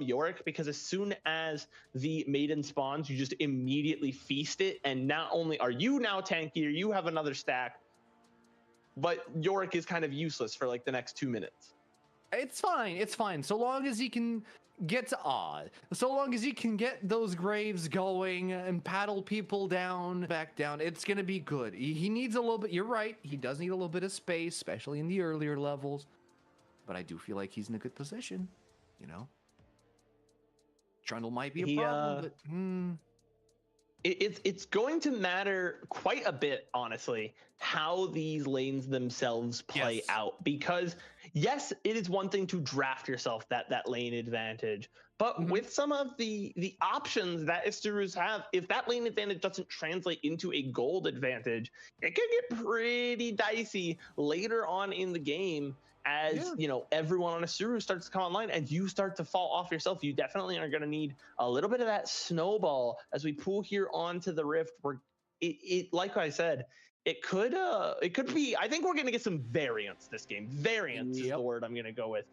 Yorick, because as soon as the maiden spawns, you just immediately feast it, and not only are you now tankier, you have another stack, but Yorick is kind of useless for like the next 2 minutes. It's fine. It's fine. So long as he can get to Odd. So long as he can get those graves going and paddle people back down, it's going to be good. He needs a little bit. You're right. He does need a little bit of space, especially in the earlier levels. But I do feel like he's in a good position, you know? Trundle might be a problem, but it's going to matter quite a bit, honestly, how these lanes themselves play out. Because yes, it is one thing to draft yourself that lane advantage, but with some of the options that Isturus have, if that lane advantage doesn't translate into a gold advantage, it can get pretty dicey later on in the game. As you know, everyone on Isturus starts to come online and you start to fall off yourself. You definitely are going to need a little bit of that snowball as we pull here onto the rift. Where it like I said, it could be. I think we're going to get some variance this game. Variance is the word I'm going to go with.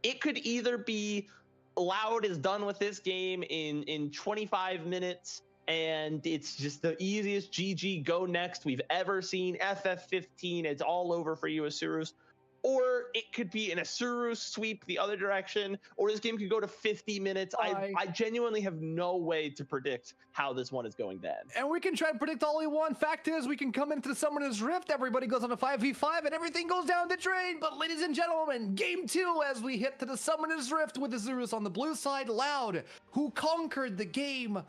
It could either be Loud is done with this game in 25 minutes. And it's just the easiest GG go next we've ever seen. FF15, it's all over for you, Isturus. Or it could be an Isturus sweep the other direction, or this game could go to 50 minutes. I genuinely have no way to predict how this one is going to end. And we can try to predict all we want. Fact is, we can come into the Summoner's Rift, everybody goes on a 5v5, and everything goes down the drain. But ladies and gentlemen, game 2 as we hit to the Summoner's Rift with Isturus on the blue side, Loud, who conquered the game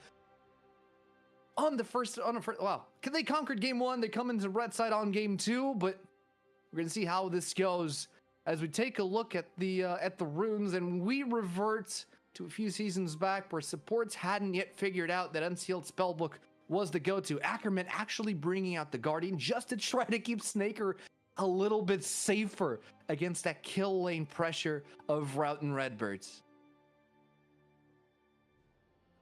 on the first, well, they conquered game 1, they come into the red side on game 2, but we're going to see how this goes as we take a look at the runes, and we revert to a few seasons back where supports hadn't yet figured out that Unsealed Spellbook was the go-to. Ackerman actually bringing out the Guardian just to try to keep Snaker a little bit safer against that kill lane pressure of Rout and Redbirds.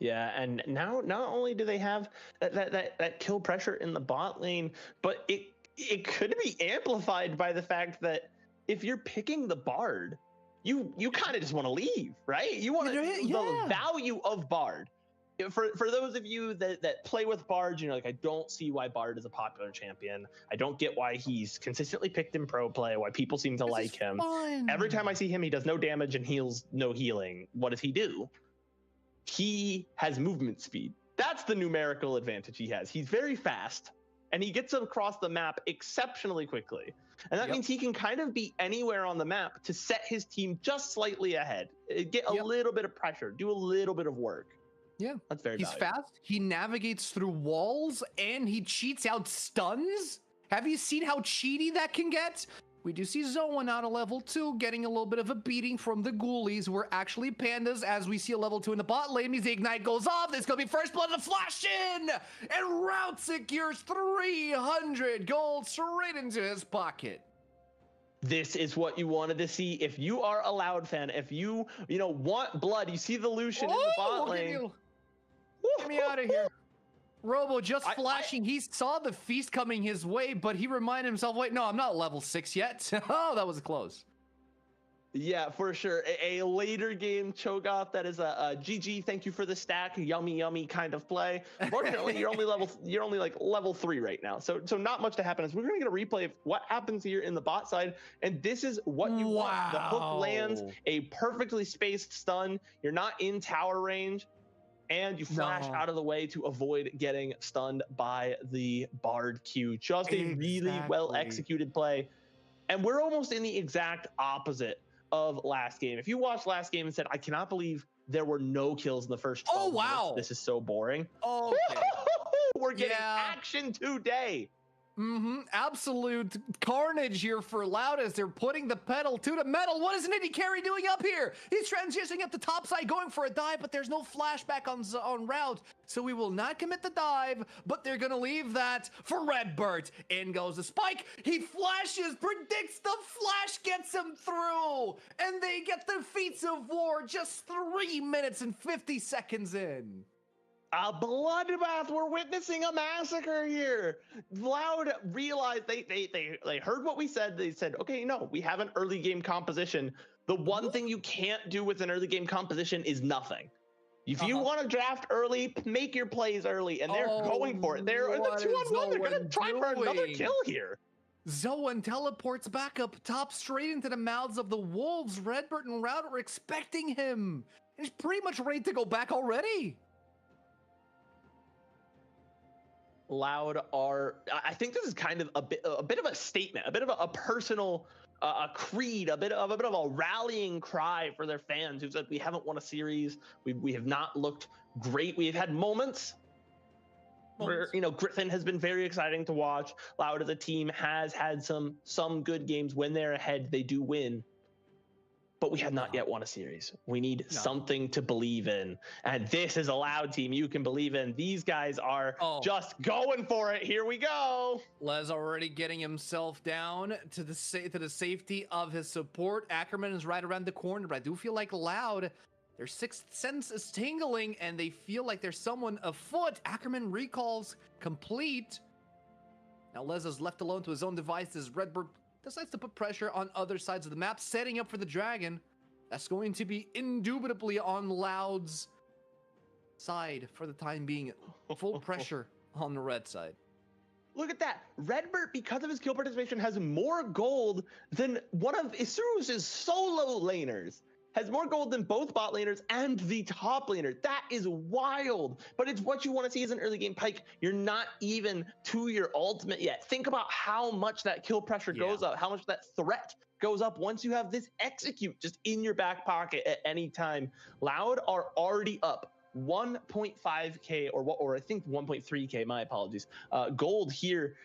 Yeah, and now not only do they have that kill pressure in the bot lane, but it could be amplified by the fact that if you're picking the Bard, you kind of just want to leave, right? You want the value of Bard. For those of you that play with Bard, you know, like, I don't see why Bard is a popular champion. I don't get why he's consistently picked in pro play, why people seem to like him. Fun. Every time I see him, he does no damage and heals no healing. What does he do? He has movement speed. That's the numerical advantage he has. He's very fast. And he gets across the map exceptionally quickly. And that means he can kind of be anywhere on the map to set his team just slightly ahead. Get a little bit of pressure, do a little bit of work. Yeah. That's very He's valuable. fast, he navigates through walls, and he cheats out stuns. Have you seen how cheaty that can get? We do see Zoan out of level 2, getting a little bit of a beating from the ghoulies, who are actually pandas, as we see a level 2 in the bot lane. Means the ignite goes off. There's going to be first blood to flash in. And Rout secures 300 gold straight into his pocket. This is what you wanted to see. If you are a Loud fan, if you want blood, you see the Lucian in the bot lane. Get me out of here. Robo just flashing. He saw the feast coming his way, but he reminded himself, wait, no, I'm not level 6 yet. Oh, that was close. Yeah, for sure. A later game Cho'Gath that is a GG, thank you for the stack, yummy kind of play. Fortunately, you're only like level 3 right now. So not much to happen. As we're gonna get a replay of what happens here in the bot side, and this is what you want. The hook lands, a perfectly spaced stun. You're not in tower range. And you flash out of the way to avoid getting stunned by the Bard Q. Just a really well executed play. And we're almost in the exact opposite of last game. If you watched last game and said, I cannot believe there were no kills in the first 12 minutes. This is so boring. Oh, okay. We're getting action today. Absolute carnage here for Loud as they're putting the pedal to the metal. What is Nitty Carry doing up here? He's transitioning up the top side, going for a dive, but there's no flashback on Rout, so we will not commit the dive, but they're gonna leave that for Redbird. In goes the spike. He flashes, predicts the flash, gets him through, and they get the feats of war just 3 minutes and 50 seconds in. A bloodbath. We're witnessing a massacre here. Loud realized they heard what we said. They said, okay, no, we have an early game composition. The one thing you can't do with an early game composition is nothing. If you want to draft early, make your plays early, and they're going for it. They're in the 2-on-1. They're going to try for another kill here. Zoan teleports back up top straight into the mouths of the wolves. Redbird and Loud are expecting him. He's pretty much ready to go back already. Loud are, I think this is kind of a bit of a statement, a bit of a personal a creed, a bit of a rallying cry for their fans who said we haven't won a series, we have not looked great. We've had moments where, you know, Griffin has been very exciting to watch. Loud as a team has had some good games. When they're ahead, they do win. But we have not yet won a series. We need something to believe in. And this is a Loud team you can believe in. These guys are just going for it. Here we go. Les already getting himself down to the safety of his support. Ackerman is right around the corner, but I do feel like Loud, their sixth sense is tingling and they feel like there's someone afoot. Ackerman recalls complete. Now Les is left alone to his own devices. Redbird decides to put pressure on other sides of the map, setting up for the dragon. That's going to be indubitably on Loud's side for the time being. Full pressure on the red side. Look at that. Redbird, because of his kill participation, has more gold than one of Isuru's solo laners. Has more gold than both bot laners and the top laner. That is wild, but it's what you want to see as an early game Pyke. You're not even to your ultimate yet. Think about how much that kill pressure goes up, how much that threat goes up once you have this execute just in your back pocket at any time. Loud are already up 1.5k or I think 1.3k, my apologies, gold here.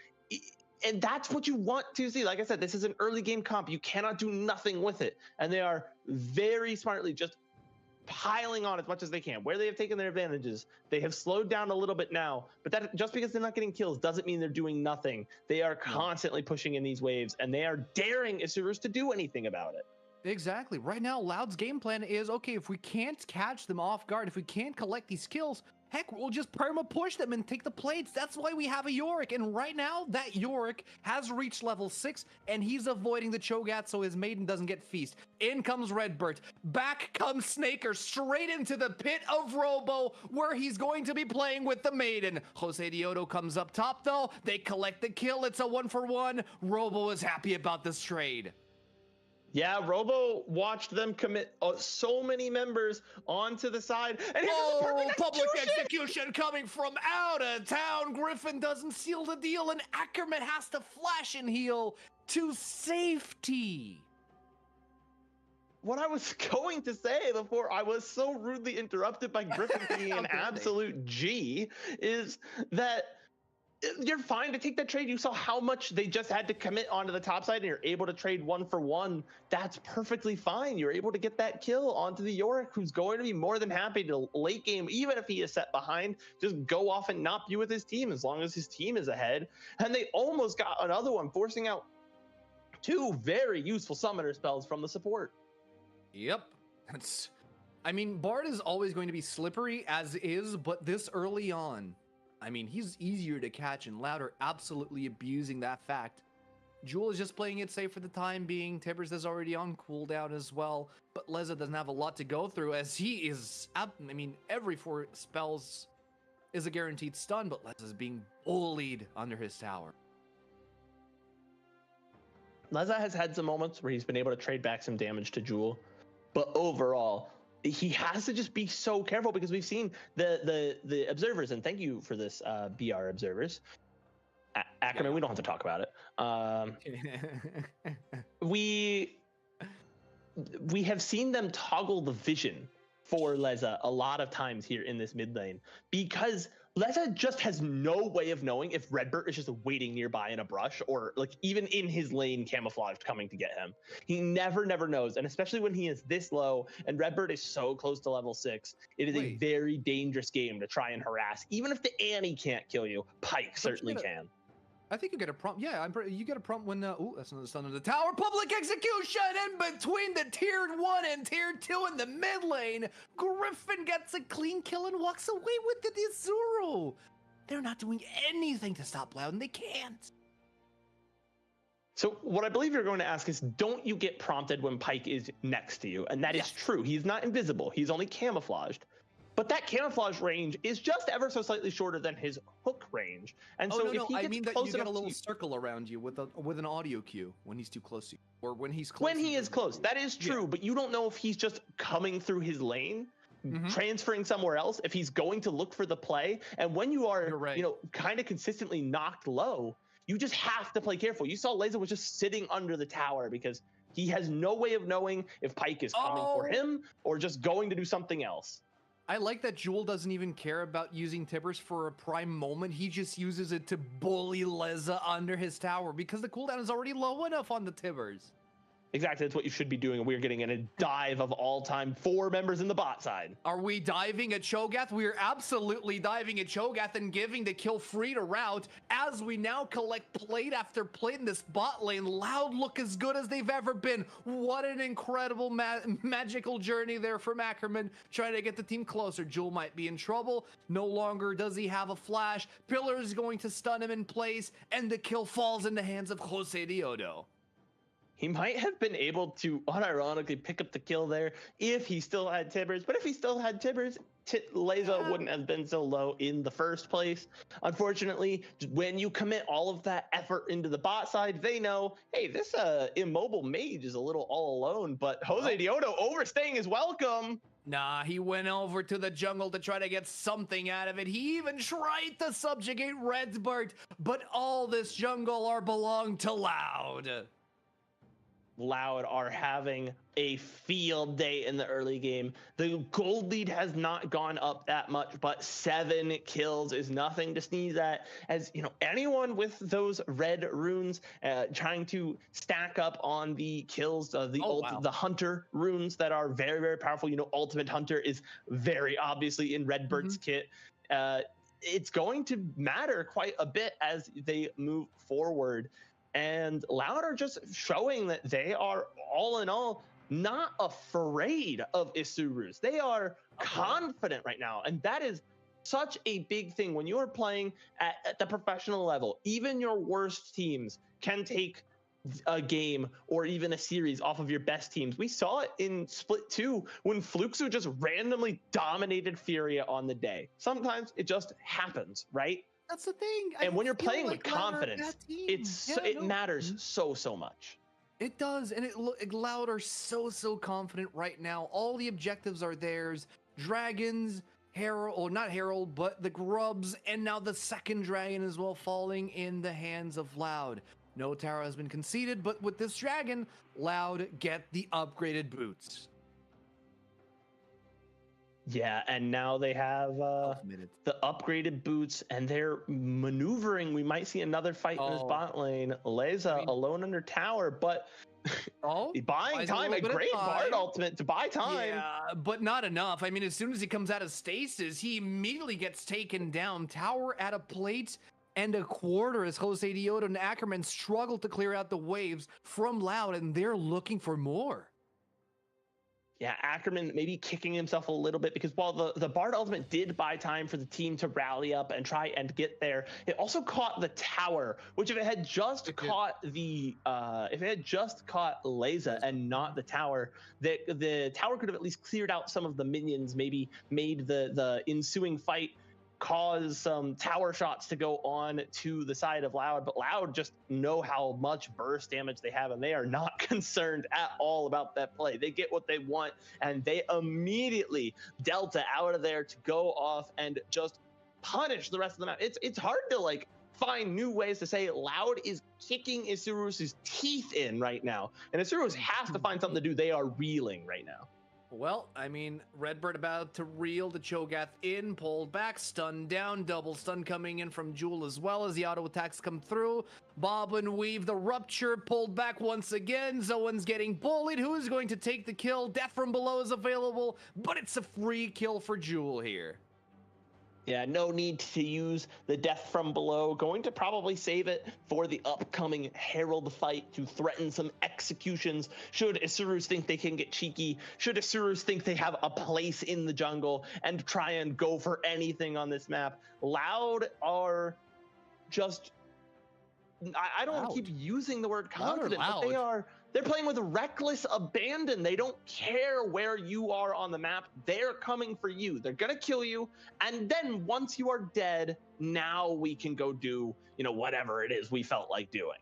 And that's what you want to see. Like I said, this is an early game comp. You cannot do nothing with it. And they are very smartly just piling on as much as they can. Where they have taken their advantages, they have slowed down a little bit now. But that just because they're not getting kills doesn't mean they're doing nothing. They are constantly pushing in these waves, and they are daring Isurus to do anything about it. Exactly. Right now, Loud's game plan is, okay, if we can't catch them off guard, if we can't collect these kills, heck, we'll just perma push them and take the plates. That's why we have a Yorick. And right now, that Yorick has reached level 6, and he's avoiding the Cho'Gath so his maiden doesn't get feast. In comes Redbird. Back comes Snaker straight into the pit of Robo, where he's going to be playing with the maiden. Jose Diodo comes up top, though. They collect the kill. It's a 1-for-1. Robo is happy about this trade. Yeah, Robo watched them commit so many members onto the side. And public execution coming from out of town. Griffin doesn't seal the deal, and Ackerman has to flash and heal to safety. What I was going to say before I was so rudely interrupted by Griffin being an absolute G is that you're fine to take that trade. You saw how much they just had to commit onto the top side, and you're able to trade 1-for-1. That's perfectly fine. You're able to get that kill onto the Yorick, who's going to be more than happy to late game, even if he is set behind, just go off and not be with his team as long as his team is ahead. And they almost got another one, forcing out 2 very useful summoner spells from the support. Yep. I mean, Bard is always going to be slippery as is, but this early on, I mean, he's easier to catch, and Loud are absolutely abusing that fact. Jewel is just playing it safe for the time being. Tibbers is already on cooldown as well, but Leza doesn't have a lot to go through as he is, I mean, every 4 spells is a guaranteed stun, but Leza's being bullied under his tower. Leza has had some moments where he's been able to trade back some damage to Jewel, but overall, he has to just be so careful because we've seen the observers, and thank you for this, BR observers. Ackerman, we don't have to talk about it. We have seen them toggle the vision for Leza a lot of times here in this mid lane because Leza just has no way of knowing if Redbird is just waiting nearby in a brush or like even in his lane camouflaged coming to get him. He never knows. And especially when he is this low and Redbird is so close to level 6, it is a very dangerous game to try and harass. Even if the Annie can't kill you, Pyke certainly can. I think you get a prompt. Yeah, you get a prompt when, ooh, that's another stun of the tower. Public execution in between the tier 1 and tier 2 in the mid lane. Griffin gets a clean kill and walks away with the Izuru. They're not doing anything to stop Loud, and they can't. So what I believe you're going to ask is, don't you get prompted when Pike is next to you? And that is true. He's not invisible. He's only camouflaged. But that camouflage range is just ever so slightly shorter than his hook range. And so if he gets I mean that close you get a enough little to circle around you with an audio cue when he's too close to you, or when he's close. when he is close, that is true. But you don't know if he's just coming through his lane, transferring somewhere else, if he's going to look for the play. And when you are, kind of consistently knocked low, you just have to play careful. You saw Laser was just sitting under the tower because he has no way of knowing if Pike is coming for him or just going to do something else. I like that Jewel doesn't even care about using Tibbers for a prime moment. He just uses it to bully Leza under his tower because the cooldown is already low enough on the Tibbers. Exactly, that's what you should be doing. We're getting in a dive of all-time 4 members in the bot side. Are we diving at Cho'Gath? We are absolutely diving at Cho'Gath and giving the kill free to Route as we now collect plate after plate in this bot lane. Loud look as good as they've ever been. What an incredible magical journey there from Ackerman, trying to get the team closer. Jewel might be in trouble. No longer does he have a flash. Pillar is going to stun him in place, and the kill falls in the hands of Jose Diodo. He might have been able to unironically pick up the kill there if he still had Tibbers. But if he still had Tibbers, Leza wouldn't have been so low in the first place. Unfortunately, when you commit all of that effort into the bot side, they know, hey, this immobile mage is a little all alone. But Jose Diodo overstaying his welcome. Nah, he went over to the jungle to try to get something out of it. He even tried to subjugate Redbert, but all this jungle belonged to Loud. Loud are having a field day in the early game. The gold lead has not gone up that much, but 7 kills is nothing to sneeze at. As anyone with those red runes trying to stack up on the kills, the hunter runes that are very, very powerful. Ultimate Hunter is very obviously in Redbird's kit. It's going to matter quite a bit as they move forward. And Loud are just showing that they are, all in all, not afraid of Isurus. They are confident right now. And that is such a big thing. When you are playing at the professional level, even your worst teams can take a game or even a series off of your best teams. We saw it in Split 2 when Fluxu just randomly dominated Furia on the day. Sometimes it just happens, right? That's the thing. And when you're playing with confidence, it matters so much. It does, and Loud are so confident right now. All the objectives are theirs. Dragons, Herald, or not Herald, but the Grubs, and now the second dragon as well falling in the hands of Loud. No tower has been conceded, but with this dragon, Loud get the upgraded boots. Yeah, and now they have the upgraded boots, and they're maneuvering. We might see another fight in this bot lane. Leza alone under tower, but buying time, a great Bard ultimate to buy time. Yeah, but not enough. I mean, as soon as he comes out of stasis, he immediately gets taken down. Tower at a plate and a quarter as Jose Diodo and Ackerman struggle to clear out the waves from Loud, and they're looking for more. Yeah, Ackerman maybe kicking himself a little bit because while the Bard ultimate did buy time for the team to rally up and try and get there, it also caught the tower, which if it had just caught Leza and not the tower, the tower could have at least cleared out some of the minions, maybe made the ensuing fight cause some tower shots to go on to the side of Loud, but Loud just know how much burst damage they have, and they are not concerned at all about that play. They get what they want, and they immediately Delta out of there to go off and just punish the rest of the map. It's hard to find new ways to say Loud is kicking Isurus' teeth in right now, and Isurus has to find something to do. They are reeling right now. Well, I mean, Redbird about to reel the Cho'Gath in, pulled back, stunned down, double stun coming in from Jewel as well as the auto attacks come through. Bob and Weave, the rupture, pulled back once again. Zoan's getting bullied. Who is going to take the kill? Death from below is available, but it's a free kill for Jewel here. Yeah, no need to use the death from below. Going to probably save it for the upcoming Herald fight to threaten some executions. Should Isurus think they can get cheeky, should Isurus think they have a place in the jungle and try and go for anything on this map, Loud are just I don't want to keep Loud. using the word Loud or confident, but loud? they're playing with reckless abandon. They don't care where you are on the map. They're coming for you. They're gonna kill you, and then once you are dead, now we can go do, whatever it is we felt like doing.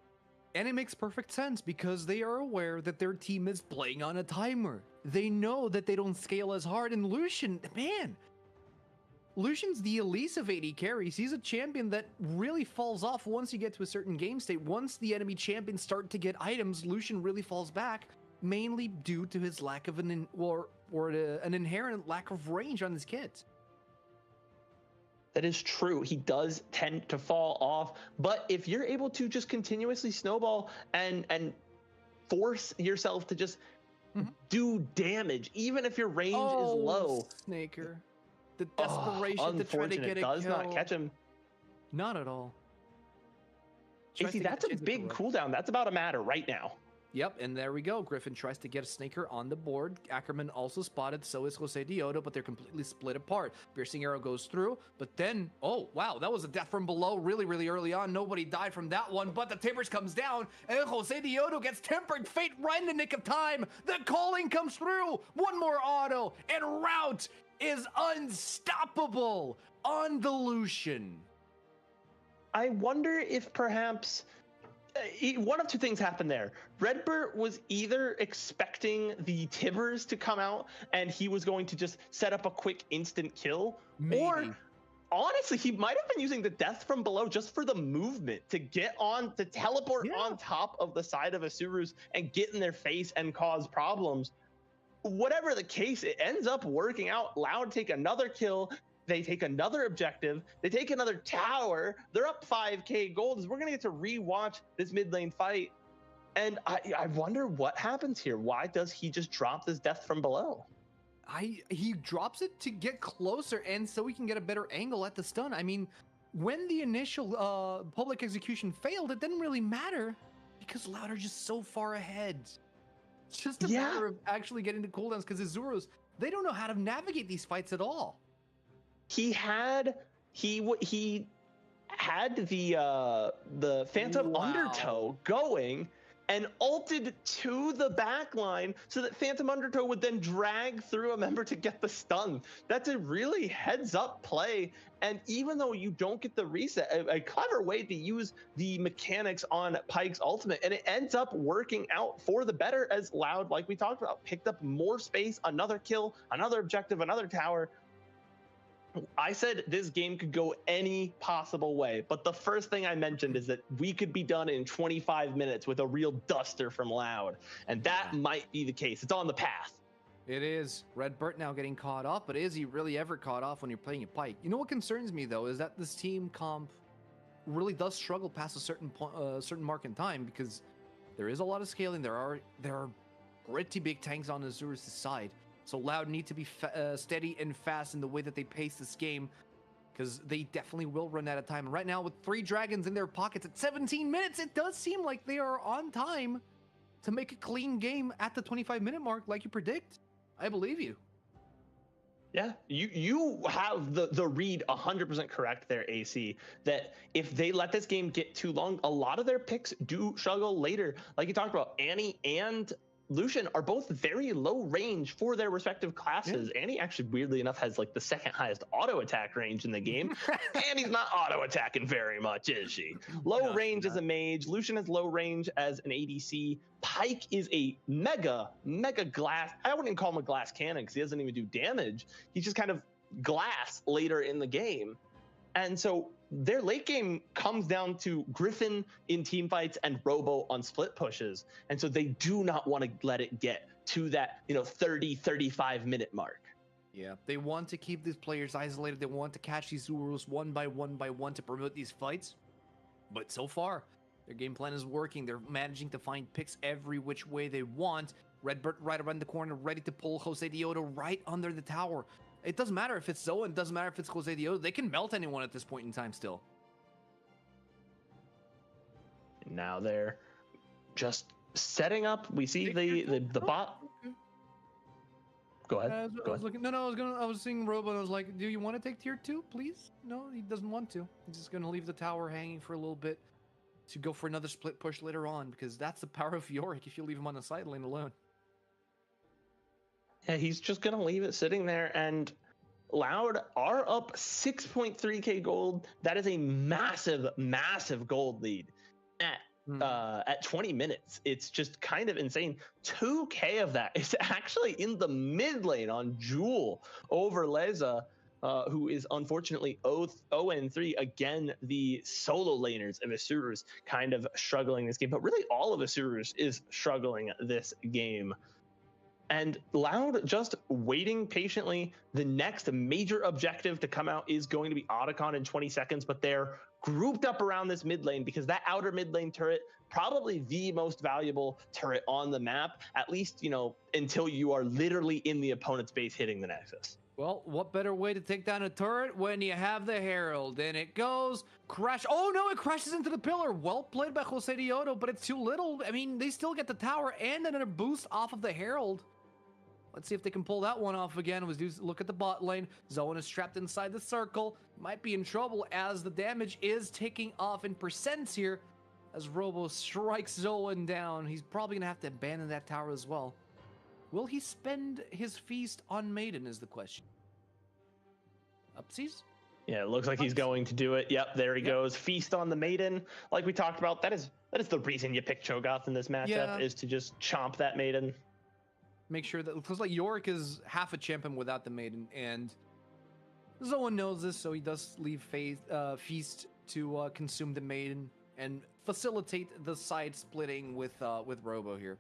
And it makes perfect sense because they are aware that their team is playing on a timer. They know that they don't scale as hard. And Lucian, man, Lucian's the Elise of AD carries. He's a champion that really falls off once you get to a certain game state. Once the enemy champions start to get items, Lucian really falls back, mainly due to his lack of an inherent lack of range on his kit. That is true. He does tend to fall off, but if you're able to just continuously snowball and force yourself to just do damage, even if your range is low. Snaker. The desperation to try to get a does kill. not catch him. Not at all. AC, that's a big cooldown. That's about to matter right now. Yep, and there we go. Griffin tries to get a Snaker on the board. Ackerman also spotted, so is Jose Diodo, but they're completely split apart. Piercing Arrow goes through, but then, oh, wow, that was a death from below really, really early on. Nobody died from that one, but the Timbers comes down, and Jose Diodo gets Tempered Fate right in the nick of time. The calling comes through. One more auto, and Route is unstoppable on the Lucian. I wonder if perhaps one of two things happened there. Redbert was either expecting the Tibbers to come out and he was going to just set up a quick instant kill, or honestly, he might have been using the death from below just for the movement to get on, to teleport on top of the side of Asurus and get in their face and cause problems. Whatever the case, it ends up working out. Loud take another kill. They take another objective. They take another tower. They're up 5k gold. We're going to get to rewatch this mid lane fight. And I wonder what happens here. Why does he just drop this death from below? He drops it to get closer and so he can get a better angle at the stun. I mean, when the initial public execution failed, it didn't really matter because Loud are just so far ahead. It's just a matter of actually getting the cooldowns because Azurus, they don't know how to navigate these fights at all. He had the Phantom Undertow going and ulted to the backline so that Phantom Undertow would then drag through a member to get the stun. That's a really heads up play. And even though you don't get the reset, a clever way to use the mechanics on Pyke's ultimate, and it ends up working out for the better as Loud, like we talked about, picked up more space, another kill, another objective, another tower. I said this game could go any possible way, but the first thing I mentioned is that we could be done in 25 minutes with a real duster from Loud, and that might be the case. It's on the path. It is. Redbert now getting caught off, but is he really ever caught off when you're playing a Pyke? You know what concerns me, though, is that this team comp really does struggle past a certain mark in time because there is a lot of scaling. There are pretty big tanks on Azurus' side. So Loud need to be steady and fast in the way that they pace this game because they definitely will run out of time. And right now, with 3 dragons in their pockets at 17 minutes, it does seem like they are on time to make a clean game at the 25-minute mark like you predict. I believe you. Yeah, you have the read 100% correct there, AC, that if they let this game get too long, a lot of their picks do struggle later. Like you talked about, Annie and Lucian are both very low range for their respective classes. Annie actually, weirdly enough, has like the second highest auto attack range in the game. Annie's not auto attacking very much, is she? Low range as a mage. Lucian has low range as an ADC. Pyke is a mega glass. I wouldn't even call him a glass cannon because he doesn't even do damage. He's just kind of glass later in the game. And so their late game comes down to Griffin in team fights and Robo on split pushes. And so they do not want to let it get to that, 30, 35 minute mark. Yeah, they want to keep these players isolated. They want to catch these Urus one by one to promote these fights. But so far, their game plan is working. They're managing to find picks every which way they want. Redbert right around the corner, ready to pull Jose Diodo right under the tower. It doesn't matter if it's Zoe, it doesn't matter if it's Jose Diodo. They can melt anyone at this point in time still. Now they're just setting up. We see the bot. Go ahead. I was seeing Robo and I was like, do you want to take tier 2, please? No, he doesn't want to. He's just going to leave the tower hanging for a little bit to go for another split push later on, because that's the power of Yorick if you leave him on the side lane alone. Yeah, he's just going to leave it sitting there, and Loud are up 6.3k gold. That is a massive, massive gold lead at 20 minutes. It's just kind of insane. 2k of that is actually in the mid lane on Jewel over Leza, who is unfortunately 0-3. Again, the solo laners of Asurus kind of struggling this game, but really all of Asurus is struggling this game. And Loud just waiting patiently. The next major objective to come out is going to be Otacon in 20 seconds, but they're grouped up around this mid lane because that outer mid lane turret, probably the most valuable turret on the map, at least, until you are literally in the opponent's base hitting the Nexus. Well, what better way to take down a turret when you have the Herald? And it goes, crash. Oh no, it crashes into the pillar. Well played by Jose Dioto, but it's too little. I mean, they still get the tower and another boost off of the Herald. Let's see if they can pull that one off again. Look at the bot lane. Zoan is trapped inside the circle. Might be in trouble as the damage is taking off in percents here. As Robo strikes Zoan down. He's probably going to have to abandon that tower as well. Will he spend his feast on Maiden is the question. Upsies? Yeah, it looks like he's going to do it. Yep, there he goes. Feast on the Maiden. Like we talked about, that is the reason you pick Cho'Gath in this matchup, is to just chomp that Maiden. Make sure that, because like Yorick is half a champion without the Maiden, and Zoan knows this, so he does leave Feast to consume the Maiden and facilitate the side splitting with Robo here.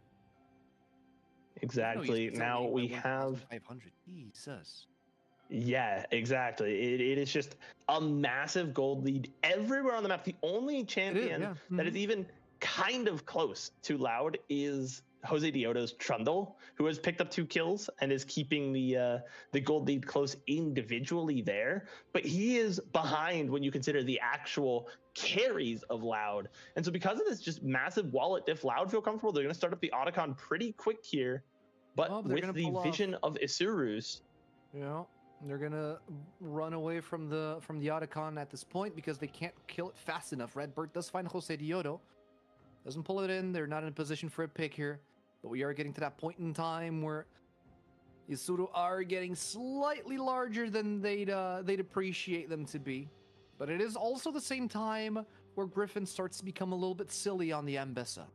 Exactly. Now we have 500. Jesus. Yeah, exactly. It is just a massive gold lead everywhere on the map. The only champion that is even kind of close to Loud is Jose Dioto's Trundle, who has picked up 2 kills and is keeping the gold lead close individually there. But he is behind when you consider the actual carries of Loud. And so because of this just massive wallet diff, Loud feel comfortable. They're going to start up the Otacon pretty quick here. But with the vision of Isurus, they're gonna run away from the Otacon at this point because they can't kill it fast enough. Redbird does find Jose Dioto. Doesn't pull it in. They're not in a position for a pick here. But we are getting to that point in time where Yasuru are getting slightly larger than they'd appreciate them to be. But it is also the same time where Griffin starts to become a little bit silly on the Ambessa.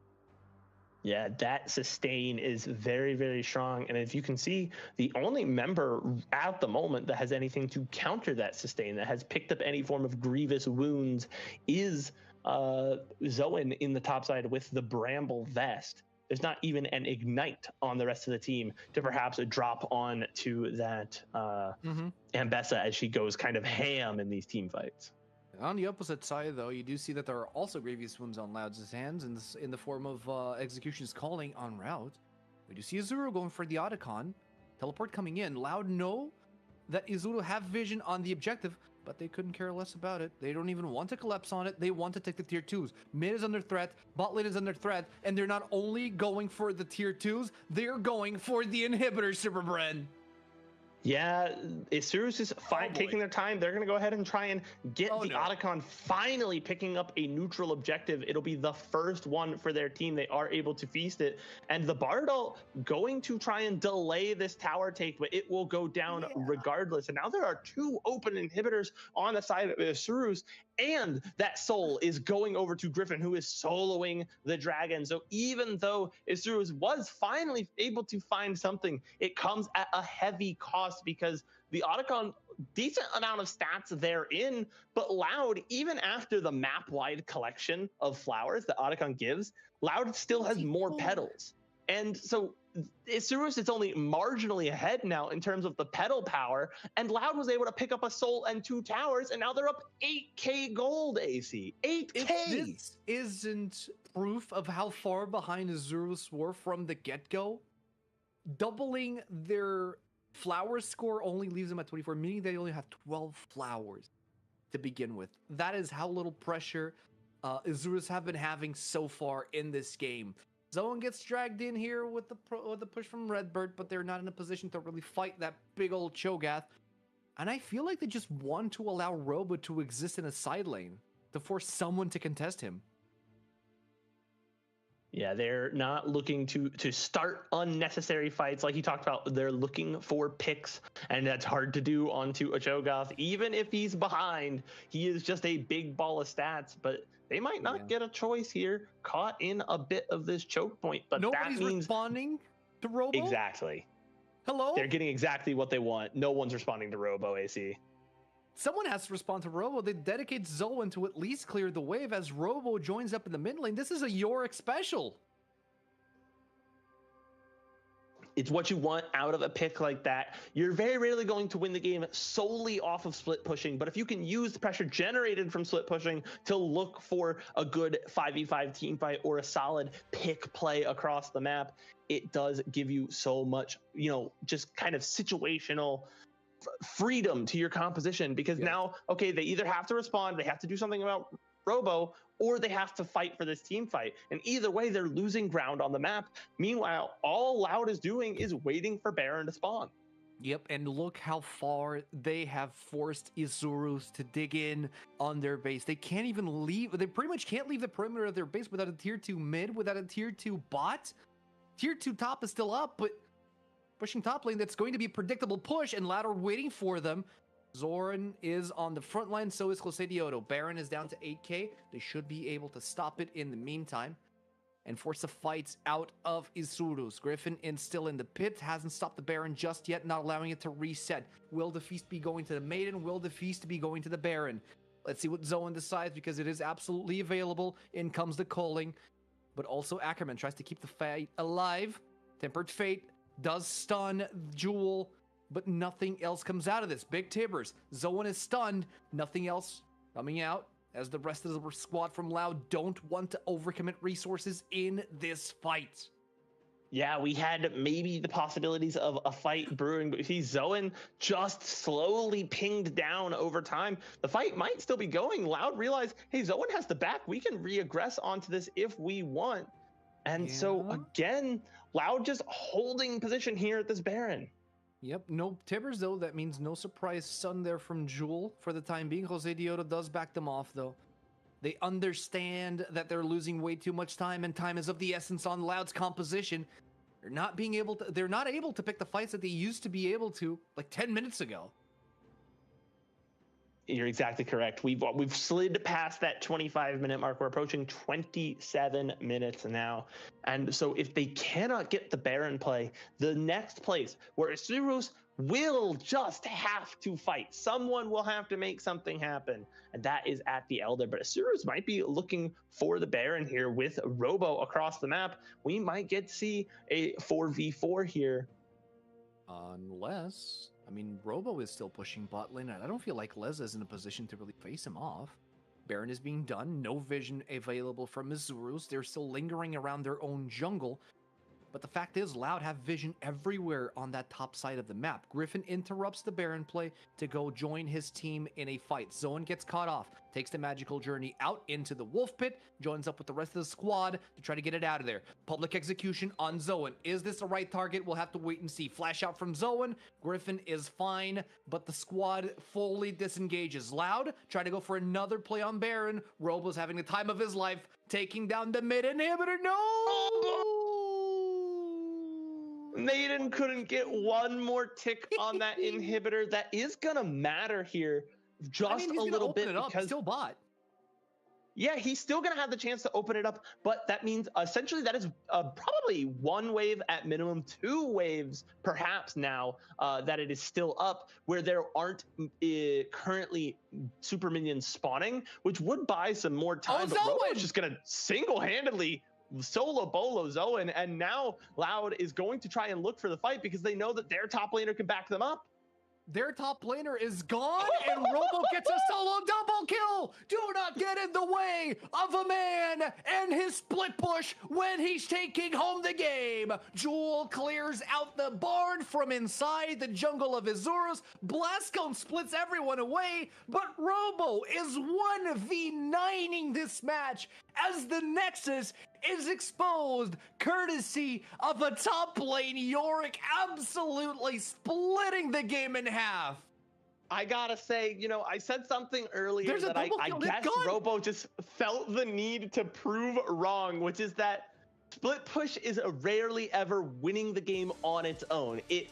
Yeah, that sustain is very, very strong. And if you can see, the only member at the moment that has anything to counter that sustain, that has picked up any form of grievous wounds, is Zoan in the top side with the Bramble Vest. There's not even an Ignite on the rest of the team to perhaps drop on to that Ambessa as she goes kind of ham in these team fights. On the opposite side, though, you do see that there are also grievous wounds on Loud's hands in the form of Execution's Calling on route. We do see Izuru going for the Otacon. Teleport coming in. Loud know that Izuru have vision on the objective, but they couldn't care less about it. They don't even want to collapse on it. They want to take the tier 2s. Mid is under threat, bot lane is under threat, and they're not only going for the tier 2s, they're going for the inhibitors, Super Bren. Yeah, Isurus is taking their time. They're going to go ahead and try and get Otacon finally picking up a neutral objective. It'll be the first one for their team. They are able to feast it. And the Bardal going to try and delay this tower take, but it will go down regardless. And now there are 2 open inhibitors on the side of Isurus, and that soul is going over to Griffin, who is soloing the dragon. So even though Isurus was finally able to find something, it comes at a heavy cost because the Otacon, decent amount of stats they're in, but Loud, even after the map-wide collection of flowers that Otacon gives, Loud still has more petals. And so Isurus is only marginally ahead now in terms of the petal power, and Loud was able to pick up a soul and 2 towers, and now they're up 8k gold, AC. 8k! If this isn't proof of how far behind Isurus were from the get-go, doubling their flower score only leaves them at 24, meaning they only have 12 flowers to begin with. That is how little pressure Isurus have been having so far in this game. Zoan gets dragged in here with the push from Redbird, but they're not in a position to really fight that big old Cho'Gath. And I feel like they just want to allow Robo to exist in a side lane to force someone to contest him. Yeah, they're not looking to start unnecessary fights like he talked about. They're looking for picks, and that's hard to do onto a Cho'Gath. Even if he's behind, he is just a big ball of stats, but they might not get a choice here, caught in a bit of this choke point. But nobody's that means responding to Robo? Exactly. Hello? They're getting exactly what they want. No one's responding to Robo, AC. Someone has to respond to Robo. They dedicate Zoan to at least clear the wave as Robo joins up in the mid lane. This is a Yorick special. It's what you want out of a pick like that. You're very rarely going to win the game solely off of split pushing, but if you can use the pressure generated from split pushing to look for a good 5v5 team fight or a solid pick play across the map, it does give you so much, just kind of situational freedom to your composition, because now, okay, they either have to respond, they have to do something about Robo, or they have to fight for this team fight. And either way, they're losing ground on the map. Meanwhile, all Loud is doing is waiting for Baron to spawn. Yep, and look how far they have forced Isurus to dig in on their base. They can't even leave, they pretty much can't leave the perimeter of their base without a tier 2 mid, without a tier 2 bot. Tier 2 top is still up, but pushing top lane, that's going to be a predictable push, and Ladder waiting for them. Zoran is on the front line, so is Closedioto. Baron is down to 8k. They should be able to stop it in the meantime and force the fights out of Isurus. Griffin is still in the pit, hasn't stopped the Baron just yet, not allowing it to reset. Will the feast be going to the Maiden? Will the feast be going to the Baron? Let's see what Zoan decides, because it is absolutely available. In comes the calling, but also Ackerman tries to keep the fight alive. Tempered Fate does stun Jewel, but nothing else comes out of this. Big Tibbers, Zoan is stunned, nothing else coming out, as the rest of the squad from Loud don't want to overcommit resources in this fight. Yeah, we had maybe the possibilities of a fight brewing, but see Zoan just slowly pinged down over time. The fight might still be going. Loud realized, hey, Zoan has the back. We can reaggress onto this if we want. And so again, Loud just holding position here at this Baron. Yep, no Tibbers though. That means no surprise stun there from Jewel for the time being. Closedioto does back them off though. They understand that they're losing way too much time, and time is of the essence on Loud's composition. They're not able to pick the fights that they used to be able to like 10 minutes ago. You're exactly correct. We've slid past that 25-minute mark. We're approaching 27 minutes now. And so if they cannot get the Baron play, the next place where Isurus will just have to fight. Someone will have to make something happen, and that is at the Elder. But Isurus might be looking for the Baron here with Robo across the map. We might get to see a 4v4 here. Unless... Robo is still pushing bot lane, and I don't feel like Leza is in a position to really face him off. Baron is being done, no vision available from Isurus. They're still lingering around their own jungle. But the fact is, Loud have vision everywhere on that top side of the map. Griffin interrupts the Baron play to go join his team in a fight. Zoan gets caught off, takes the magical journey out into the Wolf Pit, joins up with the rest of the squad to try to get it out of there. Public execution on Zoan. Is this the right target? We'll have to wait and see. Flash out from Zoan. Griffin is fine, but the squad fully disengages. Loud trying to go for another play on Baron. Robo's having the time of his life, taking down the mid inhibitor. No! Maiden couldn't get one more tick on that inhibitor. That is gonna matter here just a little bit, because still bot. Yeah, he's still gonna have the chance to open it up, but that means essentially that is probably one wave at minimum, 2 waves perhaps now that it is still up, where there aren't currently super minions spawning, which would buy some more time. But Robo is just gonna single-handedly solo bolo Zoan, and now Loud is going to try and look for the fight because they know that their top laner can back them up. Their top laner is gone, and Robo gets a solo double kill. Do not get in the way of a man and his split push when he's taking home the game. Jewel clears out the barn from inside the jungle of Isurus. Blastcone splits everyone away, but Robo is 1v9ing this match as the Nexus is exposed, courtesy of a top lane Yorick absolutely splitting the game in half. I gotta say, I said something earlier that I guess Robo just felt the need to prove wrong, which is that split push is rarely ever winning the game on its own. It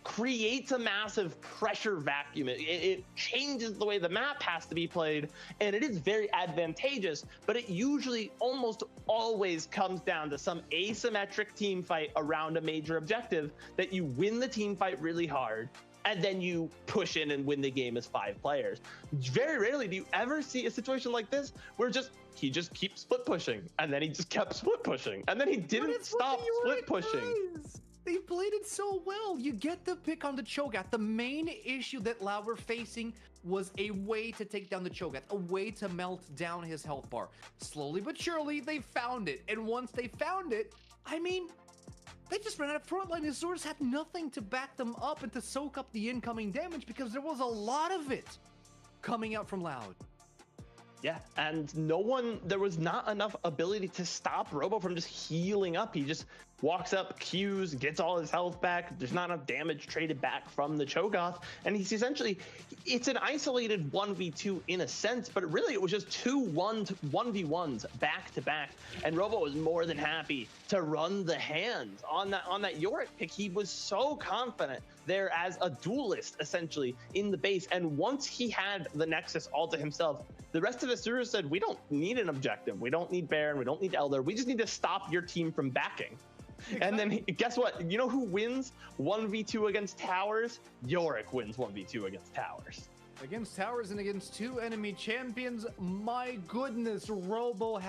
creates a massive pressure vacuum. It changes the way the map has to be played, and it is very advantageous, but it usually almost always comes down to some asymmetric team fight around a major objective that you win the team fight really hard, and then you push in and win the game as 5 players. Very rarely do you ever see a situation like this where he just keeps split pushing, and then he just kept split pushing, and then he didn't stop split pushing. They played it so well. You get the pick on the Cho'Gath. The main issue that Lao were facing was a way to take down the Cho'Gath, a way to melt down his health bar. Slowly but surely, they found it. And once they found it, I mean, they just ran out of frontline. His Azura's had nothing to back them up and to soak up the incoming damage because there was a lot of it coming out from Loud. Yeah, and there was not enough ability to stop Robo from just healing up. He just walks up, Qs, gets all his health back. There's not enough damage traded back from the Cho'Gath, and it's an isolated 1v2 in a sense, but really it was just 2 1v1s back to back, and Robo was more than happy to run the hands on that Yorick pick. He was so confident there as a duelist, essentially, in the base, and once he had the Nexus all to himself, the rest of the series said, we don't need an objective. We don't need Baron. We don't need Elder. We just need to stop your team from backing. Exactly. And then guess what? You know who wins 1v2 against towers? Yorick wins 1v2 against towers. Against towers and against 2 enemy champions. My goodness, Robo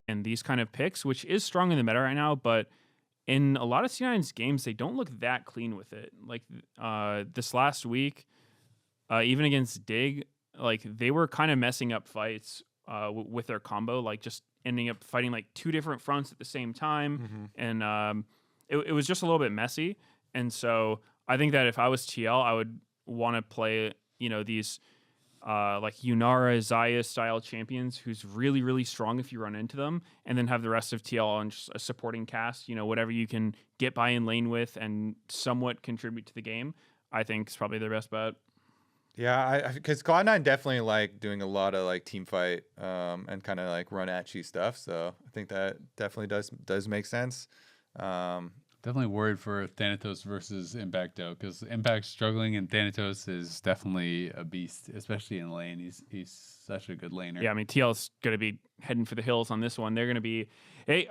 And these kind of picks, which is strong in the meta right now, but in a lot of C9's games, they don't look that clean with it. Like this last week, even against Dig, like they were kind of messing up fights with their combo, like just ending up fighting like two different fronts at the same time. And it was just a little bit messy. And so I think that if I was TL, I would want to play, these like Yunara, Zaya style champions who's really, really strong if you run into them, and then have the rest of TL on just a supporting cast, whatever you can get by in lane with and somewhat contribute to the game, I think is probably their best bet. Yeah, because Cloud9 definitely like doing a lot of like team fight and kind of like run at you stuff. So I think that definitely does make sense. Definitely worried for Thanatos versus Impact though, because Impact's struggling and Thanatos is definitely a beast, especially in lane. He's such a good laner. Yeah, I mean TL's gonna be heading for the hills on this one. They're gonna be, hey,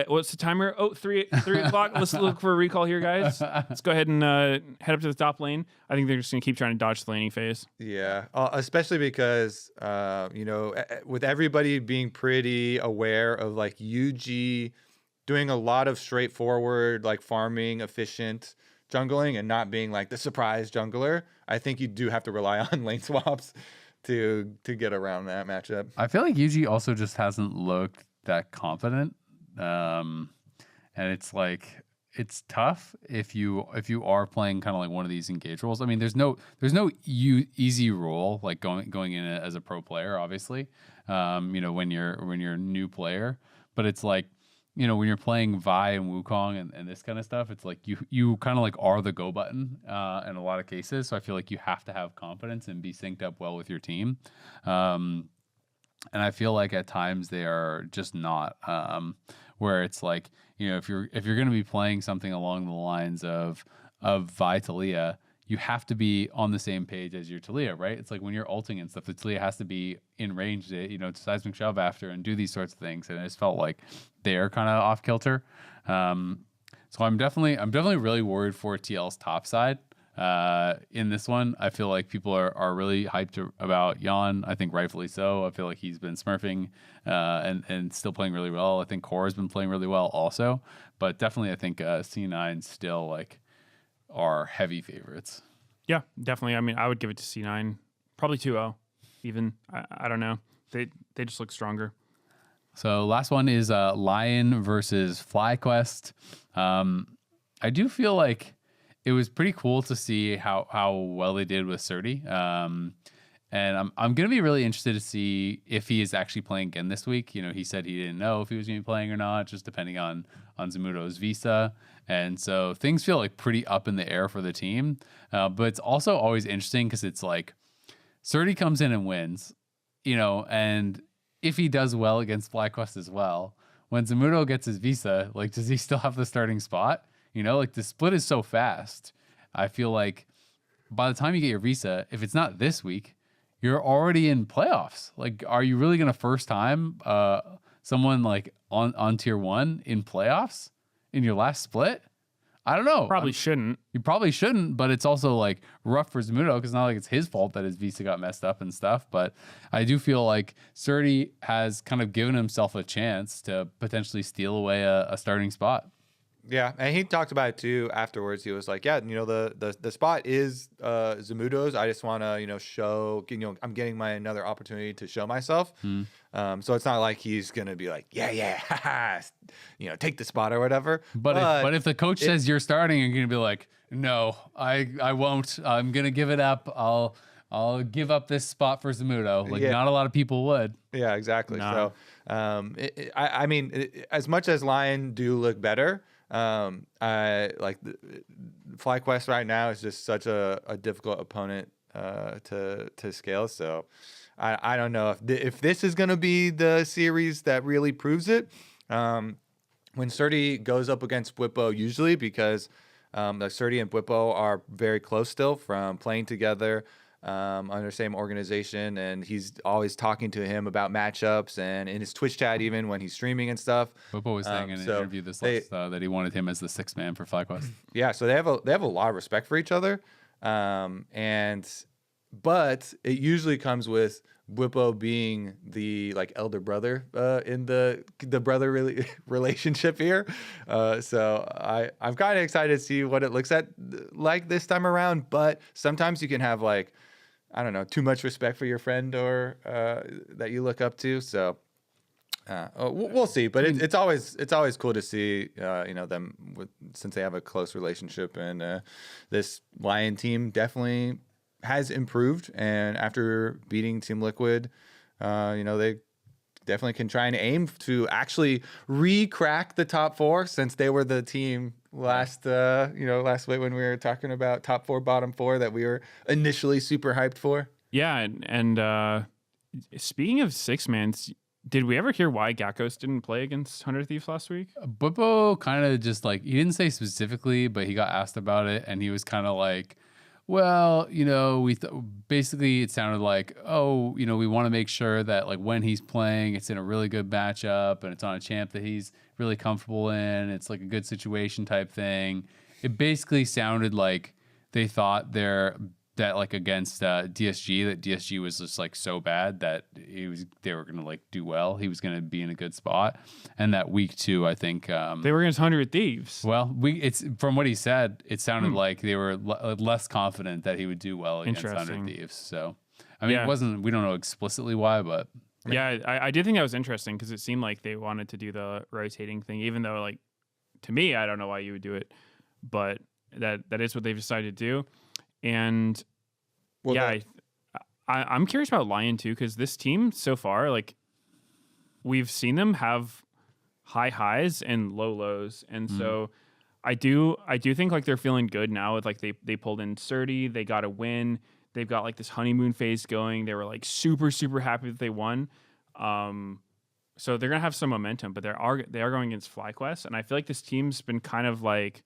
what's the timer? Oh, 3 o'clock. Let's look for a recall here, guys. Let's go ahead and head up to the top lane. I think they're just gonna keep trying to dodge the laning phase. Yeah, especially because with everybody being pretty aware of like UG doing a lot of straightforward, like farming, efficient jungling and not being like the surprise jungler, I think you do have to rely on lane swaps to get around that matchup. I feel like UG also just hasn't looked that confident. And it's like, it's tough if you are playing kind of like one of these engage roles. I mean, there's no easy role like going in as a pro player, obviously. When you're a new player, but it's like, when you're playing Vi and Wukong and this kind of stuff, it's like you kind of like are the go button in a lot of cases. So I feel like you have to have confidence and be synced up well with your team. And I feel like at times they are just not, where it's like, if you're going to be playing something along the lines of Vi Talia, you have to be on the same page as your Talia, right? It's like when you're ulting and stuff, the Talia has to be in range to, seismic shove after and do these sorts of things. And it just felt like they're kind of off kilter. So I'm definitely really worried for TL's top side in this one. I feel like people are really hyped about Jan. I think rightfully so. I feel like he's been smurfing and still playing really well. I think Cora's been playing really well also. But definitely I think C9 still like are heavy favorites. Yeah, definitely. I mean, I would give it to C9, probably 2-0 even. I don't know. They just look stronger. So last one is Lyon versus FlyQuest. I do feel like it was pretty cool to see how well they did with Surdy. And I'm going to be really interested to see if he is actually playing again this week. He said he didn't know if he was going to be playing or not, just depending on Zamudo's visa. And so things feel like pretty up in the air for the team. But it's also always interesting because it's like Surdy comes in and wins, and if he does well against FlyQuest as well, when Zamudo gets his visa, like, does he still have the starting spot? Like the split is so fast. I feel like by the time you get your visa, if it's not this week, you're already in playoffs. Like, are you really going to first time someone like on tier 1 in playoffs in your last split? I don't know. Probably shouldn't. You probably shouldn't, but it's also like rough for Zamudo because it's not like it's his fault that his visa got messed up and stuff. But I do feel like Surdy has kind of given himself a chance to potentially steal away a starting spot. Yeah, and he talked about it too afterwards. He was like, "Yeah, the spot is Zamudo's. I just want to, show. I'm getting another opportunity to show myself. So it's not like he's gonna be like, yeah, haha, take the spot or whatever. But if the coach says you're starting, you're gonna be like, no, I won't. I'm gonna give it up. I'll give up this spot for Zamudo. Like, not a lot of people would. Yeah, exactly. No. So, I mean, as much as Lyon do look better. I like FlyQuest right now is just such a difficult opponent to scale. So I don't know if this is going to be the series that really proves it. When Surdy goes up against Bwipo, usually because Surdy and Bwipo are very close still from playing together. under the same organization, and he's always talking to him about matchups and in his Twitch chat even when he's streaming and stuff. Bobo was saying in an interview that he wanted him as the sixth man for FlyQuest. Yeah, so they have a lot of respect for each other, but it usually comes with Bwipo being the like elder brother in the brother relationship here. So I'm kind of excited to see what it looks like this time around. But sometimes you can have like, I don't know, too much respect for your friend or that you look up to. So we'll see. But it's always cool to see them since they have a close relationship, and this Lyon team definitely has improved, and after beating Team Liquid, they definitely can try and aim to actually re-crack the top 4, since they were the team last week when we were talking about top 4, bottom 4 that we were initially super hyped for. Yeah, and speaking of six mans, did we ever hear why Gakkos didn't play against 100 Thieves last week? Bwipo kind of just like, he didn't say specifically, but he got asked about it, and he was kind of like, well, basically it sounded like, we want to make sure that like when he's playing, it's in a really good matchup and it's on a champ that he's really comfortable in. It's like a good situation type thing. It basically sounded like they thought that like against DSG, that DSG was just like so bad that they were gonna like do well. He was gonna be in a good spot, and that week 2, I think they were against 100 Thieves. Well, it's from what he said, it sounded like they were less confident that he would do well against 100 Thieves. So, I mean, It wasn't. We don't know explicitly why, but yeah, I did think that was interesting because it seemed like they wanted to do the rotating thing, even though like to me, I don't know why you would do it, but that is what they've decided to do. And I'm curious about Lyon too, because this team so far, like we've seen them have high highs and low lows, and so I do think like they're feeling good now. With like they pulled in Surdy, they got a win. They've got like this honeymoon phase going. They were like super happy that they won. So they're gonna have some momentum, but they are going against FlyQuest, and I feel like this team's been kind of like.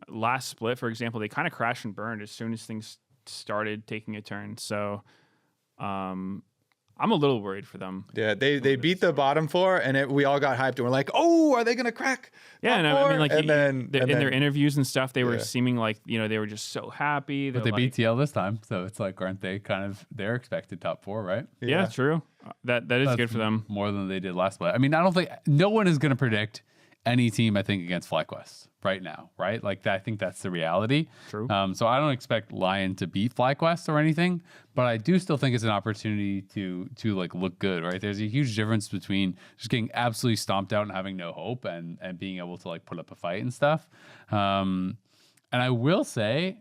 Last split, for example, they kind of crashed and burned as soon as things started taking a turn. So I'm a little worried for them. Yeah, they beat the bottom 4, and we all got hyped, and we're like, oh, are they going to crack? Yeah, and I mean, like and in their interviews and stuff, they were seeming like, they were just so happy. But they beat TL this time, so it's like, aren't they kind of their expected top 4, right? Yeah, true. That is That's good for them. More than they did last split. I mean, I don't think no one is going to predict any team, I think, against FlyQuest right now, right? Like, I think that's the reality. True. So I don't expect Lyon to beat FlyQuest or anything, but I do still think it's an opportunity to like look good, right? There's a huge difference between just getting absolutely stomped out and having no hope and being able to like put up a fight and stuff. And I will say,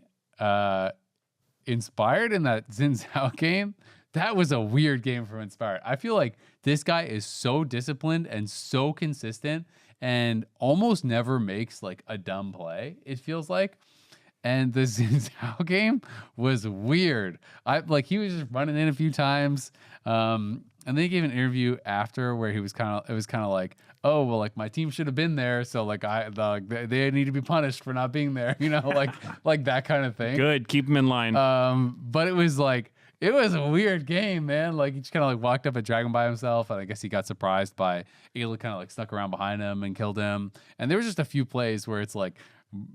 Inspired in that Xin Zhao game, that was a weird game from Inspired. I feel like this guy is so disciplined and so consistent and almost never makes like a dumb play, it feels like. And the Xin Zhao game was weird. He was just running in a few times. And then he gave an interview after where it was kind of like, oh, well, like my team should have been there. So like they need to be punished for not being there, like that kind of thing. Good. Keep him in line. But it was like, it was a weird game, man. Like he just kind of like walked up at Dragon by himself, and I guess he got surprised by Ayla kind of like snuck around behind him and killed him. And there was just a few plays where it's like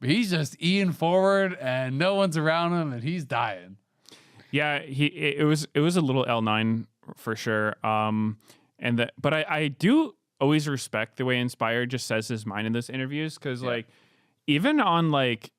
he's just eating forward and no one's around him and he's dying. Yeah, it was a little L9 for sure. But I do always respect the way Inspired just says his mind in those interviews, because like even on like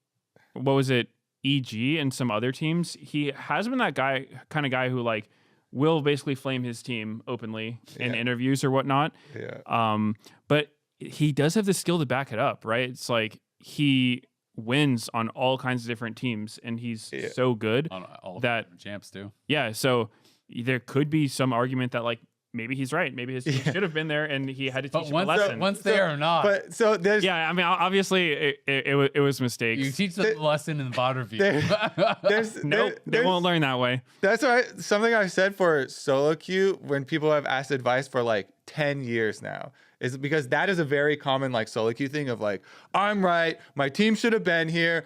what was it? EG and some other teams, he has been that kind of guy who like will basically flame his team openly in interviews or whatnot. Yeah. But he does have the skill to back it up, right? It's like he wins on all kinds of different teams, and he's so good on all that different champs too. Yeah. So there could be some argument that like maybe he's right. Maybe his team should have been there, and he had to teach him a lesson. Once they are not. But so there's I mean, obviously it was mistakes. You teach them the lesson in the bot review. They won't learn that way. That's right. Something I've said for solo queue when people have asked advice for like 10 years now is because that is a very common like solo queue thing of like, I'm right, my team should have been here,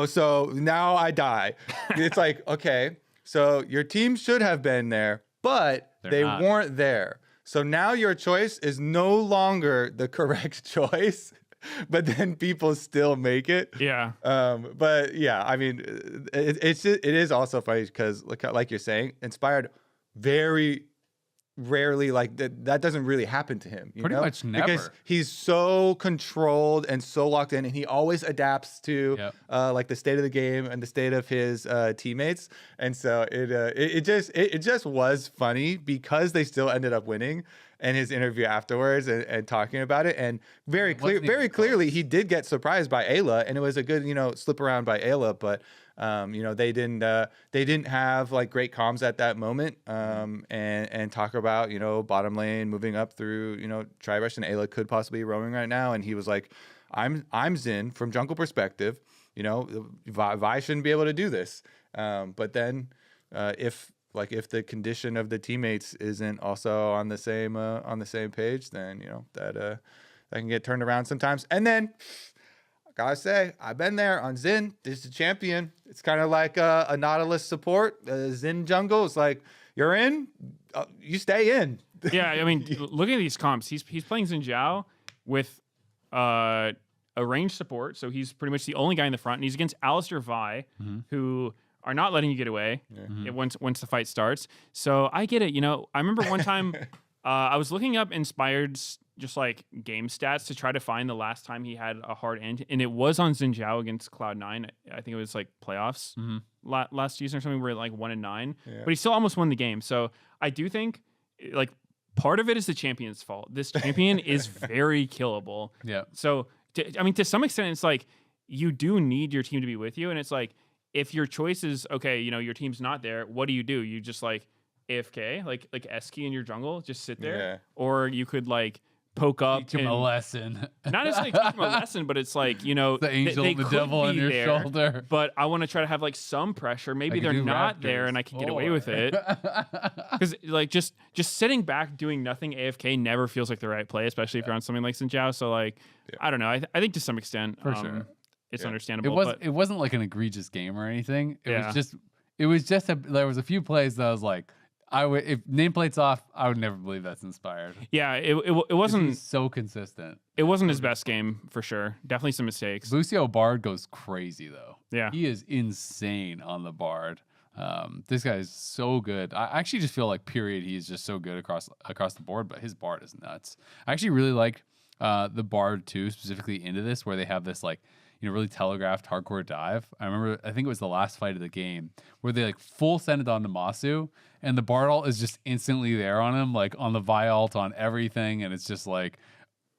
so now I die. It's like, okay, So your team should have been there, but they not. weren't there. So now your choice is no longer the correct choice, but then people still make it. Yeah. But yeah, I mean, it is also funny because like you're saying, Inspired very rarely, like that doesn't really happen to him. Pretty much never. Because he's so controlled and so locked in, and he always adapts to like the state of the game and the state of his teammates. And so it just was funny because they still ended up winning. And his interview afterwards and talking about it, and very clearly he did get surprised by Ayla, and it was a good slip around by Ayla, but they didn't have like great comms at that moment, and talk about bottom lane moving up through Tribush, and Ayla could possibly be roaming right now, and he was like, I'm Xin from jungle perspective, Vi shouldn't be able to do this, but then if the condition of the teammates isn't also on the same page, then that can get turned around sometimes. And then I gotta say, I've been there on Xin. This is a champion. It's kind of like a Nautilus support. Xin jungle. It's like you're in, you stay in. Yeah, I mean, looking at these comps, he's playing Xin Zhao with a ranged support, so he's pretty much the only guy in the front, and he's against Alistair Vi, who are not letting you get away once the fight starts. So I get it. I remember one time I was looking up Inspired's just like game stats to try to find the last time he had a hard end, and it was on Xin Zhao against Cloud9. I think it was like playoffs last season or something, where like 1-9, but he still almost won the game. So I do think like part of it is the champion's fault. This champion is very killable. Yeah. So to some extent, it's like you do need your team to be with you, and it's like, if your choice is, okay, your team's not there, what do? You just like AFK, like Eski in your jungle, just sit there. Yeah. Or you could like poke up. Teach him a lesson. Not necessarily teach him a lesson, but it's like, the angel and the devil on your shoulder. But I want to try to have like some pressure. Maybe they're not there and I can get away with it. Because like just sitting back doing nothing AFK never feels like the right play, especially if you're on something like Xin Zhao. So like, I don't know. I think to some extent, for sure, it's understandable. It wasn't like an egregious game or anything. It was just there was a few plays that I was like, if nameplate's off, I would never believe that's Inspired. Yeah, it wasn't so consistent. It wasn't his best game for sure. Definitely some mistakes. Lucio Bard goes crazy though. Yeah, he is insane on the Bard. This guy is so good. I actually just feel like period he is just so good across the board. But his Bard is nuts. I actually really like the Bard too, specifically into this where they have this like really telegraphed hardcore dive. I think it was the last fight of the game where they like full send it on to Masu and the Bard ult is just instantly there on him, like on the Vi ult, on everything, and it's just like,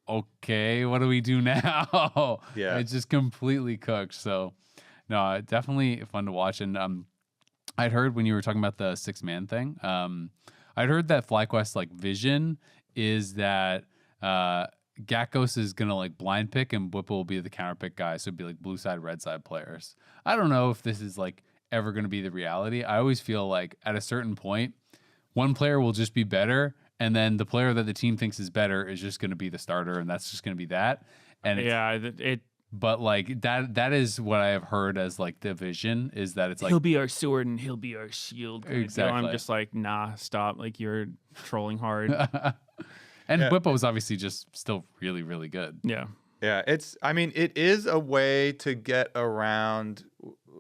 okay, what do we do now? Yeah, it's just completely cooked. So no, definitely fun to watch. And I'd heard when you were talking about the 6-man thing, I'd heard that FlyQuest like vision is that Gakos is gonna like blind pick and Whipple will be the counter pick guy, so it'd be like blue side, red side players. I don't know if this is like ever gonna be the reality. I always feel like at a certain point, one player will just be better, and then the player that the team thinks is better is just gonna be the starter, and that's just gonna be that. And but like that is what I have heard as like the vision is that it's like he'll be our sword and he'll be our shield. Exactly. I'm just like, nah, stop. Like you're trolling hard. And Whippo was obviously just still really, really good. Yeah. Yeah, it is a way to get around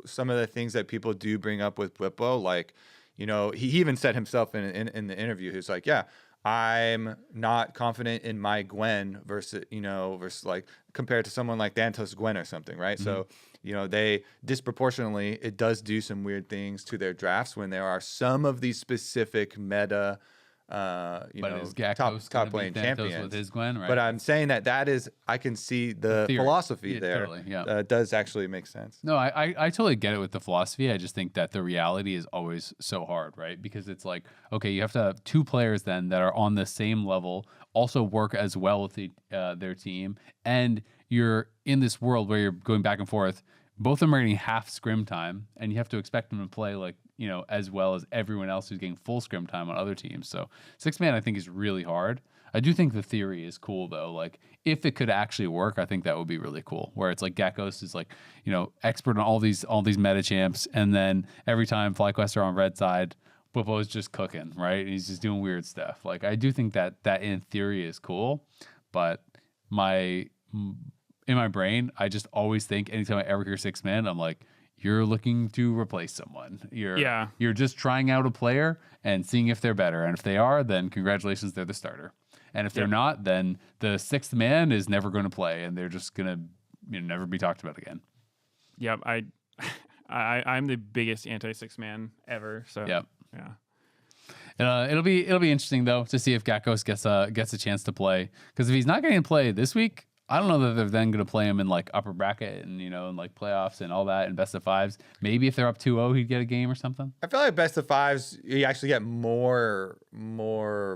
some of the things that people do bring up with Whippo. Like, he even said himself in the interview, he was like, yeah, I'm not confident in my Gwen versus like compared to someone like Dantos Gwen or something, right? Mm-hmm. So, they disproportionately, it does do some weird things to their drafts when there are some of these specific meta top lane champions with his Gwen, right? But I'm saying that is, I can see the philosophy there. Totally, yeah. Does actually make sense. No, I totally get it with the philosophy. I just think that the reality is always so hard, right? Because it's like, okay, you have to have two players then that are on the same level, also work as well with their team, and you're in this world where you're going back and forth. Both of them are getting half scrim time, and you have to expect them to play like, as well as everyone else who's getting full scrim time on other teams. So 6-man, I think, is really hard. I do think the theory is cool though. Like if it could actually work, I think that would be really cool. Where it's like Gekos is like, you know, expert on all these meta champs, and then every time FlyQuest are on red side, Bwipo is just cooking, right? He's just doing weird stuff. Like I do think that in theory is cool, but in my brain, I just always think anytime I ever hear 6-man, I'm like, you're looking to replace someone. You're just trying out a player and seeing if they're better. And if they are, then congratulations, they're the starter. And if they're not, then the 6th man is never going to play, and they're just going to never be talked about again. Yep, I'm the biggest anti-6-man ever. So yep. Yeah. It'll be interesting though to see if Gekos gets a chance to play, because if he's not getting to play this week, I don't know that they're then going to play him in like upper bracket and and like playoffs and all that and best of 5s. Maybe if they're up 2-0, he'd get a game or something. I feel like best of 5s, you actually get more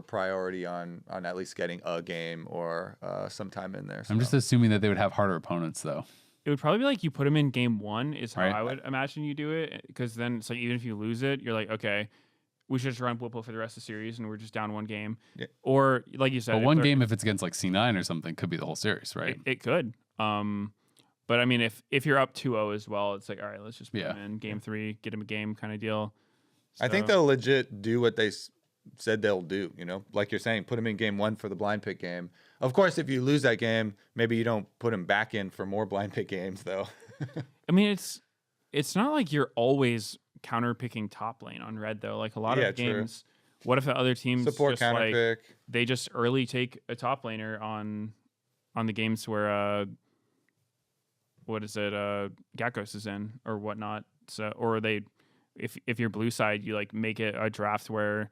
priority on at least getting a game or some time in there. So. I'm just assuming that they would have harder opponents though. It would probably be like you put him in game 1 is how Right. I would imagine you do it, because then it's like even if you lose it, you're like, okay, we should just run Bwipo for the rest of the series and we're just down 1 game. Yeah. Or like you said, But one game, if it's against like C9 or something, could be the whole series, right? It could. But I mean, if you're up 2-0 as well, it's like, all right, let's just put him in game 3, get him a game kind of deal. So, I think they'll legit do what they said they'll do, like you're saying, put him in game 1 for the blind pick game. Of course, if you lose that game, maybe you don't put him back in for more blind pick games though. I mean, it's not like you're always counter picking top lane on red though. Like a lot of games, what if the other teams support just counter like pick? They just early take a top laner on the games where Gekos is in or whatnot. So or they if you're blue side, you like make it a draft where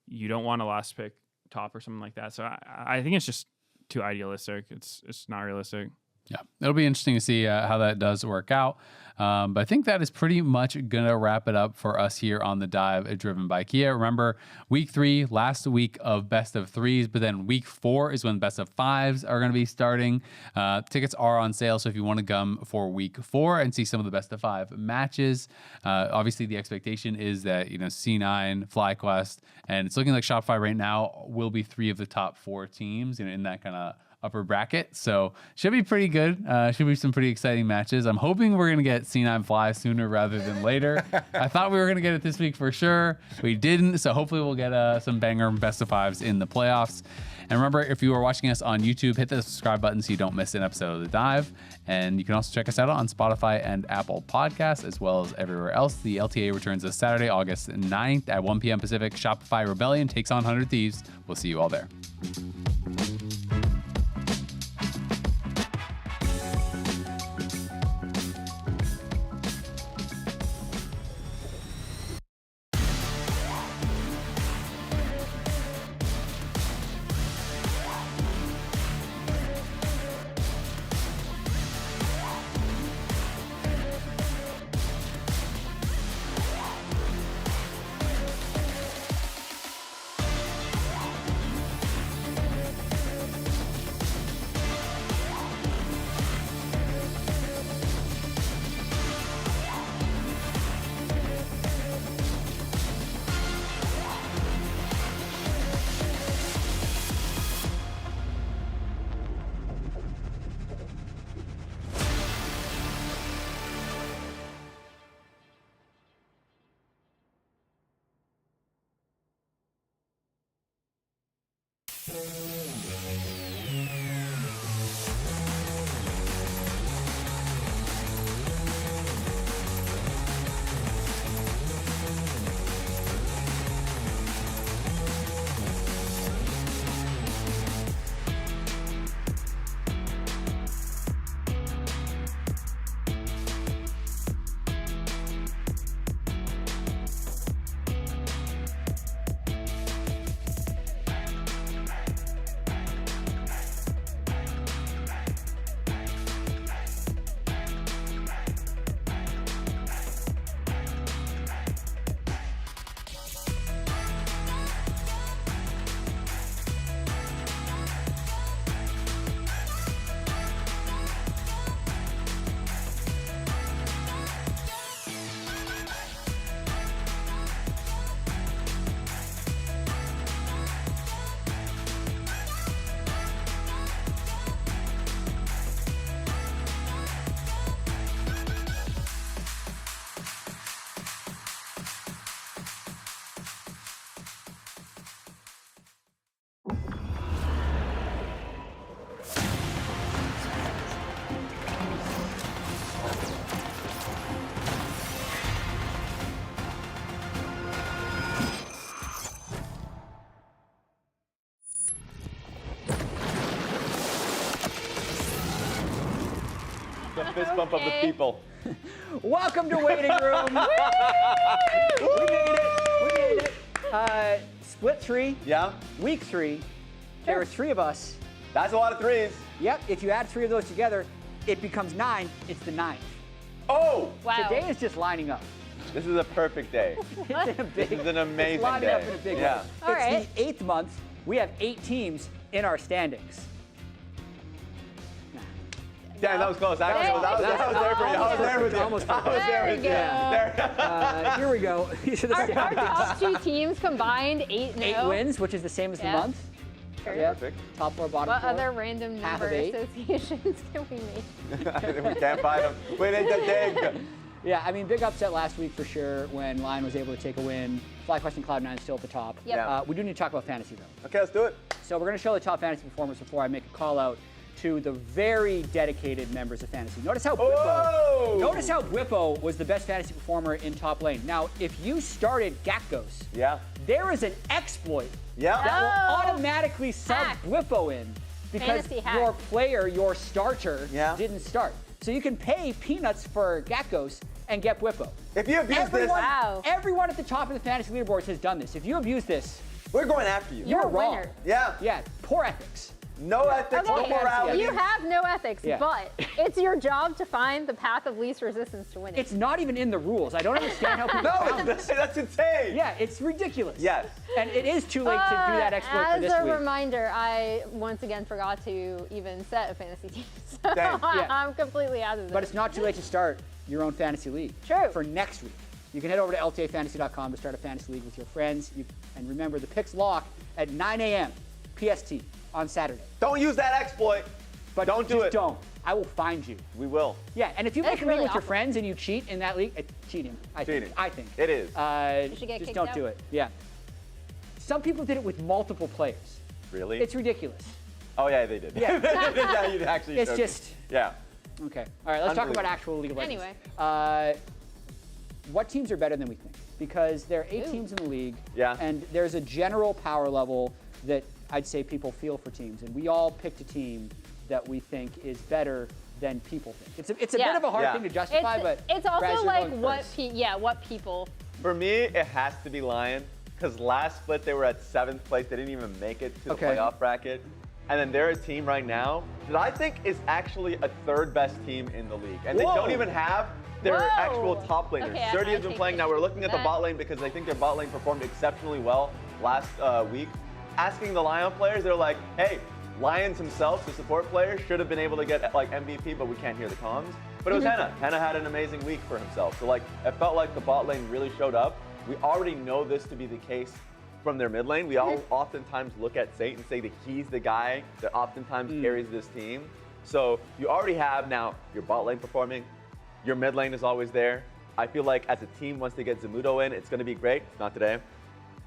you don't want a last pick top or something like that. So I think it's just too idealistic. It's not realistic. Yeah, it'll be interesting to see how that does work out. But I think that is pretty much going to wrap it up for us here on the Dive driven by Kia. Remember, week 3, last week of best of 3s, but then week 4 is when best of 5s are going to be starting. Tickets are on sale, so if you want to come for week 4 and see some of the best of 5 matches, obviously the expectation is that C9, FlyQuest, and it's looking like Shopify right now will be 3 of the top 4 teams in that kind of upper bracket, so should be pretty good. Should be some pretty exciting matches. I'm hoping we're gonna get C9 Fly sooner rather than later. I thought we were gonna get it this week for sure. We didn't, so hopefully we'll get some banger best of 5s in the playoffs. And remember, if you are watching us on YouTube, hit the subscribe button so you don't miss an episode of The Dive. And you can also check us out on Spotify and Apple Podcasts, as well as everywhere else. The LTA returns this Saturday, August 9th at 1 p.m. Pacific. Shopify Rebellion takes on 100 Thieves. We'll see you all there. fist bump of the Okay. people. Welcome to Waiting Room. We made it. Split 3. Yeah, Week 3. There are 3 of us. that's a lot of threes. Yep. If you add 3 of those together, it becomes 9. It's the 9th. Oh, Wow. Today is just lining up. this is a perfect day. It's in a big. This is an amazing It's lining day. up in a big Yeah. way. All It's right. the 8th month. We have 8 teams in our standings. Damn, that was close. Actually, That I was there for you. I was there with you. Almost I was there There with we you. go. There. Here we go. These are the Our standings. top 2 teams combined 8-0. 8 wins, which is the same as Yeah. the month. Sure. Yeah. Perfect. Top floor, bottom What floor. other random Half number of 8. associations can we make? We can't find them. Wait, dig. Yeah, I mean, big upset last week for sure when Lyon was able to take a win. FlyQuest and Cloud9 still at the top. Yep. Yeah. We do need to talk about fantasy, though. Okay, let's do it. So we're going to show the top fantasy performers before I make a call out to the very dedicated members of fantasy. Notice how Oh! Bwippo was the best fantasy performer in top lane. Now, if you started Gakgos, Yeah. there is an exploit Yeah. that will Oh. automatically sub Hack. Bwippo in because Fantasy hack. your player, your starter, Yeah. didn't start. So you can pay peanuts for Gakgos and get Bwippo. If you abuse this, Wow. Everyone at the top of the fantasy leaderboards has done this. If you abuse this, we're going after you. you're a wrong. winner. Yeah. Yeah, poor ethics. No ethics, no Okay, morality. you have no ethics, Yeah. but it's your job to find the path of least resistance to winning. It's not even in the rules. I don't understand how people No, found it. that's insane. Yeah, it's ridiculous. Yes. And it is too late to do that exploit for this As a week. reminder, I once again forgot to even set a fantasy team, so Dang. Yeah. I'm completely out of this. But it's not too late to start your own fantasy league. True. For next week. You can head over to LTAfantasy.com to start a fantasy league with your friends. And remember, the picks lock at 9 a.m. PST on Saturday. Don't use that exploit. But Don't do just it. don't. I will find you. We will. Yeah, and if you That's make a league really with your awful. friends and you cheat in that league, cheating. I Cheating. think. I think. It is. You should get just kicked don't out. do it. Yeah. Some people did it with multiple players. Really? It's ridiculous. Oh yeah, they did. Yeah. Yeah, you actually It's showed me. just Yeah. okay. All right, let's talk about Unbelievable. actual League of Legends. Anyway. What teams are better than we think? Because there are 8 Ooh. teams in the league, Yeah. and there's a general power level that I'd say people feel for teams, and we all picked a team that we think is better than people think. It's a Yeah. bit of a hard Yeah. thing to justify, but it's also Raz, you're like going what first. what people. For me, it has to be Lyon, because last split they were at 7th place. They didn't even make it to the Okay. playoff bracket. And then they're a team right now that I think is actually a 3rd best team in the league. And they Whoa. don't even have their Whoa. actual top laners. Okay, I Surdy has been take playing now. We're looking at the that. bot lane because I think their bot lane performed exceptionally well last week. Asking the Lyon players, they're like, hey, Lyons himself, the support player, should have been able to get like MVP, but we can't hear the comms. But it was Henna. Henna had an amazing week for himself. So like, it felt like the bot lane really showed up. We already know this to be the case from their mid lane. We all oftentimes look at Saint and say that he's the guy that oftentimes carries this team. So you already have now your bot lane performing. Your mid lane is always there. I feel like as a team, once they get Zamudo in, it's going to be great. It's not today.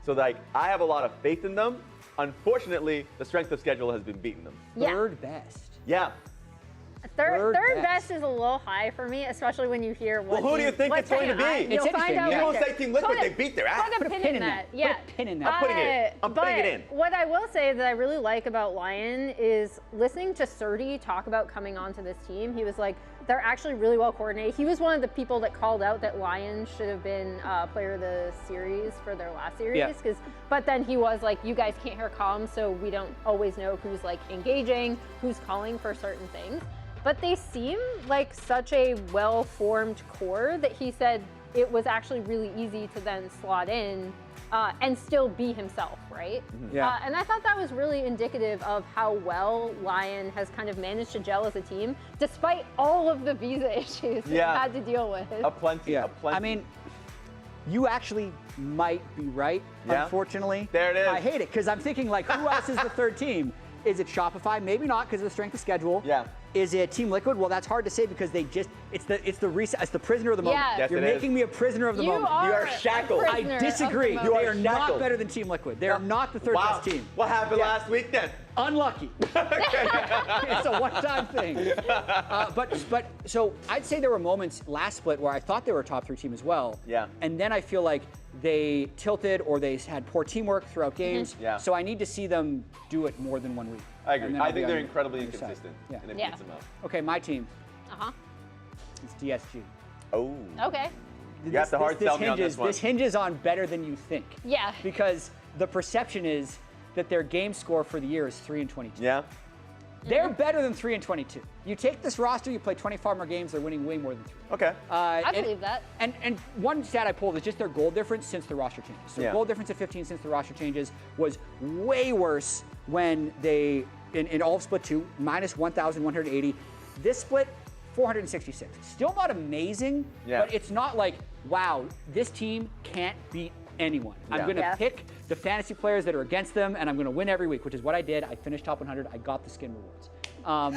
So like, I have a lot of faith in them. Unfortunately, the strength of schedule has been beating them. Yeah. third best. Yeah. Third best. best is a little high for me, especially when you hear what. Well, who do you think what it's going to team. be? You'll It's find interesting, out yeah. People later. say Team Liquid, Put they beat their ass. Put a pin in that. Yeah. Put a pin in that. I'm putting it in. I'm putting it in. What I will say that I really like about Lyon is listening to Surdy talk about coming onto this team. He was like, they're actually really well coordinated. He was one of the people that called out that Lyon should have been player of the series for their last series. Yeah. But then he was like, you guys can't hear comms, so we don't always know who's like engaging, who's calling for certain things. But they seem like such a well-formed core that he said it was actually really easy to then slot in and still be himself, right? Yeah. And I thought that was really indicative of how well Lyon has kind of managed to gel as a team, despite all of the visa issues that Yeah. he had to deal with. A plenty. Yeah. A plenty. I mean, you actually might be right, Yeah. unfortunately. There it is. I hate it, because I'm thinking, like, who else is the third team? Is it Shopify? Maybe not, because of the strength of schedule. Yeah. Is it Team Liquid? Well, that's hard to say because it's the prisoner of the moment. Yeah. Yes, You're it is. making me a prisoner of the You moment. are, You are shackled. a I prisoner of the disagree. moment. They are are not shackled. better than Team Liquid. They are not the third wow. best team. What happened Yeah. last week then? Unlucky. It's a one-time thing. But so I'd say there were moments last split where I thought they were a top 3 team as well. Yeah. And then I feel like they tilted or they had poor teamwork throughout games. Yeah. So I need to see them do it more than 1 week. I And agree. then I I'll be think on they're the incredibly other side. inconsistent, Yeah. and it Yeah. beats them up. Okay, my team. Uh-huh. It's DSG. Oh. Okay. You have to hard sell me on this one. This hinges on better than you think. Yeah. Because the perception is that their game score for the year is 3-22. Yeah. They're better than 3-22. You take this roster, you play 25 more games, they're winning way more than 3. Okay. I believe that. And one stat I pulled is just their goal difference since the roster changes. So Yeah. goal difference at 15 since the roster changes was way worse when they, in all of split 2, minus 1,180. This split, 466. Still not amazing, Yeah. but it's not like, wow, this team can't beat anyone. I'm Yeah. going to Yeah. pick the fantasy players that are against them, and I'm going to win every week, which is what I did. I finished top 100. I got the skin rewards. Wow.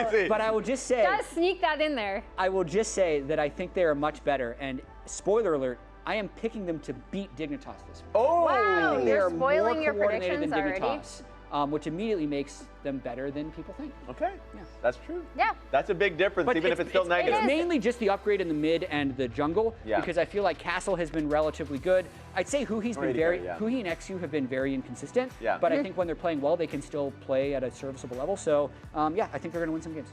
Crazy. But I will just say, Gotta sneak that in there. I will just say that I think they are much better. And spoiler alert, I am picking them to beat Dignitas this week. Oh. Wow, They you're are spoiling more your coordinated than predictions already. Dignitas, which immediately makes them better than people think. Okay. Yeah. That's true. Yeah. That's a big difference, even if it's still negative. It's mainly just the upgrade in the mid and the jungle, Yeah. because I feel like Castle has been relatively good. I'd say Huhi's been Already very, good, yeah. Huhi and XU have been very inconsistent. Yeah. But I think when they're playing well, they can still play at a serviceable level. So yeah, I think they're going to win some games.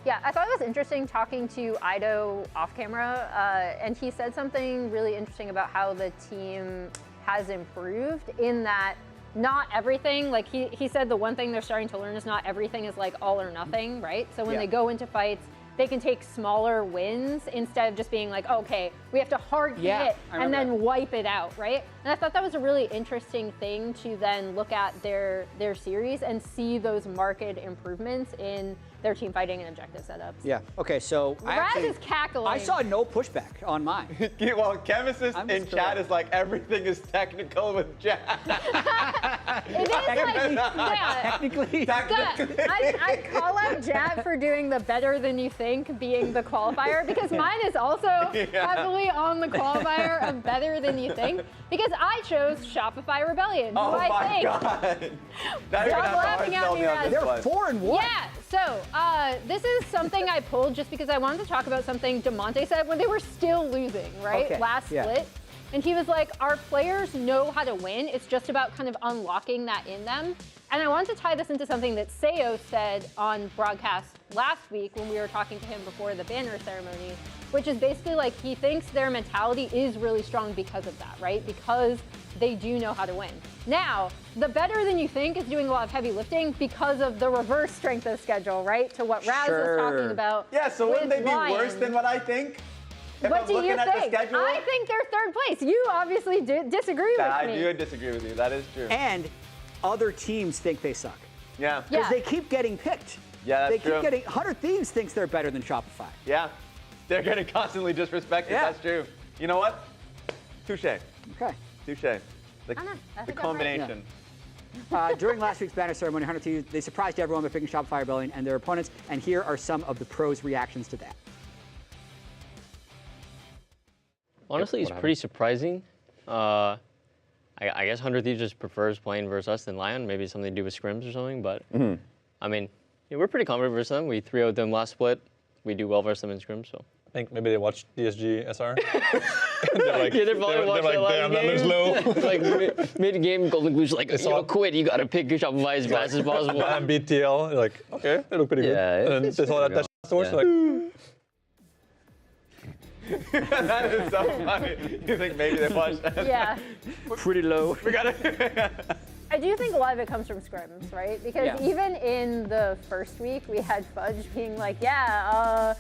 Yeah, I thought it was interesting talking to Ido off camera, and he said something really interesting about how the team has improved in that not everything, like he said the one thing they're starting to learn is not everything is like all or nothing, right? So when Yeah. they go into fights, they can take smaller wins instead of just being like, okay, we have to hard hit I and remember then that. wipe it out, right? And I thought that was a really interesting thing to then look at their series and see those marked improvements in their team fighting and objective setups. Yeah. Okay, so Raz is cackling. I saw no pushback on mine. Well, Chemisist I'm in just chat correct. is like, everything is technical with Jack. It is like, yeah. Technically. I call out Jat for doing the better than you think being the qualifier because mine is also heavily on the qualifier of better than you think because I chose Shopify Rebellion, who Oh I my think. God. Now you're gonna have to laughing at hard sell me, me on Raz. this They're one. 4-1. Yeah, so this is something I pulled just because I wanted to talk about something DeMonte said when they were still losing, right? Okay, Last yeah. split. And he was like, our players know how to win. It's just about kind of unlocking that in them. And I wanted to tie this into something that Seo said on broadcast last week when we were talking to him before the banner ceremony, which is basically like he thinks their mentality is really strong because of that, right? Because they do know how to win. Now, the better than you think is doing a lot of heavy lifting because of the reverse strength of schedule, right? To what Raz was talking about. Yeah, so wouldn't with they be Lyon. worse than what I think? If What I'm do looking you at think? the schedule? I think they're third place. You obviously disagree with I me. do disagree with you. That is true. And other teams think they suck. Yeah. Because Yeah. they keep getting picked. Yeah, that's they keep true. getting 100 Thieves thinks they're better than Shopify. Yeah. They're getting constantly disrespected. Yeah. That's true. You know what? Touche. Okay. Touche. I don't know. I The think I'm right. combination. During last week's banner ceremony, 100 Thieves, they surprised everyone by picking Shopify Rebellion and their opponents. And here are some of the pros' reactions to that. Honestly, it's pretty surprising. I guess 100 Thieves just prefers playing versus us than Lyon. Maybe it's something to do with scrims or something. But I mean, yeah, we're pretty confident versus them. We 3-0'd them last split. We do well versus them in scrims. So I think maybe they watched DSG SR. They're like, yeah, they're probably watching like, a lot damn, of that looks games. low. Like mid-game, Golden Glue's like, saw- quit. You gotta pick your Shopify as fast as possible. And BTL, they're like, okay, they look pretty Yeah, good. And it's they saw that source, yeah. like, That is so funny. You think maybe they watched that? Yeah. Pretty low. We got it. I do think a lot of it comes from scrims, right? Because Yeah. even in the first week, we had Fudge being like, yeah,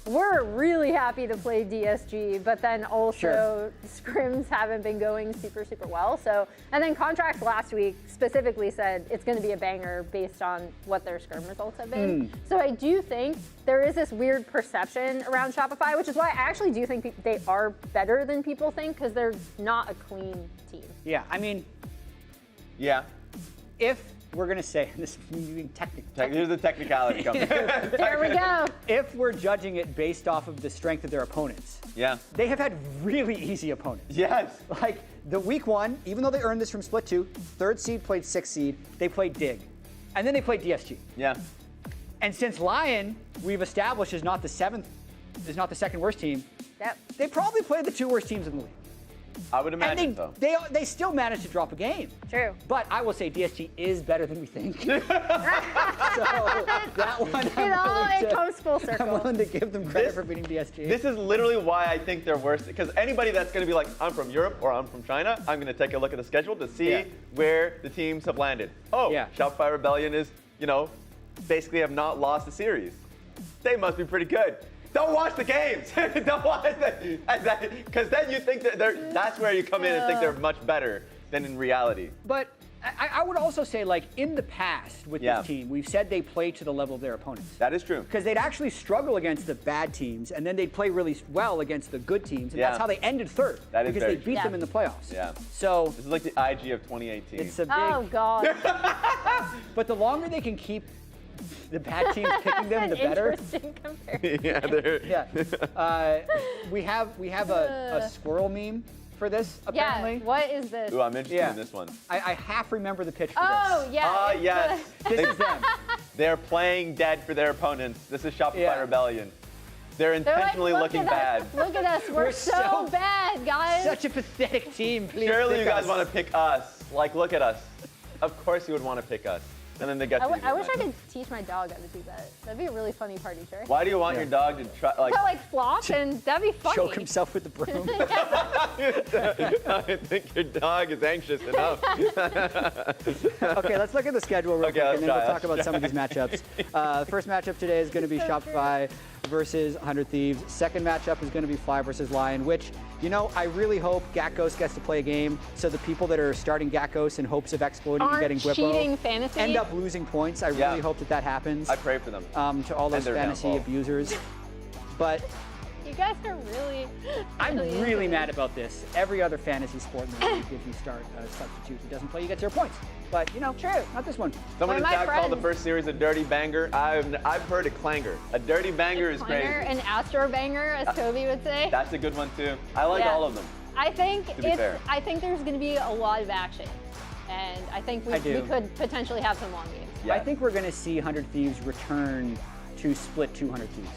we're really happy to play DSG, but then also scrims haven't been going super, super well. So, and then Contracts last week specifically said it's going to be a banger based on what their scrim results have been. So I do think there is this weird perception around Shopify, which is why I actually do think they are better than people think because they're not a clean team. Yeah, I mean, Yeah. if we're going to say, this is being technical. Here's the technicality coming. There we go. If we're judging it based off of the strength of their opponents, Yeah. they have had really easy opponents. Yes. Like the week one, even though they earned this from split 2, third seed played 6th seed, they played Dig. And then they played DSG. Yeah. And since Lyon, we've established is not the second worst team, Yep. they probably played the 2 worst teams in the league. I would imagine And so. they still managed to drop a game. True. But I will say DSG is better than we think. So that one, It comes full I'm circle. willing to give them credit for beating DSG. This is literally why I think they're worse. Because anybody that's going to be like, I'm from Europe or I'm from China, I'm going to take a look at the schedule to see where the teams have landed. Oh, Shopify Rebellion is, basically have not lost a series. They must be pretty good. Don't watch the games. Don't watch because then you think that that's where you come in and think they're much better than in reality. But I would also say, like, in the past with this team, we've said they play to the level of their opponents. That is true. Because they'd actually struggle against the bad teams, and then they'd play really well against the good teams, and that's how they ended third. That is because they very beat them in the playoffs. Yeah. So this is like the IG of 2018. it's a big. Oh God. But the longer they can keep the bad teams picking them, the better. Interesting comparison. We have a squirrel meme for this, apparently. Yeah. What is this? Ooh, I'm interested in this one. I half remember the pitch for Oh this. yeah. Yes. This is them. They're playing dead for their opponents. This is Shopify Rebellion. They're They're like, intentionally "Look looking at bad. us. Look at us. We're so bad, guys. Such a pathetic team. Please Surely pick you guys us. want to pick us. Like, look at us. Of course you would want to pick us. And then they get I wish I could teach my dog how to do that. That'd be a really funny party trick. Why do you want your dog to try, like flop, and that'd be funny. Choke himself with the broom. I think your dog is anxious enough. Okay, let's look at the schedule real quick, let's and then try, we'll talk let's about some of these matchups. The first matchup today is going to be Shopify versus 100 Thieves. Second matchup is going to be Fly versus Lyon, which, I really hope Gakos gets to play a game so the people that are starting Gakos in hopes of exploiting and getting cheating Gwippo fantasy. end up losing points. I really hope that happens. I pray for them. To all those their fantasy downfall. abusers. But You guys are really. I'm into really this. mad about this. Every other fantasy sport in the league, if you start a substitute who doesn't play, you get 0 points. But, True. not this one. Someone in One of my chat called the friends- first series a dirty banger. I've heard a clanger. A dirty banger is Clanger, crazy. an Astro banger, as Toby would say. That's a good one too. I like all of them. I think be fair. I think there's going to be a lot of action, and I think we could potentially have some long games. Yeah. I think we're going to see 100 Thieves return to split 200 Thieves.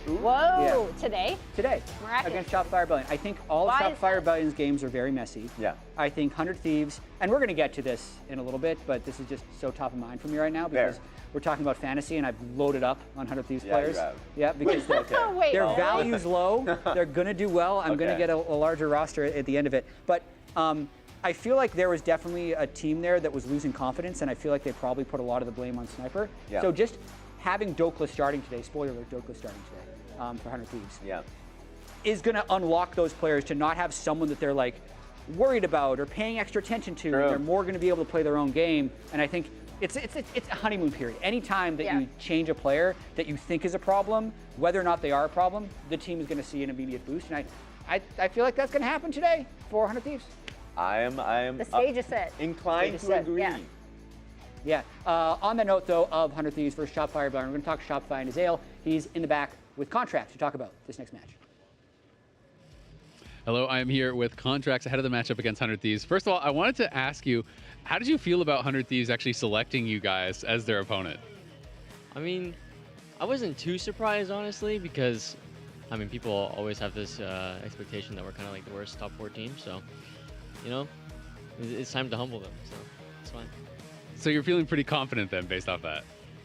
Whoa! Today? Today, Miraculous. against Shopify Rebellion. I think all of Why is Shopify that? Rebellion's games are very messy. Yeah. I think 100 Thieves, and we're going to get to this in a little bit, but this is just so top of mind for me right now because we're talking about fantasy, and I've loaded up on 100 Thieves players. you have. Yeah, because Wait, their really? value's low. They're going to do well. I'm going to get a larger roster at the end of it. But I feel like there was definitely a team there that was losing confidence, and I feel like they probably put a lot of the blame on Sniper. Yeah. So just having Dokla starting today, spoiler alert, Dokla starting today for 100 Thieves, is going to unlock those players to not have someone that they're like worried about or paying extra attention to. They're more going to be able to play their own game, and I think it's a honeymoon period. Anytime that you change a player that you think is a problem, whether or not they are a problem, the team is going to see an immediate boost, and I feel like that's going to happen today for 100 Thieves. I am The stage is set. inclined Stage is to set, agree. yeah. Yeah. On the note, though, of 100 Thieves versus Shopify Rebellion, we're going to talk Shopify and Azael. He's in the back with contracts to talk about this next match. Hello, I'm here with contracts ahead of the matchup against 100 Thieves. First of all, I wanted to ask you, how did you feel about 100 Thieves actually selecting you guys as their opponent? I mean, I wasn't too surprised, honestly, because, people always have this expectation that we're kind of like the worst top 4 team. So, it's time to humble them. So, it's fine. So you're feeling pretty confident then, based off that?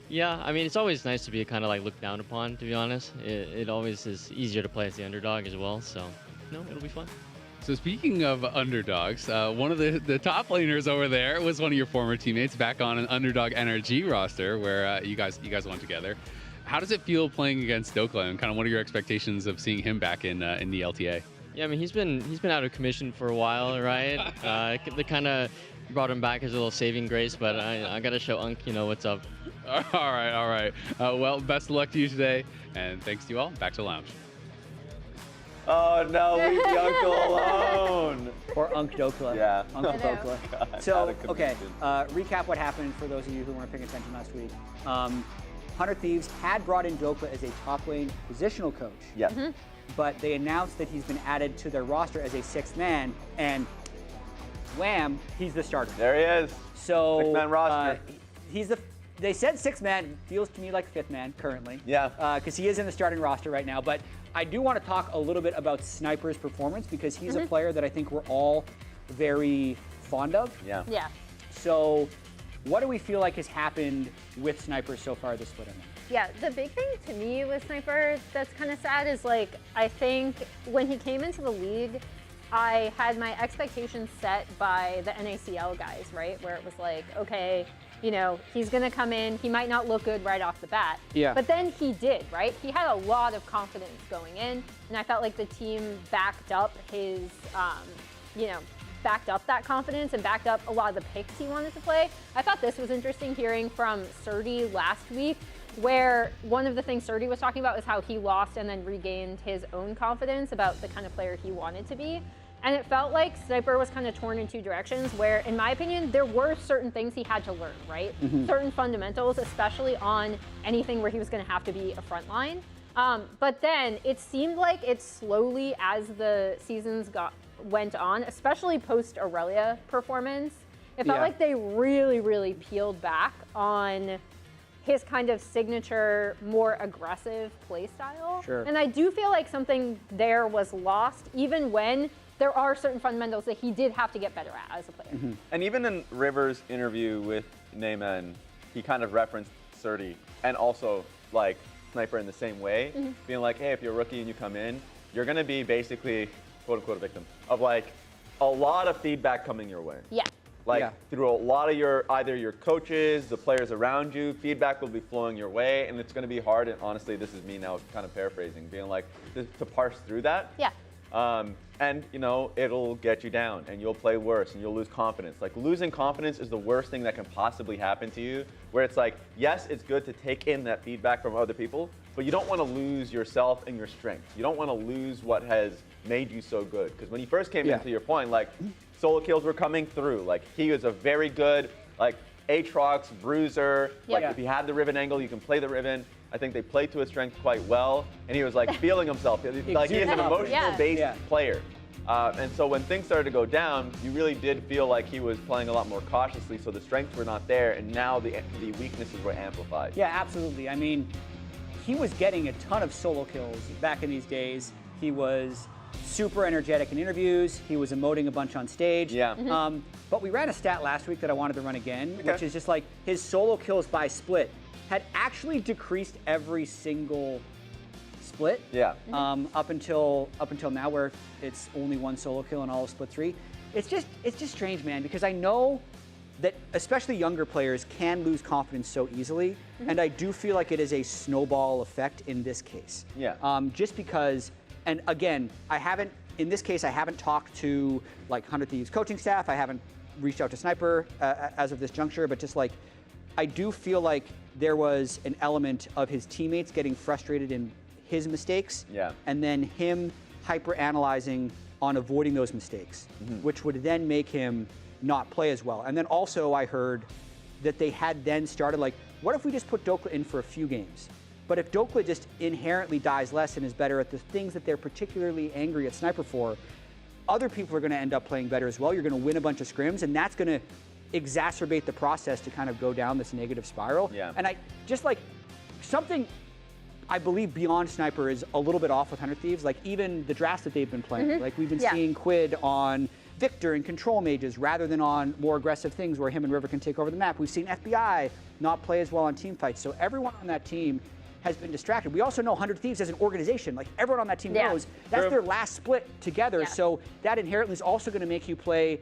Yeah, it's always nice to be kind of like looked down upon, to be honest. It always is easier to play as the underdog as well. So, it'll be fun. So speaking of underdogs, one of the top laners over there was one of your former teammates back on an underdog NRG roster where you guys won together. How does it feel playing against Dokla, and kind of what are your expectations of seeing him back in the LTA? Yeah, he's been out of commission for a while, right? They kind of brought him back as a little saving grace, but I got to show Unk, what's up. All right. Well, best of luck to you today, and thanks to you all. Back to Lounge. Oh no, leave the uncle alone. Or Unk Dokla. Yeah. Uncle I know. Dokla. God, So, out of okay, commission. recap what happened for those of you who weren't paying attention last week. 100 Thieves had brought in Dokla as a top lane positional coach. Yeah. But they announced that he's been added to their roster as a 6th man, and wham, he's the starter. There he is. So 6-man roster. he's the they said 6th man, feels to me like 5th man currently. Yeah. Because he is in the starting roster right now. But I do want to talk a little bit about Sniper's performance because he's a player that I think we're all very fond of. Yeah. Yeah. So what do we feel like has happened with Sniper so far this split? Yeah, the big thing to me with Sniper that's kind of sad is like, I think when he came into the league, I had my expectations set by the NACL guys, right? Where it was like, okay, you know, he's going to come in. He might not look good right off the bat. Yeah. But then he did, right? He had a lot of confidence going in. And I felt like the team backed up his, you know, backed up that confidence and backed up a lot of the picks he wanted to play. I thought this was interesting hearing from Surdy last week, where one of the things Surdy was talking about is how he lost and then regained his own confidence about the kind of player he wanted to be. And it felt like Sniper was kind of torn in two directions where, in my opinion, there were certain things he had to learn, right? Certain fundamentals, especially on anything where he was going to have to be a front line. But then it seemed like it slowly, as the seasons went on, especially post Aurelia performance, it felt like they really, really peeled back on his kind of signature, more aggressive play style. Sure. And I do feel like something there was lost, even when there are certain fundamentals that he did have to get better at as a player. And even in Rivers' interview with Neyman, he kind of referenced Surdy and also like Sniper in the same way, being like, hey, if you're a rookie and you come in, you're gonna be basically, quote unquote, a victim of like a lot of feedback coming your way. Yeah. Like through a lot of either your coaches, the players around you, feedback will be flowing your way, and it's going to be hard. And honestly, this is me now kind of paraphrasing, being like to parse through that. Yeah. And you know, it'll get you down, and you'll play worse, and you'll lose confidence. Like losing confidence is the worst thing that can possibly happen to you. Where it's like, yes, it's good to take in that feedback from other people, but you don't want to lose yourself and your strength. You don't want to lose what has made you so good. Because when you first came in, to your point, like solo kills were coming through. Like he was a very good, like Aatrox, bruiser. Like if he had the Riven angle, you can play the Riven. I think they played to his strength quite well, and he was like feeling himself. Like he is an emotional-based player. And so when things started to go down, you really did feel like he was playing a lot more cautiously, so the strengths were not there, and now the weaknesses were amplified. Yeah, absolutely. I mean, he was getting a ton of solo kills back in these days. He was super energetic in interviews. He was emoting a bunch on stage. Yeah. But we ran a stat last week that I wanted to run again, which is just like his solo kills by split had actually decreased every single split. Yeah. Up until now, where it's only one solo kill in all of split 3. It's just strange, man, because I know that especially younger players can lose confidence so easily, and I do feel like it is a snowball effect in this case. Yeah. Just because, and again, in this case, I haven't talked to like 100 Thieves coaching staff. I haven't reached out to Sniper as of this juncture, but just like, I do feel like there was an element of his teammates getting frustrated in his mistakes, and then him hyper-analyzing on avoiding those mistakes, which would then make him not play as well. And then also I heard that they had then started like, what if we just put Dokla in for a few games? But if Dokla just inherently dies less and is better at the things that they're particularly angry at Sniper for, other people are going to end up playing better as well. You're going to win a bunch of scrims, and that's going to exacerbate the process to kind of go down this negative spiral. Yeah. And I just like something I believe beyond Sniper is a little bit off with 100 Thieves. Like even the drafts that they've been playing, like we've been seeing Quid on Victor and control mages rather than on more aggressive things where him and River can take over the map. We've seen FBI not play as well on team fights. So everyone on that team has been distracted. We also know 100 Thieves as an organization. Like everyone on that team knows that's their last split together. So that inherently is also going to make you play,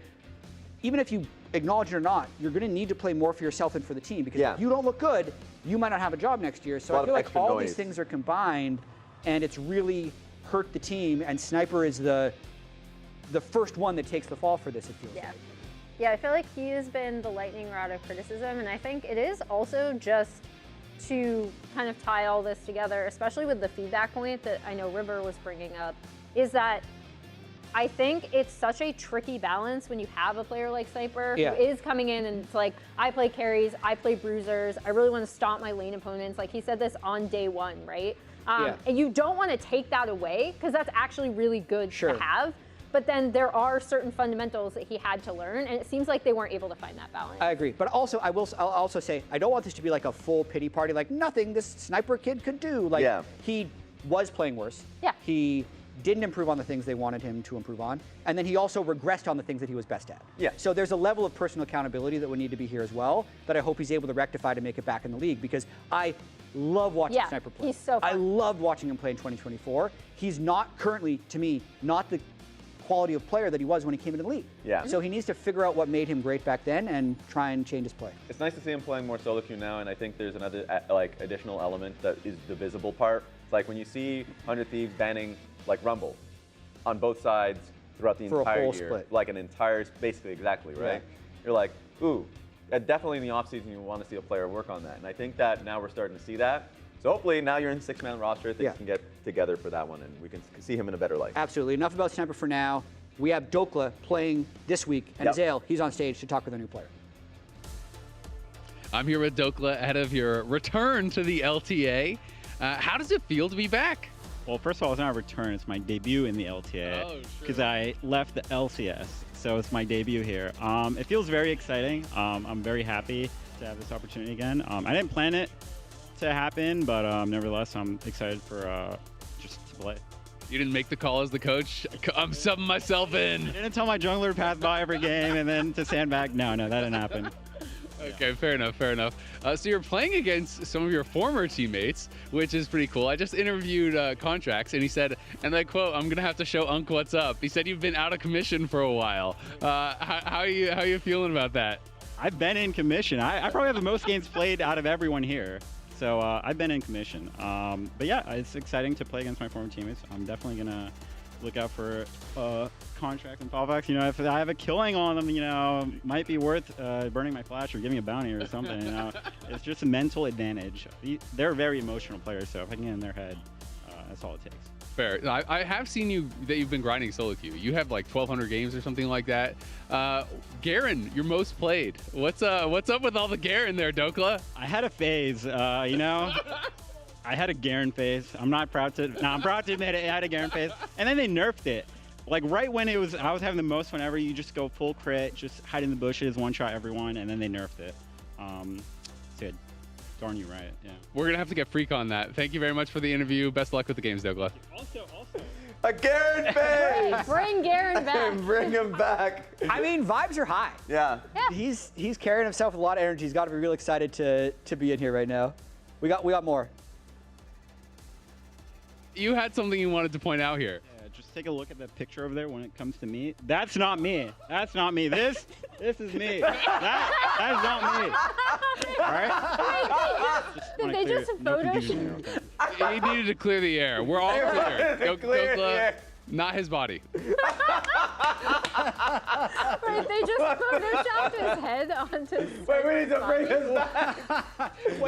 even if you acknowledge it or not, you're going to need to play more for yourself and for the team, because if you don't look good, you might not have a job next year. So I feel like all these things are combined, and it's really hurt the team, and Sniper is the first one that takes the fall for this, it feels like. Yeah, I feel like he has been the lightning rod of criticism, and I think it is also just to kind of tie all this together, especially with the feedback point that I know River was bringing up, is that I think it's such a tricky balance when you have a player like Sniper who is coming in and it's like, I play carries, I play bruisers, I really want to stomp my lane opponents. Like he said this on day one, right? And you don't want to take that away because that's actually really good to have. but then there are certain fundamentals that he had to learn, and it seems like they weren't able to find that balance. I agree, but also I'll also say I don't want this to be like a full pity party, like nothing this sniper kid could do. Like he was playing worse. Yeah. He didn't improve on the things they wanted him to improve on, and then he also regressed on the things that he was best at. Yeah. So there's a level of personal accountability that would need to be here as well that I hope he's able to rectify to make it back in the league, because I love watching Sniper play. He's so fun. I loved watching him play in 2024. He's not currently, to me, not the quality of player that he was when he came into the league. Yeah. So he needs to figure out what made him great back then and try and change his play. It's nice to see him playing more solo queue now, and I think there's another additional element that is the visible part. It's like when you see 100 Thieves banning like Rumble on both sides throughout the For a entire whole year, split. like an entire, basically exactly, right? Yeah. You're like, ooh, definitely in the offseason you want to see a player work on that, and I think that now we're starting to see that. So hopefully now you're in 6-man roster, things can get together for that one, and we can see him in a better light. Absolutely. Enough about Sniper for now. We have Dokla playing this week, and Zale, he's on stage to talk with a new player. I'm here with Dokla ahead of your return to the LTA. How does it feel to be back? Well, first of all, it's not a return. It's my debut in the LTA because I left the LCS. So it's my debut here. It feels very exciting. I'm very happy to have this opportunity again. I didn't plan it to happen, but nevertheless, I'm excited for just to play. You didn't make the call as the coach? I'm subbing myself in. I didn't tell my jungler to pass by every game and then to stand back. No, that didn't happen. Okay, fair enough. So you're playing against some of your former teammates, which is pretty cool. I just interviewed Contracts, and he said, and I quote, "I'm gonna have to show Unc what's up." He said you've been out of commission for a while. How are you feeling about that? I've been in commission. I probably have the most games played out of everyone here. So I've been in commission. But yeah, it's exciting to play against my former teammates. I'm definitely gonna look out for Contract and Fallbacks. If I have a killing on them, might be worth burning my flash or giving a bounty or something. It's just a mental advantage. They're very emotional players, so if I can get in their head, that's all it takes. Fair. I have seen that you've been grinding solo queue. You have like 1,200 games or something like that. Garen, your most played. What's up with all the Garen there, Dokla? I had a phase, I had a Garen phase. I'm proud to admit it. I had a Garen phase. And then they nerfed it. Like right when I was having the most fun ever, you just go full crit, just hide in the bushes, one-shot everyone, and then they nerfed it. So darn you right, yeah. We're going to have to get freak on that. Thank you very much for the interview. Best of luck with the games, Dokla. Also. A Garen phase! Bring Garen back. Bring him back. I mean, vibes are high. Yeah. He's carrying himself with a lot of energy. He's got to be real excited to be in here right now. We got more. You had something you wanted to point out here. Yeah, just take a look at that picture over there when it comes to me. That's not me. That's not me. This is me. That is not me. All right? Did they just Photoshop? He needed to clear the air. We're all clear. Dokla, not his body. Right, they just photoshopped his head onto. Wait, we need to bring this back.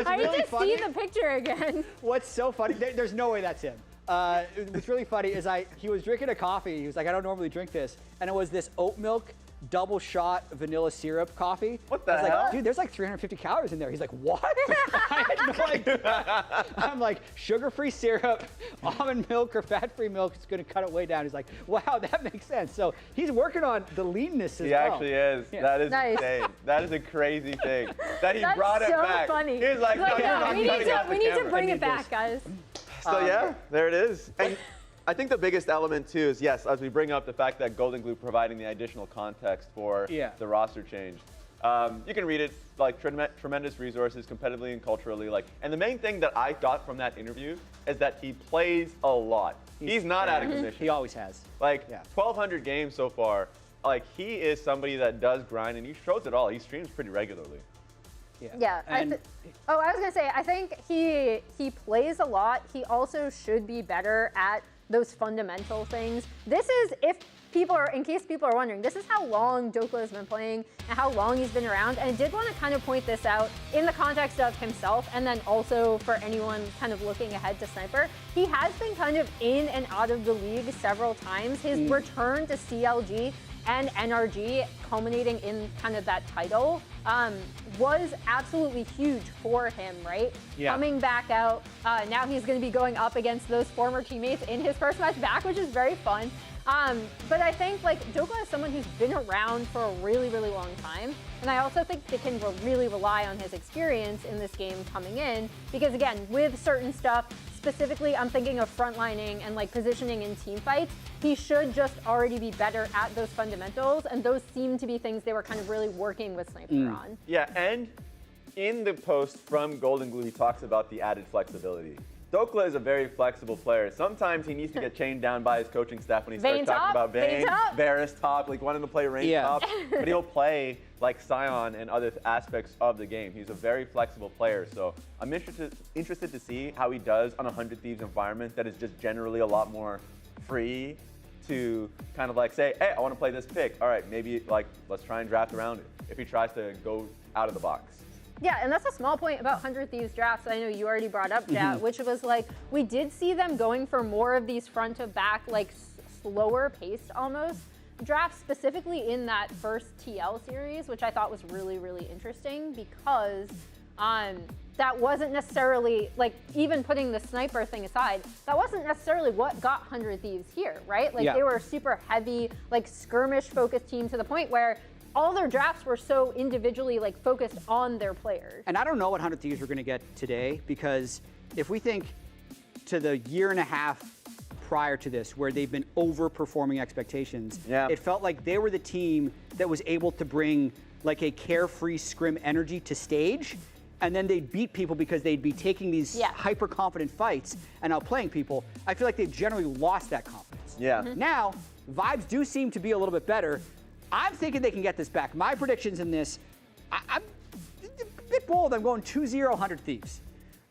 I need to see the picture again. What's so funny? There's no way that's him. What's really funny is he was drinking a coffee. He was like, I don't normally drink this, and it was this oat milk double shot vanilla syrup coffee. What the I was hell? like, dude, there's like 350 calories in there. He's like, what? I had no idea. I'm like, sugar-free syrup, almond milk or fat-free milk is going to cut it way down. He's like, wow, that makes sense. So he's working on the leanness as well. He actually is. Yeah. That is Nice. insane. That is a crazy thing. That he That's brought it so back. funny. He was like, no, we need to bring it back, guys. So yeah, there it is. And I think the biggest element too is, yes, as we bring up the fact that Golden Glue providing the additional context for the roster change. You can read it, like tremendous resources competitively and culturally. And the main thing that I got from that interview is that he plays a lot. He's not out of commission. He always has. 1,200 games so far. He is somebody that does grind, and he shows it all. He streams pretty regularly. Yeah. I was gonna say, I think he plays a lot. He also should be better at those fundamental things. This is, in case people are wondering, this is how long Dokla has been playing and how long he's been around. And I did want to kind of point this out in the context of himself, and then also for anyone kind of looking ahead to Sniper. He has been kind of in and out of the league several times. His return to CLG and NRG culminating in kind of that title was absolutely huge for him, right? Yeah. Coming back out, now he's going to be going up against those former teammates in his first match back, which is very fun. But I think like Dokla is someone who's been around for a really, really long time. And I also think they can really rely on his experience in this game coming in, because again, with certain stuff, specifically I'm thinking of frontlining and like positioning in team fights, he should just already be better at those fundamentals, and those seem to be things they were kind of really working with Sniper on. Yeah, and in the post from Golden Glue, he talks about the added flexibility. Dokla is a very flexible player. Sometimes he needs to get chained down by his coaching staff when he starts talking about Vayne, Varus top, like wanting to play range top, but he'll play like Sion and other aspects of the game. He's a very flexible player, so I'm interested to see how he does on a 100 Thieves environment that is just generally a lot more free to kind of like say, hey, I want to play this pick. All right, maybe like let's try and draft around it if he tries to go out of the box. Yeah, and that's a small point about 100 Thieves drafts I know you already brought up, Jat, which was like, we did see them going for more of these front to back, like slower paced almost drafts, specifically in that first TL series, which I thought was really, really interesting because that wasn't necessarily, like even putting the sniper thing aside, that wasn't necessarily what got 100 Thieves here, right? Like they were a super heavy, like skirmish focused team to the point where all their drafts were so individually like focused on their players. And I don't know what 100 Thieves we're going to get today, because if we think to the year and a half prior to this where they've been overperforming expectations, it felt like they were the team that was able to bring like a carefree scrim energy to stage, and then they'd beat people because they'd be taking these hyper confident fights and outplaying people. I feel like they've generally lost that confidence. Now, vibes do seem to be a little bit better. I'm thinking they can get this back. My predictions in this, I'm a bit bold. I'm going 2-0 100 Thieves.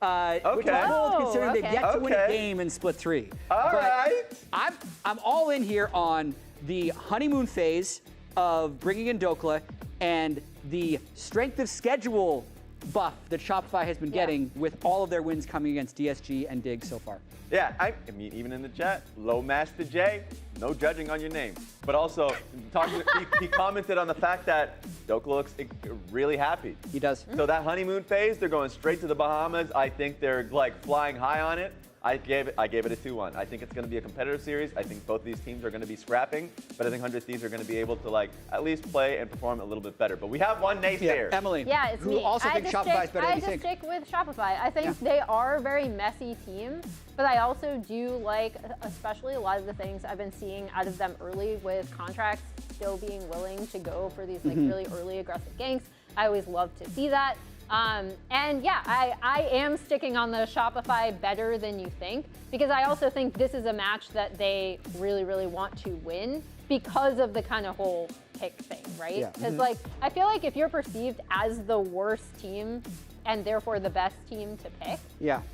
Which is bold considering they've yet to win a game in split 3. All right. I'm all in here on the honeymoon phase of bringing in Dokla and the strength of schedule buff that Shopify has been getting with all of their wins coming against DSG and Dig so far. Yeah, I mean, even in the chat, Low Master J, no judging on your name. But also, he commented on the fact that Dokla looks really happy. He does. So that honeymoon phase, they're going straight to the Bahamas. I think they're like flying high on it. I gave it a 2-1. I think it's going to be a competitive series. I think both these teams are going to be scrapping, but I think 100 Thieves are going to be able to like at least play and perform a little bit better. But we have one naysayer. Emily. Yeah, it's who me. also thinks Shopify's better than you think. I just stick with Shopify. I think they are a very messy team, but I also do like, especially a lot of the things I've been seeing out of them early with contracts still being willing to go for these like really early aggressive ganks. I always love to see that. And yeah, I am sticking on the Shopify better than you think, because I also think this is a match that they really, really want to win because of the kind of whole pick thing, right? Because like, I feel like if you're perceived as the worst team and therefore the best team to pick,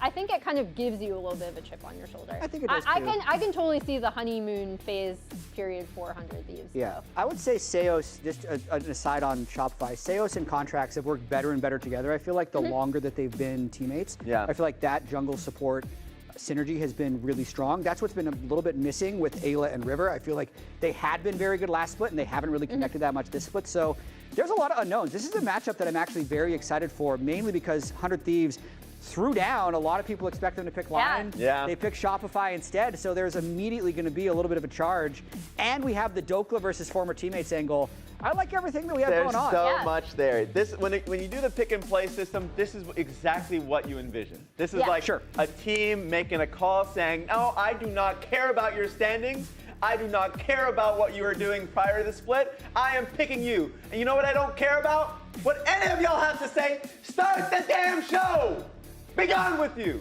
I think it kind of gives you a little bit of a chip on your shoulder. I think it does too. I can totally see the honeymoon phase period for 100 Thieves. Yeah, I would say Seos, just an aside on Shopify, Seos and Contracts have worked better and better together. I feel like the longer that they've been teammates, I feel like that jungle support synergy has been really strong. That's what's been a little bit missing with Ayla and River. I feel like they had been very good last split and they haven't really connected that much this split. So there's a lot of unknowns. This is a matchup that I'm actually very excited for, mainly because 100 Thieves threw down. A lot of people expect them to pick Lyon. They picked Shopify instead, so there's immediately going to be a little bit of a charge. And we have the Dokla versus former teammates angle. I like everything that we have going on. There's so much there. This when you do the pick and play system, this is exactly what you envision. This is like a team making a call saying, no, I do not care about your standings. I do not care about what you were doing prior to the split. I am picking you. And you know what I don't care about? What any of y'all have to say. Start the damn show. Be gone with you.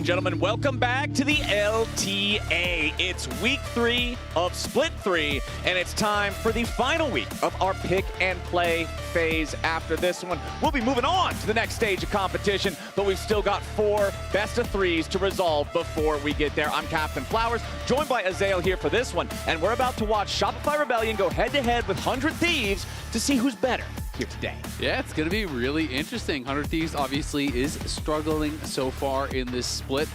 and gentlemen, welcome back to the LTA. It's week 3 of Split 3, and it's time for the final week of our pick and play phase. After this one, we'll be moving on to the next stage of competition, but we've still got 4 best of 3s to resolve before we get there. I'm Captain Flowers, joined by Azael here for this one, and we're about to watch Shopify Rebellion go head-to-head with 100 Thieves to see who's better here today. Yeah, it's going to be really interesting. 100 Thieves obviously is struggling so far in this split,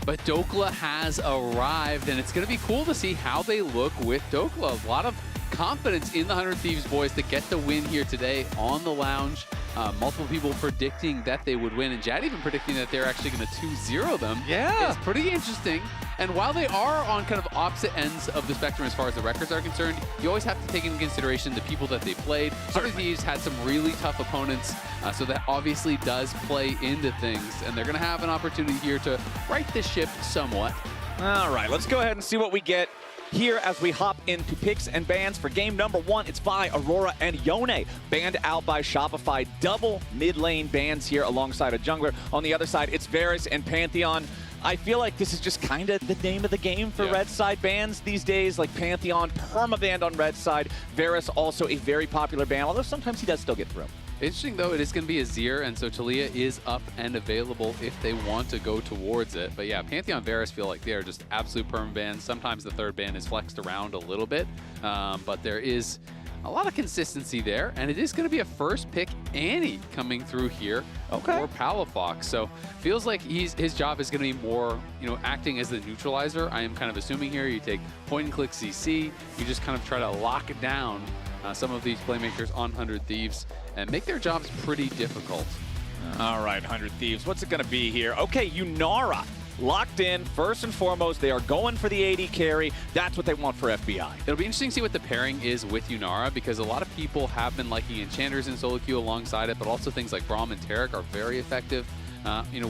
but Dokla has arrived, and it's going to be cool to see how they look with Dokla. A lot of confidence in the 100 Thieves boys to get the win here today on the lounge. Multiple people predicting that they would win, and Jad even predicting that they're actually going to 2-0 them. Yeah. It's pretty interesting. And while they are on kind of opposite ends of the spectrum as far as the records are concerned, you always have to take into consideration the people that they played. 100 Thieves had some really tough opponents, so that obviously does play into things. And they're going to have an opportunity here to right the ship somewhat. All right, let's go ahead and see what we get here as we hop into picks and bans for game number 1. It's Vi, Aurora, and Yone, banned out by Shopify. Double mid lane bans here alongside a jungler. On the other side, it's Varus and Pantheon. I feel like this is just kind of the name of the game for red side bans these days, like Pantheon, perma-banned on red side. Varus also a very popular ban, although sometimes he does still get through. Interesting, though, it is going to be a Azir, and so Talia is up and available if they want to go towards it. But yeah, Pantheon Varus feel like they are just absolute perm bans. Sometimes the third ban is flexed around a little bit, but there is a lot of consistency there, and it is going to be a first pick Annie coming through here for Palafox. So feels like his job is going to be more, acting as the neutralizer. I am kind of assuming here you take point and click CC, you just kind of try to lock down some of these playmakers on 100 Thieves and make their jobs pretty difficult. All right, 100 Thieves, what's it going to be here? Okay, Yunara locked in. First and foremost, they are going for the AD carry. That's what they want for FBI. It'll be interesting to see what the pairing is with Yunara, because a lot of people have been liking Enchanters in solo queue alongside it, but also things like Braum and Taric are very effective,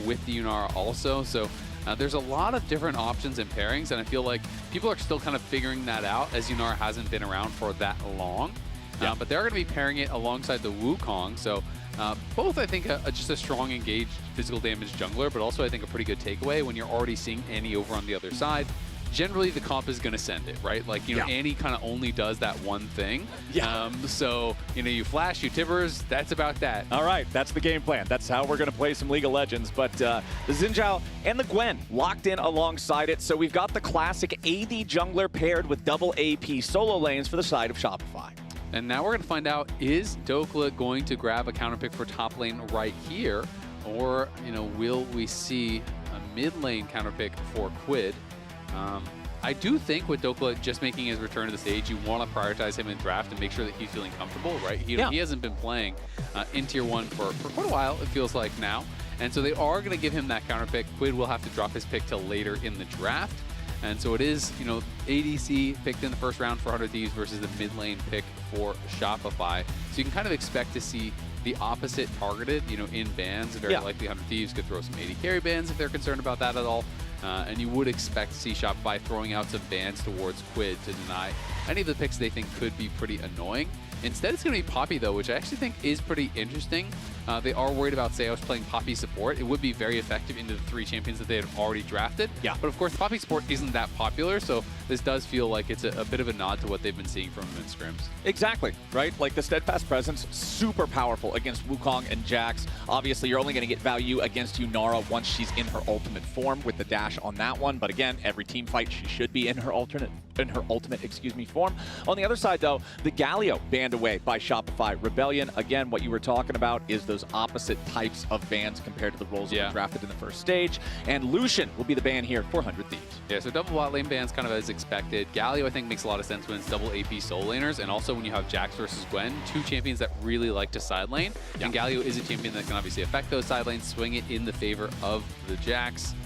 with the Yunara also. So there's a lot of different options and pairings, and I feel like people are still kind of figuring that out as Yunara hasn't been around for that long. But they're going to be pairing it alongside the Wukong. So both, I think, just a strong engaged physical damage jungler, but also I think a pretty good takeaway when you're already seeing Annie over on the other side. Generally, the comp is going to send it, right? Like, Annie kind of only does that one thing. So, you flash, you tibbers, that's about that. All right, that's the game plan. That's how we're going to play some League of Legends. But the Xin Zhao and the Gwen locked in alongside it. So we've got the classic AD jungler paired with double AP solo lanes for the side of Shopify. And now we're going to find out, is Dokla going to grab a counter pick for top lane right here? Or, will we see a mid lane counter pick for Quid? I do think with Dokla just making his return to the stage, you want to prioritize him in draft and make sure that he's feeling comfortable, right? He hasn't been playing in Tier 1 for quite a while, it feels like now. And so they are going to give him that counter pick. Quid will have to drop his pick till later in the draft. And so it is, ADC picked in the first round for 100 Thieves versus the mid lane pick for Shopify. So you can kind of expect to see the opposite targeted, in bans. Very likely 100 Thieves could throw some AD carry bans if they're concerned about that at all. And you would expect to see Shopify throwing out some bans towards Quid to deny any of the picks they think could be pretty annoying. Instead, it's going to be Poppy, though, which I actually think is pretty interesting. They are worried about Seos playing Poppy support. It would be very effective into the 3 champions that they had already drafted. But of course, Poppy support isn't that popular, so this does feel like it's a bit of a nod to what they've been seeing from him in scrims. Exactly, right? Like the Steadfast Presence, super powerful against Wukong and Jax. Obviously, you're only going to get value against Yunara once she's in her ultimate form with the dash on that one. But again, every team fight, she should be in her ultimate form. On the other side, though, the Galio banned away by Shopify. Rebellion, again, what you were talking about is those opposite types of bans compared to the roles that were drafted in the first stage. And Lucian will be the ban here for 100 Thieves. Yeah, so double bot lane bans kind of as expected. Galio, I think, makes a lot of sense when it's double AP soul laners, and also when you have Jax versus Gwen, 2 champions that really like to side lane. And Galio is a champion that can obviously affect those side lanes, swing it in the favor of the Jax.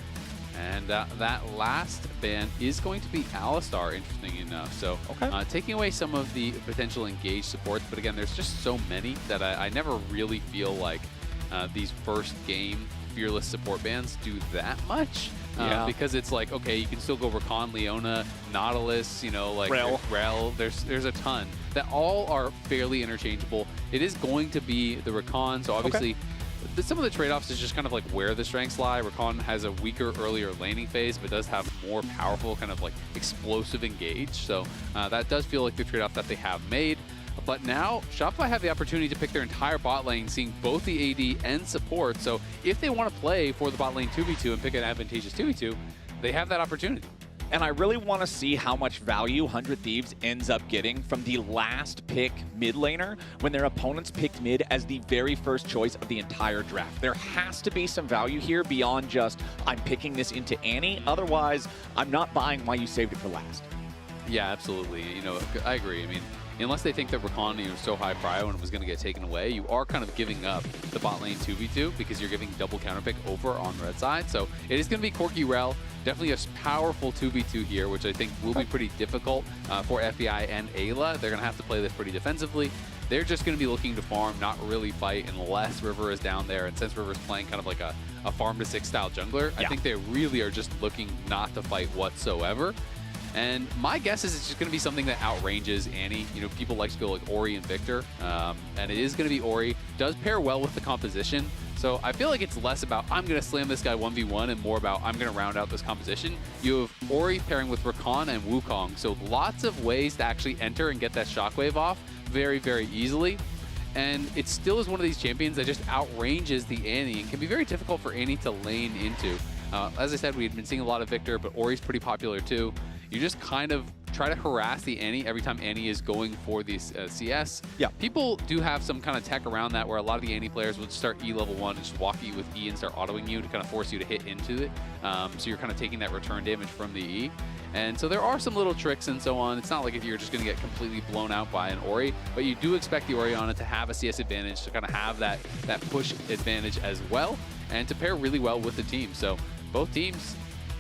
And that last ban is going to be Alistar, interesting enough. So taking away some of the potential engaged supports, but again, there's just so many that I never really feel like these first game fearless support bans do that much. Because it's like, okay, you can still go Rakan, Leona, Nautilus, Rel. There's a ton that all are fairly interchangeable. It is going to be the Rakan, so obviously some of the trade-offs is just kind of like where the strengths lie. Rakan has a weaker earlier laning phase, but does have more powerful kind of like explosive engage. So that does feel like the trade-off that they have made. But now Shopify have the opportunity to pick their entire bot lane, seeing both the AD and support. So if they want to play for the bot lane 2v2 and pick an advantageous 2v2, they have that opportunity. And I really want to see how much value 100 Thieves ends up getting from the last pick mid laner when their opponents picked mid as the very first choice of the entire draft. There has to be some value here beyond just, I'm picking this into Annie. Otherwise, I'm not buying why you saved it for last. Yeah, absolutely. You know, I agree. I mean, unless they think that Rakan was so high prio and was going to get taken away, you are kind of giving up the bot lane 2v2 because you're giving double counter pick over on the red side. So it is going to be Corki Rel. Definitely a powerful 2v2 here, which I think will be pretty difficult for FBI and Ayla. They're going to have to play this pretty defensively. They're just going to be looking to farm, not really fight unless River is down there. And since River's playing kind of like a farm to 6 style jungler, I think they really are just looking not to fight whatsoever. And my guess is it's just going to be something that outranges Annie. You know, people like to go like Ori and Victor, and it is going to be Ori. Does pair well with the composition. So I feel like it's less about, I'm going to slam this guy 1v1, and more about, I'm going to round out this composition. You have Ori pairing with Rakan and Wukong. So lots of ways to actually enter and get that shockwave off very, very easily. And it still is one of these champions that just outranges the Annie and can be very difficult for Annie to lane into. As I said, we had been seeing a lot of Victor, but Ori's pretty popular too. You just kind of try to harass the Annie every time Annie is going for these CS. Yeah. People do have some kind of tech around that where a lot of the Annie players would start E level 1 and just walk you with E and start autoing you to kind of force you to hit into it. So you're kind of taking that return damage from the E. And so there are some little tricks and so on. It's not like if you're just going to get completely blown out by an Ori, but you do expect the Orianna to have a CS advantage, to kind of have that push advantage as well, and to pair really well with the team. So both teams,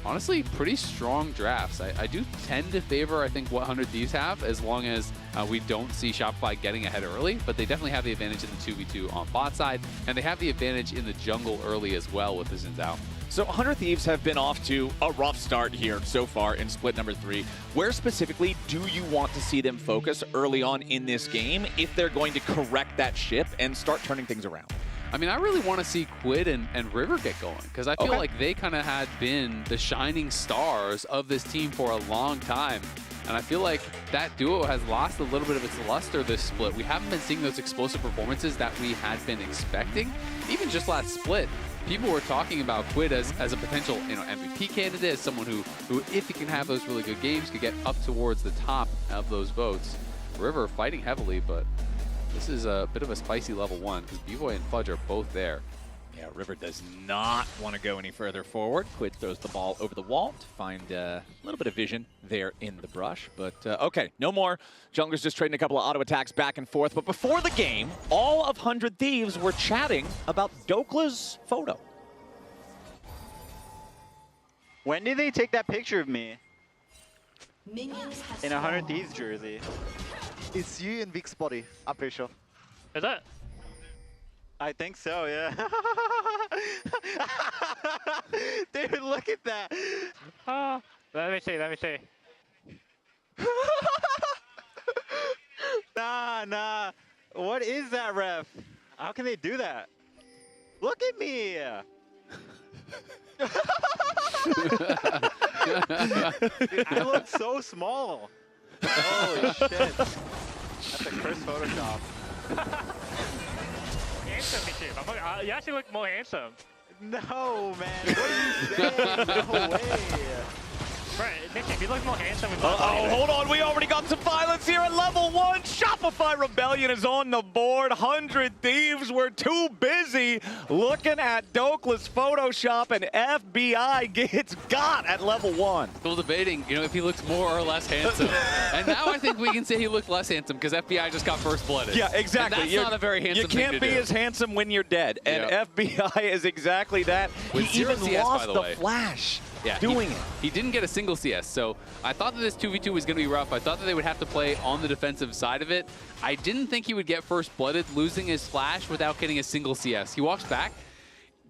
honestly, pretty strong drafts. I do tend to favor, I think, what 100 Thieves have, as long as we don't see Shopify getting ahead early, but they definitely have the advantage in the 2v2 on bot side, and they have the advantage in the jungle early as well with the Xin Zhao. So 100 Thieves have been off to a rough start here so far in split number 3. Where specifically do you want to see them focus early on in this game if they're going to correct that ship and start turning things around? I mean, I really want to see Quid and River get going, because I feel like they kind of had been the shining stars of this team for a long time. And I feel like that duo has lost a little bit of its luster this split. We haven't been seeing those explosive performances that we had been expecting. Even just last split, people were talking about Quid as a potential, MVP candidate, as someone who, if he can have those really good games, could get up towards the top of those votes. River fighting heavily, but this is a bit of a spicy level 1 because B-Boy and Fudge are both there. Yeah, River does not want to go any further forward. Quid throws the ball over the wall to find a little bit of vision there in the brush. But okay, no more. Junglers just trading a couple of auto attacks back and forth. But before the game, all of 100 Thieves were chatting about Dokla's photo. When did they take that picture of me? In a 100 Thieves jersey. It's you and Vic's body, I'm pretty sure. Is that? I think so, yeah. Dude, look at that. Let me see. Nah. What is that, ref? How can they do that? Look at me. Dude, I look so small. Holy shit. That's a cursed Photoshop. Handsome, too. You actually look more handsome. No, man. What are you saying? No way. Right, Nick, if you look more handsome with hold on. We already got some violence here at level 1. Shopify Rebellion is on the board. 100 Thieves were too busy looking at Dokla's Photoshop, and FBI gets got at level 1. Still debating, if he looks more or less handsome. And now I think we can say he looked less handsome because FBI just got first blooded. Yeah, exactly. And that's not a very handsome thing to do. You can't be as handsome when you're dead, and FBI is exactly that. He even CS, lost by the way. flash. Yeah, doing it. He didn't get a single CS, so I thought that this 2v2 was going to be rough. I thought that they would have to play on the defensive side of it. I didn't think he would get first blooded, losing his flash without getting a single CS. He walks back.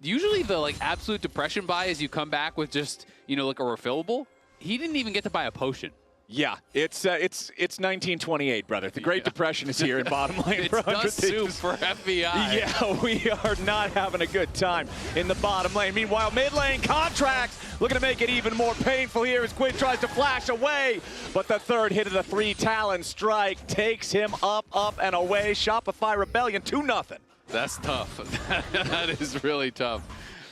Usually the absolute depression buy is you come back with just, like a refillable. He didn't even get to buy a potion. Yeah, it's 1928, brother. The Great Depression is here in bottom lane. It's dust soup for FBI. Yeah, we are not having a good time in the bottom lane. Meanwhile, mid lane Contracts looking to make it even more painful here as Quid tries to flash away. But the third hit of the 3 Talon strike takes him up, and away. Shopify Rebellion 2-0. That's tough. That is really tough.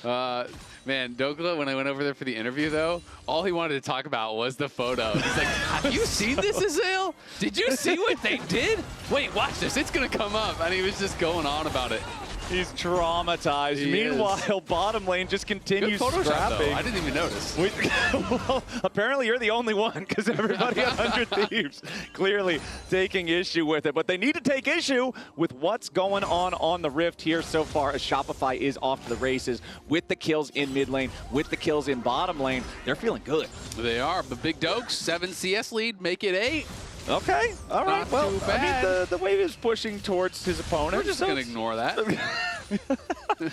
Man, Dokla, when I went over there for the interview, though, all he wanted to talk about was the photo. He's like, have you seen this, Azael? Did you see what they did? Wait, watch this. It's going to come up. And he was just going on about it. He's traumatized. Meanwhile, bottom lane just continues scrapping. I didn't even notice. Well, apparently you're the only one because everybody at 100 Thieves clearly taking issue with it. But they need to take issue with what's going on the Rift here so far as Shopify is off to the races with the kills in mid lane, with the kills in bottom lane. They're feeling good. They are, but Big Dokes, 7 CS lead, make it 8. Okay, all right. Not well, too bad. I mean, the wave is pushing towards his opponent. We're just going to ignore that.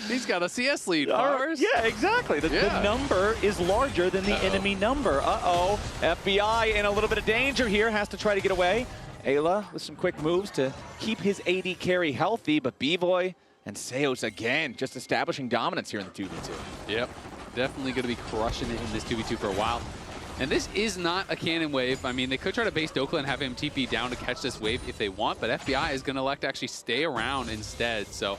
He's got a CS lead, Powers. Yeah, exactly. The number is larger than the enemy number. Uh-oh. FBI in a little bit of danger here. Has to try to get away. Ayla with some quick moves to keep his AD carry healthy, but B-Boy and Seos again just establishing dominance here in the 2v2. Yep. Definitely going to be crushing it in this 2v2 for a while. And this is not a cannon wave. I mean, they could try to base Dokla and have him TP down to catch this wave if they want, but FBI is going to elect to actually stay around instead. So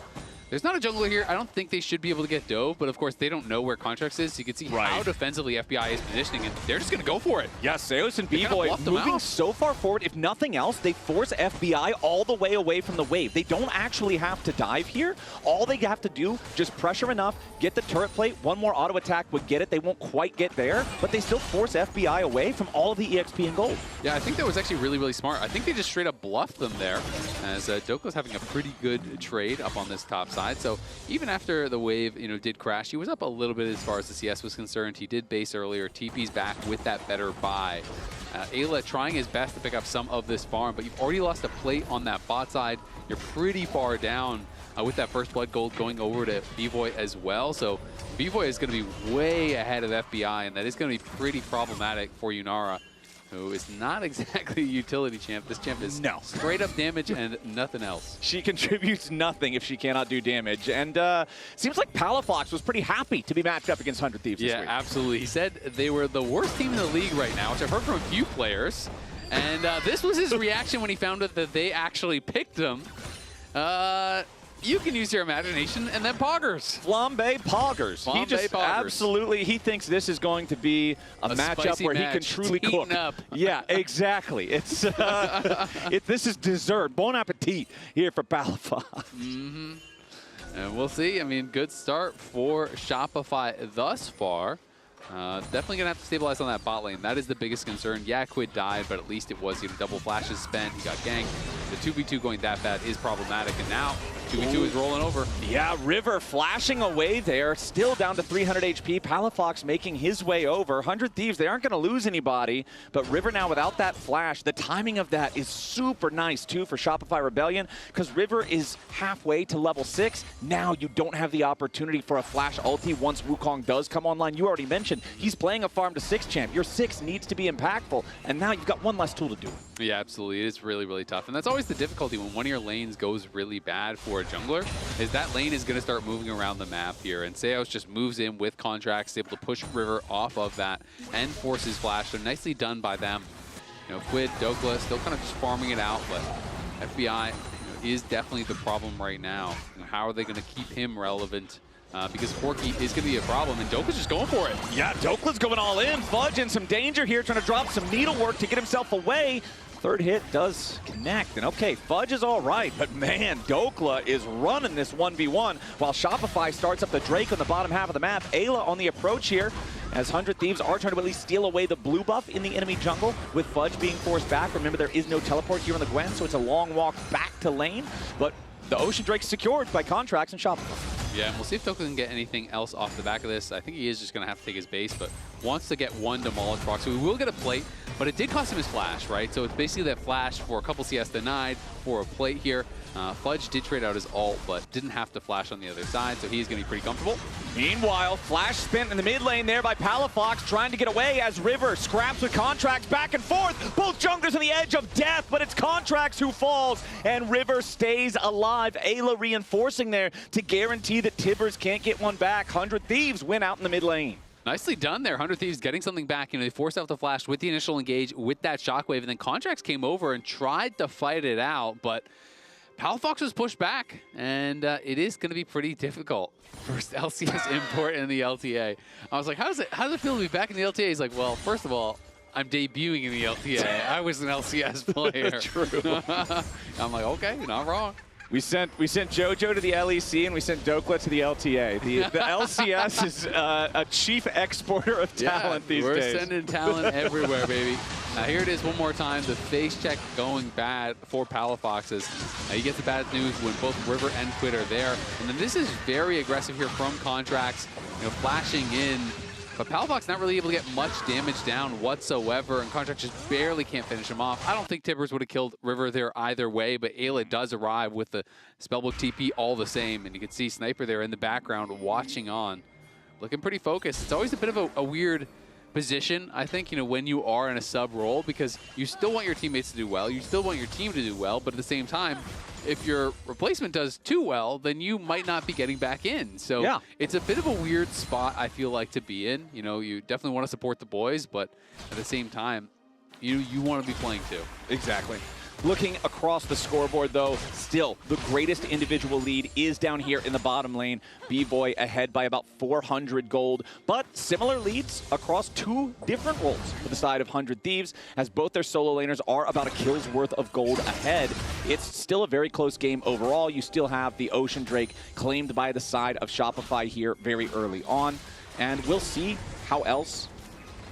there's not a jungler here. I don't think they should be able to get dove, but of course they don't know where Contracts is. So you can see how defensively FBI is positioning, and they're just going to go for it. Yeah, Seos and B-Boy moving so far forward. If nothing else, they force FBI all the way away from the wave. They don't actually have to dive here. All they have to do, just pressure enough, get the turret plate. One more auto attack would get it. They won't quite get there, but they still force FBI away from all of the EXP and gold. Yeah, I think that was actually really, really smart. I think they just straight up bluffed them there, as Dokla's having a pretty good trade up on this top side. So even after the wave, did crash, he was up a little bit as far as the CS was concerned. He did base earlier. TP's back with that better buy. Ayla trying his best to pick up some of this farm, but you've already lost a plate on that bot side. You're pretty far down with that first blood gold going over to B-Boy as well. So B-Boy is going to be way ahead of FBI, and that is going to be pretty problematic for Yunara, who is not exactly a utility champ. This champ is straight up damage and nothing else. She contributes nothing if she cannot do damage. And seems like Palafox was pretty happy to be matched up against 100 Thieves this week. Absolutely. He said they were the worst team in the league right now, which I've heard from a few players. And this was his reaction when he found out that they actually picked him. You can use your imagination, and then Poggers. Flambe Poggers. He just absolutely, he thinks this is going to be a matchup where he can truly cook. Up. Yeah, exactly. It's this is dessert. Bon appetit here for Palafox. And we'll see. I mean, good start for Shopify thus far. Definitely gonna have to stabilize on that bot lane. That is the biggest concern. Yeah, Quid died, but at least it was double flashes spent. He got ganked. The 2v2 going that bad is problematic, and now 2v2 is rolling over. Yeah, River flashing away there, still down to 300 HP. Palafox making his way over. 100 Thieves, they aren't going to lose anybody, but River now without that flash, the timing of that is super nice too for Shopify Rebellion, because River is halfway to level 6. Now you don't have the opportunity for a flash ulti once Wukong does come online. You already mentioned he's playing a farm to 6 champ. Your 6 needs to be impactful, and now you've got one less tool to do it. Yeah, absolutely. It is really, really tough. And that's always the difficulty when one of your lanes goes really bad for a jungler, is that lane is going to start moving around the map here. And Seos just moves in with Contracts, able to push River off of that and forces flash. So nicely done by them. Quid, Dokla still kind of just farming it out, but FBI is definitely the problem right now. How are they going to keep him relevant? Because Corki is going to be a problem, and Dokla's just going for it. Yeah, Dokla's going all in. Fudge in some danger here, trying to drop some needlework to get himself away. Third hit does connect, and okay, Fudge is all right, but man, Dokla is running this 1v1 while Shopify starts up the Drake on the bottom half of the map. Ayla on the approach here, as 100 Thieves are trying to at least steal away the blue buff in the enemy jungle, with Fudge being forced back. Remember, there is no teleport here on the Gwen, so it's a long walk back to lane, but the Ocean Drake's secured by Contracts and Shopify. Yeah, and we'll see if Dokla can get anything else off the back of this. I think he is just going to have to take his base, but wants to get one Demolish proc, so we will get a plate, but it did cost him his flash, right? So it's basically that flash for a couple CS denied for a plate here. Fudge did trade out his ult, but didn't have to flash on the other side, so he's going to be pretty comfortable. Meanwhile, flash spent in the mid lane there by Palafox, trying to get away as River scraps with Contracts back and forth. Both junglers on the edge of death, but it's Contracts who falls, and River stays alive. Ayla reinforcing there to guarantee that Tibbers can't get one back. 100 Thieves win out in the mid lane. Nicely done there. 100 Thieves getting something back. You know, they forced out the flash with the initial engage with that shockwave, and then Contracts came over and tried to fight it out, but Palafox was pushed back, and it is going to be pretty difficult. First LCS import in the LTA. I was like, how does it feel to be back in the LTA? He's like, well, first of all, I'm debuting in the LTA. I was an LCS player. True. I'm like, okay, you're not wrong. We sent JoJo to the LEC and we sent Dokla to the LTA. The LCS is a chief exporter of talent these days. We're sending talent everywhere, baby. Now here it is one more time. The face check going bad for Palafoxes. You get the bad news when both River and Quid are there. And then this is very aggressive here from Contracts, you know, flashing in. But Palafox not really able to get much damage down whatsoever, and Contract just barely can't finish him off. I don't think Tibbers would have killed River there either way, but Ayla does arrive with the Spellbook TP all the same, and you can see Sniper there in the background watching on. Looking pretty focused. It's always a bit of a weird position, I think, you know, when you are in a sub role, because you still want your teammates to do well, you still want your team to do well, but at the same time, if your replacement does too well, then you might not be getting back in. So yeah, it's a bit of a weird spot, I feel like, to be in. You know, you definitely want to support the boys, but at the same time, you want to be playing too. Exactly. Looking across the scoreboard, though, still the greatest individual lead is down here in the bottom lane. B-Boy ahead by about 400 gold, but similar leads across two different roles for the side of 100 Thieves, as both their solo laners are about a kill's worth of gold ahead. It's still a very close game overall. You still have the Ocean Drake claimed by the side of Shopify here very early on, and we'll see how else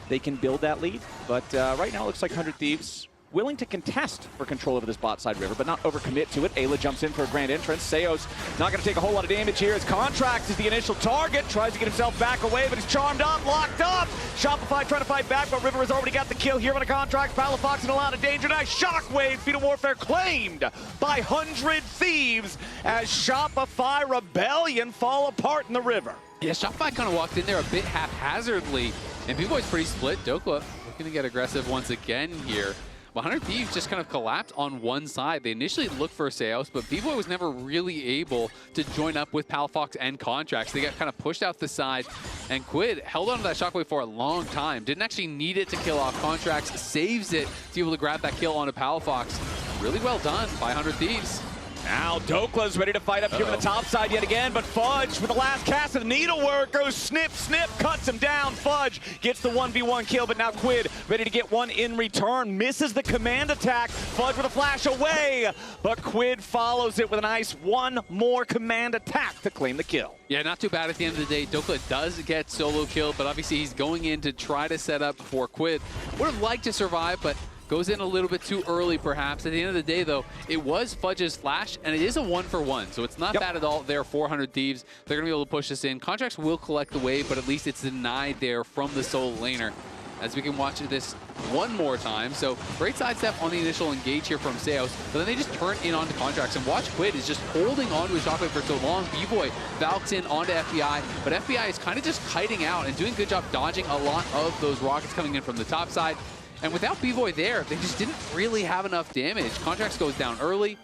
they can build that lead. But right now it looks like 100 Thieves willing to contest for control over this bot side River, but not overcommit to it. Ayla jumps in for a grand entrance. Seo's not going to take a whole lot of damage here as Contracts is the initial target. Tries to get himself back away, but he's charmed up, locked up. Shopify trying to fight back, but River has already got the kill here on a Contract. Palafox in a lot of danger. Nice shockwave. Fetal Warfare claimed by 100 Thieves as Shopify Rebellion fall apart in the River. Yeah, Shopify kind of walked in there a bit haphazardly, and B-Boy's pretty split. Dokla looking to get aggressive once again here. 100 Thieves just kind of collapsed on one side. They initially looked for Seos, but B-Boy was never really able to join up with Palafox and Contracts. They got kind of pushed out the side, and Quid held on to that shockwave for a long time. Didn't actually need it to kill off Contracts. Saves it to be able to grab that kill onto Palafox. Really well done by 100 Thieves. Now Dokla's ready to fight up here on the top side yet again, but Fudge with the last cast of the needlework goes snip, snip, cuts him down. Fudge gets the 1v1 kill, but now Quid ready to get one in return. Misses the command attack. Fudge with a flash away, but Quid follows it with a nice one more command attack to claim the kill. Yeah, not too bad at the end of the day. Dokla does get solo killed, but obviously he's going in to try to set up for Quid. Would have liked to survive, but goes in a little bit too early, perhaps. At the end of the day, though, it was Fudge's flash, and it is a 1-for-1, so it's not bad at all there. 400 Thieves, they're going to be able to push this in. Contracts will collect the wave, but at least it's denied there from the solo laner. As we can watch this one more time. So great sidestep on the initial engage here from Seos, but then they just turn in onto Contracts, and watch Quid is just holding on to his shockwave for so long. B-Boy valks in onto FBI, but FBI is kind of just kiting out and doing a good job dodging a lot of those rockets coming in from the top side. And without B-Boy there, they just didn't really have enough damage. Contracts goes down early,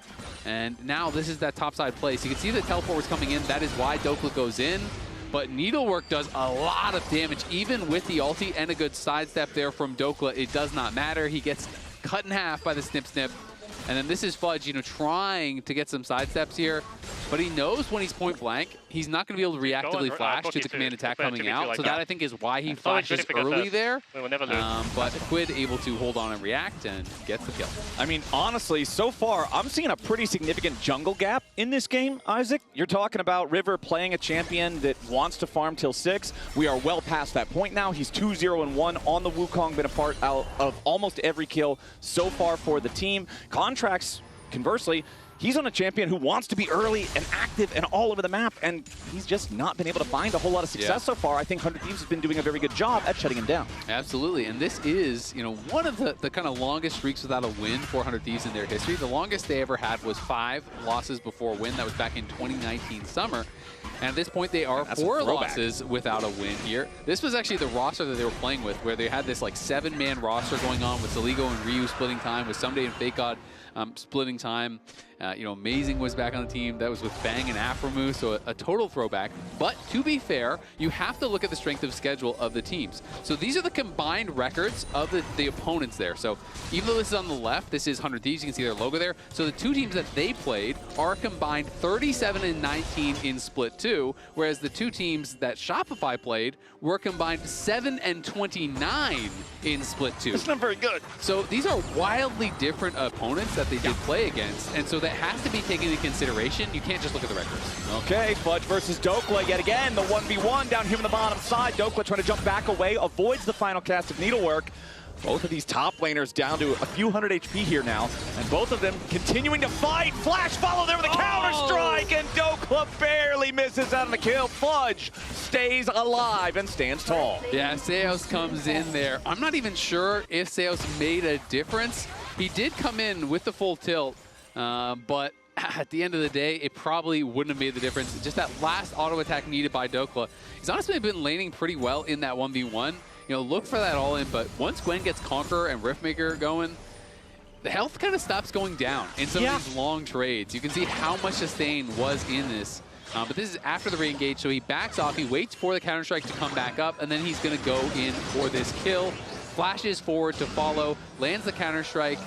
and now this is that topside play. So you can see the teleport was coming in. That is why Dokla goes in. But Needlework does a lot of damage, even with the ulti and a good sidestep there from Dokla. It does not matter. He gets cut in half by the snip snip. And then this is Fudge, you know, trying to get some sidesteps here. But he knows when he's point blank, he's not going to be able to reactively flash to the command attack coming out. So that, I think, is why he flashes early there. But Quid able to hold on and react and gets the kill. I mean, honestly, so far, I'm seeing a pretty significant jungle gap in this game, Isaac. You're talking about River playing a champion that wants to farm till 6. We are well past that point now. He's 2-0-1 on the Wukong, been a part out of almost every kill so far for the team. Contracts, conversely, he's on a champion who wants to be early and active and all over the map, and he's just not been able to find a whole lot of success so far. I think 100 Thieves has been doing a very good job at shutting him down. Absolutely, and this is, you know, one of the kind of longest streaks without a win for 100 Thieves in their history. The longest they ever had was 5 losses before a win. That was back in 2019 summer. And at this point, they are 4 losses without a win here. This was actually the roster that they were playing with, where they had this like 7-man roster going on with Zaligo and Ryu splitting time, with Someday and Fake God splitting time. You know, Amazing was back on the team. That was with Bang and Afromu, so a total throwback. But to be fair, you have to look at the strength of schedule of the teams. So these are the combined records of the opponents there. So even though this is on the left, this is 100 Thieves, you can see their logo there. So the 2 teams that they played are combined 37-19 in Split 2, whereas the 2 teams that Shopify played were combined 7-29 in Split 2. That's not very good. So these are wildly different opponents that they did play against, and so that has to be taken into consideration. You can't just look at the records. Okay, Fudge versus Dokla yet again. The 1v1 down here on the bottom side. Dokla trying to jump back away, avoids the final cast of Needlework. Both of these top laners down to a few hundred HP here now, and both of them continuing to fight. Flash follow there with a counter strike, and Dokla barely misses out on the kill. Fudge stays alive and stands tall. Yeah, Seos comes in there. I'm not even sure if Seos made a difference. He did come in with the full tilt, but at the end of the day, it probably wouldn't have made the difference. Just that last auto attack needed by Dokla. He's honestly been laning pretty well in that 1v1. You know, look for that all in, but once Gwen gets Conqueror and Riftmaker going, the health kind of stops going down in some of these long trades. You can see how much sustain was in this. But this is after the re-engage, so he backs off, he waits for the Counter-Strike to come back up, and then he's going to go in for this kill. Flashes forward to follow, lands the Counter-Strike,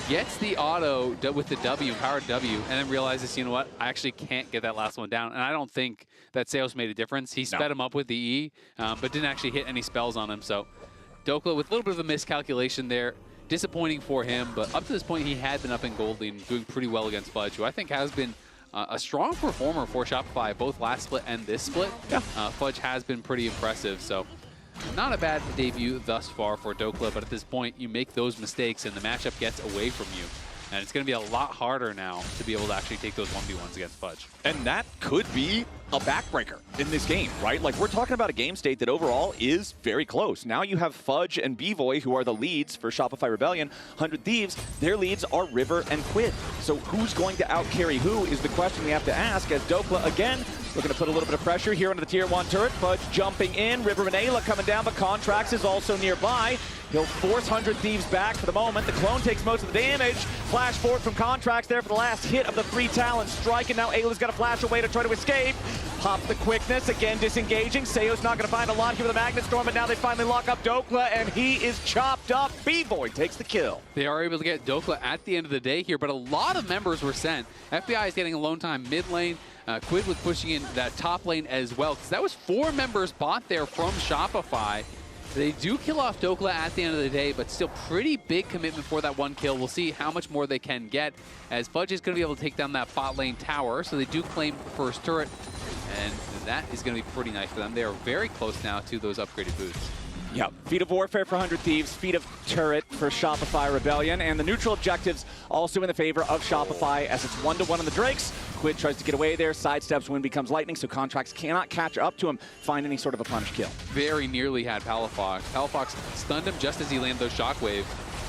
gets the auto with the W, powered W, and then realizes, you know what, I actually can't get that last one down. And I don't think that Seos made a difference. He sped him up with the E, but didn't actually hit any spells on him. So Dokla with a little bit of a miscalculation there. Disappointing for him, but up to this point, he had been up in gold lane, doing pretty well against Fudge, who I think has been a strong performer for Shopify, both last split and this split. Fudge has been pretty impressive, so not a bad debut thus far for Dokla, but at this point, you make those mistakes and the matchup gets away from you. And it's going to be a lot harder now to be able to actually take those 1v1s against Fudge. And that could be a backbreaker in this game, right? Like, we're talking about a game state that overall is very close. Now you have Fudge and B-Voy, who are the leads for Shopify Rebellion. 100 Thieves, their leads are River and Quid. So who's going to out-carry who is the question we have to ask, as Dokla, again, looking to put a little bit of pressure here into the Tier 1 turret. Fudge jumping in, River and Ayla coming down, but Contracts is also nearby. He'll force 100 Thieves back for the moment. The clone takes most of the damage. Flash forward from Contracts there for the last hit of the free Talon strike, and now Ayla's got to flash away to try to escape. Pop the quickness, again disengaging. Seo's not going to find a lot here with the Magnet Storm, but now they finally lock up Dokla, and he is chopped up. B-Boy takes the kill. They are able to get Dokla at the end of the day here, but a lot of members were sent. FBI is getting alone time mid lane. Quid was pushing in that top lane as well, because that was 4 members bought there from Shopify. They do kill off Dokla at the end of the day, but still pretty big commitment for that 1 kill. We'll see how much more they can get, as Fudge is going to be able to take down that bot lane tower, so they do claim the first turret, and that is going to be pretty nice for them. They are very close now to those upgraded boots. Yeah, Feat of Warfare for 100 Thieves, Feat of Turret for Shopify Rebellion, and the neutral objectives also in the favor of Shopify, as it's 1-to-1 on the Drakes. Quid tries to get away there, sidesteps when becomes lightning, so Contracts cannot catch up to him, find any sort of a punish kill. Very nearly had Palafox. Palafox stunned him just as he landed those shockwave,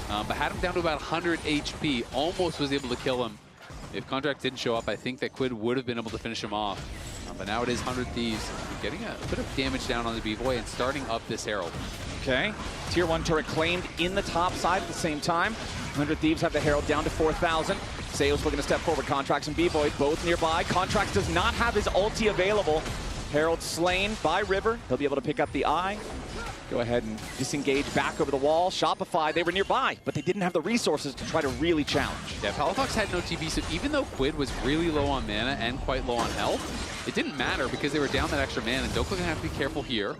but had him down to about 100 HP, almost was able to kill him. If Contracts didn't show up, I think that Quid would have been able to finish him off. But now it is 100 Thieves getting a bit of damage down on the B-Boy and starting up this Herald. Okay, Tier 1 turret claimed in the top side at the same time. 100 Thieves have the Herald down to 4,000. Seo's looking to step forward. Contracts and B-Boy both nearby. Contracts does not have his ulti available. Herald slain by River. He'll be able to pick up the eye. Go ahead and disengage back over the wall. Shopify, they were nearby, but they didn't have the resources to try to really challenge. Yeah, Palafox had no TP, so even though Quid was really low on mana and quite low on health, it didn't matter because they were down that extra mana, and Dokla gonna have to be careful here.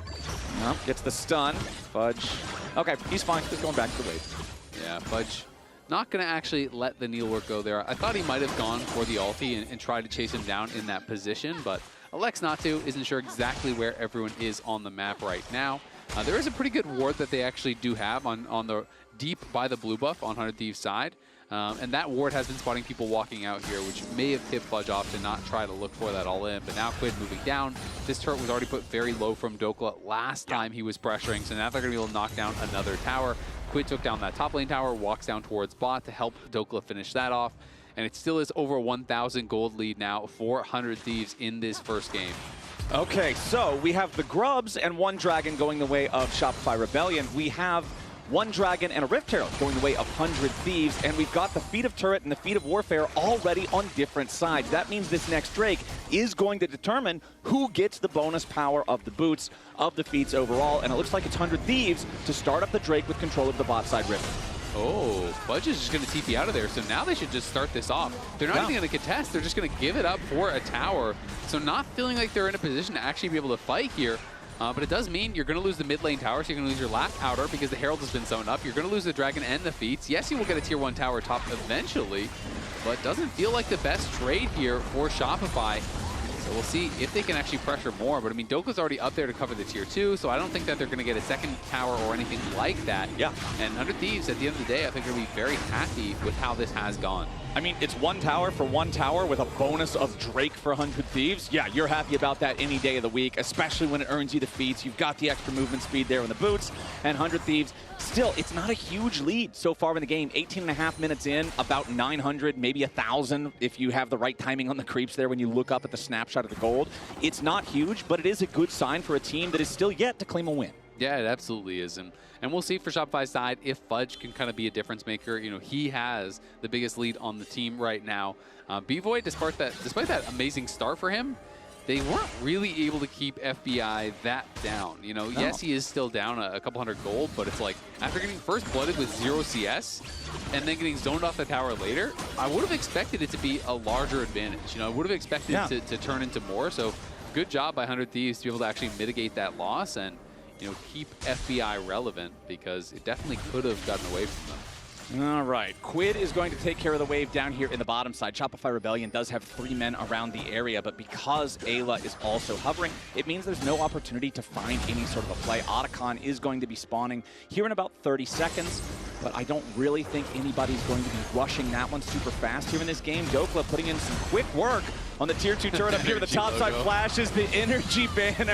No, gets the stun. Fudge. Okay, he's fine. Just going back to the wave. Yeah, Fudge not gonna actually let the needlework go there. I thought he might have gone for the ulti and tried to chase him down in that position, but elects not to, isn't sure exactly where everyone is on the map right now. There is a pretty good ward that they actually do have on the deep by the blue buff on 100 Thieves side. And that ward has been spotting people walking out here, which may have tipped Fudge off to not try to look for that all in. But now Quid moving down. This turret was already put very low from Dokla last time he was pressuring, so now they're going to be able to knock down another tower. Quid took down that top lane tower, walks down towards bot to help Dokla finish that off. And it still is over 1,000 gold lead now for 100 Thieves in this first game. Okay, so we have the Grubs and one Dragon going the way of Shopify Rebellion. We have one Dragon and a Rift Herald going the way of 100 Thieves, and we've got the Feet of Turret and the Feet of Warfare already on different sides. That means this next Drake is going to determine who gets the bonus power of the boots of the feats overall, and it looks like it's 100 Thieves to start up the Drake with control of the bot side Rift. Oh, Fudge is just going to TP out of there, so now they should just start this off. They're not even going to contest, they're just going to give it up for a tower. So not feeling like they're in a position to actually be able to fight here. But it does mean you're going to lose the mid lane tower, so you're going to lose your last outer because the Herald has been sewn up. You're going to lose the Dragon and the feats. Yes, you will get a tier 1 tower top eventually, but doesn't feel like the best trade here for Shopify. So we'll see if they can actually pressure more. But I mean, Dokla's already up there to cover the tier 2, so I don't think that they're going to get a second tower or anything like that. Yeah. And 100 Thieves, at the end of the day, I think are going to be very happy with how this has gone. I mean, it's one tower for one tower with a bonus of Drake for 100 Thieves. Yeah, you're happy about that any day of the week, especially when it earns you the feats. You've got the extra movement speed there in the boots, and 100 Thieves, still, it's not a huge lead so far in the game. 18.5 minutes in, about 900, maybe 1,000 if you have the right timing on the creeps there when you look up at the snapshot of the gold. It's not huge, but it is a good sign for a team that is still yet to claim a win. Yeah, it absolutely is. And we'll see for Shopify's side if Fudge can kind of be a difference maker. You know, he has the biggest lead on the team right now. B-Void, despite that amazing start for him, they weren't really able to keep FBI that down. You know, yes, he is still down a couple hundred gold, but it's like after getting first blooded with 0 CS and then getting zoned off the tower later, I would have expected it to be a larger advantage. You know, I would have expected to turn into more. So good job by 100 Thieves to be able to actually mitigate that loss and, you know, keep FBI relevant because it definitely could have gotten away from them. All right, Quid is going to take care of the wave down here in the bottom side. Shopify Rebellion does have 3 men around the area, but because Ayla is also hovering, it means there's no opportunity to find any sort of a play. Otacon is going to be spawning here in about 30 seconds, but I don't really think anybody's going to be rushing that one super fast here in this game. Dokla putting in some quick work on the tier 2 turret up here with the top side flashes, the energy banner,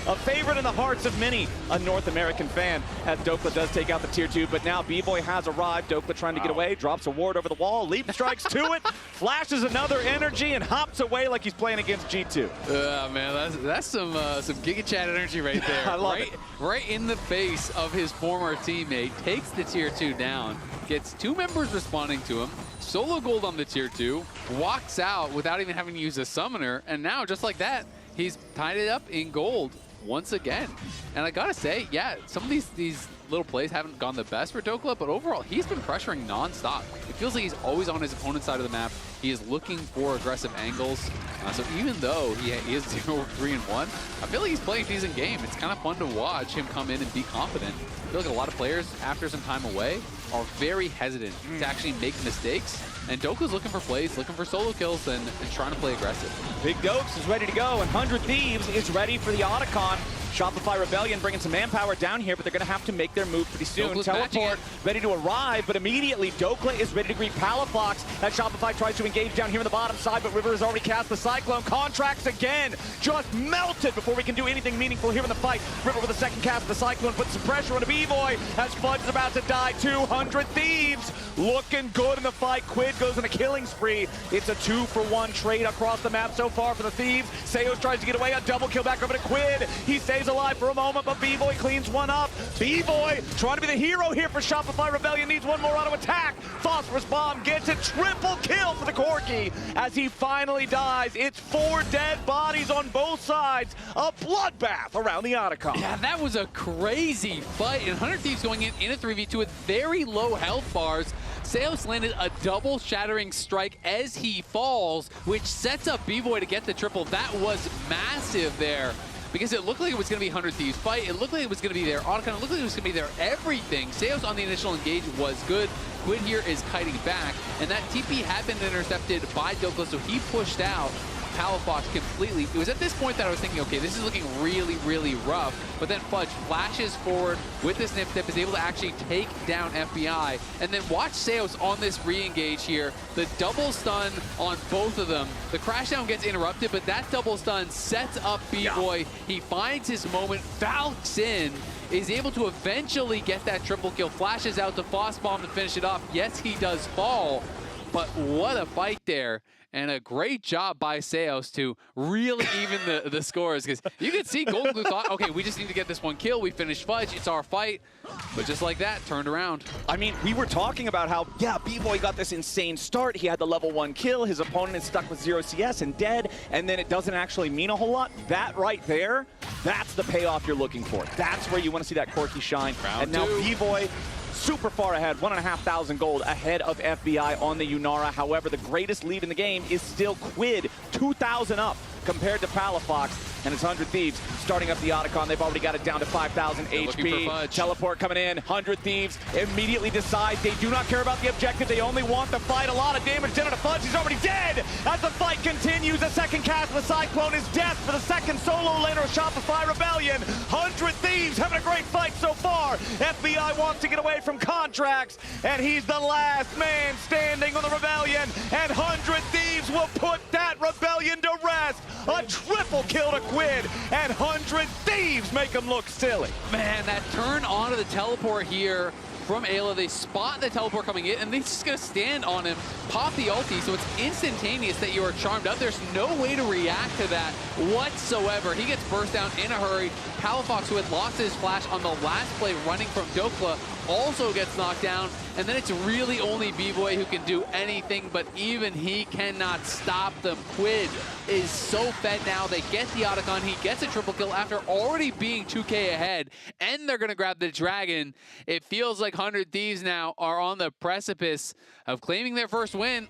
a favorite in the hearts of many a North American fan, as Dokla does take out the tier 2, but now B-Boy has arrived. Dokla trying to get away, drops a ward over the wall, leap strikes to it, flashes another energy, and hops away like he's playing against G2. Man, that's some Giga Chat energy right there. I love it. Right in the face of his former teammate, takes the tier 2 down, gets 2 members responding to him, solo gold on the tier 2, walks out without even having to use a summoner, and now just like that, he's tied it up in gold once again. And I gotta say, yeah, some of these little plays haven't gone the best for Dokla, but overall, he's been pressuring non-stop. It feels like he's always on his opponent's side of the map. He is looking for aggressive angles. So even though he is 0-3-1, I feel like he's playing a decent game. It's kind of fun to watch him come in and be confident. I feel like a lot of players, after some time away, are very hesitant to actually make mistakes. And Dokla's looking for plays, looking for solo kills, and trying to play aggressive. Big Dokes is ready to go, and 100 Thieves is ready for the Otacon. Shopify Rebellion bringing some manpower down here, but they're going to have to make their move pretty soon. Dokla's Teleport ready to arrive, but immediately Dokla is ready to greet Palafox as Shopify tries to engage down here on the bottom side, but River has already cast the Cyclone. Contracts again, just melted before we can do anything meaningful here in the fight. River with a second cast of the Cyclone puts some pressure on a B-Boy as Fudge is about to die. 200 Thieves looking good in the fight. Quid goes on a killing spree. It's a 2-for-1 trade across the map so far for the Thieves. Seos tries to get away, a double kill back over to Quid. He stays alive for a moment, but B-Boy cleans one up. B-Boy trying to be the hero here for Shopify Rebellion, needs one more auto attack. Phosphorus Bomb gets a triple kill for the Corki as he finally dies. It's 4 dead bodies on both sides. A bloodbath around the Otacon. Yeah, that was a crazy fight, and 100 Thieves going in a 3v2 with very low health bars. Seos landed a double shattering strike as he falls, which sets up B-Boy to get the triple. That was massive there, because it looked like it was going to be 100 Thieves fight. It looked like it was going to be there. Otacon, it looked like it was going to be there. Everything. Seos on the initial engage was good. Quid here is kiting back, and that TP had been intercepted by Dokla, so he pushed out. Palafox completely. It was at this point that I was thinking, okay, this is looking really, really rough. But then Fudge flashes forward with this nip tip, is able to actually take down FBI. And then watch Seos on this re-engage here. The double stun on both of them. The crashdown gets interrupted, but that double stun sets up B-Boy. He finds his moment, falcons in, is able to eventually get that triple kill, flashes out to Foss Bomb to finish it off. Yes, he does fall, but what a fight there. And a great job by Seos to really even the scores, because you can see Golden Glue thought, okay, we just need to get this one kill. We finished Fudge. It's our fight. But just like that, turned around. I mean, we were talking about how, yeah, B-Boy got this insane start. He had the level 1 kill. His opponent is stuck with 0 CS and dead, and then it doesn't actually mean a whole lot. That right there, that's the payoff you're looking for. That's where you want to see that Corki shine. And now B-Boy super far ahead, 1,500 gold ahead of FBI on the Yunara. However, the greatest lead in the game is still Quid, 2,000 up compared to Palafox, and it's 100 Thieves starting up the Otacon. They've already got it down to 5,000 HP. Teleport coming in, 100 Thieves immediately decide they do not care about the objective. They only want the fight. A lot of damage done to Fudge. He's already dead as the fight continues. The second cast of the Cyclone is death for the second solo laner of Shopify Rebellion. 100 Thieves having a great fight so far. FBI wants to get away from contracts, and he's the last man standing on the Rebellion, and 100 Thieves will put that Rebellion to rest. A triple kill to Quid, and 100 Thieves make him look silly. Man, that turn onto the teleport here from Ayla. They spot the teleport coming in, and they're just going to stand on him, pop the ulti, so it's instantaneous that you are charmed up. There's no way to react to that whatsoever. He gets burst down in a hurry. Palafox, who had lost his flash on the last play running from Dokla, also gets knocked down, and then it's really only B-Boy who can do anything, but even he cannot stop them. Quid is so fed now. They get the Otacon. He gets a triple kill after already being 2K ahead, and they're going to grab the Dragon. It feels like 100 Thieves now are on the precipice of claiming their first win,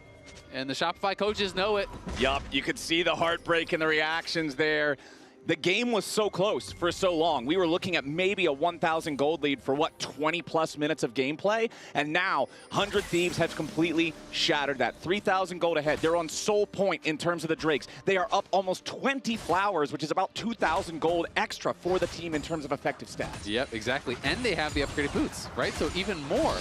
and the Shopify coaches know it. Yup, you could see the heartbreak in the reactions there. The game was so close for so long. We were looking at maybe a 1,000 gold lead for, what, 20-plus minutes of gameplay? And now, 100 Thieves have completely shattered that. 3,000 gold ahead. They're on sole point in terms of the Drakes. They are up almost 20 flowers, which is about 2,000 gold extra for the team in terms of effective stats. Yep, exactly. And they have the upgraded boots, right? So even more,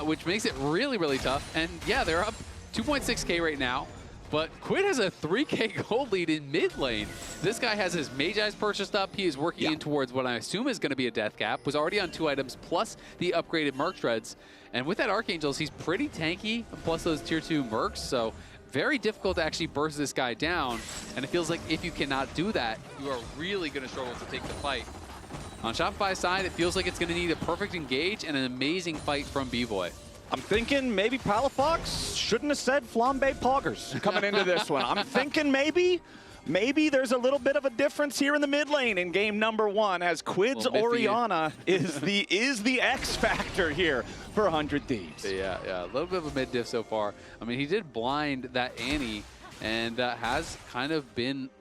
which makes it really, really tough. And yeah, they're up 2.6K right now. But Quid has a 3K gold lead in mid lane. This guy has his Mage Eyes purchased up. He is working in towards what I assume is going to be a death cap. Was already on 2 items, plus the upgraded Merc Treads. And with that Archangels, he's pretty tanky, plus those tier 2 Mercs. So very difficult to actually burst this guy down. And it feels like if you cannot do that, you are really going to struggle to take the fight. On Shopify's side, it feels like it's going to need a perfect engage and an amazing fight from B-Boy. I'm thinking maybe Palafox shouldn't have said flambe poggers coming into this one. I'm thinking maybe there's a little bit of a difference here in the mid lane in game number 1, as Quid's Orianna is the X factor here for 100 Thieves. Yeah, a little bit of a mid diff so far. I mean, he did blind that Annie and has kind of been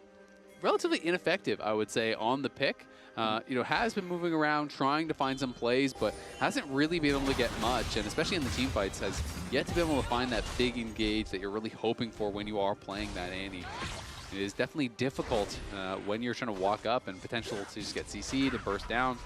relatively ineffective, I would say, on the pick. Has been moving around, trying to find some plays, but hasn't really been able to get much, and especially in the team fights, has yet to be able to find that big engage that you're really hoping for when you are playing that Annie. It is definitely difficult when you're trying to walk up and potential to just get CC'd and burst down.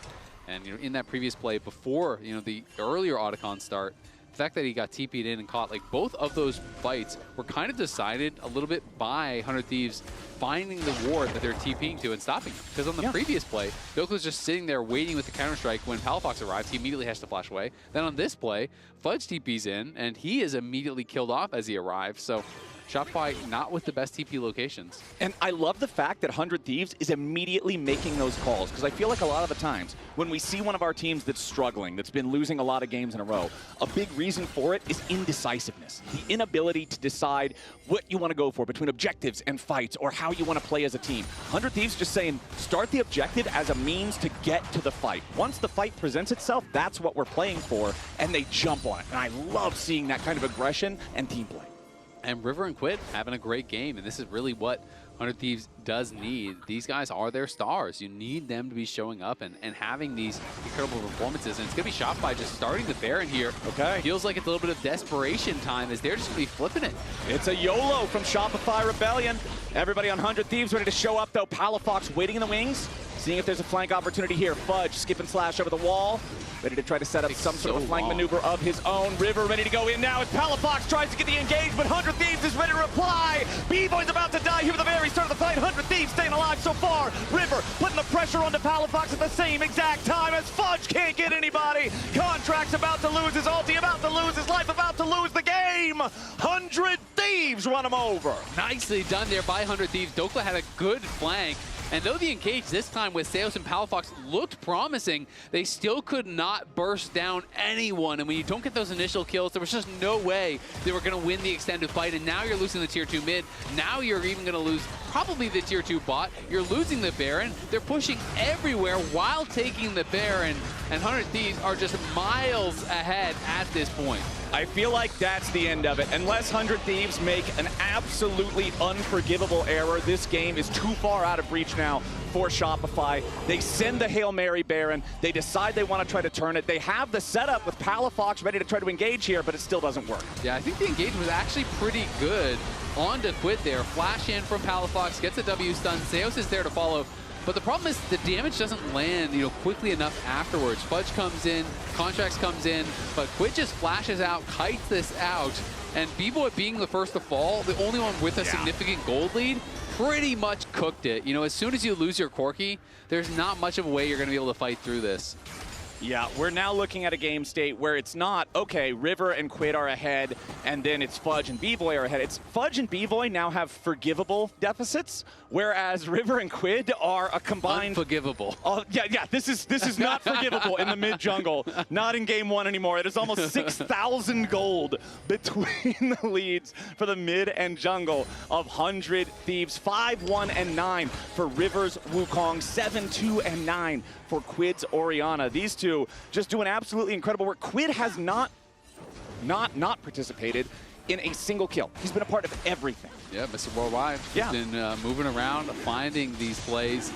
And in that previous play before the earlier Otacon start, the fact that he got TP'd in and caught, like both of those fights were kind of decided a little bit by 100 Thieves finding the ward that they're TPing to and stopping him. Because on the previous play, Doka was just sitting there waiting with the counter-strike. When Palafox arrived, he immediately has to flash away. Then on this play, Fudge TP's in, and he is immediately killed off as he arrives. So Shopify not with the best TP locations. And I love the fact that 100 Thieves is immediately making those calls, because I feel like a lot of the times when we see one of our teams that's struggling, that's been losing a lot of games in a row, a big reason for it is indecisiveness. The inability to decide what you want to go for between objectives and fights, or how you want to play as a team. 100 Thieves just saying, start the objective as a means to get to the fight. Once the fight presents itself, that's what we're playing for, and they jump on it. And I love seeing that kind of aggression and team play. And River and Quid having a great game, and this is really what 100 Thieves does need. These guys are their stars. You need them to be showing up and having these incredible performances. And it's going to be Shopify just starting the Baron here. Okay. Feels like it's a little bit of desperation time as they're just going to be flipping it. It's a YOLO from Shopify Rebellion. Everybody on 100 Thieves ready to show up, though. Palafox waiting in the wings, seeing if there's a flank opportunity here. Fudge, skip and slash over the wall. Ready to try to set up some sort of flank maneuver of his own. River ready to go in now as Palafox tries to get the engage, but 100 Thieves is ready to reply. B-Boy's about to die here at the very start of the fight. 100 Thieves staying alive so far. River putting the pressure onto Palafox at the same exact time as Fudge can't get anybody. Contract's about to lose his ulti, about to lose his life, about to lose the game. 100 Thieves run him over. Nicely done there by 100 Thieves. Dokla had a good flank. And though the engage this time with Seos and Palafox looked promising, they still could not burst down anyone. And when you don't get those initial kills, there was just no way they were going to win the extended fight. And now you're losing the tier 2 mid. Now you're even going to lose probably the tier 2 bot. You're losing the Baron. They're pushing everywhere while taking the Baron. And 100 Thieves are just miles ahead at this point. I feel like that's the end of it. Unless 100 Thieves make an absolutely unforgivable error, this game is too far out of reach now for Shopify. They send the Hail Mary Baron. They decide they want to try to turn it. They have the setup with Palafox ready to try to engage here, but it still doesn't work. Yeah, I think the engage was actually pretty good on to Quid there. Flash in from Palafox, gets a W stun. Seos is there to follow. But the problem is the damage doesn't land, quickly enough afterwards. Fudge comes in, Contracts comes in, but Quid just flashes out, kites this out, and B-Boy being the first to fall, the only one with a significant gold lead, pretty much cooked it. As soon as you lose your Corki, there's not much of a way you're going to be able to fight through this. Yeah, we're now looking at a game state where it's not, okay, River and Quid are ahead, and then it's Fudge and B-Boy are ahead. It's Fudge and B-Boy now have forgivable deficits, whereas River and Quid are a combined... Unforgivable. Yeah, this is not forgivable in the mid-jungle. Not in game 1 anymore. It is almost 6,000 gold between the leads for the mid and jungle of 100 Thieves. 5-1 and 9 for River's Wukong. 7-2 and 9 for Quid's Orianna. These two just doing absolutely incredible work. Quid has not participated in a single kill. He's been a part of everything. Yeah, Mr. Worldwide. Yeah. He's been moving around, finding these plays.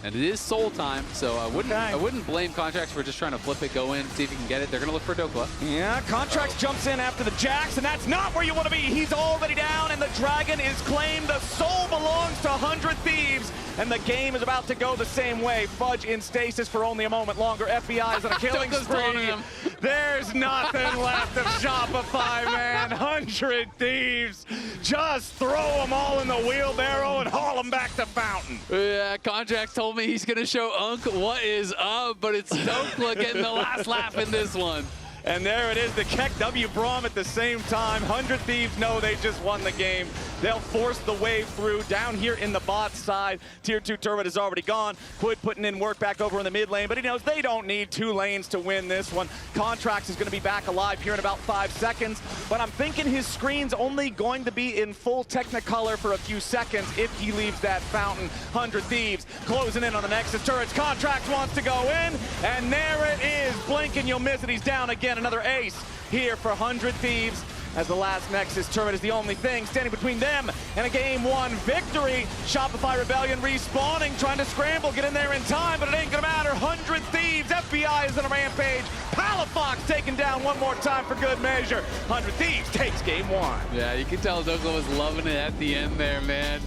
And it is soul time, so I wouldn't blame Contracts for just trying to flip it, go in, see if you can get it. They're going to look for Dokla. Yeah, Contracts jumps in after the Jax, and that's not where you want to be. He's already down, and the Dragon is claimed. The soul belongs to 100 Thieves, and the game is about to go the same way. Fudge in stasis for only a moment longer. FBI is on a killing spree. There's nothing left of Shopify, man. 100 Thieves. Just throw them all in the wheelbarrow and haul them back to Fountain. Yeah, Contracts told me he's going to show Unk what is up, but it's Dokla getting the last laugh in this one. And there it is, the Keck W Braum at the same time. 100 Thieves know they just won the game. They'll force the wave through down here in the bot side. Tier 2 turret is already gone. Quid putting in work back over in the mid lane, but he knows they don't need 2 lanes to win this one. Contracts is going to be back alive here in about 5 seconds, but I'm thinking his screen's only going to be in full Technicolor for a few seconds if he leaves that Fountain. 100 Thieves closing in on the Nexus turrets. Contracts wants to go in, and there it is. Blink and you'll miss it. He's down again. Another ace here for 100 Thieves, as the last Nexus turret is the only thing standing between them and a game 1 victory. Shopify Rebellion respawning, trying to scramble, get in there in time, but it ain't gonna matter. 100 Thieves, FBI is on a rampage. Palafox taken down one more time for good measure. 100 Thieves takes game 1. Yeah, you can tell Dokla was loving it at the end there, man.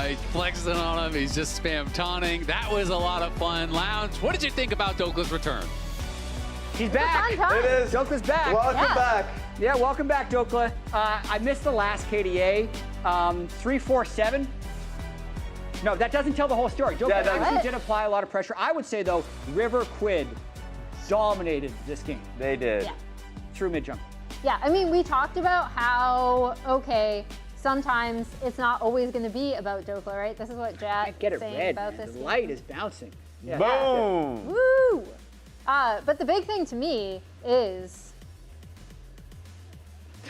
He's flexing on him, he's just spam taunting. That was a lot of fun. Lounge, what did you think about Dokla's return? She's back. It is. Dokla's back. Welcome back. Yeah, welcome back, Dokla. I missed the last KDA. 3-4-7. No, that doesn't tell the whole story. Dokla actually did apply a lot of pressure. I would say, though, River Quid dominated this game. They did. Yeah. Through mid-jump. Yeah, I mean, we talked about how, okay, sometimes it's not always going to be about Dokla, right? This is what Jack Get it saying red, about man. this The light game. is bouncing. Yeah. Boom. Woo! But the big thing to me is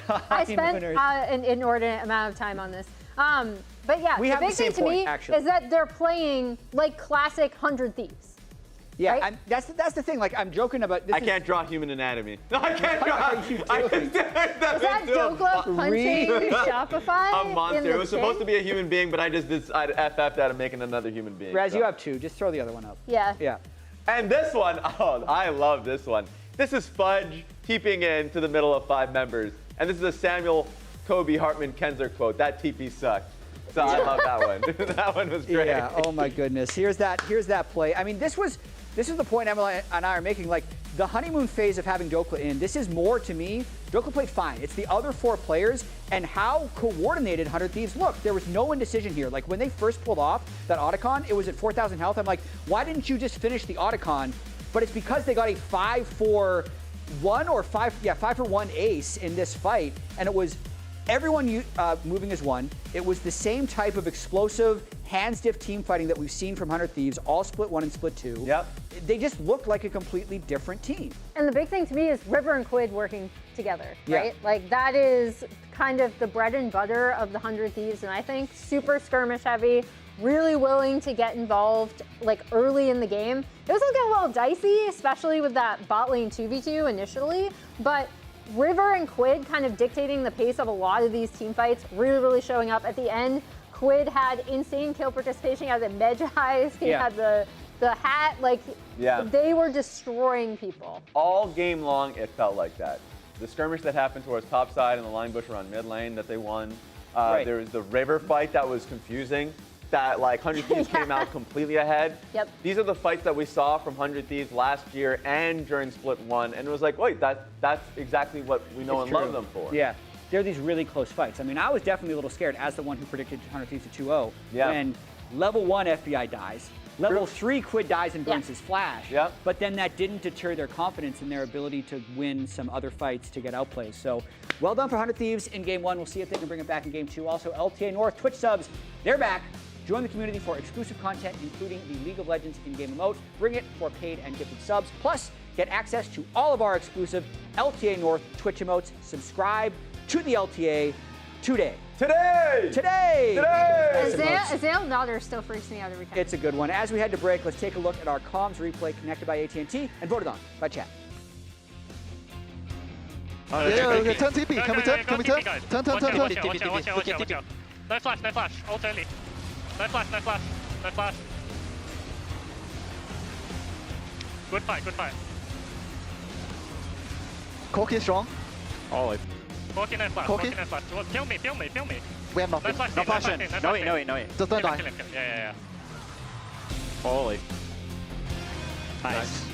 I spent an inordinate amount of time on this. But yeah, We the have the big thing same to point, me actually. is that they're playing like classic 100 Thieves. Yeah, right? that's the thing. Like, I'm joking about this. I can't draw human anatomy. I can't draw. Is that Dokla punching Shopify? A monster. In the It was supposed to chin? be a human being, but I FF'd out of making another human being. Raz, so. you have 2. Just throw the other one up. Yeah. Yeah. And this one, oh, I love this one. This is Fudge TPing into the middle of 5 members. And this is a Samuel Kobe Hartman Kenzer quote. That TP sucked. So I love that one. That one was great. Yeah. Oh my goodness. Here's that play. I mean, this was the point Emily and I are making. Like, the honeymoon phase of having Dokla in. This is more to me. Dokla played fine. It's the other 4 players and how coordinated 100 Thieves look. There was no indecision here. Like, when they first pulled off that Otacon, it was at 4,000 health. I'm like, why didn't you just finish the Otacon? But it's because they got a 5-for-1 or 5-for-1 ace in this fight, and it was everyone moving as one. It was the same type of explosive, hand-stiff team fighting that we've seen from 100 Thieves, all split 1 and split 2. Yep. They just looked like a completely different team. And the big thing to me is River and Quid working together, right? Yeah. Like, that is kind of the bread and butter of the 100 Thieves, and I think super skirmish heavy, really willing to get involved like early in the game. It was getting a little dicey, especially with that bot lane 2v2 initially, but River and Quid kind of dictating the pace of a lot of these team fights, really showing up at the end. Quid had insane kill participation. He had the Medjais, he had the hat, like they were destroying people. All game long, it felt like that. The skirmish that happened towards top side and the line bush around mid lane that they won. There was the River fight that was confusing. That like 100 Thieves came out completely ahead. Yep. These are the fights that we saw from 100 Thieves last year and during Split 1, and it was like, wait, that's exactly what we know and love them for. Yeah, they're these really close fights. I mean, I was definitely a little scared as the one who predicted 100 Thieves to 2-0 when level 1 FBI dies. Level 3 Quid dies and burns his flash. Yep. But then that didn't deter their confidence in their ability to win some other fights to get outplays. So well done for 100 Thieves in game 1. We'll see if they can bring it back in game 2. Also, LTA North Twitch subs, they're back. Join the community for exclusive content, including the League of Legends in-game emote. Bring it for paid and gifted subs. Plus, get access to all of our exclusive LTA North Twitch emotes. Subscribe to the LTA today. Azale Nodder still freaks me out every time. It's a good one. As we head to break, let's take a look at our comms replay connected by AT&T and voted on by chat. Okay, turn TP. Can we turn? Can we turn? Turn. Watch out. No flash. Ult only. No flash. Good fight. Corki is strong. Holy. Corki no flash. Kill me. We have nothing. No flash in. No way. Just don't die. Kill him. Yeah. Holy. Nice.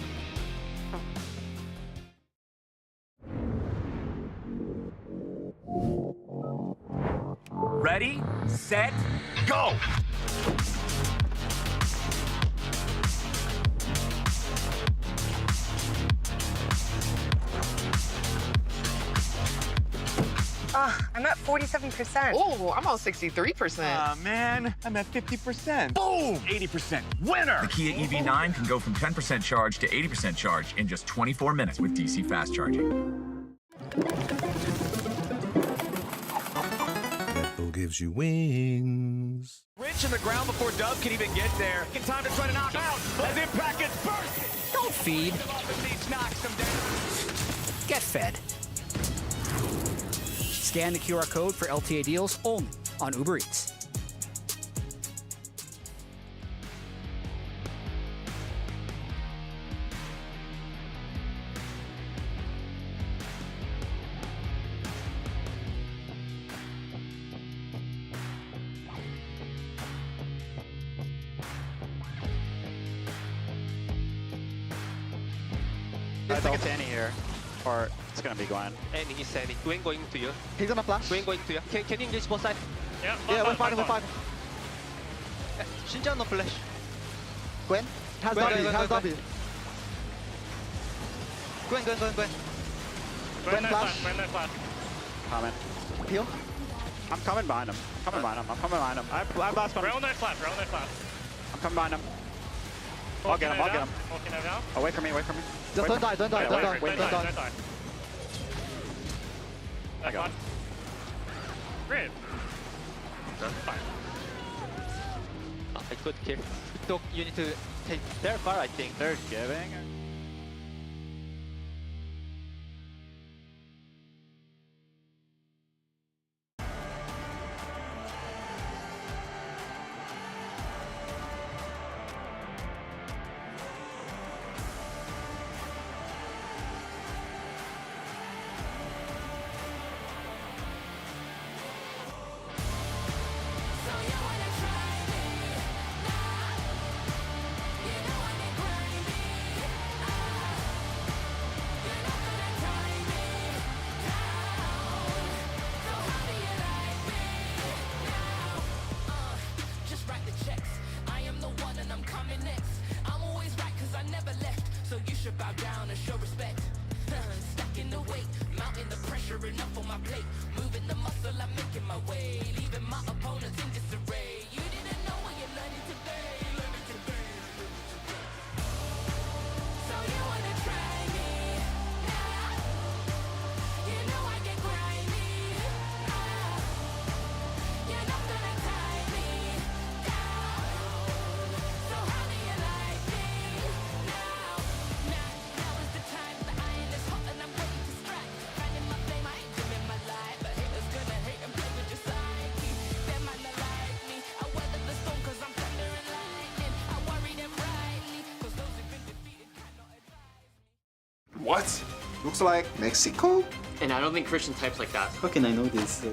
Ready, set, go! I'm at 47%. Oh, I'm on 63%. Man, I'm at 50%. Boom! 80%. Winner! The Kia EV9 can go from 10% charge to 80% charge in just 24 minutes with DC fast charging. Red Bull gives you wings. Rich in the ground before Dub can even get there. In time to try to knock out as Impact gets burst. Don't feed. Knocks him down. Get fed. Scan the QR code for LTA deals only on Uber Eats. I think it's Annie here, or it's gonna be Gwen. Annie, it's Annie. Gwen going to you. He's gonna flash. Gwen going to you. Can you engage both sides? Yeah, we're fighting. Shinjan no flash. Gwen has W. Gwen. Gwen flash. Coming. Peel. I'm coming behind him. I'm coming behind him. I blast one. Roll no flash. I'm coming behind him. I'll get him. Away from me. Just don't die. Don't die. I got him. Great. Fine. Good kill. Doc, you need to take their car, I think. They're giving. What? Looks like Mexico? And I don't think Christian types like that. How can I know this?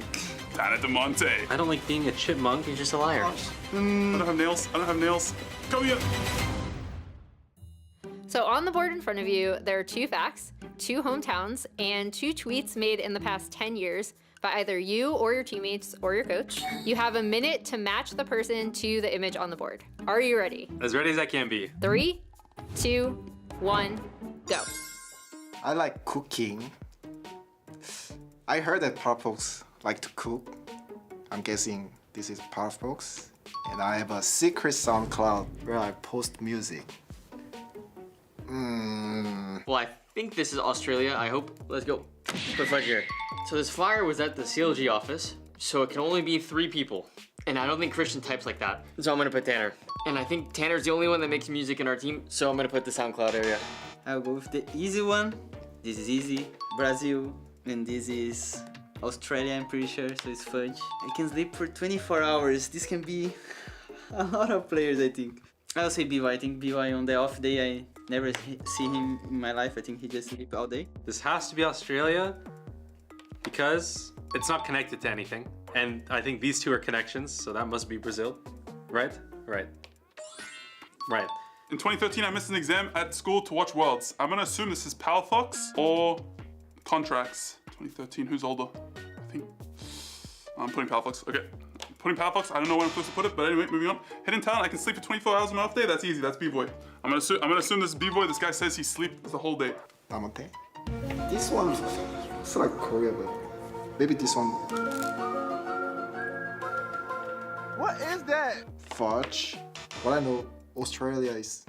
Down at the Monte. I don't like being a chipmunk. You're just a liar. I don't have nails. I don't have nails. Come here. So on the board in front of you, there are 2 facts, 2 hometowns, and 2 tweets made in the past 10 years by either you or your teammates or your coach. You have a minute to match the person to the image on the board. Are you ready? As ready as I can be. 3, 2, 1, go. I like cooking. I heard that Purples like to cook. I'm guessing this is Purples. And I have a secret SoundCloud where I post music. Well, I think this is Australia. I hope. Let's go. Put right here. So this fire was at the CLG office, so it can only be 3 people. And I don't think Christian types like that. So I'm gonna put Tanner. And I think Tanner's the only one that makes music in our team, so I'm gonna put the SoundCloud area. I'll go with the easy one. This is easy. Brazil. And this is Australia, I'm pretty sure, so it's Fudge. I can sleep for 24 hours. This can be a lot of players, I think. I'll say BY. I think BY on the off day, I never see him in my life. I think he just sleep all day. This has to be Australia because it's not connected to anything. And I think these 2 are connections, so that must be Brazil. Right? Right. Right. In 2013, I missed an exam at school to watch Worlds. I'm gonna assume this is Palafox or Contracts. 2013, who's older? I think I'm putting Palafox. Okay, putting Palafox. I don't know where I'm supposed to put it, but anyway, moving on. Hidden talent. I can sleep for 24 hours on my off day. That's easy. That's B-boy. I'm gonna assume this is B-boy. This guy says he sleeps the whole day. Amante. This one looks like Korea, but maybe this one. What is that? Fudge. What I know, Australia is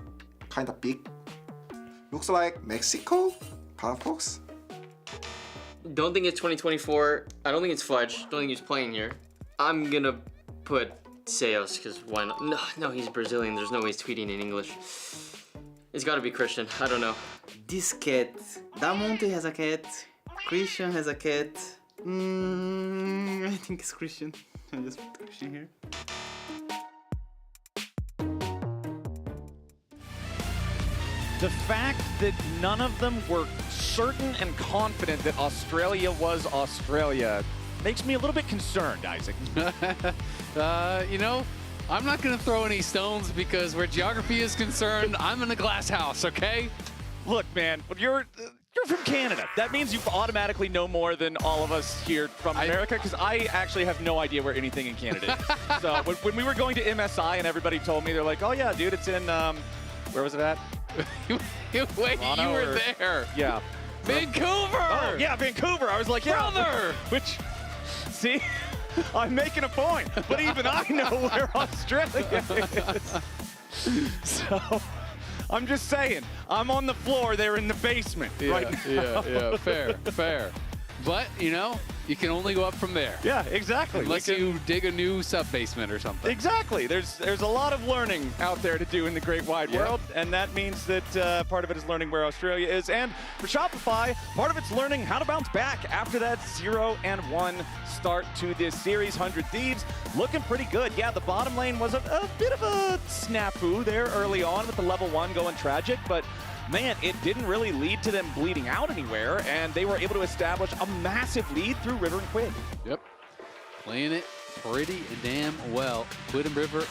kind of big. Looks like Mexico. Palafox. Don't think it's 2024. I don't think it's Fudge. Don't think he's playing here. I'm gonna put Seos, because why not? No, he's Brazilian. There's no way he's tweeting in English. It's gotta be Christian. I don't know. This cat. Damonte has a cat. Christian has a cat. I think it's Christian. I'll just put Christian here. The fact that none of them were certain and confident that Australia was Australia makes me a little bit concerned, Isaac. You know, I'm not going to throw any stones because where geography is concerned, I'm in a glass house, okay? Look, man, you're from Canada. That means you automatically know more than all of us here from America, because I actually have no idea where anything in Canada is. So when we were going to MSI and everybody told me, they're like, oh yeah, dude, it's in, where was it at? Wait, you were there. Yeah. Vancouver! Oh, yeah, Vancouver. I was like, yeah. Brother! Which, see, I'm making a point, but even I know where Australia is. So, I'm just saying, I'm on the floor, they're in the basement right now. Yeah, fair. But, you know, You can only go up from there. Yeah, exactly. Unless you dig a new sub-basement or something. Exactly. There's a lot of learning out there to do in the great wide world, and that means that part of it is learning where Australia is. And for Shopify, part of it's learning how to bounce back after that 0-1 start to this series. 100 Thieves looking pretty good. Yeah, the bottom lane was a bit of a snafu there early on with the level 1 going tragic, but man, it didn't really lead to them bleeding out anywhere, and they were able to establish a massive lead through River and Quid. Yep. Playing it pretty damn well. Quid and River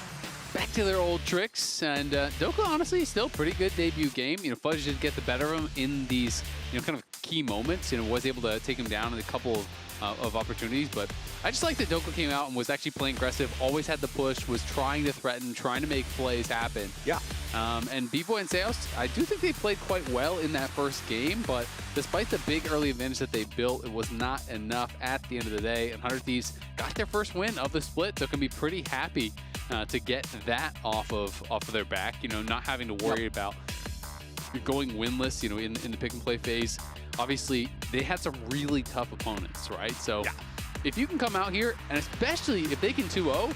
back to their old tricks, and Doka, honestly, still pretty good debut game. You know, Fudge did get the better of him in these, you know, kind of key moments, and was able to take him down in a couple of opportunities, but I just like that Doka came out and was actually playing aggressive, always had the push, was trying to threaten, trying to make plays happen. Yeah. And B-Boy and Seos, I do think they played quite well in that first game, but despite the big early advantage that they built, it was not enough at the end of the day, and 100 Thieves got their first win of the split, so can be pretty happy to get that off of their back, you know, not having to worry about going winless, you know, in the pick and play phase. Obviously, they had some really tough opponents, right? So if you can come out here, and especially if they can 2-0,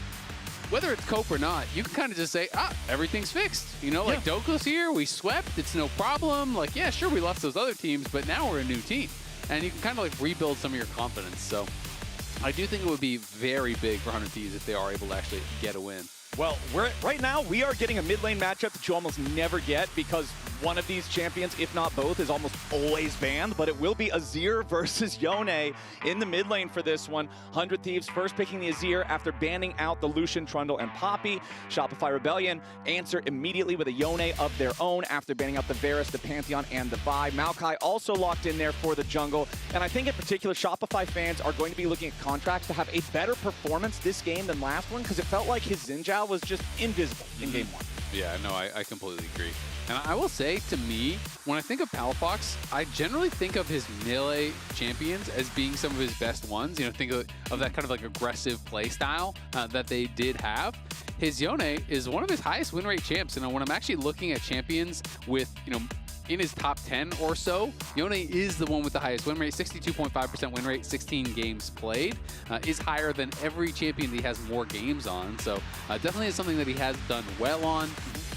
whether it's Cope or not, you can kind of just say, everything's fixed. You know, like Doko's here, we swept, it's no problem. Like, yeah, sure, we lost those other teams, but now we're a new team. And you can kind of like rebuild some of your confidence. So I do think it would be very big for 100 Thieves if they are able to actually get a win. Well, right now, we are getting a mid lane matchup that you almost never get because one of these champions, if not both, is almost always banned, but it will be Azir versus Yone in the mid lane for this one. 100 Thieves first picking the Azir after banning out the Lucian, Trundle, and Poppy. Shopify Rebellion answer immediately with a Yone of their own after banning out the Varus, the Pantheon, and the Vi. Maokai also locked in there for the jungle, and I think in particular, Shopify fans are going to be looking at Contracts to have a better performance this game than last one because it felt like his Xinjiao was just invisible in game 1. Yeah, no, I completely agree. And I will say, to me, when I think of Palafox, I generally think of his melee champions as being some of his best ones. You know, think of that kind of like aggressive play style that they did have. His Yone is one of his highest win rate champs. And when I'm actually looking at champions with, you know, in his top 10 or so, Yone is the one with the highest win rate, 62.5% win rate, 16 games played, is higher than every champion that he has more games on. So definitely is something that he has done well on.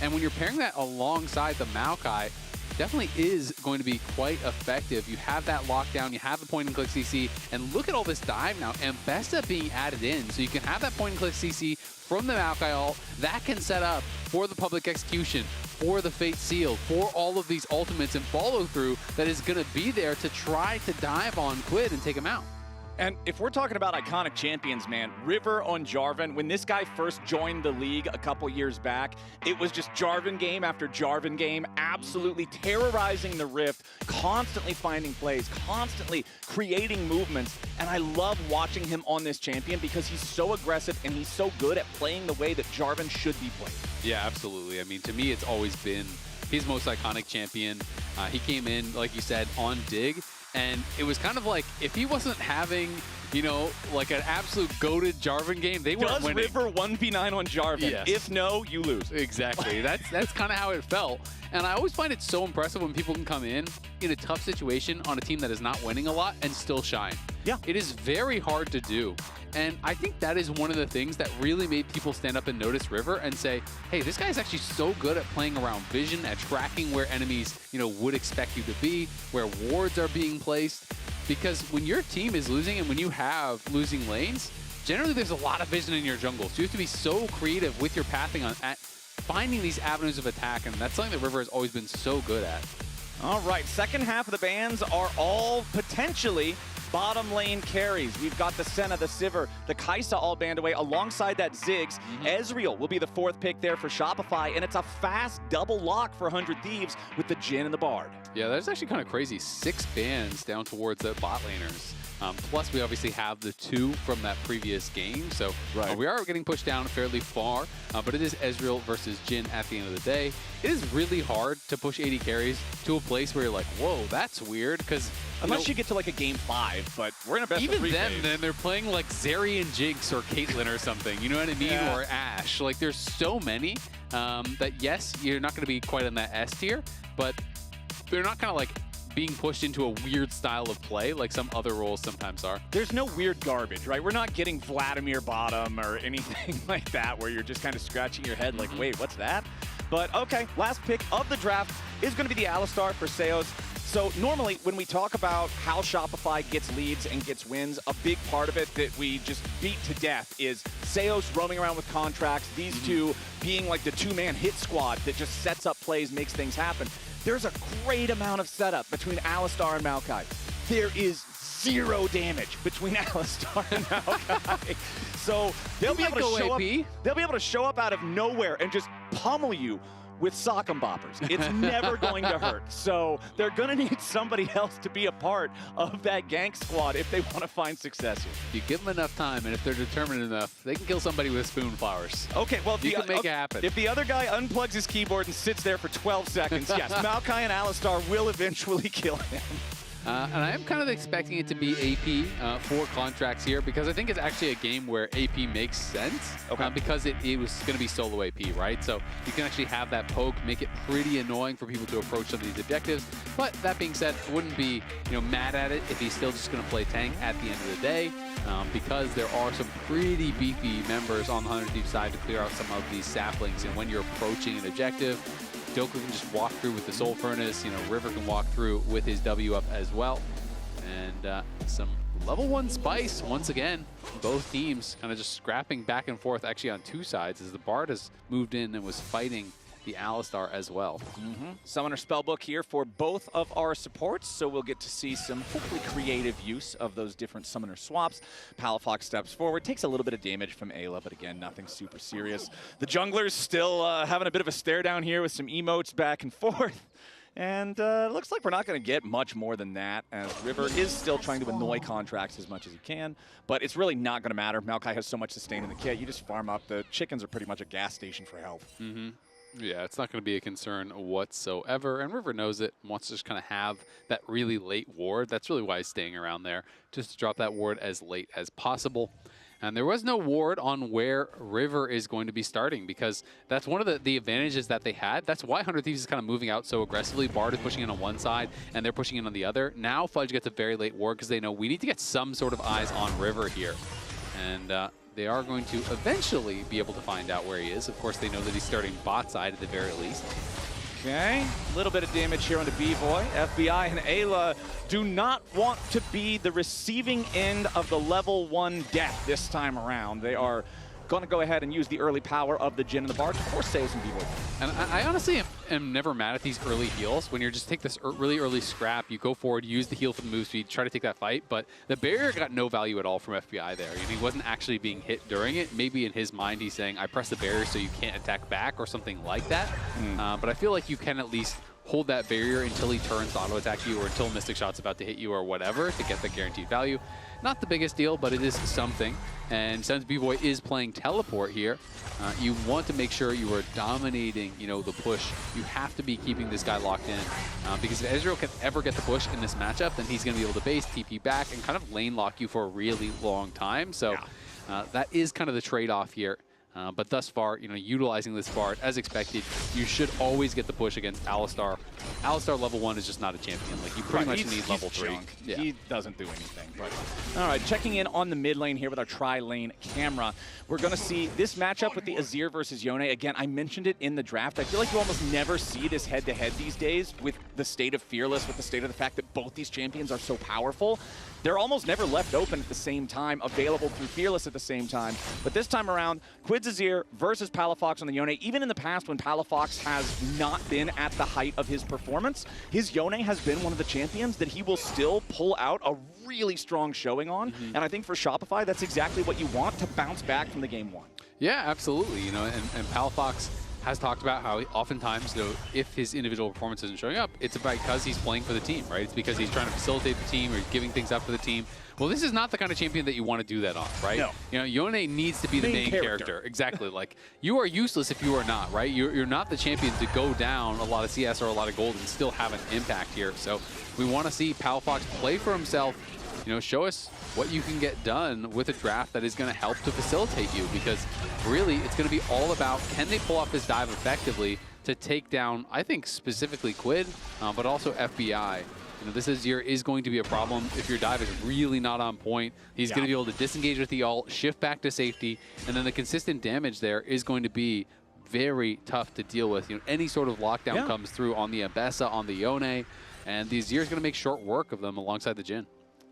And when you're pairing that alongside the Maokai, definitely is going to be quite effective. You have that lockdown, you have the point and click CC, and look at all this dive now, and Besta being added in. So you can have that point and click CC from the Maokai ult that can set up for the public execution, for the Fate Seal, for all of these ultimates and follow through that is going to be there to try to dive on Quid and take him out. And if we're talking about iconic champions, man, River on Jarvan, when this guy first joined the league a couple years back, it was just Jarvan game after Jarvan game, absolutely terrorizing the Rift, constantly finding plays, constantly creating movements. And I love watching him on this champion because he's so aggressive and he's so good at playing the way that Jarvan should be played. Yeah, absolutely. I mean, to me, it's always been his most iconic champion. He came in, like you said, on Dig. And it was kind of like, if he wasn't having, you know, like an absolute goated Jarvan game, they weren't winning. Does River 1v9 on Jarvan? Yes. If no, you lose. Exactly. That's kind of how it felt. And I always find it so impressive when people can come in a tough situation on a team that is not winning a lot and still shine. Yeah. It is very hard to do. And I think that is one of the things that really made people stand up and notice River and say, hey, this guy is actually so good at playing around vision, at tracking where enemies, you know, would expect you to be, where wards are being placed. Because when your team is losing and when you have losing lanes, generally there's a lot of vision in your jungle. So you have to be so creative with your pathing at finding these avenues of attack. And that's something that River has always been so good at. All right, second half of the bans are all potentially bottom lane carries. We've got the Senna, the Sivir, the Kai'Sa all banned away alongside that Ziggs. Ezreal will be the fourth pick there for Shopify, and it's a fast double lock for 100 Thieves with the Jhin and the Bard. Yeah, that's actually kind of crazy. 6 bans down towards the bot laners. Plus, we obviously have the 2 from that previous game, so we are getting pushed down fairly far, but it is Ezreal versus Jhin at the end of the day. It is really hard to push 80 carries to a place where you're like, whoa, that's weird, because unless you get to like a game 5, but we're in a best of 3 phase. Then they're playing like Zeri and Jinx or Caitlyn or something, you know what I mean? Yeah. Or Ashe. Like, there's so many that, yes, you're not going to be quite in that S tier, but they're not kind of like being pushed into a weird style of play like some other roles sometimes are. There's no weird garbage, right? We're not getting Vladimir bottom or anything like that where you're just kind of scratching your head like, wait, what's that? But okay, last pick of the draft is going to be the Alistar for Seos. So normally when we talk about how Shopify gets leads and gets wins, a big part of it that we just beat to death is Seos roaming around with contracts, these two being like the two-man hit squad that just sets up plays, makes things happen. There's a great amount of setup between Alistar and Maokai. There is 0 damage between Alistar and Maokai. So they'll be able to show up. They'll be able to show up out of nowhere and just pummel you with sock and boppers. It's never going to hurt. So they're going to need somebody else to be a part of that gank squad if they want to find success here. You give them enough time, and if they're determined enough, they can kill somebody with spoon flowers. Okay, well, you can make it happen. If the other guy unplugs his keyboard and sits there for 12 seconds, yes, Maokai and Alistar will eventually kill him. And I am kind of expecting it to be AP for contracts here because I think it's actually a game where AP makes sense because it was going to be solo AP, right? So you can actually have that poke, make it pretty annoying for people to approach some of these objectives. But that being said, I wouldn't be mad at it if he's still just going to play tank at the end of the day because there are some pretty beefy members on the 100 Thieves side to clear out some of these saplings. And when you're approaching an objective, Doku can just walk through with the Soul Furnace. River can walk through with his W up as well. And some level 1 spice once again. Both teams kind of just scrapping back and forth actually on 2 sides as the Bard has moved in and was fighting the Alistar as well. Summoner Spellbook here for both of our supports, so we'll get to see some hopefully creative use of those different summoner swaps. Palafox steps forward, takes a little bit of damage from Ayla, but again, nothing super serious. The junglers still having a bit of a stare down here with some emotes back and forth. And it looks like we're not going to get much more than that, as River is still trying to annoy contracts as much as he can, but it's really not going to matter. Maokai has so much sustain in the kit, you just farm up. The chickens are pretty much a gas station for health. Yeah, it's not going to be a concern whatsoever, and River knows it, wants to just kind of have that really late ward. That's really why he's staying around there, just to drop that ward as late as possible. And there was no ward on where River is going to be starting because that's one of the advantages that they had. That's why 100 Thieves is kind of moving out so aggressively. Bard is pushing in on one side, and they're pushing in on the other. Now Fudge gets a very late ward because they know we need to get some sort of eyes on River here. And they are going to eventually be able to find out where he is. Of course, they know that he's starting bot side at the very least. Okay, a little bit of damage here on the B-Boy. FBI and Ayla do not want to be the receiving end of the level 1 death this time around. They are going to go ahead and use the early power of the Jhin and the Bard. Of course, Seos and B-Boy. And I honestly am never mad at these early heals. When you just take this really early scrap, you go forward, use the heal for the move speed, try to take that fight. But the barrier got no value at all from FBI there. He wasn't actually being hit during it. Maybe in his mind he's saying, I press the barrier so you can't attack back or something like that. But I feel like you can at least hold that barrier until he turns to auto attack you or until Mystic Shot's about to hit you or whatever to get the guaranteed value. Not the biggest deal, but it is something. And since B-Boy is playing teleport here, you want to make sure you are dominating, the push. You have to be keeping this guy locked in. Because if Ezreal can ever get the push in this matchup, then he's going to be able to base, TP back, and kind of lane lock you for a really long time. So that is kind of the trade-off here. But thus far, utilizing this Bard as expected, you should always get the push against Alistar. Alistar level 1 is just not a champion. Like, you pretty much need level 3. Yeah. He doesn't do anything. But all right, checking in on the mid lane here with our tri-lane camera. We're going to see this matchup with the Azir versus Yone. Again, I mentioned it in the draft. I feel like you almost never see this head-to-head these days with the state of Fearless, with the state of the fact that both these champions are so powerful. They're almost never left open at the same time, available through Fearless at the same time. But this time around, Quid's Azir versus Palafox on the Yone. Even in the past when Palafox has not been at the height of his performance, his Yone has been one of the champions that he will still pull out a really strong showing on. And I think for Shopify, that's exactly what you want to bounce back from the game 1. Yeah, absolutely. And Palafox has talked about how oftentimes, though, if his individual performance isn't showing up, it's because he's playing for the team, right? It's because he's trying to facilitate the team or he's giving things up for the team. Well, this is not the kind of champion that you want to do that on, right? No. Yone needs to be the main character. Exactly. Like, you are useless if you are not, right? You're not the champion to go down a lot of CS or a lot of gold and still have an impact here. So we want to see Palafox play for himself. Show us what you can get done with a draft that is going to help to facilitate you, because really it's going to be all about, can they pull off this dive effectively to take down, I think, specifically Quid, but also FBI. this Azir is going to be a problem if your dive is really not on point. He's going to be able to disengage with the ult, shift back to safety, and then the consistent damage there is going to be very tough to deal with. Any sort of lockdown comes through on the Ambessa, on the Yone, and the Azir is going to make short work of them alongside the Jhin.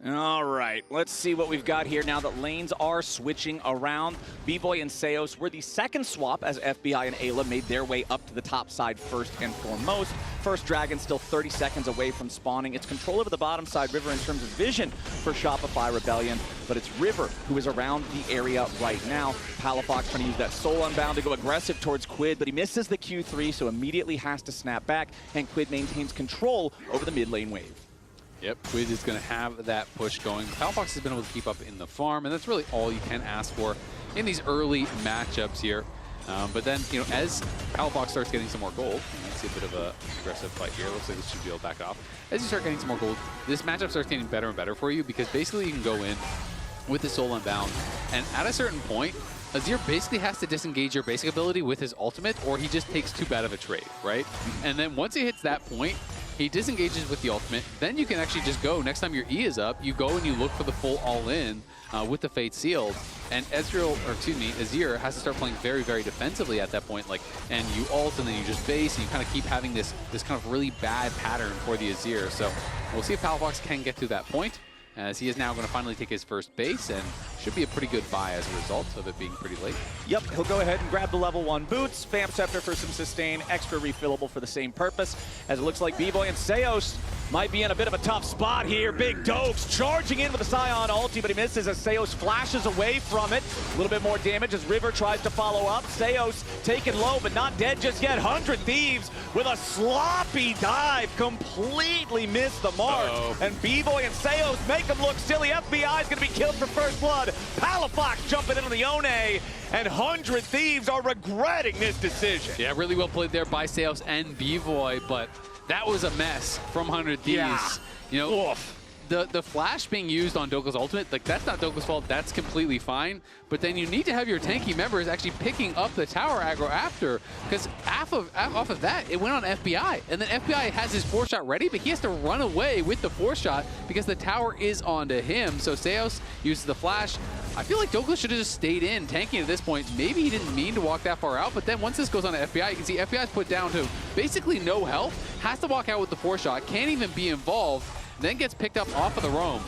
All right, let's see what we've got here now that lanes are switching around. B-Boy and Seos were the second swap as FBI and Ayla made their way up to the top side first and foremost. First Dragon still 30 seconds away from spawning. It's control over the bottom side, River, in terms of vision for Shopify Rebellion, but it's River who is around the area right now. Palafox trying to use that Soul Unbound to go aggressive towards Quid, but he misses the Q3, so immediately has to snap back, and Quid maintains control over the mid lane wave. Yep, Quid is going to have that push going. Palafox has been able to keep up in the farm, and that's really all you can ask for in these early matchups here. But then, as Palafox starts getting some more gold, you see a bit of a aggressive fight here. Looks like this should be able to back off. As you start getting some more gold, this matchup starts getting better and better for you because basically you can go in with the Soul Unbound, and at a certain point, Azir basically has to disengage your basic ability with his ultimate, or he just takes too bad of a trade, right? And then once he hits that point, he disengages with the ultimate. Then you can actually just go, next time your E is up, you go and you look for the full all-in with the Fate sealed. And Azir has to start playing very, very defensively at that point. And you ult and then you just base, and you kind of keep having this kind of really bad pattern for the Azir. So we'll see if Palafox can get to that point, as he is now going to finally take his first base, and should be a pretty good buy as a result of it being pretty late. Yep, he'll go ahead and grab the level 1 boots, Vamp Scepter for some sustain, extra refillable for the same purpose, as it looks like B-Boy and Seos might be in a bit of a tough spot here. Big Dokes charging in with a Scion ulti, but he misses as Seos flashes away from it. A little bit more damage as River tries to follow up. Seos taken low, but not dead just yet. 100 Thieves with a sloppy dive, completely missed the mark. And B-Boy and Seos make him look silly. FBI is going to be killed for first blood. Palafox jumping into the Yone, and 100 Thieves are regretting this decision. Yeah, really well played there by Seos and B-Boy, but that was a mess from 100 Thieves. The flash being used on Doka's ultimate, that's not Doka's fault, that's completely fine. But then you need to have your tanky members actually picking up the tower aggro after, because off of that, it went on FBI. And then FBI has his 4-shot ready, but he has to run away with the 4-shot because the tower is onto him. So Seos uses the flash. I feel like Doka should have just stayed in, tanking at this point. Maybe he didn't mean to walk that far out, but then once this goes on to FBI, you can see FBI's put down to basically no health, has to walk out with the 4-shot, can't even be involved, then gets picked up off of the roam.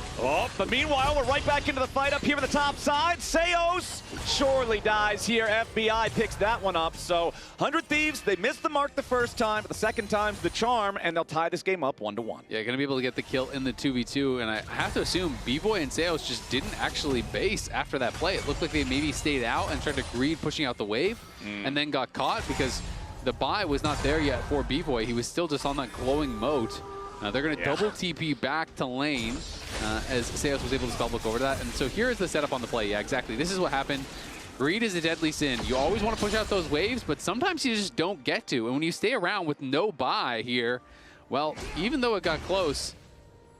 But meanwhile, we're right back into the fight up here on the top side. Seos surely dies here. FBI picks that one up. So 100 Thieves, they missed the mark the first time, but the second time's the charm, and they'll tie this game up 1-1. Yeah, going to be able to get the kill in the 2v2, and I have to assume B-Boy and Seos just didn't actually base after that play. It looked like they maybe stayed out and tried to greed pushing out the wave, and then got caught because the buy was not there yet for B-Boy. He was still just on that glowing moat. They're going to double TP back to lane as Seos was able to spell book over that. And so here is the setup on the play. Yeah, exactly. This is what happened. Greed is a deadly sin. You always want to push out those waves, but sometimes you just don't get to. And when you stay around with no buy here, well, even though it got close,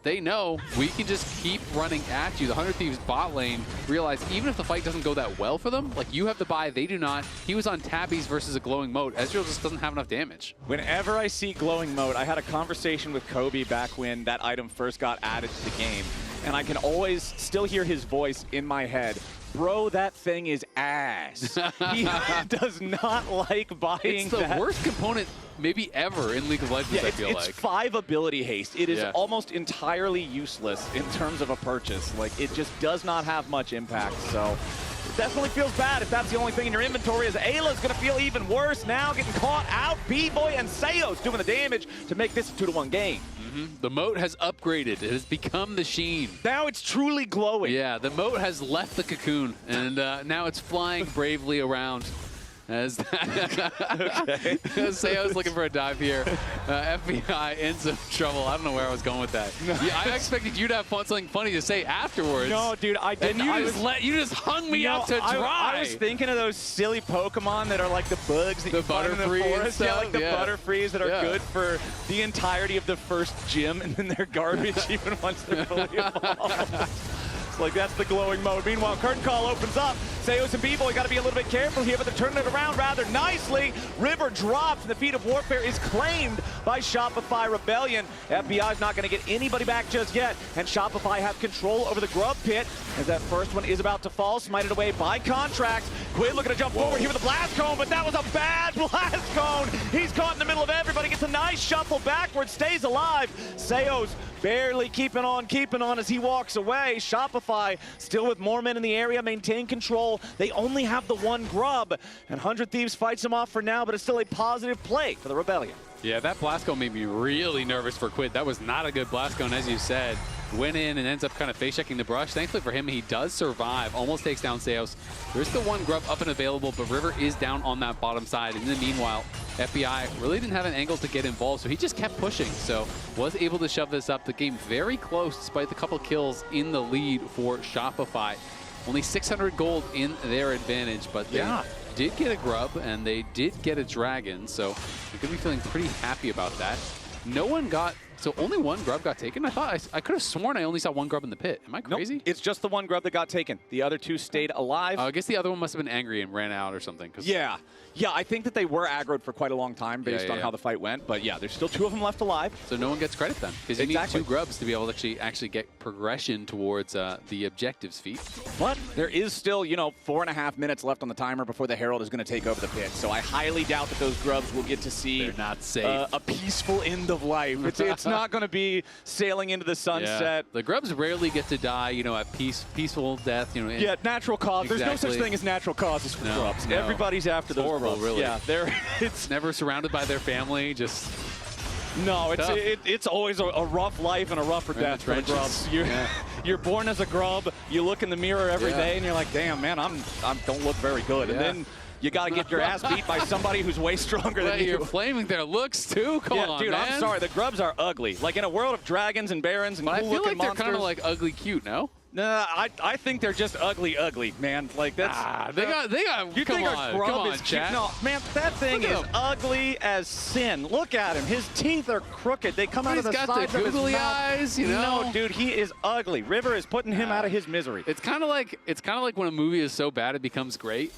they know we can just keep running at you. The 100 Thieves bot lane realized even if the fight doesn't go that well for them, you have the buy, they do not. He was on tabbies versus a glowing moat. Ezreal just doesn't have enough damage. Whenever I see glowing moat, I had a conversation with Kobe back when that item first got added to the game, and I can always still hear his voice in my head. Bro, that thing is ass. He does not like buying that. It's the worst component maybe ever in League of Legends, I feel like. It's 5 ability haste. It is almost entirely useless in terms of a purchase. It just does not have much impact, so it definitely feels bad if that's the only thing in your inventory, as Ayla's going to feel even worse now, getting caught out. B-Boy and Seos doing the damage to make this a 2-1 game. The moat has upgraded. It has become the sheen. Now it's truly glowing. Yeah, the moat has left the cocoon, and now it's flying bravely around. As Seo's looking for a dive here. FBI in some trouble. I don't know where I was going with that. Yeah, I expected you to have something funny to say afterwards. No, dude, I didn't. And you just hung me up to dry. I was thinking of those silly Pokemon that are like the bugs that you find in the forest. Yeah, like the Butterfrees that are good for the entirety of the first gym, and then they're garbage even once they're fully evolved. It's like, that's the glowing mode. Meanwhile, curtain call opens up. Seos and B-Boy got to be a little bit careful here, but they're turning it around rather nicely. River drops, and the feat of warfare is claimed by Shopify Rebellion. FBI's not going to get anybody back just yet, and Shopify have control over the grub pit as that first one is about to fall, smited away by Contracts. Quid looking to jump forward here with a blast cone, but that was a bad blast cone. He's caught in the middle of everybody, gets a nice shuffle backwards, stays alive. Seos barely keeping on as he walks away. Shopify still with more men in the area, maintain control. They only have the one grub, and 100 Thieves fights him off for now, but it's still a positive play for the Rebellion. Yeah, that blast cone made me really nervous for Quid. That was not a good blast cone, as you said. Went in and ends up kind of face-checking the brush. Thankfully for him, he does survive. Almost takes down Seos. There's still one grub up and available, but River is down on that bottom side. And in the meanwhile, FBI really didn't have an angle to get involved, so he just kept pushing. So was able to shove this up. The game very close, despite the couple kills in the lead for Shopify. Only 600 gold in their advantage, but they did get a grub, and they did get a dragon. So they're going to be feeling pretty happy about that. No one got... So only one grub got taken? I thought I could have sworn I only saw one grub in the pit. Am I crazy? Nope, it's just the one grub that got taken. The other two stayed alive. I guess the other one must have been angry and ran out or something. Yeah, I think that they were aggroed for quite a long time based on how the fight went. But yeah, there's still two of them left alive. So no one gets credit then, because you need two grubs to be able to actually get progression towards the objectives feat. But there is still, 4.5 minutes left on the timer before the Herald is going to take over the pit. So I highly doubt that those grubs will get to see They're not safe. A peaceful end of life. It's not going to be sailing into the sunset. Yeah. The grubs rarely get to die, at peaceful death. Yeah, natural cause. Exactly. There's no such thing as natural causes for grubs. No. Everybody's after those horrible, grubs. really. Yeah, it's never surrounded by their family. Just no, it's always a rough life and a rougher death for the grubs. You're born as a grub. You look in the mirror every day, and you're like, damn, man, I don't look very good. And then you got to get your ass beat by somebody who's way stronger than you. You're flaming their looks too. Come on, dude, man. I'm sorry. The grubs are ugly. Like in a world of dragons and barons and I feel like they're monsters, kind of like ugly cute, no? Nah, I think they're just ugly, man. Like that's they got. You come think on, our grub come on, is cute? chat. No, man, that thing is ugly as sin. Look at him. His teeth are crooked. They come out of the sides of his mouth. He's got the googly eyes, No, dude, he is ugly. River is putting him out of his misery. It's kind of like when a movie is so bad it becomes great.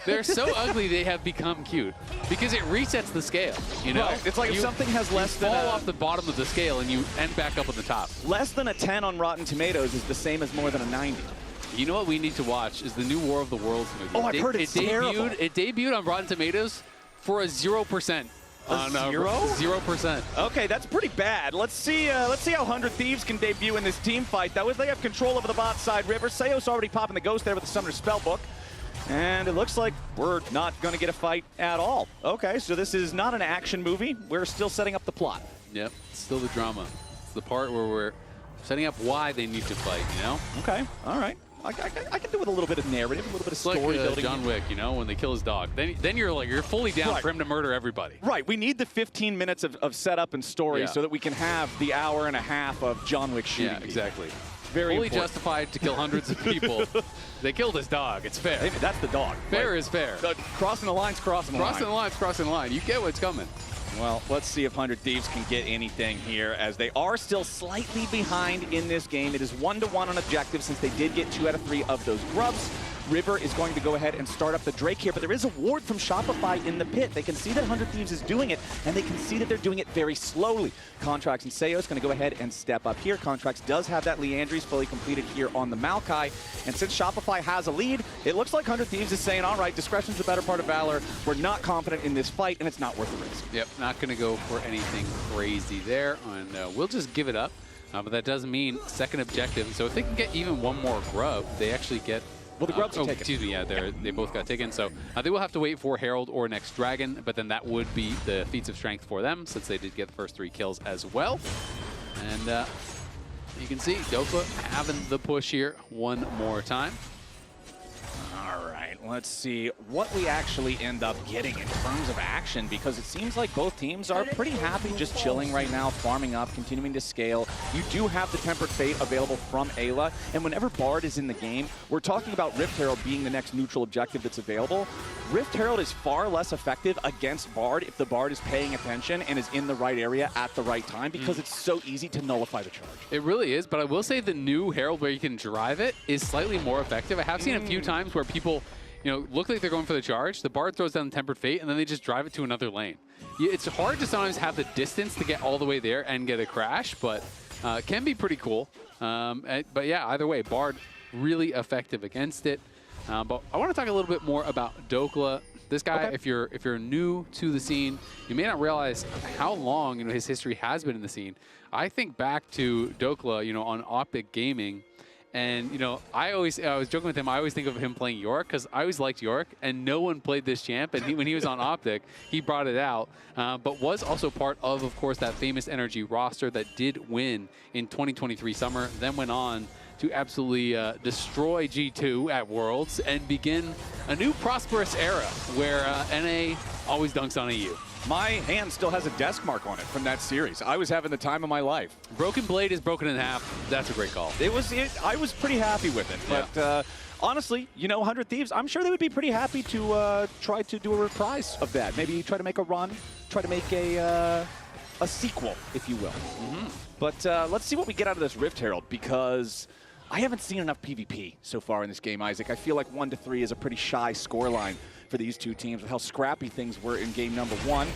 They're so ugly they have become cute because it resets the scale. Right. It's like if something has less than fall off the bottom of the scale and you end back up at the top. Less than a 10 on Rotten Tomatoes is the same as more than a 90. You know what we need to watch is the new War of the Worlds movie. Oh, I've heard it's terrible. It debuted on Rotten Tomatoes for a 0%. A zero? 0%. Okay, that's pretty bad. Let's see how 100 Thieves can debut in this team fight. They have control over the bot side. River Seos already popping the ghost there with the Summoner Spellbook. And it looks like we're not going to get a fight at all. Okay, so this is not an action movie. We're still setting up the plot. Yep, it's still the drama. It's the part where we're setting up why they need to fight, Okay, all right. I can do with a little bit of narrative, a little bit of story building. John Wick, when they kill his dog. Then you're fully down for him to murder everybody. Right, we need the 15 minutes of setup and story so that we can have the hour and a half of John Wick shooting. Yeah, exactly. Very fully important. justified to kill hundreds of people. They killed his dog. It's fair. Hey, that's the dog. Fair is fair. Crossing the line's crossing the line. Crossing the line. You get what's coming. Well, let's see if 100 Thieves can get anything here, as they are still slightly behind in this game. It is 1-1 on objective since they did get 2 out of 3 of those grubs. River is going to go ahead and start up the Drake here, but there is a ward from Shopify in the pit. They can see that 100 Thieves is doing it, and they can see that they're doing it very slowly. Contracts and Seos going to go ahead and step up here. Contracts does have that Leandries fully completed here on the Maokai, and since Shopify has a lead, it looks like 100 Thieves is saying, all right, discretion's the better part of valor. We're not confident in this fight, and it's not worth the risk. Yep, not going to go for anything crazy there, and we'll just give it up. But that doesn't mean second objective. So if they can get even one more grub, they actually get... Well, the grubs are taken. Excuse me, they both got taken. So they will have to wait for Herald or next Dragon, but then that would be the feats of strength for them, since they did get the first 3 kills as well. And you can see Doka having the push here one more time. All right, let's see what we actually end up getting in terms of action, because it seems like both teams are pretty happy just chilling right now, farming up, continuing to scale. You do have the Tempered Fate available from Ayla, and whenever Bard is in the game, we're talking about Rift Herald being the next neutral objective that's available. Rift Herald is far less effective against Bard if the Bard is paying attention and is in the right area at the right time, because it's so easy to nullify the charge. It really is, but I will say the new Herald where you can drive it is slightly more effective. I have seen a few times where people, look like they're going for the charge, the Bard throws down the Tempered Fate, and then they just drive it to another lane. It's hard to sometimes have the distance to get all the way there and get a crash, but can be pretty cool. But yeah, either way, Bard really effective against it. But I want to talk a little bit more about Dokla. This guy, if you're new to the scene, you may not realize how long his history has been in the scene. I think back to Dokla, on Optic Gaming, and I was joking with him. I always think of him playing York because I always liked York, and no one played this champ. And when he was on Optic, he brought it out, but was also part of course, that famous Energy roster that did win in 2023 summer. Then went on to absolutely destroy G2 at Worlds and begin a new prosperous era where NA always dunks on EU. My hand still has a desk mark on it from that series. I was having the time of my life. Broken Blade is broken in half. That's a great call. I was pretty happy with it. But honestly, 100 Thieves, I'm sure they would be pretty happy to try to do a reprise of that. Maybe try to make a run, try to make a sequel, if you will. But let's see what we get out of this Rift Herald, because I haven't seen enough PvP so far in this game, Isaac. I feel like 1-3 is a pretty shy scoreline for these two teams with how scrappy things were in game number 1.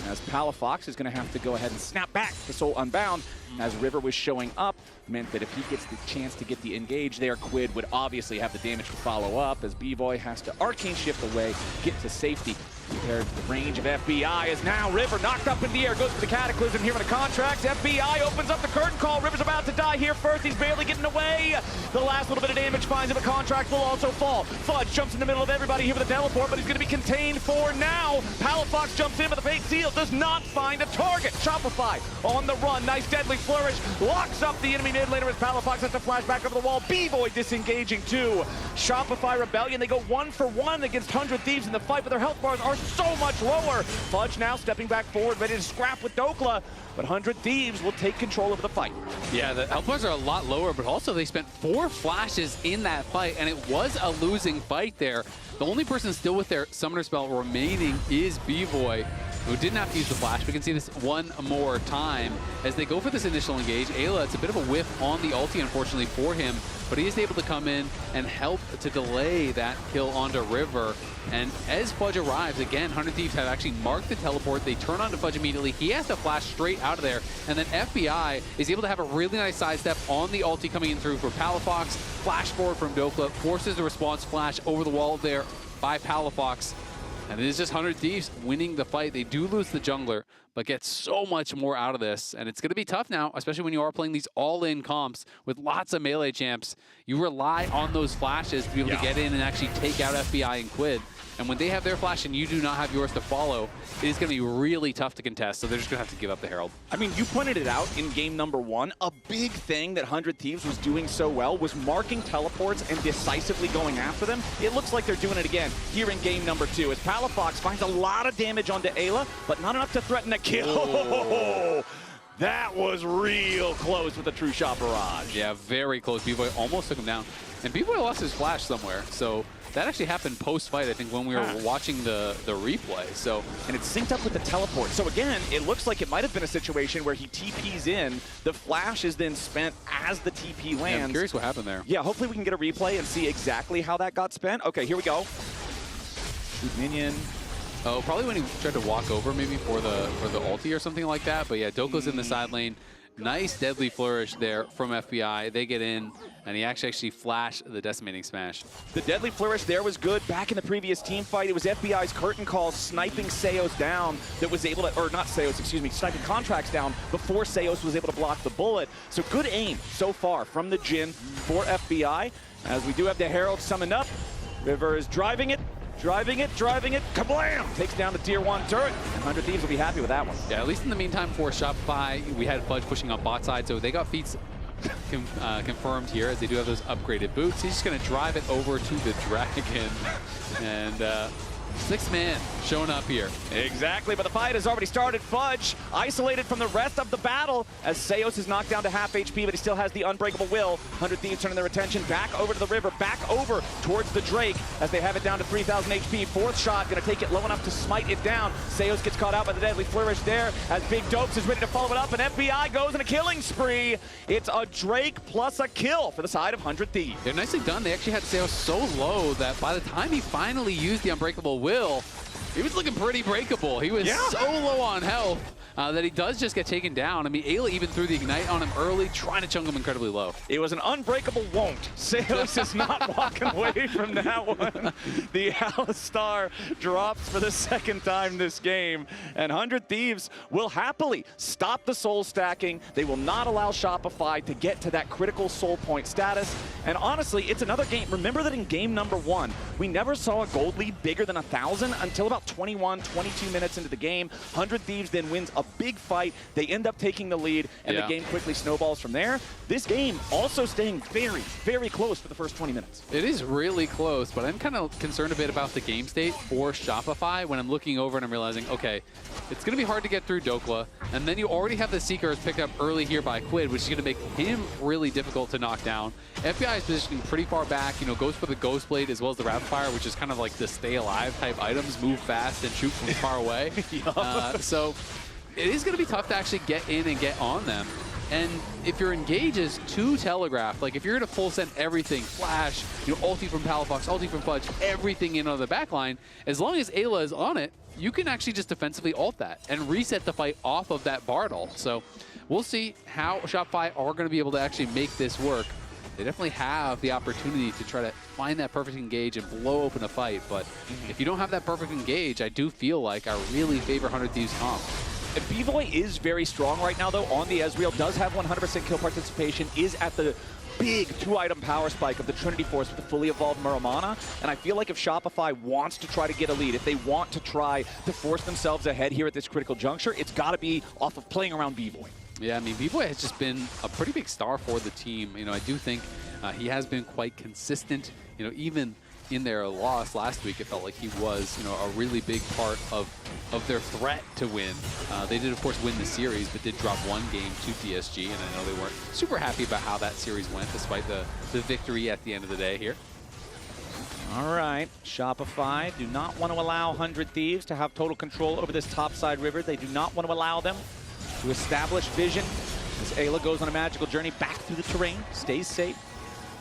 As Palafox is going to have to go ahead and snap back to Soul Unbound, as River was showing up, meant that if he gets the chance to get the engage there, Quid would obviously have the damage to follow up, as B-Boy has to Arcane Shift away, get to safety. Compared to the range of FBI, is now River knocked up in the air, goes for the Cataclysm here in the contracts. FBI opens up the curtain call. River's about to die here first. He's barely getting away. The last little bit of damage finds him. The contract will also fall. Fudge jumps in the middle of everybody here with a teleport, but he's going to be contained for now. Palafox jumps in, but the Fate Seal does not find a target. Shopify on the run. Nice deadly flourish. Locks up the enemy mid laner as Palafox has to flash back over the wall. B-Boy disengaging too. Shopify Rebellion, they go 1-for-1 against 100 Thieves in the fight, but their health bars are so much lower. Fudge now stepping back forward, ready to scrap with Dokla, but 100 Thieves will take control of the fight. Yeah, the health bars are a lot lower, but also they spent 4 flashes in that fight, and it was a losing fight there. The only person still with their summoner spell remaining is B-Boy, who didn't have to use the flash. We can see this one more time as they go for this initial engage. Ayla, it's a bit of a whiff on the ulti, unfortunately, for him, but he is able to come in and help to delay that kill onto River. And as Fudge arrives, again, 100 Thieves have actually marked the teleport. They turn on to Fudge immediately. He has to flash straight out of there. And then FBI is able to have a really nice sidestep on the ulti coming in through for Palafox. Flash forward from Dokla, forces the response flash over the wall there by Palafox. And it is just 100 Thieves winning the fight. They do lose the jungler, but get so much more out of this. And it's going to be tough now, especially when you are playing these all-in comps with lots of melee champs. You rely on those flashes to be able to get in and actually take out FBI and Quid. And when they have their flash and you do not have yours to follow, it is going to be really tough to contest, so they're just going to have to give up the Herald. I mean, you pointed it out in game number 1. A big thing that 100 Thieves was doing so well was marking teleports and decisively going after them. It looks like they're doing it again here in game number 2, as Palafox finds a lot of damage onto Ayla, but not enough to threaten a kill. Oh. That was real close with the True Shot Barrage. Yeah, very close. B-Boy almost took him down. And B-Boy lost his flash somewhere, so that actually happened post-fight, I think, when we were watching the replay. So, and it's synced up with the teleport. So again, it looks like it might have been a situation where he TPs in, the flash is then spent as the TP lands. Yeah, I'm curious what happened there. Yeah, hopefully we can get a replay and see exactly how that got spent. Okay, here we go. Shoot minion. Oh, probably when he tried to walk over maybe for the ulti or something like that. But yeah, Dokla's in the side lane. Nice deadly flourish there from FBI. They get in, and he actually flashed the decimating smash. The deadly flourish there was good. Back in the previous team fight, it was FBI's curtain call sniping Seos down that was able to, or not Seos, excuse me, sniping Contracts down before Seos was able to block the bullet. So good aim so far from the Jhin for FBI. As we do have the Herald summoned up, River is driving it, kablam! Takes down the tier 1 turret, and 100 Thieves will be happy with that one. Yeah, at least in the meantime for Shopify, we had Fudge pushing up bot side, so they got feats confirmed here, as they do have those upgraded boots. He's just going to drive it over to the Dragon, and Sixth man showing up here. Exactly, but the fight has already started. Fudge isolated from the rest of the battle as Seos is knocked down to half HP, but he still has the unbreakable will. 100 Thieves turning their attention back over to the river, back over towards the Drake as they have it down to 3,000 HP. Fourth shot, gonna take it low enough to smite it down. Seos gets caught out by the deadly flourish there as Big Dopes is ready to follow it up, and FBI goes in a killing spree. It's a Drake plus a kill for the side of 100 Thieves. They're nicely done. They actually had Seos so low that by the time he finally used the unbreakable will, he was looking pretty breakable. He was so low on health that he does just get taken down. I mean, Ayla even threw the Ignite on him early, trying to chunk him incredibly low. It was an unbreakable won't. Seos is not walking away from that one. The Alistar drops for the second time this game, and 100 Thieves will happily stop the soul stacking. They will not allow Shopify to get to that critical soul point status. And honestly, it's another game. Remember that in game number 1, we never saw a gold lead bigger than 1,000 until about 21, 22 minutes into the game. 100 Thieves then wins a big fight. They end up taking the lead, and the game quickly snowballs from there. This game also staying very, very close for the first 20 minutes. It is really close, but I'm kind of concerned a bit about the game state for Shopify when I'm looking over and I'm realizing, okay, it's going to be hard to get through Dokla, and then you already have the Seekers picked up early here by Quid, which is going to make him really difficult to knock down. FBI is positioning pretty far back, you know, goes for the Ghost Blade as well as the Rapid Fire, which is kind of like the stay alive type items, move fast and shoot from far away. So it is going to be tough to actually get in and get on them. And if your engage is too telegraphed, like if you're going to full send everything, flash, you know, ulti from Palafox, ulti from Fudge, everything in on the back line, as long as Ayla is on it, you can actually just defensively ult that and reset the fight off of that Bartle. So we'll see how Shopify are going to be able to actually make this work. They definitely have the opportunity to try to find that perfect engage and blow open a fight, but if you don't have that perfect engage, I do feel like I really favor 100 Thieves comp. B-Boy is very strong right now, though, on the Ezreal, does have 100% kill participation, is at the big 2-item power spike of the Trinity Force with the fully evolved Muramana, and I feel like if Shopify wants to try to get a lead, if they want to try to force themselves ahead here at this critical juncture, it's got to be off of playing around B-Boy. Yeah, I mean, B-Boy has just been a pretty big star for the team. You know, I do think he has been quite consistent. You know, even in their loss last week, it felt like he was, you know, a really big part of their threat to win. They did, of course, win the series, but did drop one game to PSG, and I know they weren't super happy about how that series went, despite the victory at the end of the day here. All right, Shopify do not want to allow 100 Thieves to have total control over this topside river. They do not want to allow them to establish vision as Ayla goes on a magical journey back through the terrain, stays safe.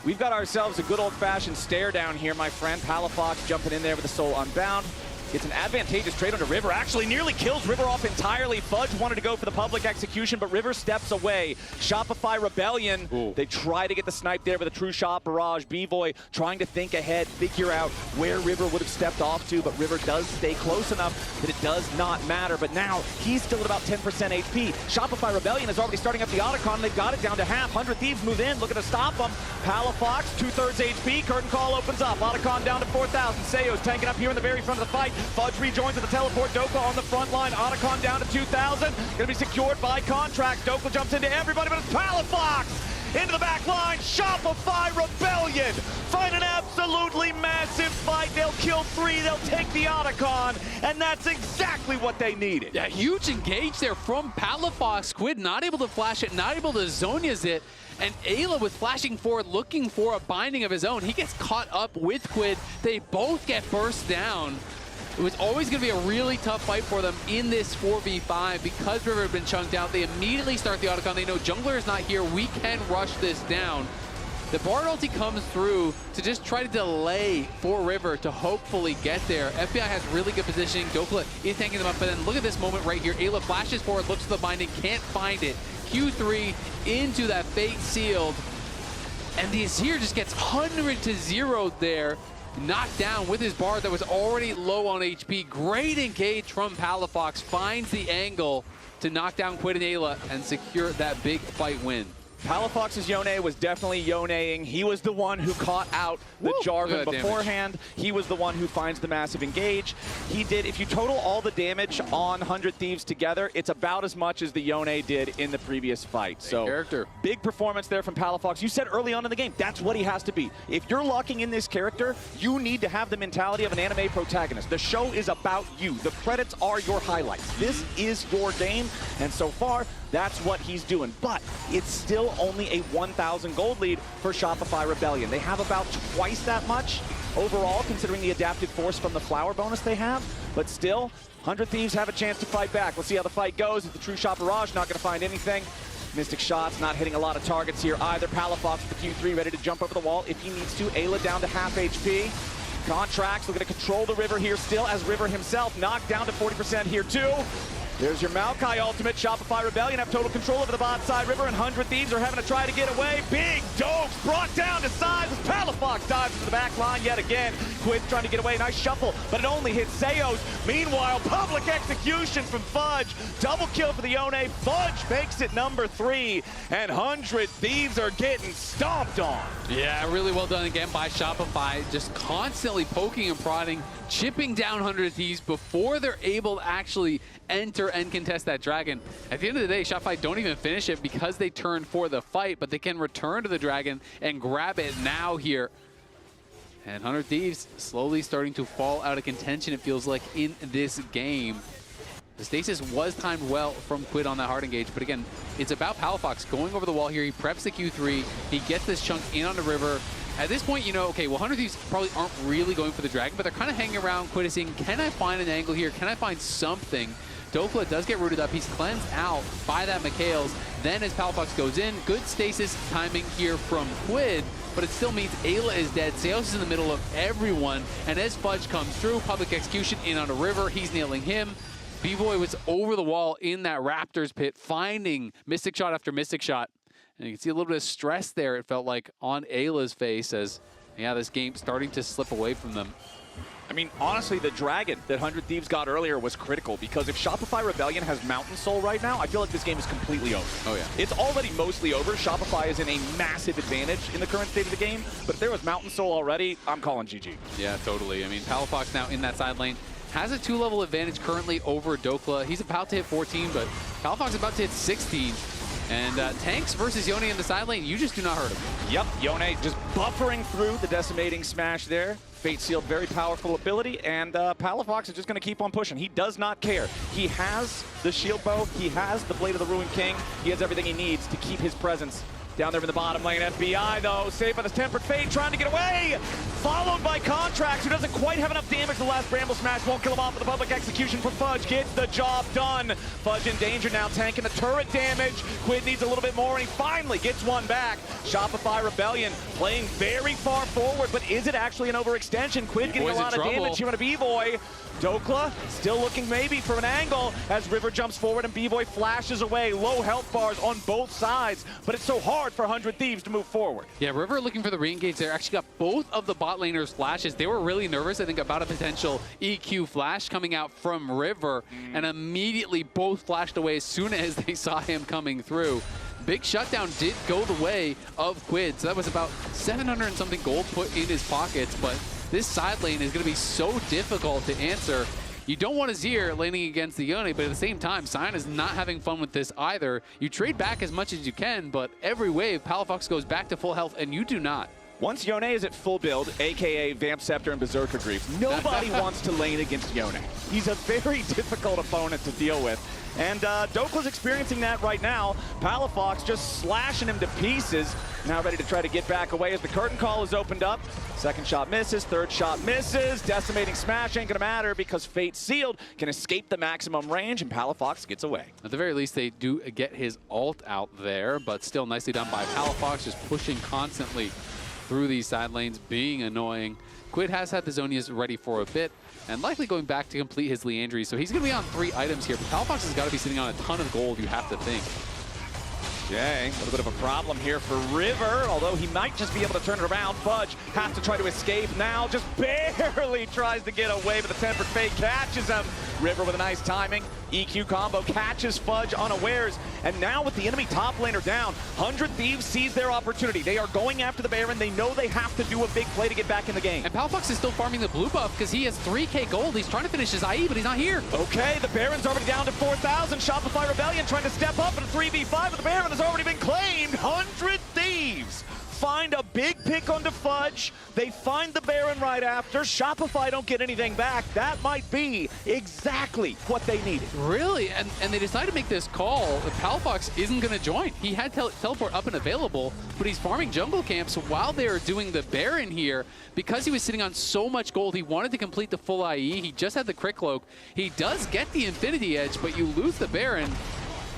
We've got ourselves a good old-fashioned stare down here, my friend. Palafox jumping in there with the Soul Unbound. Gets an advantageous trade onto River. Actually nearly kills River off entirely. Fudge wanted to go for the public execution, but River steps away. Shopify Rebellion. Ooh. They try to get the snipe there with a true shot barrage. B-Boy trying to think ahead, figure out where River would have stepped off to, but River does stay close enough that it does not matter. But now he's still at about 10% HP. Shopify Rebellion is already starting up the Otacon. They've got it down to half. 100 Thieves move in, looking to stop them. Palafox, 2/3 HP. Curtain Call opens up. Otacon down to 4,000. Seos tanking up here in the very front of the fight. Fudge rejoins at the teleport. Doka on the front line. Otacon down to 2,000. Gonna be secured by contract. Doka jumps into everybody, but it's Palafox into the back line. Shopify Rebellion find an absolutely massive fight. They'll kill 3. They'll take the Otacon, and that's exactly what they needed. Yeah, huge engage there from Palafox. Quid not able to flash it, not able to Zhonya's it. And Ayla with flashing forward, looking for a binding of his own. He gets caught up with Quid. They both get burst down. It was always going to be a really tough fight for them in this 4v5 because River had been chunked out. They immediately start the Otacon. They know Jungler is not here. We can rush this down. The Bard ulti comes through to just try to delay for River to hopefully get there. FBI has really good positioning. Dokla is tanking them up, but then look at this moment right here. Ayla flashes forward, looks for the binding, can't find it. Q3 into that Fate Sealed. And the Azir just gets 100-0 there. Knocked down with his Bard that was already low on HP. Great engage from Palafox. Finds the angle to knock down Quid and Ayla and secure that big fight win. Palafox's Yone was definitely Yoneing. He was the one who caught out the Jarvan beforehand. He was the one who finds the massive engage. He did, if you total all the damage on 100 Thieves together, it's about as much as the Yone did in the previous fight. So big performance there from Palafox. You said early on in the game, that's what he has to be. If you're locking in this character, you need to have the mentality of an anime protagonist. The show is about you. The credits are your highlights. This is your game, and so far, that's what he's doing. But it's still only a 1,000 gold lead for Shopify Rebellion. They have about twice that much overall, considering the adaptive force from the flower bonus they have. But still, 100 Thieves have a chance to fight back. We'll see how the fight goes. It's the True Shot Barrage, not going to find anything. Mystic Shots not hitting a lot of targets here either. Palafox with the Q3 ready to jump over the wall if he needs to. Ayla down to half HP. Contracts looking to control the River here still, as River himself knocked down to 40% here too. There's your Maokai ultimate. Shopify Rebellion have total control over the bot side. River and 100 Thieves are having to try to get away. Big Dokes brought down to size as Palafox dives into the back line yet again. Quid's trying to get away. Nice shuffle, but it only hits Seos. Meanwhile, public execution from Fudge. Double kill for the Yone. Fudge makes it number 3, and 100 Thieves are getting stomped on. Yeah, really well done again by Shopify. Just constantly poking and prodding, chipping down 100 Thieves before they're able to actually enter and contest that dragon. At the end of the day, Shopify don't even finish it because they turn for the fight, but they can return to the dragon and grab it now here. And 100 Thieves slowly starting to fall out of contention, it feels like, in this game. The stasis was timed well from Quid on that hard engage, but again, it's about Palafox going over the wall here. He preps the Q3, he gets this chunk in on the River. At this point, you know, okay, well, 100 Thieves probably aren't really going for the dragon, but they're kind of hanging around. Quid is saying, can I find an angle here? Can I find something? Dokla does get rooted up. He's cleansed out by that Mikhails. Then as Palafox goes in, good stasis timing here from Quid, but it still means Ayla is dead. Seos is in the middle of everyone, and as Fudge comes through, public execution in on a River, he's nailing him. B-Boy was over the wall in that Raptors pit, finding Mystic Shot after Mystic Shot. And you can see a little bit of stress there, it felt like, on Ayla's face as, yeah, this game's starting to slip away from them. I mean, honestly, the dragon that 100 Thieves got earlier was critical, because if Shopify Rebellion has Mountain Soul right now, I feel like this game is completely over. Oh, yeah. It's already mostly over. Shopify is in a massive advantage in the current state of the game, but if there was Mountain Soul already, I'm calling GG. Yeah, totally. I mean, Palafox now in that side lane has a 2-level advantage currently over Dokla. He's about to hit 14, but Palafox is about to hit 16. And tanks versus Yone in the side lane, you just do not hurt him. Yep, Yone just buffering through the decimating smash there. Fate Sealed, very powerful ability, and Palafox is just going to keep on pushing. He does not care. He has the shield bow, he has the Blade of the Ruined King, he has everything he needs to keep his presence. Down there in the bottom lane, FBI though, saved by this Tempered Fate, trying to get away! Followed by Contracts, who doesn't quite have enough damage. The last Bramble Smash won't kill him off, with the public execution for Fudge. Gets the job done. Fudge in danger now, tanking the turret damage. Quid needs a little bit more, and he finally gets one back. Shopify Rebellion playing very far forward, but is it actually an overextension? Quid getting a lot of damage here on a B-Boy. Dokla still looking maybe for an angle as River jumps forward and B-Boy flashes away. Low health bars on both sides, but it's so hard for 100 Thieves to move forward. Yeah, River looking for the re-engage there. Actually got both of the bot laners flashes. They were really nervous, I think, about a potential EQ flash coming out from River, and immediately both flashed away as soon as they saw him coming through. Big shutdown did go the way of Quid, so that was about 700 and something gold put in his pockets, but this side lane is going to be so difficult to answer. You don't want Azir laning against the Yone, but at the same time, Sion is not having fun with this either. You trade back as much as you can, but every wave, Palafox goes back to full health, and you do not. Once Yone is at full build, aka Vamp Scepter and Berserker Greaves, nobody wants to lane against Yone. He's a very difficult opponent to deal with. And Dokla's experiencing that right now. Palafox just slashing him to pieces. Now ready to try to get back away as the curtain call is opened up. Second shot misses, third shot misses. Decimating smash ain't gonna matter because Fate Sealed can escape the maximum range and Palafox gets away. At the very least, they do get his ult out there, but still nicely done by Palafox, just pushing constantly through these side lanes, being annoying. Quid has had the Zonias ready for a bit, and likely going back to complete his Leandry, so he's going to be on 3 items here, but Palafox has got to be sitting on a ton of gold, you have to think. Jay, a little bit of a problem here for River, although he might just be able to turn it around. Fudge has to try to escape now, just barely tries to get away, but the Tempered Fate catches him. River with a nice timing. EQ combo catches Fudge unawares. And now with the enemy top laner down, 100 Thieves sees their opportunity. They are going after the Baron. They know they have to do a big play to get back in the game. And Palafox is still farming the blue buff because he has 3k gold. He's trying to finish his IE, but he's not here. Okay, the Baron's already down to 4,000. Shopify Rebellion trying to step up in a 3v5, but the Baron has already been claimed. 100 Thieves find a big pick onto Fudge. They find the Baron right after. Shopify don't get anything back. That might be exactly what they needed. Really? And they decided to make this call. Palafox isn't going to join. He had teleport up and available, but he's farming jungle camps while they are doing the Baron here. Because he was sitting on so much gold, he wanted to complete the full IE. He just had the crit cloak. He does get the Infinity Edge, but you lose the Baron.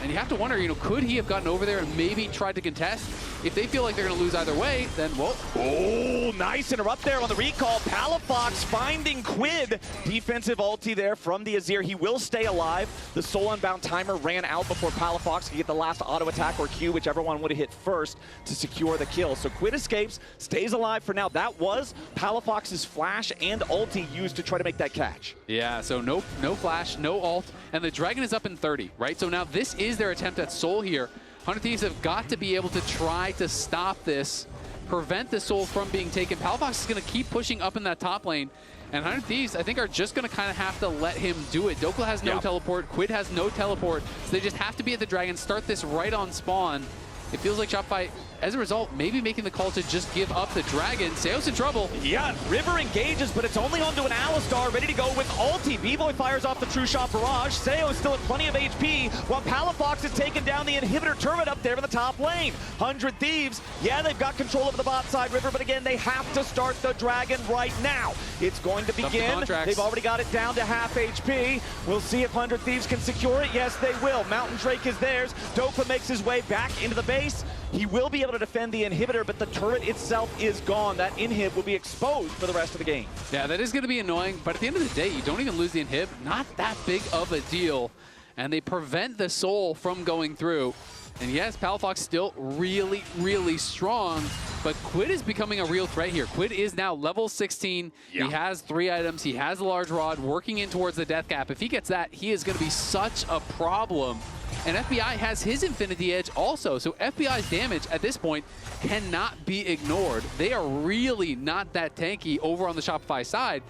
And you have to wonder, could he have gotten over there and maybe tried to contest? If they feel like they're going to lose either way, then, well. Oh, nice interrupt there on the recall. Palafox finding Quid. Defensive ulti there from the Azir. He will stay alive. The Soul Unbound timer ran out before Palafox could get the last auto attack or Q, whichever one would have hit first to secure the kill. So Quid escapes, stays alive for now. That was Palafox's flash and ulti used to try to make that catch. Yeah, so no flash, no ult, and the Dragon is up in 30, right? So now this is their attempt at Soul here. 100 Thieves have got to be able to try to stop this, prevent the Soul from being taken. Palafox is going to keep pushing up in that top lane, and 100 Thieves, I think, are just going to kind of have to let him do it. Dokla has no teleport, Quid has no teleport, so they just have to be at the Dragon, start this right on spawn. It feels like Shopify, as a result, maybe making the call to just give up the Dragon. Seo's in trouble. Yeah, River engages, but it's only onto an Alistar, ready to go with ulti. B-Boy fires off the True Shot Barrage. Seo is still at plenty of HP, while Palafox is taking down the inhibitor turret up there in the top lane. 100 Thieves, yeah, they've got control over the bot side, River, but again, they have to start the Dragon right now. It's going to begin. They've already got it down to half HP. We'll see if 100 Thieves can secure it. Yes, they will. Mountain Drake is theirs. Dopa makes his way back into the base. He will be able to defend the inhibitor, but the turret itself is gone. That inhib will be exposed for the rest of the game. Yeah, that is going to be annoying, but at the end of the day, you don't even lose the inhib. Not that big of a deal. And they prevent the Soul from going through. And yes, Palafox still really, really strong, but Quid is becoming a real threat here. Quid is now level 16. Yeah. He has 3 items. He has a large rod working in towards the death cap. If he gets that, he is going to be such a problem. And FBI has his Infinity Edge also, so FBI's damage at this point cannot be ignored. They are really not that tanky over on the Shopify side.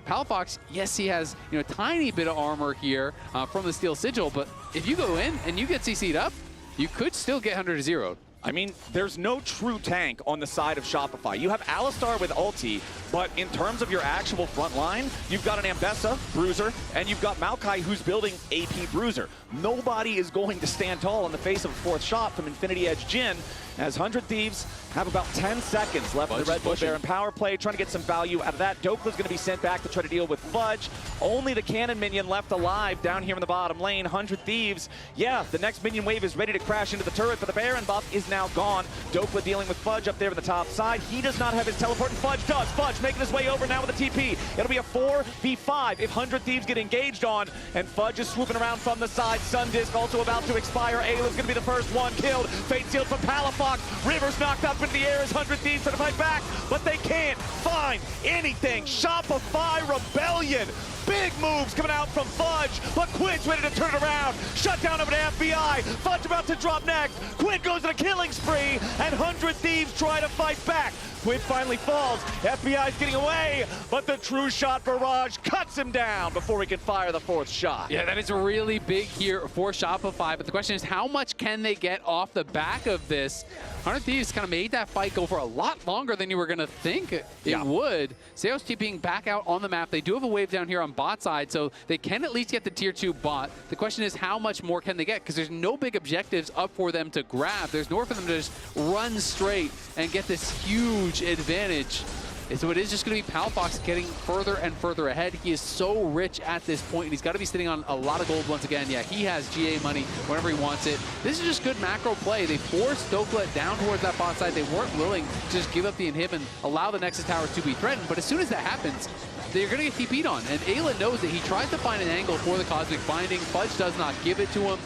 Palafox, yes, he has a tiny bit of armor here from the Steel Sigil, but if you go in and you get CC'd up, you could still get 100-0'd. I mean, there's no true tank on the side of Shopify. You have Alistar with ulti, but in terms of your actual front line, you've got an Ambessa, Bruiser, and you've got Maokai who's building AP Bruiser. Nobody is going to stand tall in the face of a fourth shot from Infinity Edge Jhin, as 100 Thieves have about 10 seconds left in the Red Bull Baron power play, trying to get some value out of that. Dokla's going to be sent back to try to deal with Fudge. Only the cannon minion left alive down here in the bottom lane. 100 Thieves, yeah, the next minion wave is ready to crash into the turret, but the Baron buff is now gone. Dokla dealing with Fudge up there in the top side. He does not have his teleport, and Fudge does. Fudge making his way over now with a TP. It'll be a 4v5 if 100 Thieves get engaged on, and Fudge is swooping around from the side. Sun Disc also about to expire. Ayla's going to be the first one killed. Fate sealed from Palafox. River's knocked up into the air as 100 Thieves trying to fight back, but they can't find anything. Shopify Rebellion. Big moves coming out from Fudge, but Quid's ready to turn it around. Shut down over to FBI. Fudge about to drop next. Quid goes on a killing spree, and 100 Thieves try to fight back. Quid finally falls. FBI's getting away, but the True Shot Barrage cuts him down before he can fire the fourth shot. Yeah, that is really big here for Shopify, but the question is how much can they get off the back of this? 100 Thieves kind of made that fight go for a lot longer than you were going to think it would. Seo's TPing back out on the map. They do have a wave down here on bot side, so they can at least get the tier 2 bot. The question is how much more can they get, because there's no big objectives up for them to grab. There's nowhere for them to just run straight and get this huge advantage. And so it is just going to be Palafox getting further and further ahead. He is so rich at this point, and he's got to be sitting on a lot of gold once again. Yeah, he has GA money whenever he wants it. This is just good macro play. They forced Dokla down towards that bot side. They weren't willing to just give up the inhib and allow the Nexus Tower to be threatened. But as soon as that happens, they're going to get TP'd on. And Ayla knows that he tries to find an angle for the Cosmic Binding. Fudge does not give it to him.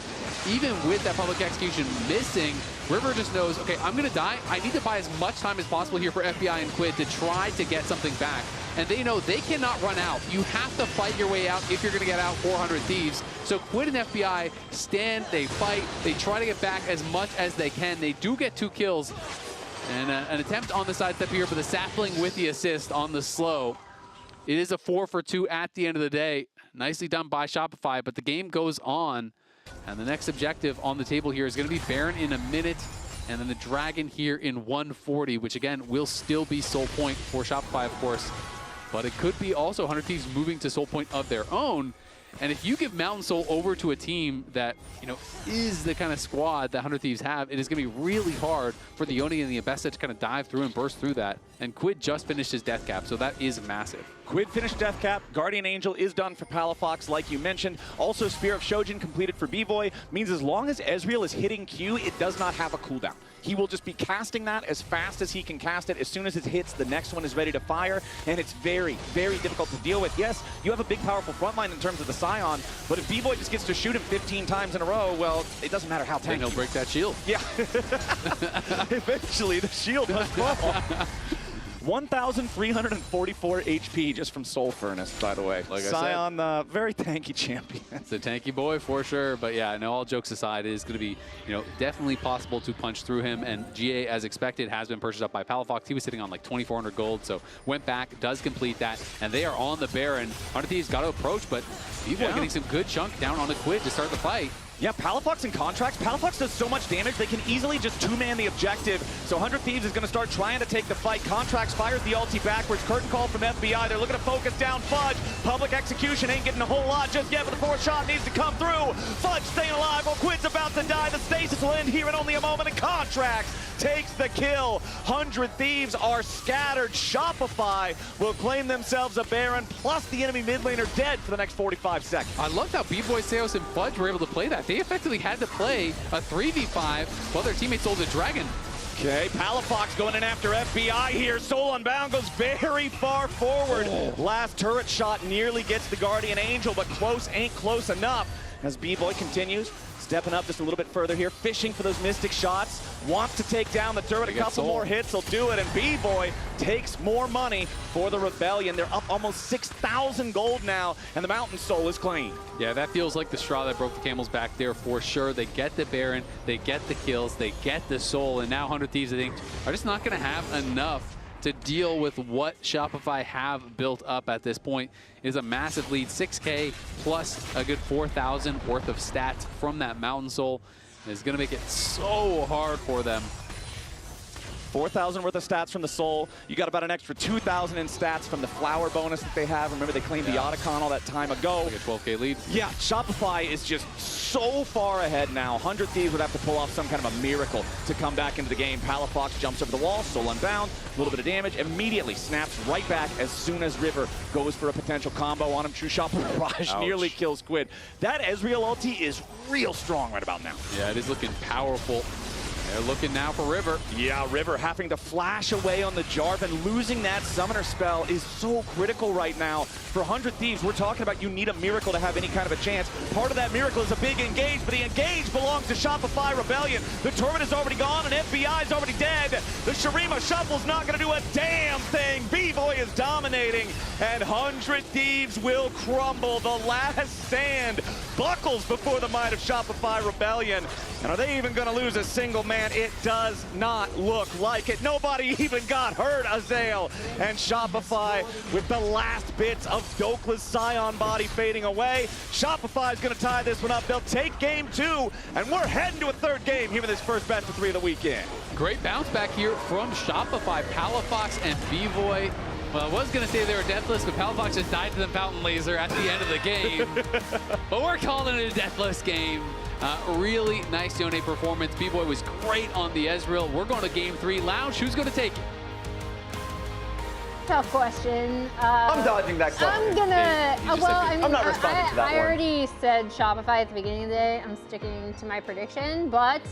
Even with that public execution missing, River just knows, okay, I'm going to die. I need to buy as much time as possible here for FBI and Quid to try to get something back. and they know they cannot run out. You have to fight your way out if you're going to get out 400 Thieves. So Quid and FBI stand, they fight, they try to get back as much as they can. They do get 2 kills. And an attempt on the sidestep here, but the sapling with the assist on the slow. It is a 4 for 2 at the end of the day. Nicely done by Shopify, but the game goes on. And the next objective on the table here is going to be Baron in a minute, and then the Dragon here in 140, which again will still be Soul Point for Shopify, of course. But it could be also 100 Thieves moving to Soul Point of their own. And if you give Mountain Soul over to a team that, you know, is the kind of squad that 100 Thieves have, it is going to be really hard for the Yone and the Abessa to kind of dive through and burst through that. And Quid just finished his death cap, so that is massive. Quid finished death cap. Guardian Angel is done for Palafox, like you mentioned. Also, Spear of Shojin completed for B-Boy. Means as long as Ezreal is hitting Q, it does not have a cooldown. He will just be casting that as fast as he can cast it. As soon as it hits, the next one is ready to fire, and it's very, very difficult to deal with. Yes, you have a big, powerful front line in terms of the Scion, but if B-Boy just gets to shoot him 15 times in a row, well, it doesn't matter how tanky. And he'll break that shield. Yeah. Eventually, the shield does fall. 1,344 HP just from Soul Furnace, by the way. Like Scion, very tanky champion. It's a tanky boy for sure, but yeah, no, all jokes aside, it is going to be, you know, definitely possible to punch through him, and GA, as expected, has been purchased up by Palafox. He was sitting on like 2,400 gold, so went back, does complete that, and they are on the Baron. 100 Thieves got to approach, but B-Boy getting some good chunk down on the Quid to start the fight. Yeah, Palafox and Contracts. Palafox does so much damage, they can easily just two-man the objective. So 100 Thieves is going to start trying to take the fight. Contracts fires the ulti backwards. Curtain call from FBI. They're looking to focus down Fudge. Public execution ain't getting a whole lot just yet, but the fourth shot needs to come through. Fudge staying alive while Quid's about to die. The stasis will end here in only a moment, and Contracts takes the kill. 100 Thieves are scattered. Shopify will claim themselves a Baron, plus the enemy mid laner dead for the next 45 seconds. I loved how B-Boy, Seos, and Fudge were able to play that. They effectively had to play a 3v5 while their teammates sold the Dragon. Okay, Palafox going in after FBI here. Soul Unbound goes very far forward. Last turret shot nearly gets the Guardian Angel, but close ain't close enough. As B-Boy continues, stepping up just a little bit further here, fishing for those Mystic shots. Wants to take down the turret. A couple more hits will do it, and B-Boy takes more money for the Rebellion. They're up almost 6,000 gold now, and the Mountain Soul is clean. Yeah, that feels like the straw that broke the camel's back there for sure. They get the Baron, they get the kills, they get the Soul, and now 100 Thieves, I think, are just not going to have enough to deal with what Shopify have built up at this point. It is a massive lead, 6K plus a good 4,000 worth of stats from that Mountain Soul. It's going to make it so hard for them. 4,000 worth of stats from the Soul. You got about an extra 2,000 in stats from the Flower bonus that they have. Remember, they claimed the Otacon all that time ago. Like a 12K lead. Yeah, Shopify is just so far ahead now. 100 Thieves would have to pull off some kind of a miracle to come back into the game. Palafox jumps over the wall, Soul Unbound, a little bit of damage, immediately snaps right back as soon as River goes for a potential combo on him. True Shot Barrage nearly kills Quid. That Ezreal ulti is real strong right about now. Yeah, it is looking powerful. They're looking now for River. Yeah, River having to flash away on the Jarvan. Losing that summoner spell is so critical right now. For 100 Thieves, we're talking about you need a miracle to have any kind of a chance. Part of that miracle is a big engage, but the engage belongs to Shopify Rebellion. The turret is already gone and FBI is already dead. The Shurima Shuffle's not going to do a damn thing. B-Boy is dominating, and 100 Thieves will crumble. The last sand buckles before the might of Shopify Rebellion. And are they even going to lose a single man? It does not look like it. Nobody even got hurt, Azael. And Shopify with the last bits of Dokla's Scion body fading away. Shopify is going to tie this one up. They'll take game 2, and we're heading to a third game here in this first best of 3 of the weekend. Great bounce back here from Shopify. Palafox and B-Boy. Well, I was going to say they were deathless, but Palafox just died to the fountain laser at the end of the game. But we're calling it a deathless game. Really nice Yone performance. B-Boy was great on the Ezreal. We're going to game 3. Lounge, who's going to take it? Tough question. I'm dodging that question. I'm gonna. I'm not responding to that I already said Shopify at the beginning of the day. I'm sticking to my prediction, but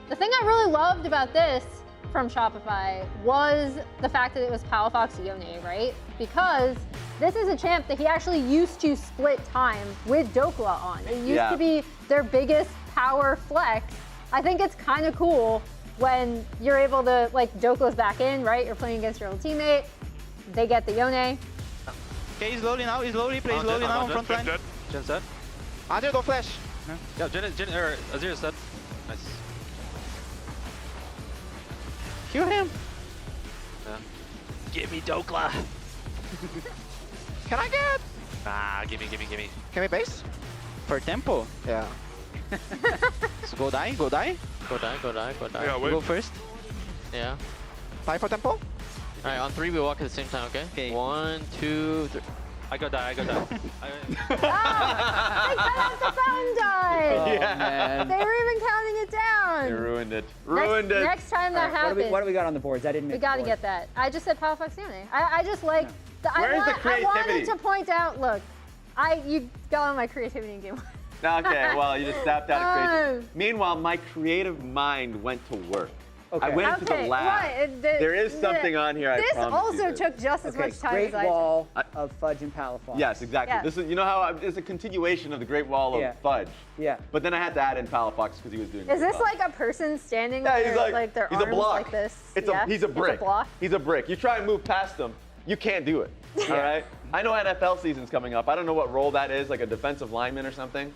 the thing I really loved about this from Shopify was the fact that it was Palafox Yone, right? Because this is a champ that he actually used to split time with Dokla on. It used to be their biggest power flex. I think it's kind of cool when you're able to, like, Dokla's back in, right? You're playing against your old teammate. They get the Yone. Okay, slowly now. Slowly, play slowly now on front line. Jen set. Azir, go flash. Yeah, Azir is set. Nice. Kill him. Yeah. Give me Dokla. Can I get? Nah, gimme. Can we base? For tempo? Yeah. So go die. Go die. Yeah, You wait. go first. Yeah. 5 for tempo. Alright, on 3 we walk at the same time, okay? Okay. 1, 2, 3. I go die. They cut off the fountain dive. Yeah. They were even counting it down. They ruined it. Next time that happens. What do we got on the boards? I didn't. We got to get that. I just said Palafox Yone. I just like. Where's the I creativity? wanted to point out. Look, you got on my creativity in game 1. Okay, well, you just tapped out of creativity. Meanwhile, my creative mind went to work. I went into the lab. There is something on here. This I promise also you. took just as much time Great as I did. Wall of Fudge and Palafox. Yes, exactly. Yeah. This is, you know how it's a continuation of the Great Wall of Fudge. Yeah. But then I had to add in Palafox because he was doing. Is this like a person standing Yeah, with he's their, like their he's arms a block. like this? He's a brick. It's a block. He's a brick. You try and move past him, you can't do it. All right. I know NFL season's coming up. I don't know what role that is, like a defensive lineman or something.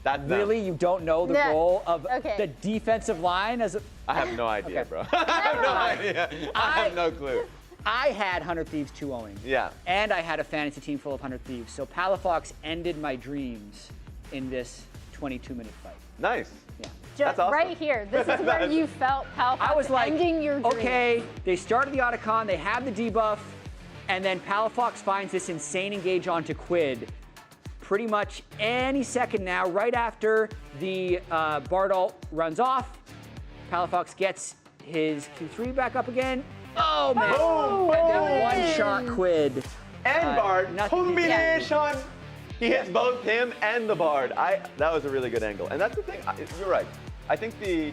That's them. Really, you don't know the role of the defensive line as a. I have no idea, bro. I have no idea. I have no clue. I had 100 Thieves 2-0ing. Yeah. And I had a fantasy team full of 100 Thieves. So Palafox ended my dreams in this 22-minute fight. Nice. Yeah. Just right here. This is where you felt Palafox I was like, ending your dream. okay, they started the Otacon, they have the debuff, and then Palafox finds this insane engage onto Quid. Pretty much any second now, right after the Bard ult runs off, Palafox gets his Q3 back up again. Oh, man. Boom! And then one-shot Quid. And Bard. Combination! He hits both him and the Bard. That was a really good angle. And that's the thing. You're right. I think the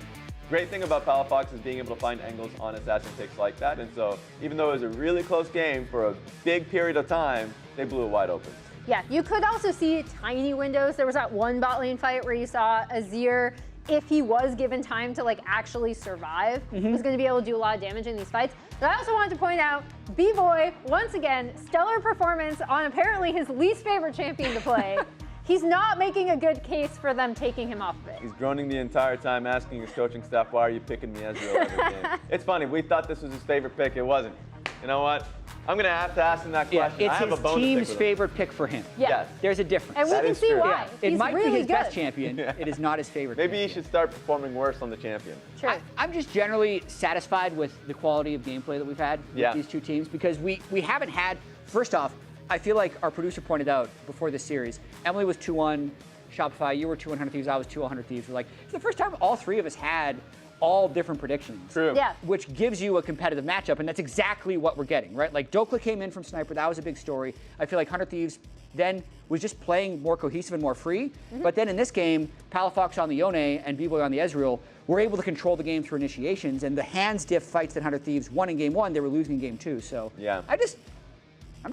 great thing about Palafox is being able to find angles on assassin picks like that. And so even though it was a really close game for a big period of time, they blew it wide open. Yeah, you could also see tiny windows. There was that one bot lane fight where you saw Azir, if he was given time to like actually survive, was going to be able to do a lot of damage in these fights. But I also wanted to point out, B-Boy, once again, stellar performance on apparently his least favorite champion to play. He's not making a good case for them taking him off of it. He's droning the entire time, asking his coaching staff, why are you picking me Ezreal every game? It's funny, we thought this was his favorite pick, it wasn't. You know what? I'm going to have to ask him that question. It's I have his a bonus team's pick with him. favorite pick for him. Yeah. Yes. There's a difference. And we can see why. It He's might really be his best good. champion. It is not his favorite Maybe champion. he should start performing worse on the champion. Sure. I'm just generally satisfied with the quality of gameplay that we've had with these two teams because we haven't had, first off, I feel like our producer pointed out before this series, Emily was 2-1 Shopify, you were 200 Thieves, I was 200 Thieves. We're like, it's the first time all three of us had all different predictions. True. Yeah. Which gives you a competitive matchup, and that's exactly what we're getting, right? Like, Dokla came in from Sniper, that was a big story. I feel like 100 Thieves then was just playing more cohesive and more free. But then in this game, Palafox on the Yone and B-Boy on the Ezreal were able to control the game through initiations, and the hands diff fights that 100 Thieves won in game 1, they were losing in game 2. So yeah. I'm just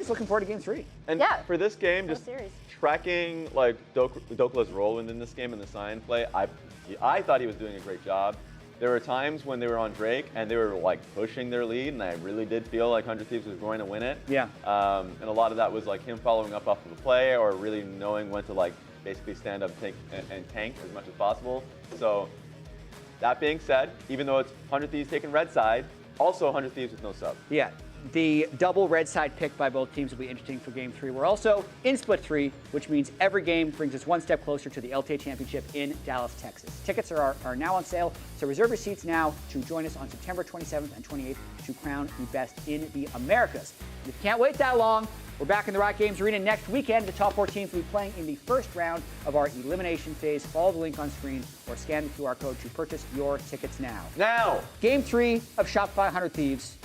looking forward to game 3. And for this game, just tracking like Dokla's role within this game in the sign play, I thought he was doing a great job. There were times when they were on Drake and they were like pushing their lead, and I really did feel like 100 Thieves was going to win it. Yeah. And a lot of that was like him following up off of the play or really knowing when to like basically stand up and tank as much as possible. So that being said, even though it's 100 Thieves taking red side, also 100 Thieves with no sub. Yeah. The double red side pick by both teams will be interesting for game 3. We're also in split 3, which means every game brings us one step closer to the LTA Championship in Dallas, Texas. Tickets are now on sale, so reserve your seats now to join us on September 27th and 28th to crown the best in the Americas. And if you can't wait that long, we're back in the Riot Games Arena next weekend. The top 4 teams will be playing in the first round of our Elimination Phase. Follow the link on screen or scan the QR code to purchase your tickets now. Now! Game 3 of Shopify 100 Thieves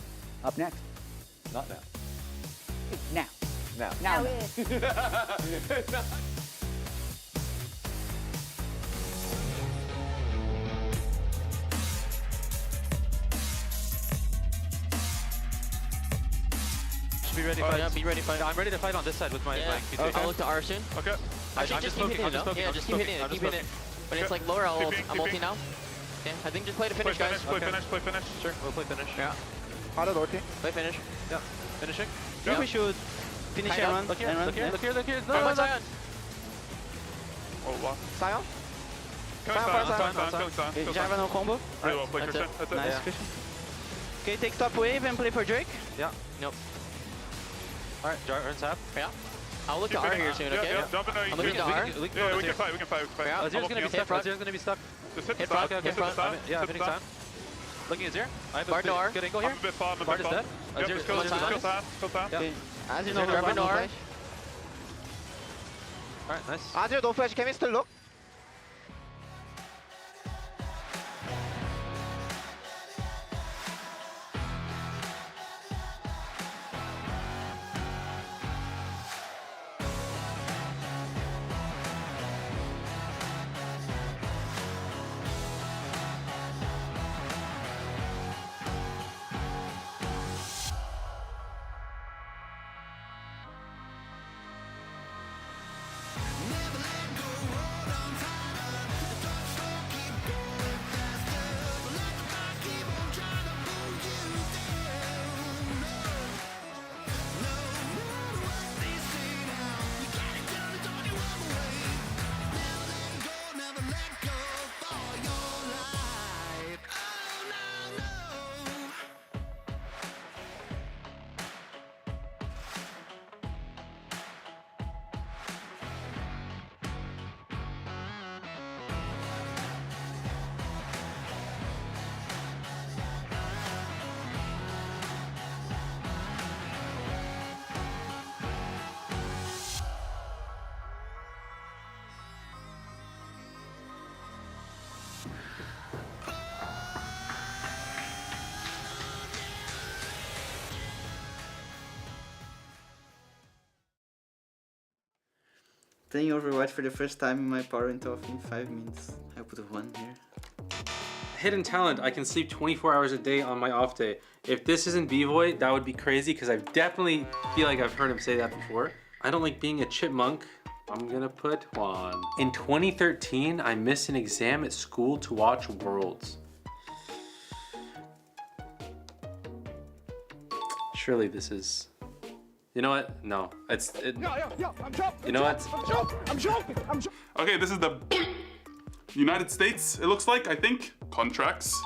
up next. Not now. Now. Now. Now. Be ready, fight. Be ready, fight. I'm ready to fight on this side with my Q3. I'll look to R soon. Okay. Actually, just keep hitting it, no? Yeah, just keep hitting it, keep hitting it. When it's like lower, I'm ulti now. Yeah, I think just play to finish, guys. Play finish. Sure, we'll play finish. Yeah. How did ulti? Play finish. Yeah. Finishing. Yeah. We should Finish Kind and of. run. Look here, and run. look here, Yeah. look here, look here. Go, No, go, no, Zion. Oh, wow. Zion. Killing Zion, Zion, Zion. killing Zion. Okay, Kill Java Zion. no combo. Pretty well played, That's Christian. it. That's it. Nice, Yeah. Christian. Okay, take top wave and play for Drake. Yeah. Nope. Alright, Jar tap. Yeah. I'll look to Keep R it- here soon, yeah, okay? yeah, jump in there. I'm looking to R. Yeah, we can fight, we can fight. Yeah. Azir's gonna be stuck. Azir's gonna be stuck. Just hit the Hit side, front, just hit hit the front. side. Yeah, hit hitting the time. Looking at Azir. I have Bard to R. good angle I'm here. a bit far, I'm a Bard bit is far. dead. Yep, Azir's kill still Zion, kill alive. Zion, kill Zion. Yeah. Okay. Azir Azir no grab flash, an no R. flash. Alright, nice. Azir don't flash. Can we still look? Playing Overwatch for the first time in my power went off in 5 minutes. I put a 1 here. Hidden talent. I can sleep 24 hours a day on my off day. If this isn't B-Boy, that would be crazy because I definitely feel like I've heard him say that before. I don't like being a chipmunk. I'm gonna put 1. In 2013, I missed an exam at school to watch Worlds. Surely this is... You know what? No. I'm joking. You know what? I'm joking. Okay, this is the United States, it looks like, I think. Contracts.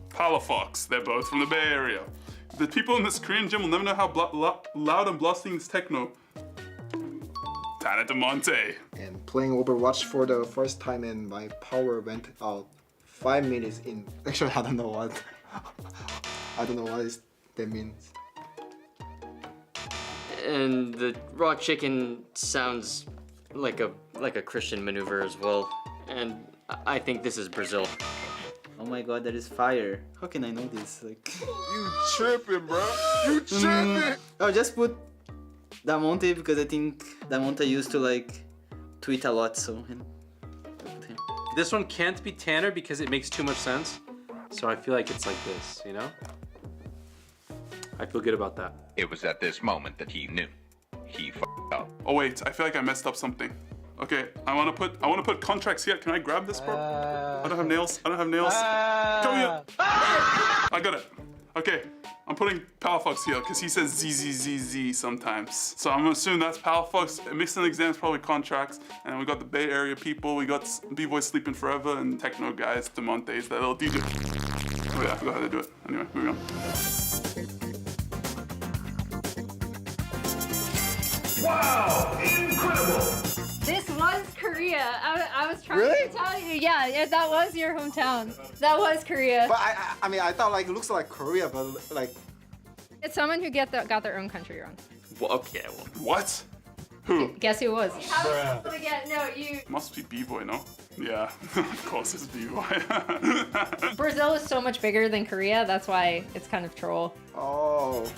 Palafox, they're both from the Bay Area. The people in this Korean gym will never know how loud and blasting is techno. Tana de Monte. And playing Overwatch for the first time and my power went out 5 minutes in. Actually, I don't know what. I don't know what that means. And the raw chicken sounds like a Christian maneuver as well. And I think this is Brazil. Oh my god, that is fire. How can I know this? Like You tripping, bro. You tripping. I'll just put Damonte because I think Damonte used to like tweet a lot, so and put him. This one can't be Tanner because it makes too much sense. So I feel like it's like this, you know? I feel good about that. It was at this moment that he knew. He f***ed up. Oh wait, I feel like I messed up something. Okay, I wanna put contracts here. Can I grab this, bro? I don't have nails. Come here. I got it. Okay, I'm putting Palafox here because he says ZZZZ sometimes. So I'm gonna assume that's Palafox. Mixing exams, probably contracts. And we got the Bay Area people. We got B-Boys Sleeping Forever and techno guys, DeMonte's, that little DJ. Oh yeah, I forgot how to do it. Anyway, moving on. Wow, incredible! This was Korea. I was trying Really? to tell you. Yeah, that was your hometown. That was Korea. But I mean, I thought like it looks like Korea, but like. It's someone who got their own country wrong. Well, okay, well. What? Who? Guess who it was? Must be B-Boy, no? Yeah, of course it's B-Boy. Brazil is so much bigger than Korea. That's why it's kind of troll. Oh.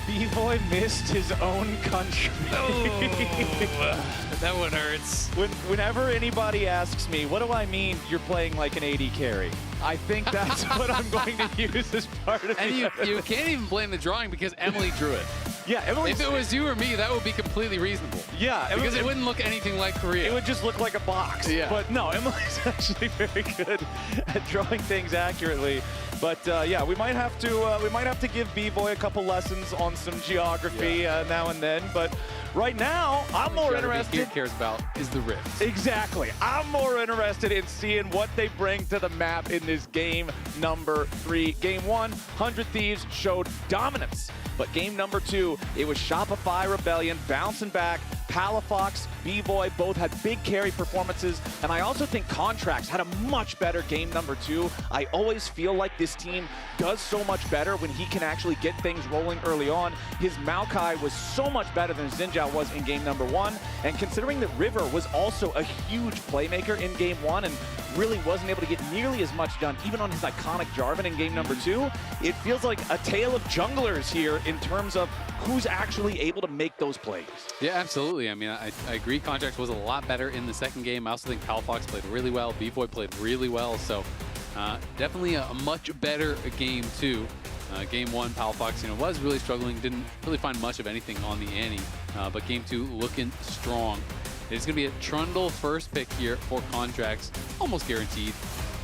B-Boy missed his own country. Oh, that one hurts. Whenever anybody asks me, what do I mean you're playing like an AD carry? I think that's what I'm going to use as part of And you can't even blame the drawing because Emily drew it. Yeah, if it was you or me, that would be completely reasonable. Yeah, because it wouldn't look anything like Korea. It would just look like a box. Yeah. But no, Emily's actually very good at drawing things accurately. But yeah, we might have to give B-Boy a couple lessons on some geography now and then. But right now, I'm more interested. Cares about is the rift. Exactly. I'm more interested in seeing what they bring to the map in this game number 3. Game 1, 100 Thieves showed dominance. But game number 2, it was Shopify Rebellion bouncing back. Palafox, B-Boy both had big carry performances, and I also think Contracts had a much better game number 2. I always feel like this team does so much better when he can actually get things rolling early on. His Maokai was so much better than Xinjiao was in game number 1, and considering that River was also a huge playmaker in game 1 and really wasn't able to get nearly as much done, even on his iconic Jarvan in game number 2, it feels like a tale of junglers here in terms of who's actually able to make those plays. Yeah, absolutely. I mean, I agree Contracts was a lot better in the second game. I also think Palafox played really well. B-Boy played really well. So definitely a much better game 2. Game 1, Palafox, was really struggling. Didn't really find much of anything on the Annie. But game 2 looking strong. It's going to be a Trundle first pick here for Contracts, almost guaranteed.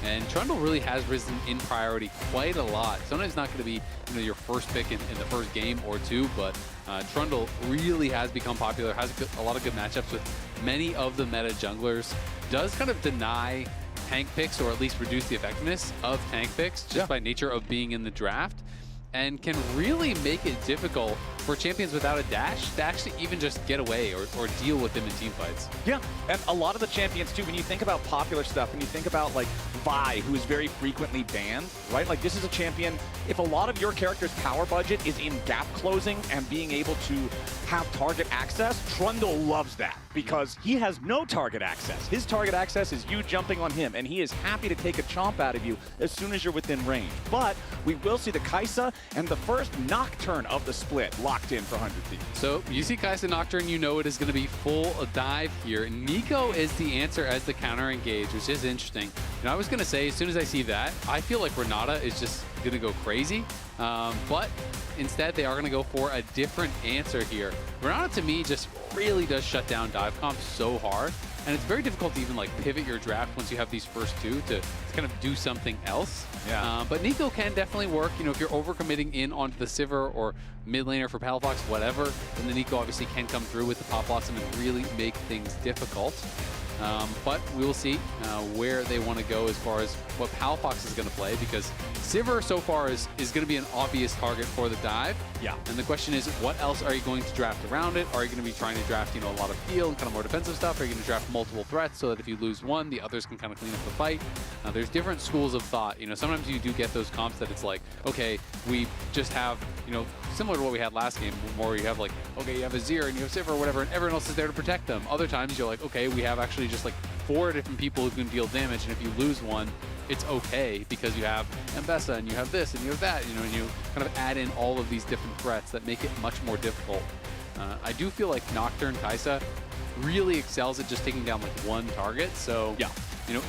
And Trundle really has risen in priority quite a lot. Sometimes it's not going to be your first pick in the first game or 2, but Trundle really has become popular, has a lot of good matchups with many of the meta junglers. Does kind of deny tank picks, or at least reduce the effectiveness of tank picks just by nature of being in the draft, and can really make it difficult for champions without a dash to actually even just get away or deal with them in team fights. Yeah, and a lot of the champions too, when you think about popular stuff, when you think about like Vi, who is very frequently banned, right? Like this is a champion, if a lot of your character's power budget is in gap closing and being able to have target access, Trundle loves that because he has no target access. His target access is you jumping on him, and he is happy to take a chomp out of you as soon as you're within range. But we will see the Kai'Sa and the first Nocturne of the split locked in for 100 Thieves. So you see Kai'Sa Nocturne, you know it is going to be full dive here. Nico is the answer as the counter engage, which is interesting. I was going to say, as soon as I see that, I feel like Renata is just going to go crazy. But instead, they are going to go for a different answer here. Renata, to me, just really does shut down dive comp so hard. And it's very difficult to even like pivot your draft once you have these first 2 to kind of do something else. Yeah. But Nico can definitely work. If you're overcommitting in onto the Sivir or mid laner for Palafox, whatever, then the Nico obviously can come through with the Pop Blossom and really make things difficult. But we will see where they want to go as far as what Palafox is going to play, because Sivir so far is going to be an obvious target for the dive. Yeah. And the question is, what else are you going to draft around it? Are you going to be trying to draft, a lot of heal and kind of more defensive stuff? Are you going to draft multiple threats so that if you lose one, the others can kind of clean up the fight? There's different schools of thought. Sometimes you do get those comps that it's like, okay, we just have, similar to what we had last game, where you have like, okay, you have Azir and you have Sivir or whatever, and everyone else is there to protect them. Other times you're like, okay, we have actually just like 4 different people who can deal damage, and if you lose one, it's okay because you have Mbessa and you have this and you have that, and you kind of add in all of these different threats that make it much more difficult. I do feel like Nocturne Kai'Sa really excels at just taking down like one target. So yeah,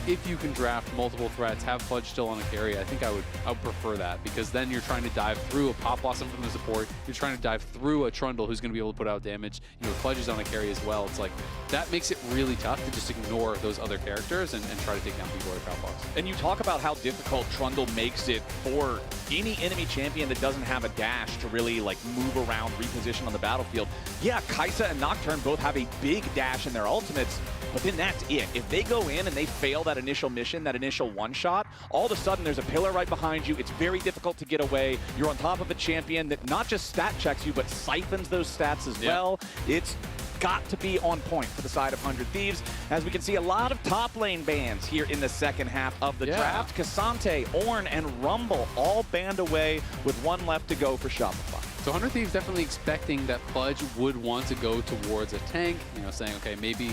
if you can draft multiple threats, have Fudge still on a carry, I think I would prefer that, because then you're trying to dive through a Pop Blossom from the support. You're trying to dive through a Trundle who's going to be able to put out damage. Fudge is on a carry as well. It's like that makes it really tough to just ignore those other characters and try to take down B-Boy or Pop Blossom. And you talk about how difficult Trundle makes it for any enemy champion that doesn't have a dash to really like move around, reposition on the battlefield. Yeah, Kai'Sa and Nocturne both have a big dash in their ultimates, but then that's it. If they go in and they fail that initial mission, that initial one-shot, all of a sudden there's a pillar right behind you. It's very difficult to get away. You're on top of a champion that not just stat checks you, but siphons those stats as well. It's got to be on point for the side of 100 Thieves, as we can see a lot of top lane bans here in the second half of the draft. K'Sante, Ornn, and Rumble all banned away with 1 left to go for Shopify. So 100 Thieves definitely expecting that Fudge would want to go towards a tank, saying, okay, maybe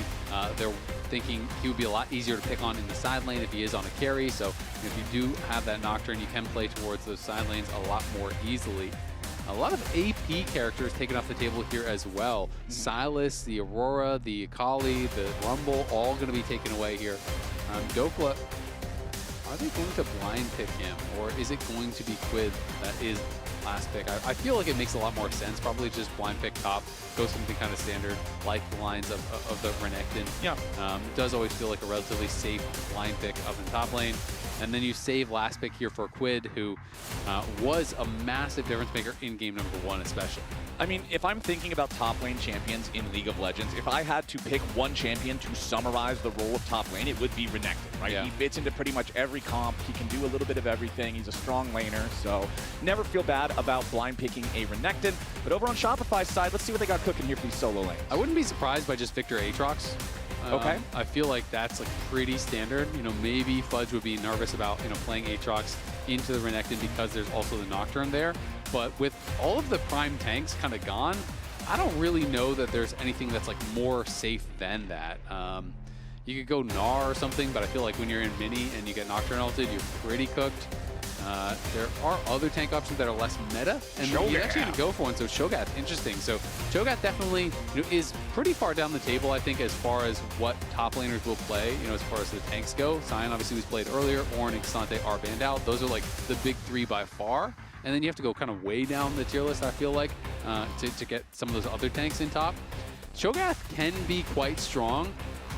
they're thinking he would be a lot easier to pick on in the side lane if he is on a carry. So if you do have that Nocturne, you can play towards those side lanes a lot more easily. A lot of AP characters taken off the table here as well. Silas, the Aurora, the Akali, the Rumble, all going to be taken away here. Dokla, are they going to blind pick him, or is it going to be Quid that is last pick. I feel like it makes a lot more sense. Probably just blind pick top, go something kind of standard, like the lines of the Renekton. Yeah. It does always feel like a relatively safe blind pick up in top lane. And then you save last pick here for Quid, who was a massive difference maker in game number 1 especially. I mean, if I'm thinking about top lane champions in League of Legends, if I had to pick one champion to summarize the role of top lane, it would be Renekton, right? Yeah. He fits into pretty much every comp. He can do a little bit of everything. He's a strong laner, so never feel bad about blind picking a Renekton. But over on Shopify's side, let's see what they got cooking here for these solo lanes. I wouldn't be surprised by just Victor Aatrox. Okay. I feel like that's like pretty standard. You know, maybe Fudge would be nervous about, you know, playing Aatrox into the Renekton because there's also the Nocturne there. But with all of the prime tanks kind of gone, I don't really know that there's anything that's like more safe than that. You could go Gnar or something, but I feel like when you're in mini and you get Nocturne ulted, you're pretty cooked. There are other tank options that are less meta, and you actually need to go for one. So Shogath, interesting. So Shogath definitely, you know, is pretty far down the table, I think, as far as what top laners will play. You know, as far as the tanks go. Sion obviously was played earlier. Ornn and Xante are banned out. Those are like the big 3 by far. And then you have to go kind of way down the tier list, I feel like, to get some of those other tanks in top. Shogath can be quite strong.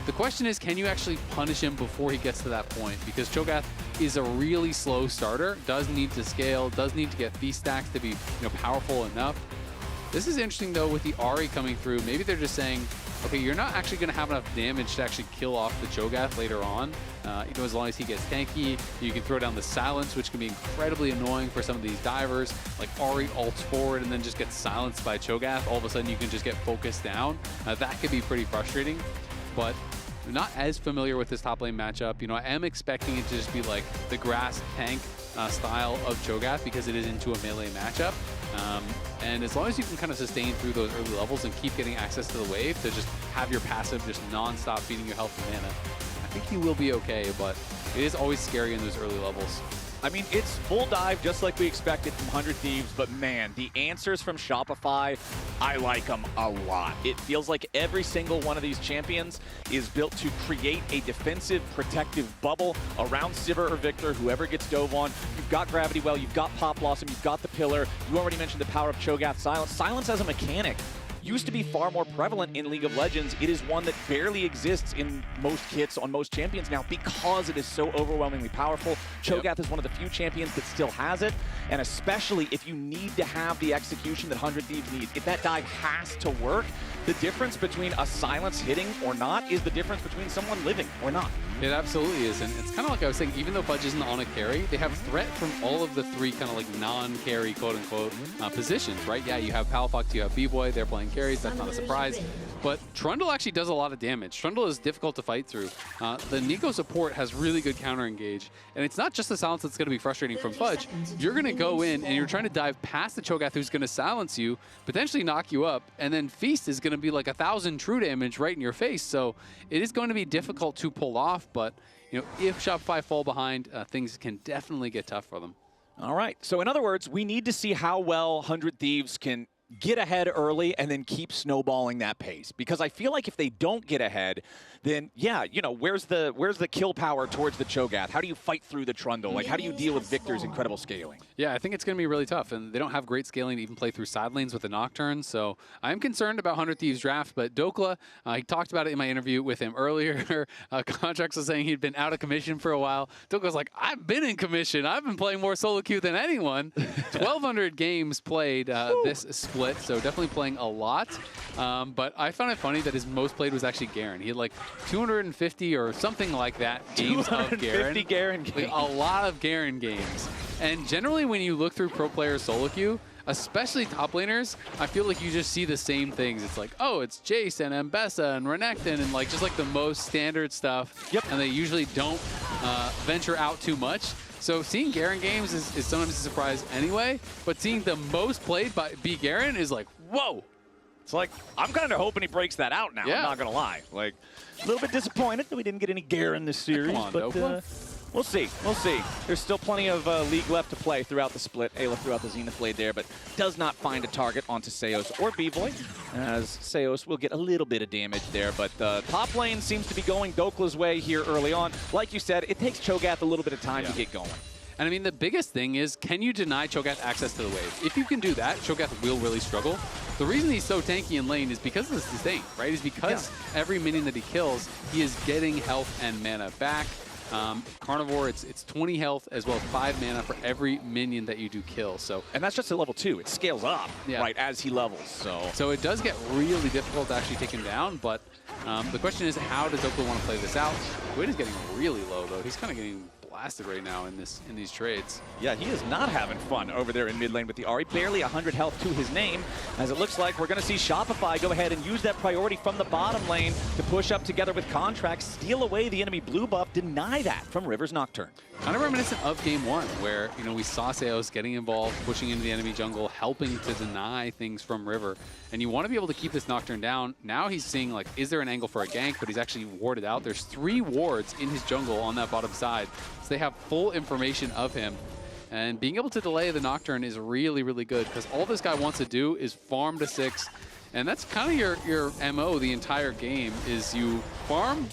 The question is, can you actually punish him before he gets to that point? Because Shogath is a really slow starter, does need to scale, does need to get feast stacks to be, you know, powerful enough. This is interesting though with the Ahri coming through. Maybe they're just saying, okay, you're not actually going to have enough damage to actually kill off the Cho'Gath later on. You know, as long as he gets tanky, you can throw down the silence, which can be incredibly annoying for some of these divers. Like Ahri ults forward and then just gets silenced by Cho'Gath. All of a sudden you can just get focused down. That could be pretty frustrating, but I'm not as familiar with this top lane matchup. You know, I am expecting it to just be like the grass tank style of Cho'Gath because it is into a melee matchup. And as long as you can kind of sustain through those early levels and keep getting access to the wave to just have your passive just non-stop feeding your health and mana, I think you will be okay, but it is always scary in those early levels. I mean, it's full dive just like we expected from 100 Thieves, but man, the answers from Shopify, I like them a lot. It feels like every single one of these champions is built to create a defensive, protective bubble around Sivir or Victor, whoever gets dove on. You've got Gravity Well, you've got Pop Blossom, you've got the Pillar. You already mentioned the power of Cho'Gath Silence. Silence as a mechanic used to be far more prevalent in League of Legends. It is one that barely exists in most kits on most champions now because it is so overwhelmingly powerful. Cho'Gath is one of the few champions that still has it, and especially if you need to have the execution that 100 Thieves needs. If that dive has to work, the difference between a silence hitting or not is the difference between someone living or not. It absolutely is, and it's kind of like I was saying, even though Fudge isn't on a carry, they have threat from all of the 3 kind of like non-carry, quote-unquote, positions, right? Yeah, you have Palafox, you have B-Boy, they're playing carries, that's not a surprise. But Trundle actually does a lot of damage. Trundle is difficult to fight through. The Nico support has really good counter engage, and it's not just the silence that's going to be frustrating from Fudge. You're going to go in and you're trying to dive past the Cho'Gath who's going to silence you, potentially knock you up, and then Feast is going to be like 1,000 true damage right in your face. So it is going to be difficult to pull off, but you know, if Shopify fall behind, things can definitely get tough for them. All right. So in other words, we need to see how well 100 Thieves can get ahead early and then keep snowballing that pace. Because I feel like if they don't get ahead, then yeah, you know, where's the kill power towards the Cho'Gath? How do you fight through the Trundle? Like, how do you deal with Victor's incredible scaling? Yeah, I think it's going to be really tough, and they don't have great scaling to even play through side lanes with the Nocturne, so I'm concerned about 100 Thieves draft, but Dokla, he talked about it in my interview with him earlier. Contracts was saying he'd been out of commission for a while. Dokla's like, I've been in commission. I've been playing more solo queue than anyone. 1,200 games played this split, so definitely playing a lot. But I found it funny that his most played was actually Garen. He had like 250 or something like that games of Garen. 250 Garen games. Like, a lot of Garen games. And generally when you look through pro players solo queue, especially top laners, I feel like you just see the same things. It's like, oh, it's Jace and Mbessa and Renekton and like just like the most standard stuff. Yep. And they usually don't venture out too much. So seeing Garen games is sometimes a surprise anyway, but seeing the most played by B Garen is like, whoa. It's like, I'm kind of hoping he breaks that out now, I'm not going to lie. Like, a little bit disappointed that we didn't get any Garen this series, Come on, but we'll see. We'll see. There's still plenty of League left to play throughout the split. Ayla threw out the Zenith Blade there, but does not find a target onto Seos or B-Boy, as Seos will get a little bit of damage there, but top lane seems to be going Dokla's way here early on. Like you said, it takes Cho'Gath a little bit of time to get going. And I mean, the biggest thing is, can you deny Cho'Gath access to the wave? If you can do that, Cho'Gath will really struggle. The reason he's so tanky in lane is because of this thing, right? Is because every minion that he kills, he is getting health and mana back. Carnivore, it's 20 health as well as 5 mana for every minion that you do kill. So, and that's just at level 2. It scales up right as he levels. So it does get really difficult to actually take him down. But the question is, how does Doku want to play this out? Quid is getting really low though. He's kind of getting blasted right now in these trades. Yeah, he is not having fun over there in mid lane with the Ahri. Barely 100 health to his name, as it looks like we're going to see Shopify go ahead and use that priority from the bottom lane to push up together with Contracts, steal away the enemy blue buff, deny that from River's Nocturne. Kind of reminiscent of game 1, where we saw Seos getting involved, pushing into the enemy jungle, helping to deny things from River. And you want to be able to keep this Nocturne down. Now he's seeing, like, is there an angle for a gank? But he's actually warded out. There's 3 wards in his jungle on that bottom side. So they have full information of him. And being able to delay the Nocturne is really, really good, because all this guy wants to do is farm to 6. And that's kind of your MO the entire game, is you farm,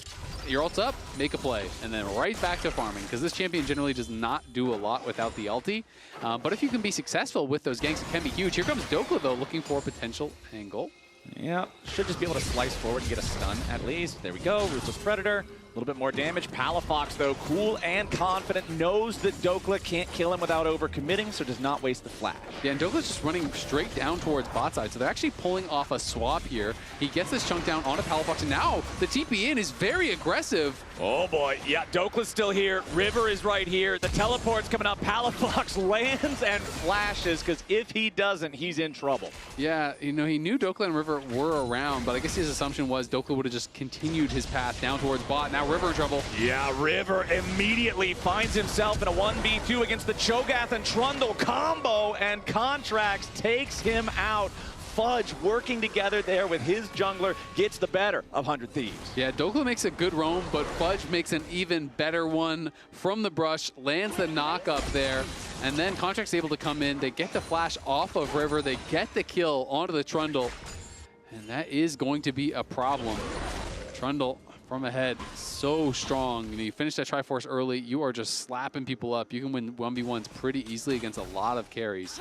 your ult's up, make a play, and then right back to farming, because this champion generally does not do a lot without the ulti. But if you can be successful with those ganks, it can be huge. Here comes Dokla, though, looking for a potential angle. Yeah, should just be able to slice forward and get a stun at least. There we go, Ruthless Predator. A little bit more damage. Palafox, though, cool and confident, knows that Dokla can't kill him without overcommitting, so does not waste the flash. Yeah, and Dokla's just running straight down towards bot side, so they're actually pulling off a swap here. He gets this chunk down onto Palafox, and now the TP in is very aggressive. Oh boy, yeah, Dokla's still here. River is right here. The teleport's coming up. Palafox lands and flashes, because if he doesn't, he's in trouble. Yeah, he knew Dokla and River were around, but I guess his assumption was Dokla would have just continued his path down towards bot. Now River in trouble. Yeah, River immediately finds himself in a 1v2 against the Cho'Gath and Trundle combo, and Contracts takes him out. Fudge working together there with his jungler gets the better of 100 Thieves. Yeah, Dokla makes a good roam, but Fudge makes an even better one from the brush, lands the knock up there, and then Contract's able to come in. They get the flash off of River, they get the kill onto the Trundle, and that is going to be a problem. Trundle from ahead, so strong. You finish that Triforce early, you are just slapping people up. You can win 1v1s pretty easily against a lot of carries.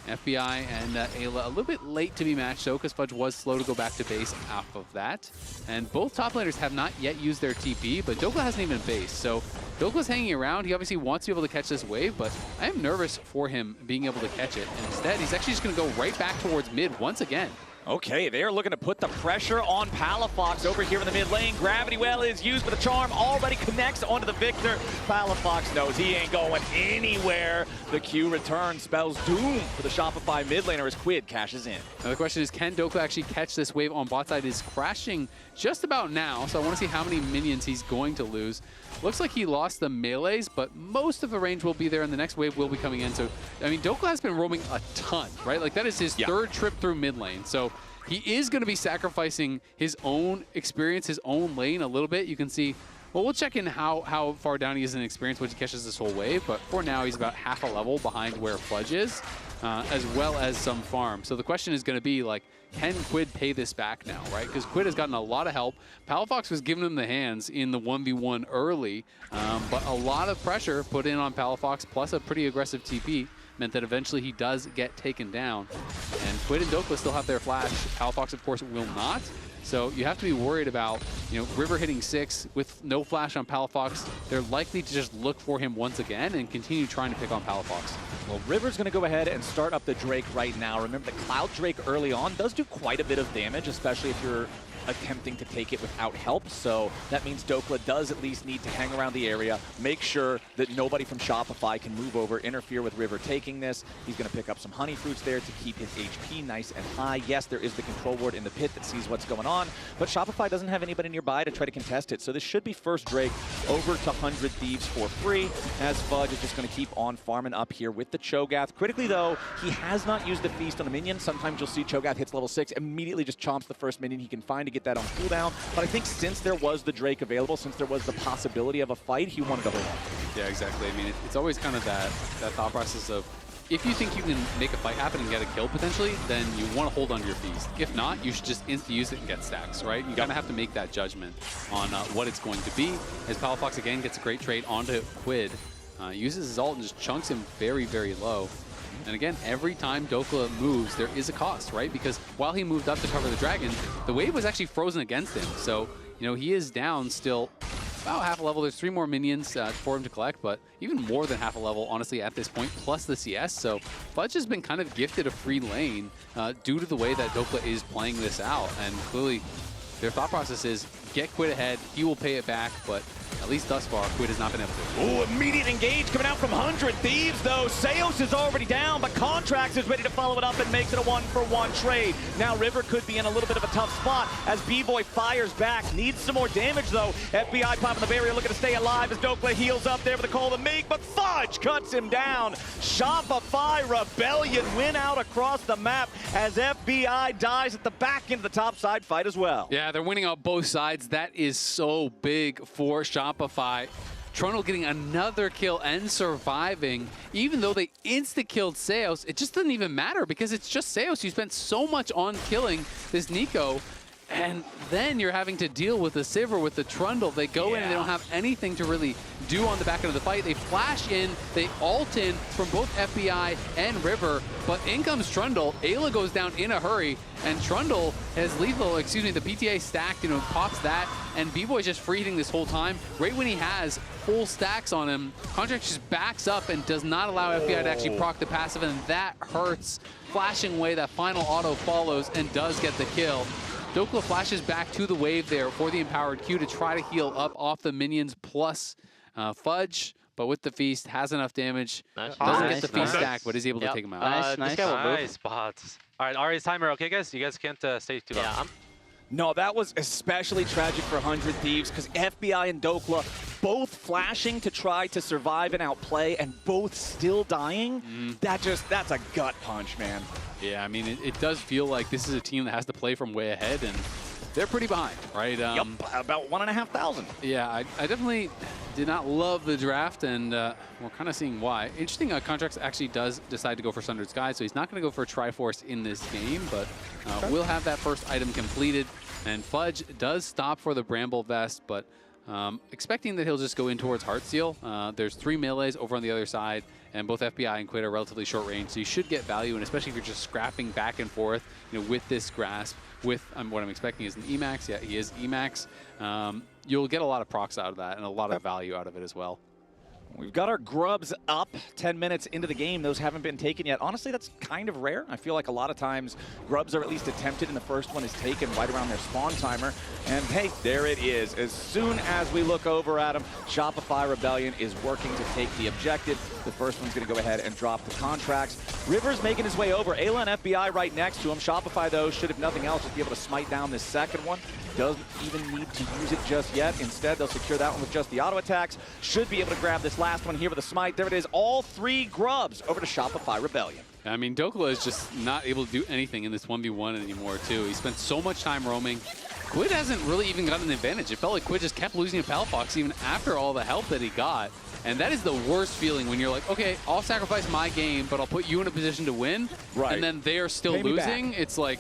FBI and Ayla a little bit late to be matched, though, because Fudge was slow to go back to base off of that. And both top laners have not yet used their TP, but Dokla hasn't even based. So Dokla's hanging around. He obviously wants to be able to catch this wave, but I am nervous for him being able to catch it. And instead, he's actually just going to go right back towards mid once again. Okay, they're looking to put the pressure on Palafox over here in the mid lane. Gravity Well is used, but the charm already connects onto the Victor. Palafox knows he ain't going anywhere. The Q return spells doom for the Shopify mid laner as Quid cashes in. Now the question is, can Dokla actually catch this wave on bot side? Is crashing just about now, so I want to see how many minions he's going to lose. Looks like he lost the melees, but most of the range will be there, and the next wave will be coming in. So, I mean, Dokla has been roaming a ton, right? Like, that is his third trip through mid lane. So he is going to be sacrificing his own experience, his own lane a little bit. You can see, well, we'll check in how far down he is in experience once he catches this whole wave, but for now, he's about half a level behind where Fudge is, as well as some farm. So the question is going to be, like, can Quid pay this back now, right? Because Quid has gotten a lot of help. Palafox was giving him the hands in the 1v1 early, but a lot of pressure put in on Palafox, plus a pretty aggressive TP, meant that eventually he does get taken down. And Quid and Dokla still have their flash. Palafox, of course, will not. So you have to be worried about, River hitting 6 with no flash on Palafox. They're likely to just look for him once again and continue trying to pick on Palafox. Well, River's going to go ahead and start up the Drake right now. Remember, the Cloud Drake early on does do quite a bit of damage, especially if you're attempting to take it without help. So that means Dokla does at least need to hang around the area, make sure that nobody from Shopify can move over, interfere with River taking this. He's going to pick up some honey fruits there to keep his HP nice and high. Yes, there is the control ward in the pit that sees what's going on, but Shopify doesn't have anybody nearby to try to contest it. So this should be first Drake over to 100 Thieves for free, as Fudge is just going to keep on farming up here with the Cho'Gath. Critically, though, he has not used the feast on a minion. Sometimes you'll see Cho'Gath hits level 6, immediately just chomps the first minion he can find to get that on cooldown. But I think since there was the Drake available, since there was the possibility of a fight, he wanted to hold on. Yeah, exactly. I mean, it's always kind of that thought process of, if you think you can make a fight happen and get a kill potentially, then you want to hold on to your feast. If not, you should just insta-use it and get stacks, right? You kind of have to make that judgment on what it's going to be. As Palafox again gets a great trade onto Quid. uses his ult and just chunks him very, very low. And again, every time Dokla moves, there is a cost, right? Because while he moved up to cover the dragon, the wave was actually frozen against him. So, you know, he is down still about half a level. There's 3 more minions for him to collect, but even more than half a level, honestly, at this point, plus the CS. So Fudge has been kind of gifted a free lane due to the way that Dokla is playing this out. And clearly, their thought process is get Quid ahead, he will pay it back, but at least thus far, Quid has not been able to. Ooh, immediate engage coming out from 100 Thieves, though. Seos is already down, but Contracts is ready to follow it up and makes it a 1-for-1 trade. Now River could be in a little bit of a tough spot as B-Boy fires back. Needs some more damage, though. FBI popping the barrier, looking to stay alive as Dokla heals up there with a call to make, but Fudge cuts him down. Shopify Rebellion win out across the map as FBI dies at the back end of the top side fight as well. Yeah, they're winning on both sides. That is so big for Shopify. Trundle getting another kill and surviving. Even though they insta-killed Seos, it just doesn't even matter because it's just Seos. You spent so much on killing this Nico, and then you're having to deal with the Sivir, with the Trundle. They go in and they don't have anything to really do on the back end of the fight. They flash in, they ult in from both FBI and River, but in comes Trundle. Ayla goes down in a hurry, and Trundle has lethal, the PTA stacked, pops that, and B-Boy's just free hitting this whole time. Right when he has full stacks on him, Contract just backs up and does not allow FBI to actually proc the passive, and that hurts. Flashing away, that final auto follows and does get the kill. Dokla flashes back to the wave there for the empowered Q to try to heal up off the minions plus Fudge, but with the feast has enough damage. Doesn't get the feast stack, but is able to take him out. Nice spots. All right, Ari's timer. Okay, guys, you guys can't stay too long. No, that was especially tragic for 100 Thieves because FBI and Dokla both flashing to try to survive and outplay and both still dying. That's a gut punch, man. Yeah, I mean, it does feel like this is a team that has to play from way ahead, and they're pretty behind, right? Yep, about 1,500. Yeah, I definitely did not love the draft, and we're kind of seeing why. Interesting, Contracts actually does decide to go for Sundered Sky, so he's not going to go for Triforce in this game, but we'll have that first item completed. And Fudge does stop for the Bramble Vest, but expecting that he'll just go in towards Heartsteel. There's 3 melees over on the other side, and both FBI and Quid are relatively short range, so you should get value, and especially if you're just scrapping back and forth, with this grasp, with what I'm expecting is an Emax. Yeah, he is Emax. You'll get a lot of procs out of that and a lot of value out of it as well. We've got our grubs up 10 minutes into the game. Those haven't been taken yet. Honestly, that's kind of rare. I feel like a lot of times grubs are at least attempted and the first one is taken right around their spawn timer. And hey, there it is. As soon as we look over at them, Shopify Rebellion is working to take the objective. The first one's going to go ahead and drop the contracts. River's making his way over. Ayla and FBI right next to him. Shopify, though, should, if nothing else, just be able to smite down this second one. Doesn't even need to use it just yet. Instead, they'll secure that one with just the auto attacks. Should be able to grab this last one here with a smite. There it is. All 3 grubs over to Shopify Rebellion. I mean, Dokla is just not able to do anything in this 1v1 anymore, too. He spent so much time roaming. Quid hasn't really even gotten an advantage. It felt like Quid just kept losing to Palafox even after all the help that he got. And that is the worst feeling when you're like, okay, I'll sacrifice my game, but I'll put you in a position to win. Right. And then they are still losing. It's like,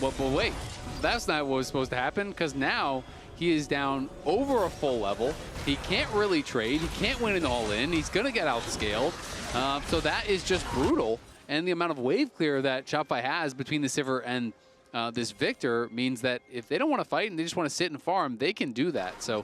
well, but wait, that's not what was supposed to happen, because now he is down over a full level. He can't really trade. He can't win an all-in. He's going to get outscaled. So that is just brutal. And the amount of wave clear that Shopify has between the Sivir and this Victor means that if they don't want to fight and they just want to sit and farm, they can do that. So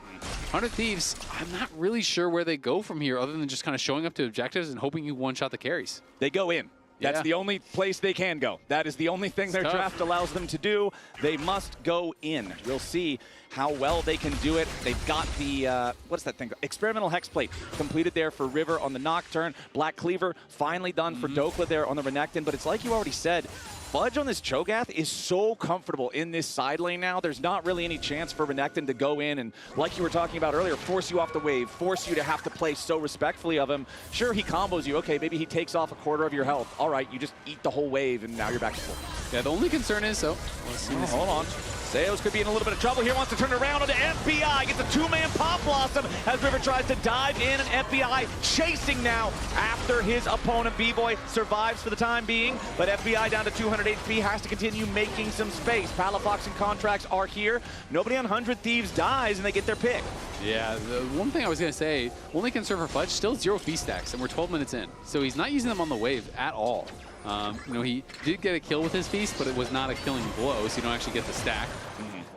100 Thieves, I'm not really sure where they go from here other than just kind of showing up to objectives and hoping you one-shot the carries. They go in. That's the only place they can go. That is the only thing their draft allows them to do. They must go in. We'll see how well they can do it. They've got the, what's that thing? Experimental Hexplate completed there for River on the Nocturne. Black Cleaver finally done for Dokla there on the Renekton. But it's like you already said, Fudge on this Cho'Gath is so comfortable in this side lane now. There's not really any chance for Renekton to go in and, like you were talking about earlier, force you off the wave, force you to have to play so respectfully of him. Sure, he combos you. Okay, maybe he takes off a quarter of your health. All right, you just eat the whole wave, and now you're back to full. Yeah, the only concern is, let's see this. Hold on. Seos could be in a little bit of trouble here, wants to turn it around onto FBI, gets a two-man pop blossom as River tries to dive in, and FBI chasing now after his opponent. B-Boy survives for the time being, but FBI down to 200 HP, has to continue making some space. Palafox and Contracts are here. Nobody on 100 Thieves dies, and they get their pick. Yeah, the one thing I was going to say, only concern for Fudge, still 0 feast stacks, and we're 12 minutes in. So he's not using them on the wave at all. You know, he did get a kill with his feast, but it was not a killing blow, so you don't actually get the stack.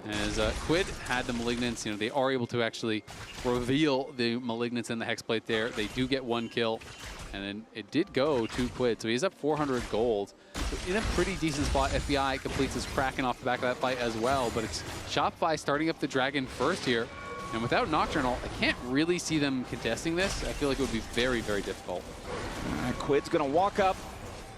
As Quid had the Malignants, you know, they are able to actually reveal the Malignants in the Hexplate there. They do get 1 kill, and then it did go to Quid, so he's up 400 gold. In a pretty decent spot. FBI completes his Kraken off the back of that fight as well, but it's Shopify starting up the Dragon first here. And without Nocturnal, I can't really see them contesting this. I feel like it would be very, very difficult. Quid's going to walk up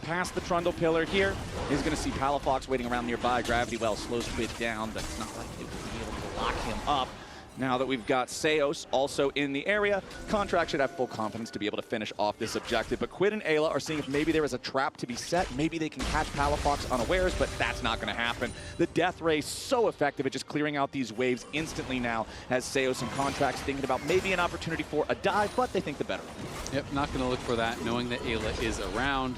past the Trundle Pillar here. He's going to see Palafox waiting around nearby. Gravity Well slows Quid down, but it's not like it would be able to lock him up. Now that we've got Seos also in the area, Contract should have full confidence to be able to finish off this objective. But Quid and Ayla are seeing if maybe there is a trap to be set. Maybe they can catch Palafox unawares, but that's not going to happen. The Death Ray so effective at just clearing out these waves instantly now, as Seos and Contracts thinking about maybe an opportunity for a dive, but they think the better. Yep, not going to look for that, knowing that Ayla is around.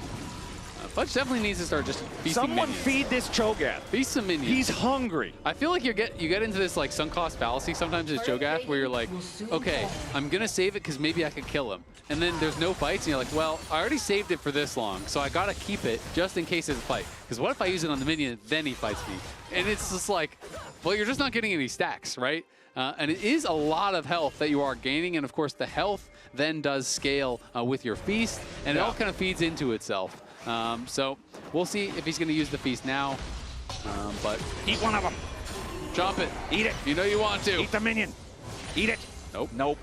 Fudge definitely needs to start just feasting Someone minions. feed this Cho'Gath. Feast some minions. He's hungry. I feel like you get into this like sunk cost fallacy sometimes as Cho'Gath, where you're like, okay, I'm gonna save it because maybe I could kill him, and then there's no fights, and you're like, well, I already saved it for this long, so I gotta keep it just in case there's a fight. Because what if I use it on the minion, then he fights me? And it's just like, well, you're just not getting any stacks, right? And it is a lot of health that you are gaining, and of course the health then does scale with your feast, and it all kind of feeds into itself. So we'll see if he's going to use the feast now, but eat one of them. Chomp it. Eat it. You know you want to. Eat the minion. Eat it. Nope. Nope.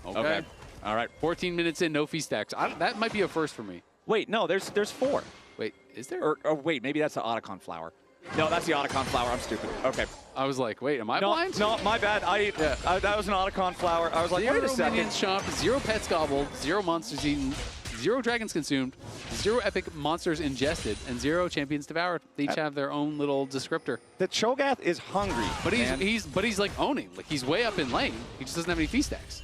Okay. All right. 14 minutes in, no feast stacks. That might be a first for me. Wait, no, there's 4. Wait, is there? Or wait, maybe that's the Otacon flower. No, that's the Otacon flower. I'm stupid. Okay. I was like, wait, am I blind? No, my bad. That was an Otacon flower. I was like, wait a second. Minions chomped, 0 pets gobbled, 0 monsters eaten, 0 dragons consumed, 0 epic monsters ingested, and 0 champions devoured. They each have their own little descriptor. The Cho'Gath is hungry, but he's like owning. Like he's way up in lane. He just doesn't have any feast stacks.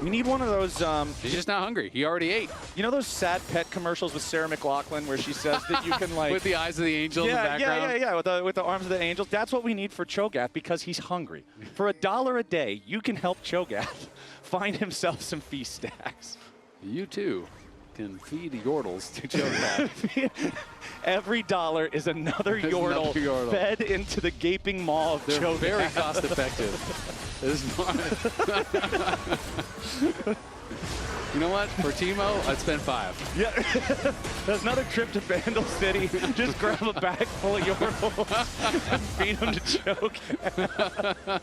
We need one of those. He's just not hungry. He already ate. You know those sad pet commercials with Sarah McLachlan where she says that you can like with the eyes of the angel in the background. Yeah. With the arms of the angels. That's what we need for Cho'Gath because he's hungry. For $1 a day, you can help Cho'Gath find himself some feast stacks. You too can feed yordles to Cho'Gath. Every dollar is another yordle fed into the gaping maw of They're Cho'Gath. very cost effective. You know what? For Teemo, I'd spend 5. Yeah. There's another trip to Vandal City. Just grab a bag full of yordles and feed them to Cho'Gath.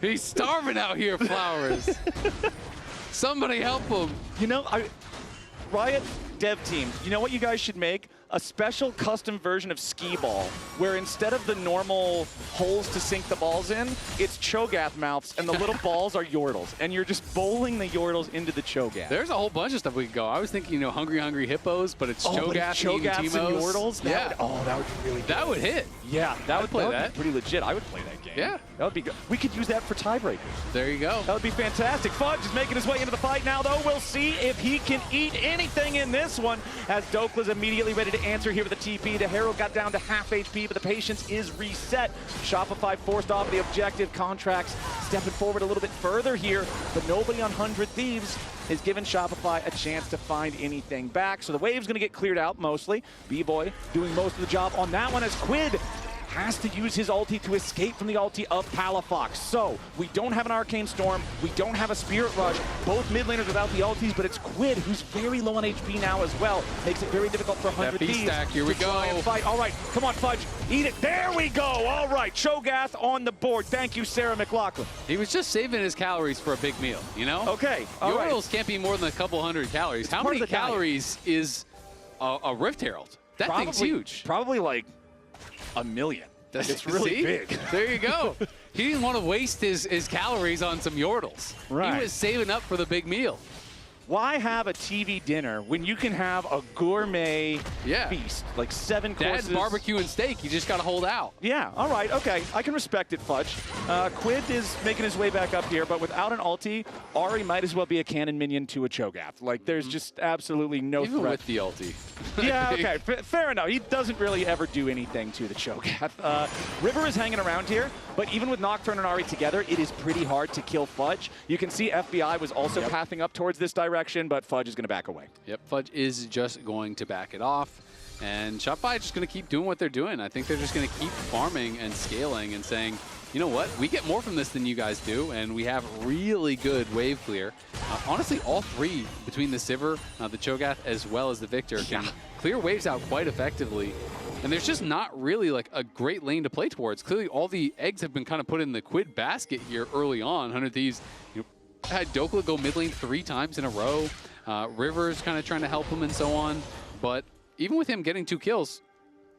He's starving out here, Flowers. Somebody help him. You know, Riot dev team, you know what you guys should make? A special custom version of skee ball, where instead of the normal holes to sink the balls in, it's Cho'Gath mouths, and the little balls are yordles, and you're just bowling the yordles into the Cho'Gath. There's a whole bunch of stuff we could go. I was thinking, you know, hungry hippos, but it's Cho'Gath eating Cho'Gaths and Teemos. yordles. Yeah. That would be really good. That would hit. Yeah, I'd play would that. be pretty legit. I would play that game. Yeah. That would be good. We could use that for tiebreakers. There you go. That would be fantastic. Fudge is making his way into the fight now, though. We'll see if he can eat anything in this one, as Dokla's immediately ready to answer here with a TP. The Herald got down to half HP, but the patience is reset. Shopify forced off the objective. Contracts stepping forward a little bit further here, but nobody on 100 Thieves is giving Shopify a chance to find anything back. So the wave's going to get cleared out mostly. B-Boy doing most of the job on that one as Quid has to use his ulti to escape from the ulti of Palafox. So we don't have an Arcane Storm. We don't have a Spirit Rush. Both mid laners without the ultis, but it's Quid who's very low on HP now as well. Makes it very difficult for 100 Thieves stack, here we go. try and fight. All right, come on, Fudge. Eat it. There we go. All right, Cho'Gath on the board. Thank you, Sarah McLachlan. He was just saving his calories for a big meal, you know? Okay, all right. Yordles can't be more than a couple hundred calories. How part many of the diet. calories is a Rift Herald? That thing's huge. Probably like 1 million. It's really See? big. There you go. He didn't want to waste his calories on some Yordles. Right. He was saving up for the big meal. why have a TV dinner when you can have a gourmet feast? Like 7 courses. Dad's barbecue and steak. You just got to hold out. Yeah, all right, okay. I can respect it, Fudge. Quid is making his way back up here, but without an ulti, Ahri might as well be a cannon minion to a Cho'Gath. Like, there's just absolutely no Even threat. with the ulti. Yeah, okay, fair enough. He doesn't really ever do anything to the Cho'Gath. River is hanging around here, but even with Nocturne and Ahri together, it is pretty hard to kill Fudge. You can see FBI was also pathing up towards this direction, but Fudge is going to back away. Yep, Fudge is just going to back it off. And Shopify is just going to keep doing what they're doing. I think they're just going to keep farming and scaling and saying, you know what, we get more from this than you guys do, and we have really good wave clear. Honestly, all three, between the Sivir, the Cho'Gath, as well as the Victor, can clear waves out quite effectively. And there's just not really like a great lane to play towards. Clearly, all the eggs have been kind of put in the Quid basket here early on. 100 Thieves had Dokla go mid lane 3 times in a row. River's kind of trying to help him and so on. But even with him getting 2 kills,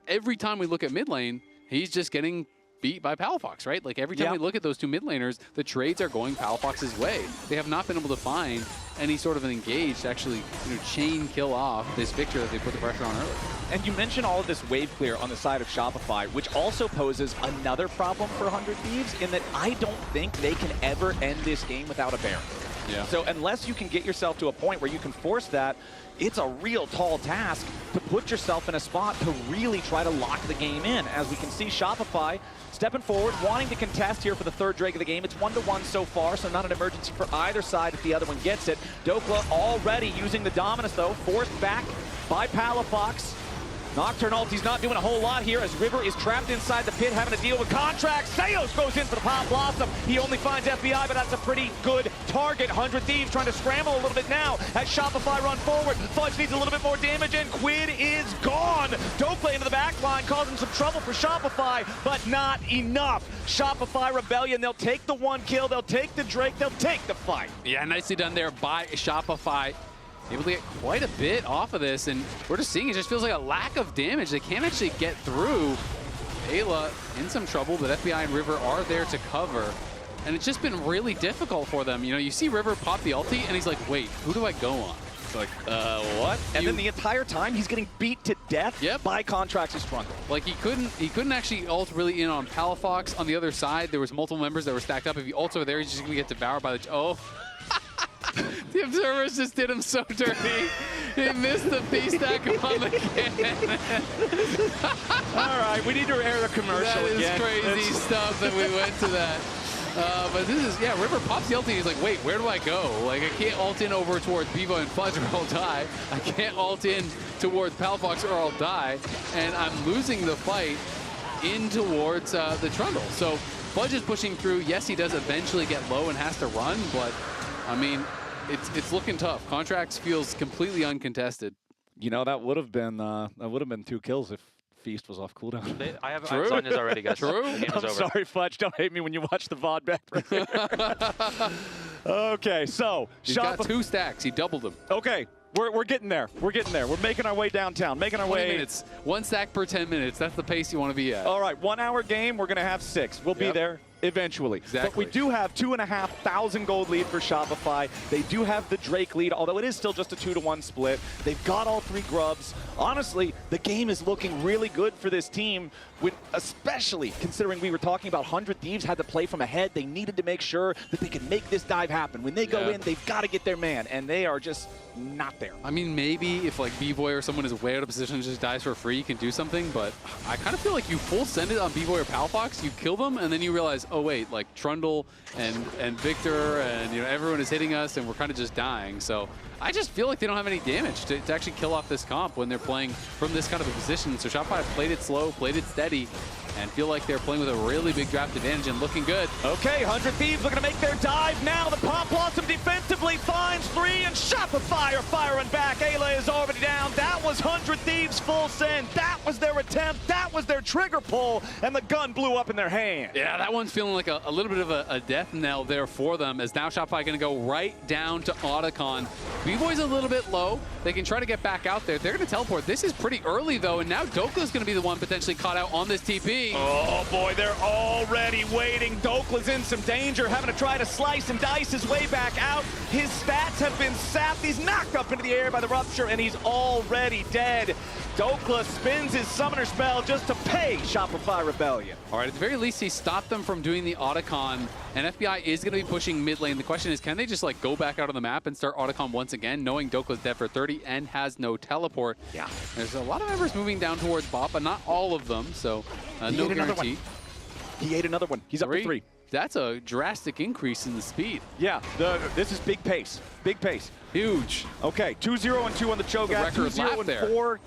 every time we look at mid lane, he's just getting beat by Palafox, right? Like every time we look at those 2 mid laners, the trades are going Palafox's way. They have not been able to find any sort of an engage to actually chain kill off this Victor that they put the pressure on earlier. And you mentioned all of this wave clear on the side of Shopify, which also poses another problem for 100 Thieves in that I don't think they can ever end this game without a Baron. Yeah. So unless you can get yourself to a point where you can force that, it's a real tall task to put yourself in a spot to really try to lock the game in. As we can see, Shopify stepping forward, wanting to contest here for the 3rd Drake of the game. It's 1-1 so far, so not an emergency for either side if the other one gets it. Dokla already using the Dominus, though, forced back by Palafox. Nocturne ulti's not doing a whole lot here as River is trapped inside the pit having to deal with contracts. Seos goes in for the Pop Blossom. He only finds FBI, but that's a pretty good target. 100 Thieves trying to scramble a little bit now as Shopify run forward. Fudge needs a little bit more damage and Quid is gone. Dokla into the back line causing some trouble for Shopify, but not enough. Shopify Rebellion, they'll take the 1 kill, they'll take the Drake, they'll take the fight. Yeah, nicely done there by Shopify. Able to get quite a bit off of this, and we're just seeing it just feels like a lack of damage. They can't actually get through. Ayla in some trouble, but FBI and River are there to cover. And it's just been really difficult for them. You know, you see River pop the ulti, and he's like, wait, who do I go on? It's like, what? And then the entire time, he's getting beat to death by Contracts' Trundle. Like, he couldn't actually ult really in on Palafox. On the other side, there was multiple members that were stacked up. If he ults over there, he's just going to get devoured by the... Oh. The Observers just did him so dirty. He missed the P-stack on the cannon. All right, we need to air the commercial again. That is crazy stuff that we went to that. But this is, River pops the ulti. He's like, wait, where do I go? Like, I can't ult in over towards Bevo and Fudge or I'll die. I can't ult in towards Palafox or I'll die. And I'm losing the fight in towards the Trundle. So Fudge is pushing through. Yes, he does eventually get low and has to run, but I mean, it's looking tough. Contracts feels completely uncontested. You know, that would have been 2 kills if Feast was off cooldown. I have Sonya's already, guys. True. I'm sorry, Fudge. Don't hate me when you watch the VOD back there. Okay, so He's got 2 stacks. He doubled them. Okay. We're getting there. We're getting there. We're making our way downtown. Making our 20 way. minutes. 1 stack per 10 minutes. That's the pace you want to be at. All right, 1 hour game. We're going to have 6. We'll be there eventually. Exactly. But we do have 2,500 gold lead for Shopify. They do have the Drake lead, although it is still just a 2-1 split. They've got all 3 grubs. Honestly, the game is looking really good for this team, especially considering we were talking about 100 Thieves had to play from ahead. They needed to make sure that they could make this dive happen. When they go in, they've got to get their man, and they are just not there. I mean, maybe if like B-Boy or someone is way out of position and just dies for free, you can do something, but I kind of feel like you full send it on B-Boy or Palafox, you kill them, and then you realize, oh wait, like Trundle and Victor and everyone is hitting us and we're kind of just dying. So I just feel like they don't have any damage to actually kill off this comp when they're playing from this kind of a position. So Shopify played it slow, played it steady, and feel like they're playing with a really big draft advantage and looking good. Okay, 100 Thieves looking to make their dive now. The Pop Blossom defensively finds 3, and Shopify are firing back. Ayla is already down. That was 100 Thieves full send. That was their attempt. That was their trigger pull, and the gun blew up in their hand. Yeah, that one's feeling like a little bit of a death knell there for them, as now Shopify going to go right down to Otacon. B-Boy's a little bit low. They can try to get back out there. They're going to teleport. This is pretty early, though, and now Dokla's going to be the one potentially caught out on this TP. Oh, boy, they're already waiting. Dokla's in some danger, having to try to slice and dice his way back out. His stats have been sapped. He's knocked up into the air by the rupture, and he's already dead. Dokla spins his summoner spell just to pay Shopify Rebellion. All right, at the very least, he stopped them from doing the Otacon, and FBI is going to be pushing mid lane. The question is, can they just like go back out on the map and start Otacon once again, knowing Dokla's dead for 30 and has no teleport? Yeah. There's a lot of members moving down towards bot, but not all of them, so no guarantee. He ate another one. He's up to 3. That's a drastic increase in the speed. Yeah, this is big pace. Big pace. Huge. Okay, 2-0 and 2 on the Cho'Gath, 2-0 and 4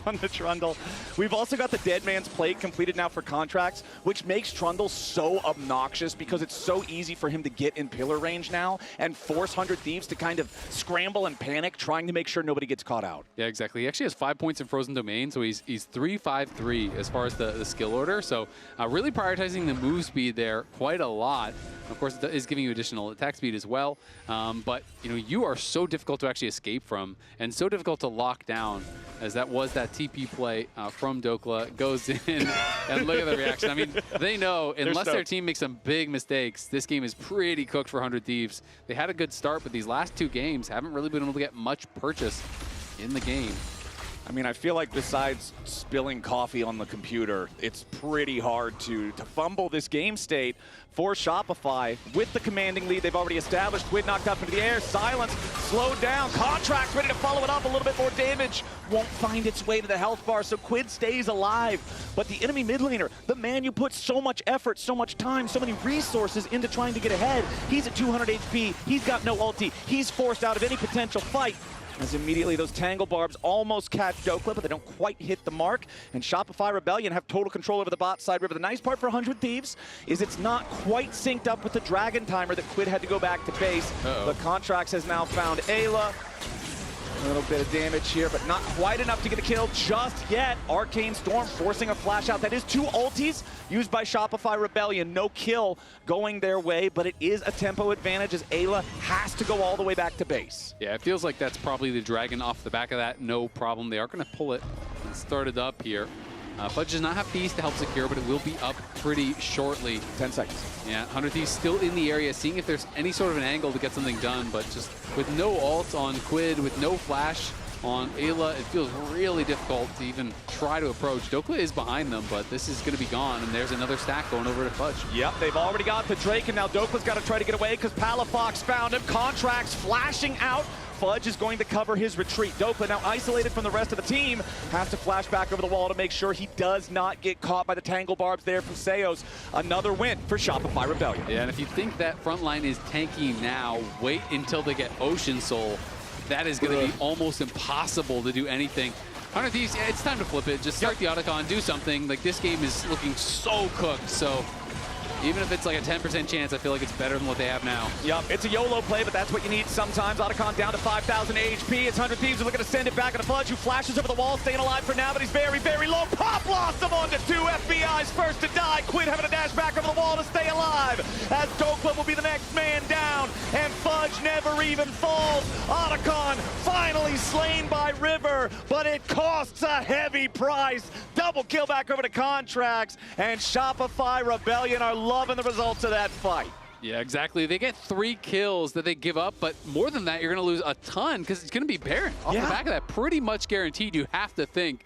on the Trundle. We've also got the Dead Man's Plate completed now for contracts, which makes Trundle so obnoxious because it's so easy for him to get in pillar range now and force 100 Thieves to kind of scramble and panic, trying to make sure nobody gets caught out. Yeah, exactly. He actually has 5 points in Frozen Domain, so he's 3-5-3 as far as the skill order. So really prioritizing the move speed there quite a lot. Of course, it is giving you additional attack speed as well. But you are so difficult to actually escape from and so difficult to lock down, as that was that TP play from Dokla. Goes in, and look at the reaction. I mean, they know unless their team makes some big mistakes, this game is pretty cooked for 100 Thieves. They had a good start, but these last 2 games haven't really been able to get much purchase in the game. I mean, I feel like besides spilling coffee on the computer, it's pretty hard to fumble this game state for Shopify. With the commanding lead they've already established, Quid knocked up into the air, Silence slowed down, Contracts ready to follow it up, a little bit more damage. Won't find its way to the health bar, so Quid stays alive. But the enemy mid laner, the man you put so much effort, so much time, so many resources into trying to get ahead, he's at 200 HP, he's got no ulti, he's forced out of any potential fight. As immediately those Tangle Barbs almost catch Dokla, but they don't quite hit the mark. And Shopify Rebellion have total control over the bot side river. The nice part for 100 Thieves is it's not quite synced up with the Dragon Timer that Quid had to go back to base. The Contracts has now found Ayla. A little bit of damage here, but not quite enough to get a kill just yet. Arcane Storm forcing a flash out. That is 2 ultis used by Shopify Rebellion. No kill going their way, but it is a tempo advantage as Ayla has to go all the way back to base. Yeah, it feels like that's probably the Dragon off the back of that. No problem. They are going to pull it and start it up here. Fudge does not have Thieves to help secure, but it will be up pretty shortly. 10 seconds. Yeah, 100 Thieves still in the area, seeing if there's any sort of an angle to get something done, but just with no ult on Quid, with no flash on Ayla, it feels really difficult to even try to approach. Dokla is behind them, but this is going to be gone, and there's another stack going over to Fudge. Yep, they've already got the Drake, and now Dokla's got to try to get away because Palafox found him. Contracts flashing out. Fudge is going to cover his retreat. Dokla, now isolated from the rest of the team, has to flash back over the wall to make sure he does not get caught by the Tangle Barbs there from Seos. Another win for Shopify Rebellion. Yeah, and if you think that front line is tanky now, wait until they get Ocean Soul. That is going to be almost impossible to do anything. 100 Thieves, yeah, it's time to flip it. Just start the Otacon, do something. Like, this game is looking so cooked, so even if it's like a 10% chance, I feel like it's better than what they have now. Yep, it's a YOLO play, but that's what you need sometimes. Otacon down to 5,000 HP. It's 100 Thieves are looking to send it back on a Fudge, who flashes over the wall, staying alive for now, but he's very, very low. Pop lost him onto 2. FBI's first to die. Quid having to dash back over the wall to stay alive, as Dokla will be the next man down, and Fudge never even falls. Otacon finally slain by River, but it costs a heavy price. Double kill back over to Contracts, and Shopify Rebellion are loving the results of that fight. Yeah, exactly. They get 3 kills that they give up, but more than that, you're going to lose a ton because it's going to be Baron. Off the back of that, pretty much guaranteed, you have to think.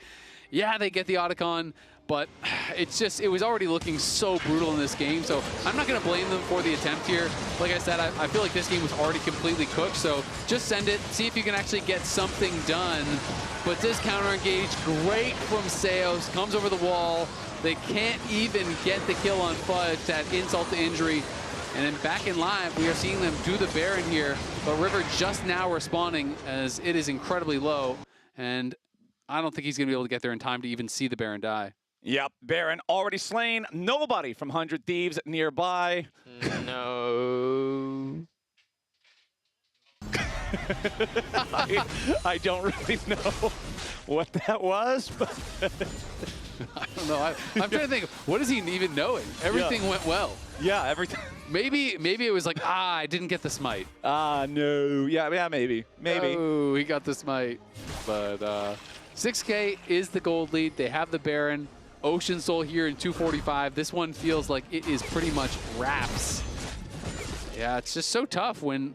Yeah, they get the Otacon, but it was already looking so brutal in this game, so I'm not going to blame them for the attempt here. Like I said, I feel like this game was already completely cooked, so just send it, see if you can actually get something done. But this counter engage, great from Seos, comes over the wall. They can't even get the kill on Fudge, that insult to injury. And then back in live, we are seeing them do the Baron here, but River just now responding as it is incredibly low, and I don't think he's going to be able to get there in time to even see the Baron die. Yep, Baron already slain. Nobody from 100 Thieves nearby. No. I don't really know what that was, but I don't know. I'm trying to think. What is he even knowing? Everything went well. Yeah, everything. Maybe it was like, I didn't get the smite. No. Yeah, maybe. Oh, he got the smite. But 6K is the gold lead. They have the Baron. Ocean Soul here in 245. This one feels like it is pretty much wraps. Yeah, it's just so tough when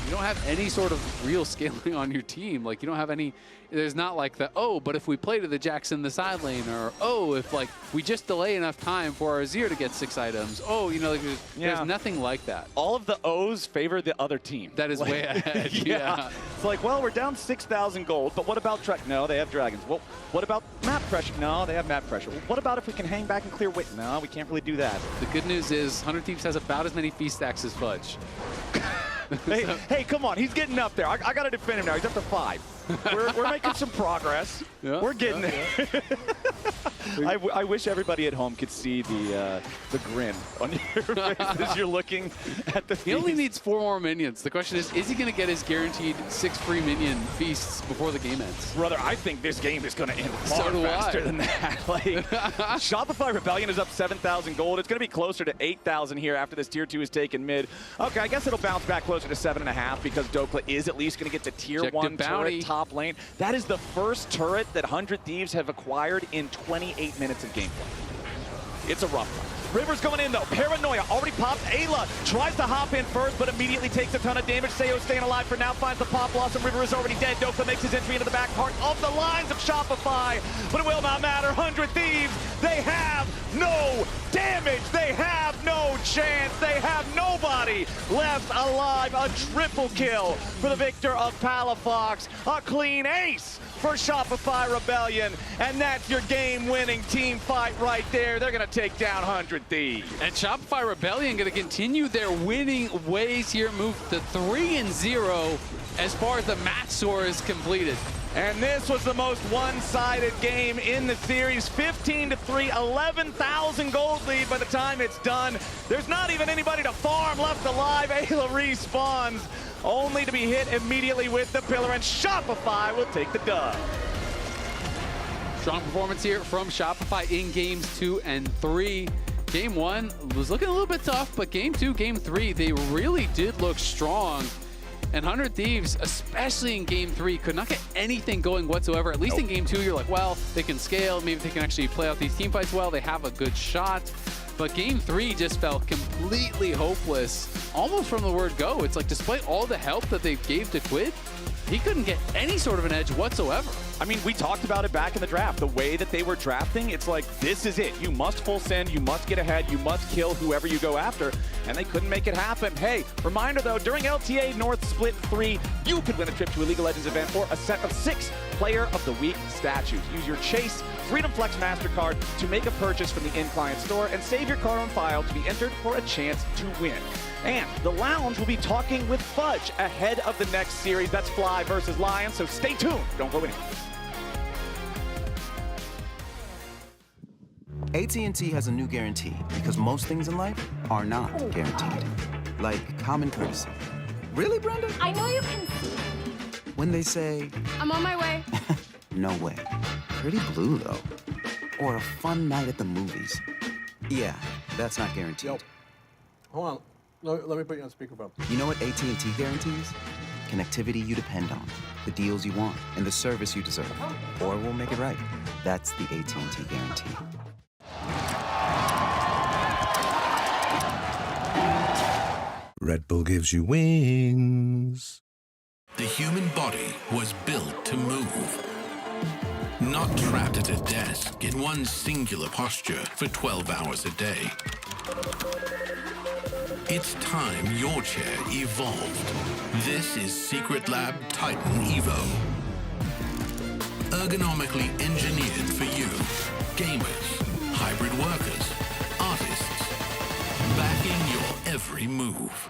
you don't have any sort of real scaling on your team. Like, you don't have any, there's not like the, oh, but if we play to the Jax in the side lane, or, oh, if like we just delay enough time for our Azir to get 6 items. Oh, you know, like, there's nothing like that. All of the O's favor the other team. That is way ahead. Yeah. It's like, well, we're down 6,000 gold, but what about No, they have dragons. Well, what about map pressure? No, they have map pressure. Well, what about if we can hang back and clear wit? No, we can't really do that. The good news is 100 Thieves has about as many feast stacks as Fudge. Hey, come on. He's getting up there. I got to defend him now. He's up to 5. We're making some progress. Yeah, we're getting there. I wish everybody at home could see the grin on your face as you're looking at the feast. He only needs 4 more minions. The question is he going to get his guaranteed 6 free minion feasts before the game ends? Brother, I think this game is going to end far faster than that. Like, Shopify Rebellion is up 7,000 gold. It's going to be closer to 8,000 here after this tier 2 is taken mid. Okay, I guess it'll bounce back closer to 7.5 because Dokla is at least going to get the tier 1 turret top lane. That is the first turret that 100 Thieves have acquired in 28 minutes of gameplay. It's a rough one. River's going in though. Paranoia already popped. Ayla tries to hop in first, but immediately takes a ton of damage. Sayo staying alive for now, finds the pop loss, and River is already dead. Dokla makes his entry into the back part of the lines of Shopify, but it will not matter. 100 Thieves, they have no damage. They have no chance. They have nobody left alive. A triple kill for the victor of Palafox. A clean ace for Shopify Rebellion, and that's your game-winning team fight right there. They're going to take down 100 Thieves. And Shopify Rebellion going to continue their winning ways here, move to 3-0 as far as the match score is completed. And this was the most one-sided game in the series. 15-3, 11,000 gold lead by the time it's done. There's not even anybody to farm left alive. Ayla respawns, only to be hit immediately with the pillar, and Shopify will take the dub. Strong performance here from Shopify in games 2 and 3. Game 1 was looking a little bit tough, but game 2, game 3, they really did look strong. And 100 Thieves, especially in game 3, could not get anything going whatsoever. At least in game 2, you're like, well, they can scale. Maybe they can actually play out these team fights well. They have a good shot. But game 3 just felt completely hopeless, almost from the word go. It's like, despite all the help that they gave to Quid, he couldn't get any sort of an edge whatsoever. I mean, we talked about it back in the draft. The way that they were drafting, it's like, this is it. You must full send, you must get ahead, you must kill whoever you go after, and they couldn't make it happen. Hey, reminder though, during LTA North Split 3, you could win a trip to a League of Legends event or a set of 6 Player of the Week statues. Use your Chase Freedom Flex MasterCard to make a purchase from the in-client store and save your card on file to be entered for a chance to win. And the Lounge will be talking with Fudge ahead of the next series. That's Fly versus Lyon, so stay tuned. Don't go anywhere. AT&T has a new guarantee because most things in life are not guaranteed. Like common courtesy. Really, Brenda? I know you can see. When they say... I'm on my way. No way. Pretty blue, though. Or a fun night at the movies. Yeah, that's not guaranteed. Yo, hold on. Let me put you on speakerphone. You know what AT&T guarantees? Connectivity you depend on, the deals you want, and the service you deserve. Or we'll make it right. That's the AT&T guarantee. Red Bull gives you wings. The human body was built to move. Not trapped at a desk in one singular posture for 12 hours a day. It's time your chair evolved. This is Secret Lab Titan Evo. Ergonomically engineered for you, gamers, hybrid workers, artists, backing your every move.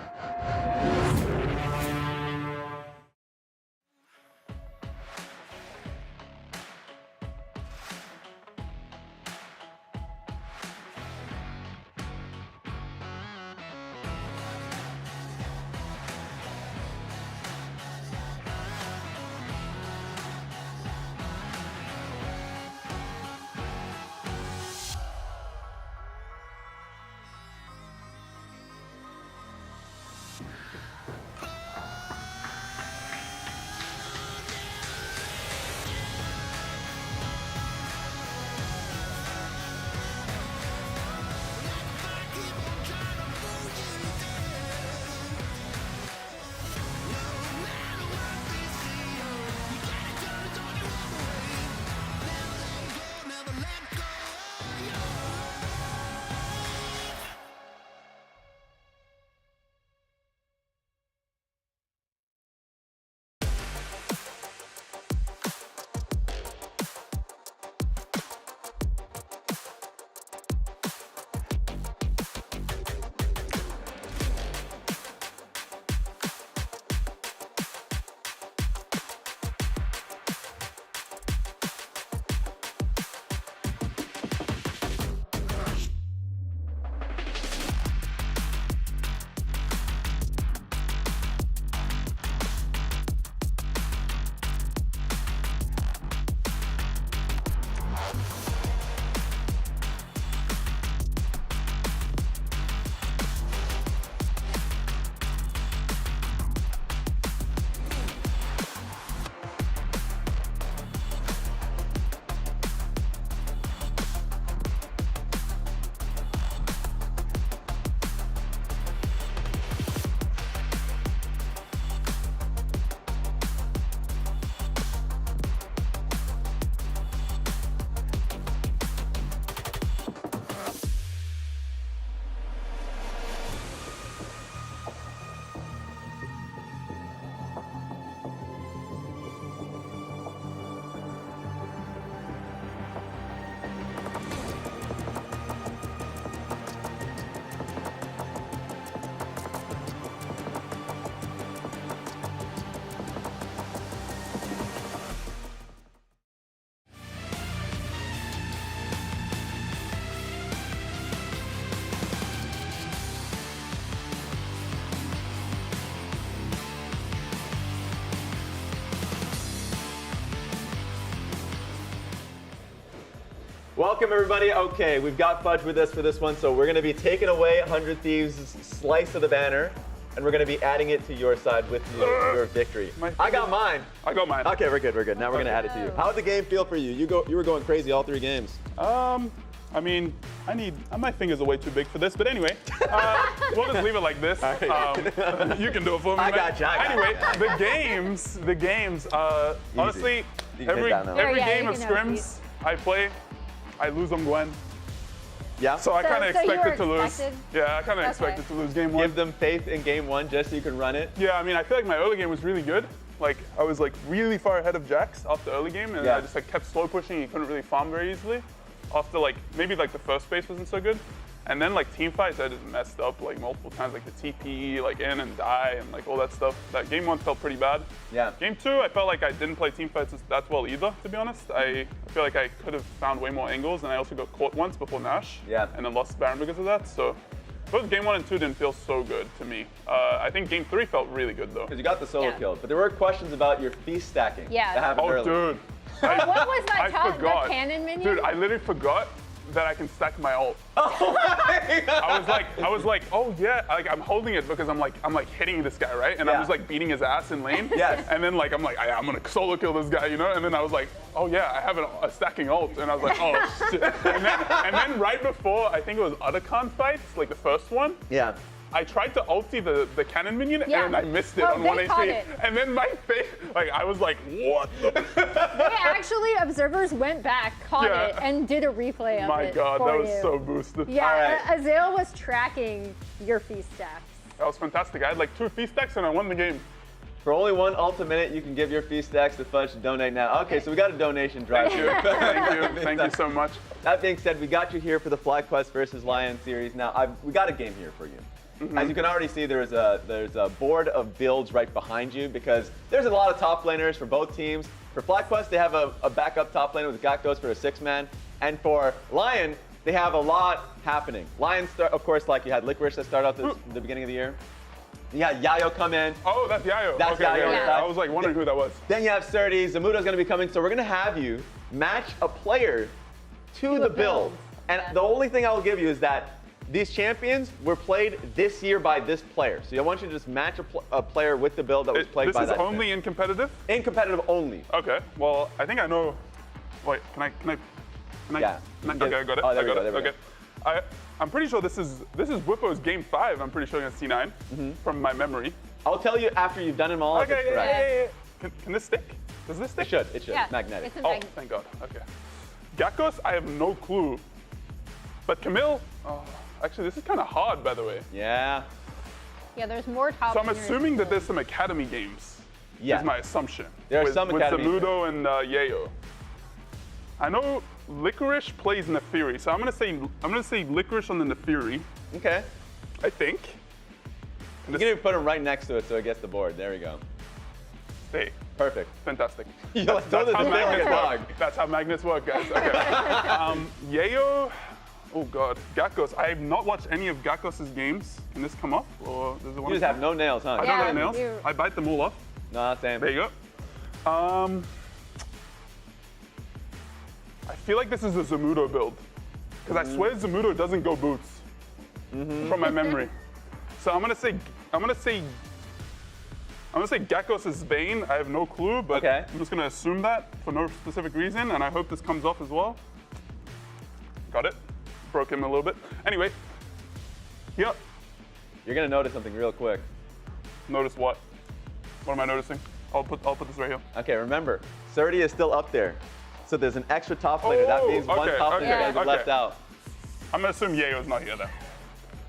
welcome everybody. Okay, we've got Fudge with us for this one, so we're going to be taking away 100 Thieves' slice of the banner, and we're going to be adding it to your side with your victory. I got mine. I got mine. Okay, we're good. Now we're going to add it to you. How'd the game feel for you? You were going crazy all 3 games. I mean, my fingers are way too big for this, but anyway, we'll just leave it like this. You can do it for me. I got you. Anyway, the games. Honestly, every game of scrims I play, I lose on Gwen. Yeah. So I kind of expected to lose. Yeah, I kind of Okay. expected to lose game 1. Give them faith in game 1 just so you can run it. Yeah, I mean, I feel like my early game was really good. Like, I was like really far ahead of Jax after early game, and I just like kept slow pushing. He couldn't really farm very easily. After like maybe like the first base wasn't so good, and then like team fights I just messed up like multiple times, like the TP like in and die and like all that stuff. That game 1 felt pretty bad. Yeah. Game 2 I felt like I didn't play team fights that well either, to be honest. I feel like I could have found way more angles, and I also got caught once before Nash. Yeah. And then lost Baron because of that. So both game 1 and 2 didn't feel so good to me. I think game 3 felt really good though. Because you got the solo kill, but there were questions about your feast stacking. Yeah. That happened early. Dude. What was that I top, forgot. the cannon minion? Dude, I literally forgot that I can stack my ult. Oh my God. I was like, oh yeah, like I'm holding it because I'm like hitting this guy, right? And I'm just like beating his ass in lane. Yes. And then like I'm gonna solo kill this guy, you know? And then I was like, oh yeah, I have a stacking ult, and I was like, oh shit. And then right before, I think it was Otacon fights, like the first one. Yeah. I tried to ulti the cannon minion and I missed it on they 1 caught HP. it. And then my face, like I was like, what? They actually, observers went back, caught it, and did a replay of My it God, for that was you. so boosted. Yeah, Azale was tracking your feast stacks. That was fantastic. I had like 2 feast stacks and I won the game. For only 1 ult a minute, you can give your feast stacks to Fudge to donate now. Okay, so we got a donation drive here. Thank you so much. That being said, we got you here for the FlyQuest versus Lyon series. Now, we got a game here for you. As you can already see, there's a board of builds right behind you because there's a lot of top laners for both teams. For FlyQuest, they have a backup top laner with Gatgos for a 6-man. And for Lyon, they have a lot happening. Lyon, of course, like you had Licorice that started off the beginning of the year. You had Yayo come in. Oh, that's Yayo. That's okay, Yayo. Yeah. I was like wondering who that was. Then you have Surdy. Zamudo's going to be coming. So we're going to have you match a player to the build. And the only thing I will give you is that these champions were played this year by this player. So I want you to just match a player with the build that was played by that. This is only in competitive? In competitive only. Okay. Well, I think I know. Wait, can I? Yeah. Okay, I got it. Oh, there I got we it. go. Okay. I'm pretty sure this is Whippo's game 5. I'm pretty sure against C9 from my memory. I'll tell you after you've done them all. Okay. Yeah. Can this stick? Does this stick? It should. Yeah, magnetic. It's a magnet. Thank God. Okay. Gatgos, I have no clue. But Camille, actually, this is kind of hard, by the way. Yeah. Yeah, there's more top So I'm laners assuming that than- there's some academy games. Yeah. Is my assumption. There are some academy with Zamudo and Yayo. I know Licorice plays Nefiri, so I'm gonna say Licorice on the Nefiri. Okay. I think. You can even put him right next to it so it gets the board. There we go. Hey. Perfect. Fantastic. That's how magnets work. That's how magnets work, guys. Okay. Yayo. Oh God, Gatgos. I have not watched any of Gatgos' games. Can this come off? Or does it want You just have no nails, huh? I don't have nails. I bite them all off. No, same. There you go. I feel like this is a Zamudo build. Because I swear Zamudo doesn't go boots. From my memory. So I'm gonna say Gatgos is Bane. I have no clue, but I'm just gonna assume that for no specific reason, and I hope this comes off as well. Got it. Broke him a little bit. Anyway. Yep. You're gonna notice something real quick. Notice what? What am I noticing? I'll put this right here. Okay, remember, Surdy is still up there. So there's an extra top laner. That means one top laner is gonna be left out. I'm gonna assume Yayo's not here then.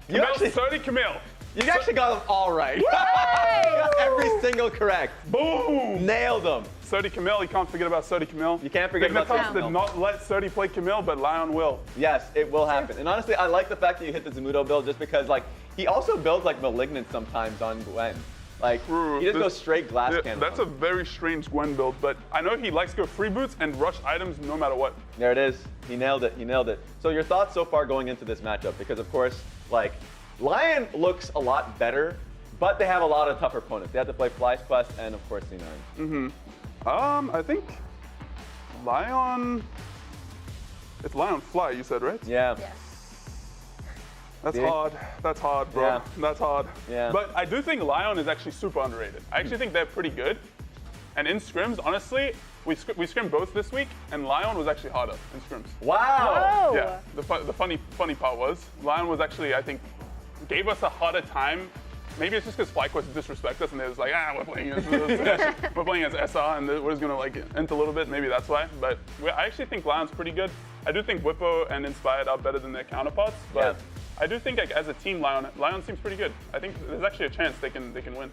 You actually, Surdy, Camille. You actually got them all right. You got every single correct. Boom! Nailed them. Surdy Camille, you can't forget about Surdy Camille. You can't forget about Dignitas Surdy Camille. did not let Surdy play Camille, but Lyon will. Yes, it will happen. And honestly, I like the fact that you hit the Zamudo build just because, like, he also builds like Malignant sometimes on Gwen. Like, he just goes straight glass cannon. That's a very strange Gwen build, but I know he likes to go free boots and rush items no matter what. There it is. He nailed it. He nailed it. So your thoughts so far going into this matchup? Because of course, like, Lyon looks a lot better, but they have a lot of tougher opponents. They have to play FlyQuest and of course C9. I think Lyon. It's Lyon Fly, you said, right? Yeah. That's Yeah. hard. That's hard, bro. Yeah. That's hard. Yeah. But I do think Lyon is actually super underrated. I actually think they're pretty good. And in scrims, honestly, we scrimmed both this week, and Lyon was actually harder in scrims. Wow. Yeah. The funny part was, Lyon was actually, I think, gave us a harder time. Maybe it's just because FlyQuest disrespect us, and they was like, we're playing as we're playing as SR, and we're just gonna like int a little bit. Maybe that's why. But I actually think Lyon's pretty good. I do think Whippo and Inspired are better than their counterparts, but I do think like, as a team, Lyon seems pretty good. I think there's actually a chance they can win.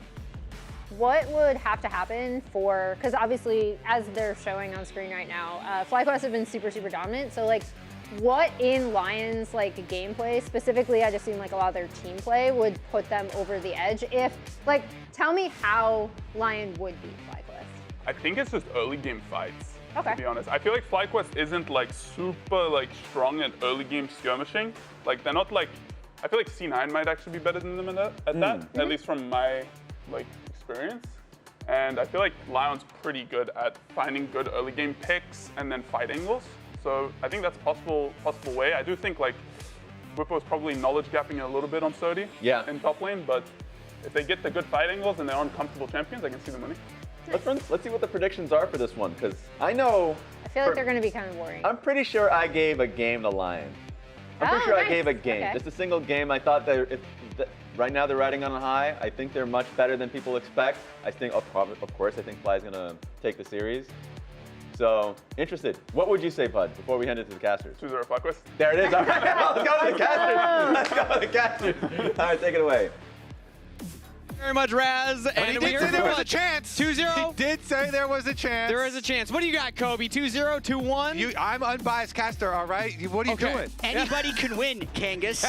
What would have to happen for, because obviously, as they're showing on screen right now, FlyQuest have been super, super dominant. So like, what in Lyon's like gameplay, specifically, I'd assume like a lot of their team play would put them over the edge. If, like, tell me how Lyon would beat FlyQuest. I think it's just early game fights. Okay. To be honest, I feel like FlyQuest isn't like super like strong at early game skirmishing. Like they're not like, I feel like C9 might actually be better than them at that, at least from my like experience. And I feel like Lyon's pretty good at finding good early game picks and then fight angles. So I think that's a possible way. I do think like Whippo's probably knowledge gapping a little bit on Sodi in top lane, but if they get the good fight angles and they're on comfortable champions, I can see them winning. Let's see what the predictions are for this one, because I know. I feel like they're going to be kind of boring. I'm pretty sure I gave a game to Lyon. I'm pretty sure I gave a game, just a single game. I thought right now they're riding on a high. I think they're much better than people expect. I think, of course, I think Fly's gonna take the series. So, interested. What would you say, Bud, before we hand it to the casters? 2-0 FlyQuest. There it is. All right, let's go to the casters. Let's go to the casters. All right, take it away. Very much, Raz. And he did say there was a chance. 2-0? He did say there was a chance. There is a chance. What do you got, Kobe? 2-0, 2-1? I'm unbiased caster, all right? What are you doing? Anybody can win, Kangas.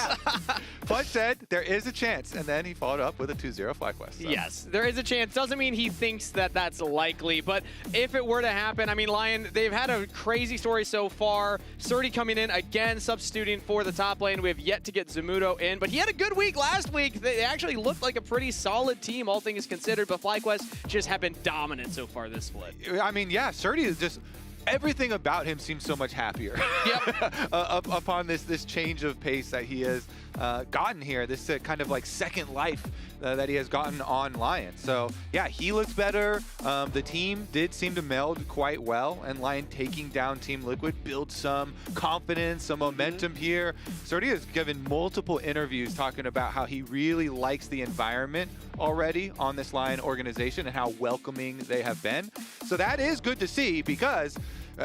Bud said there is a chance, and then he followed up with a 2-0 FlyQuest. So. Yes, there is a chance. Doesn't mean he thinks that that's likely, but if it were to happen, I mean, Lyon, they've had a crazy story so far. Surdy coming in again, substituting for the top lane. We have yet to get Zamudo in, but he had a good week last week. They actually looked like a pretty solid team, all things considered, but FlyQuest just have been dominant so far this split. I mean, yeah, Surdy is just, everything about him seems so much happier. Upon this change of pace that he has gotten here, this kind of like second life that he has gotten on Lyon. So yeah, he looks better. The team did seem to meld quite well, and Lyon taking down Team Liquid builds some confidence, some momentum here. Surdy has given multiple interviews talking about how he really likes the environment already on this Lyon organization and how welcoming they have been. So that is good to see, because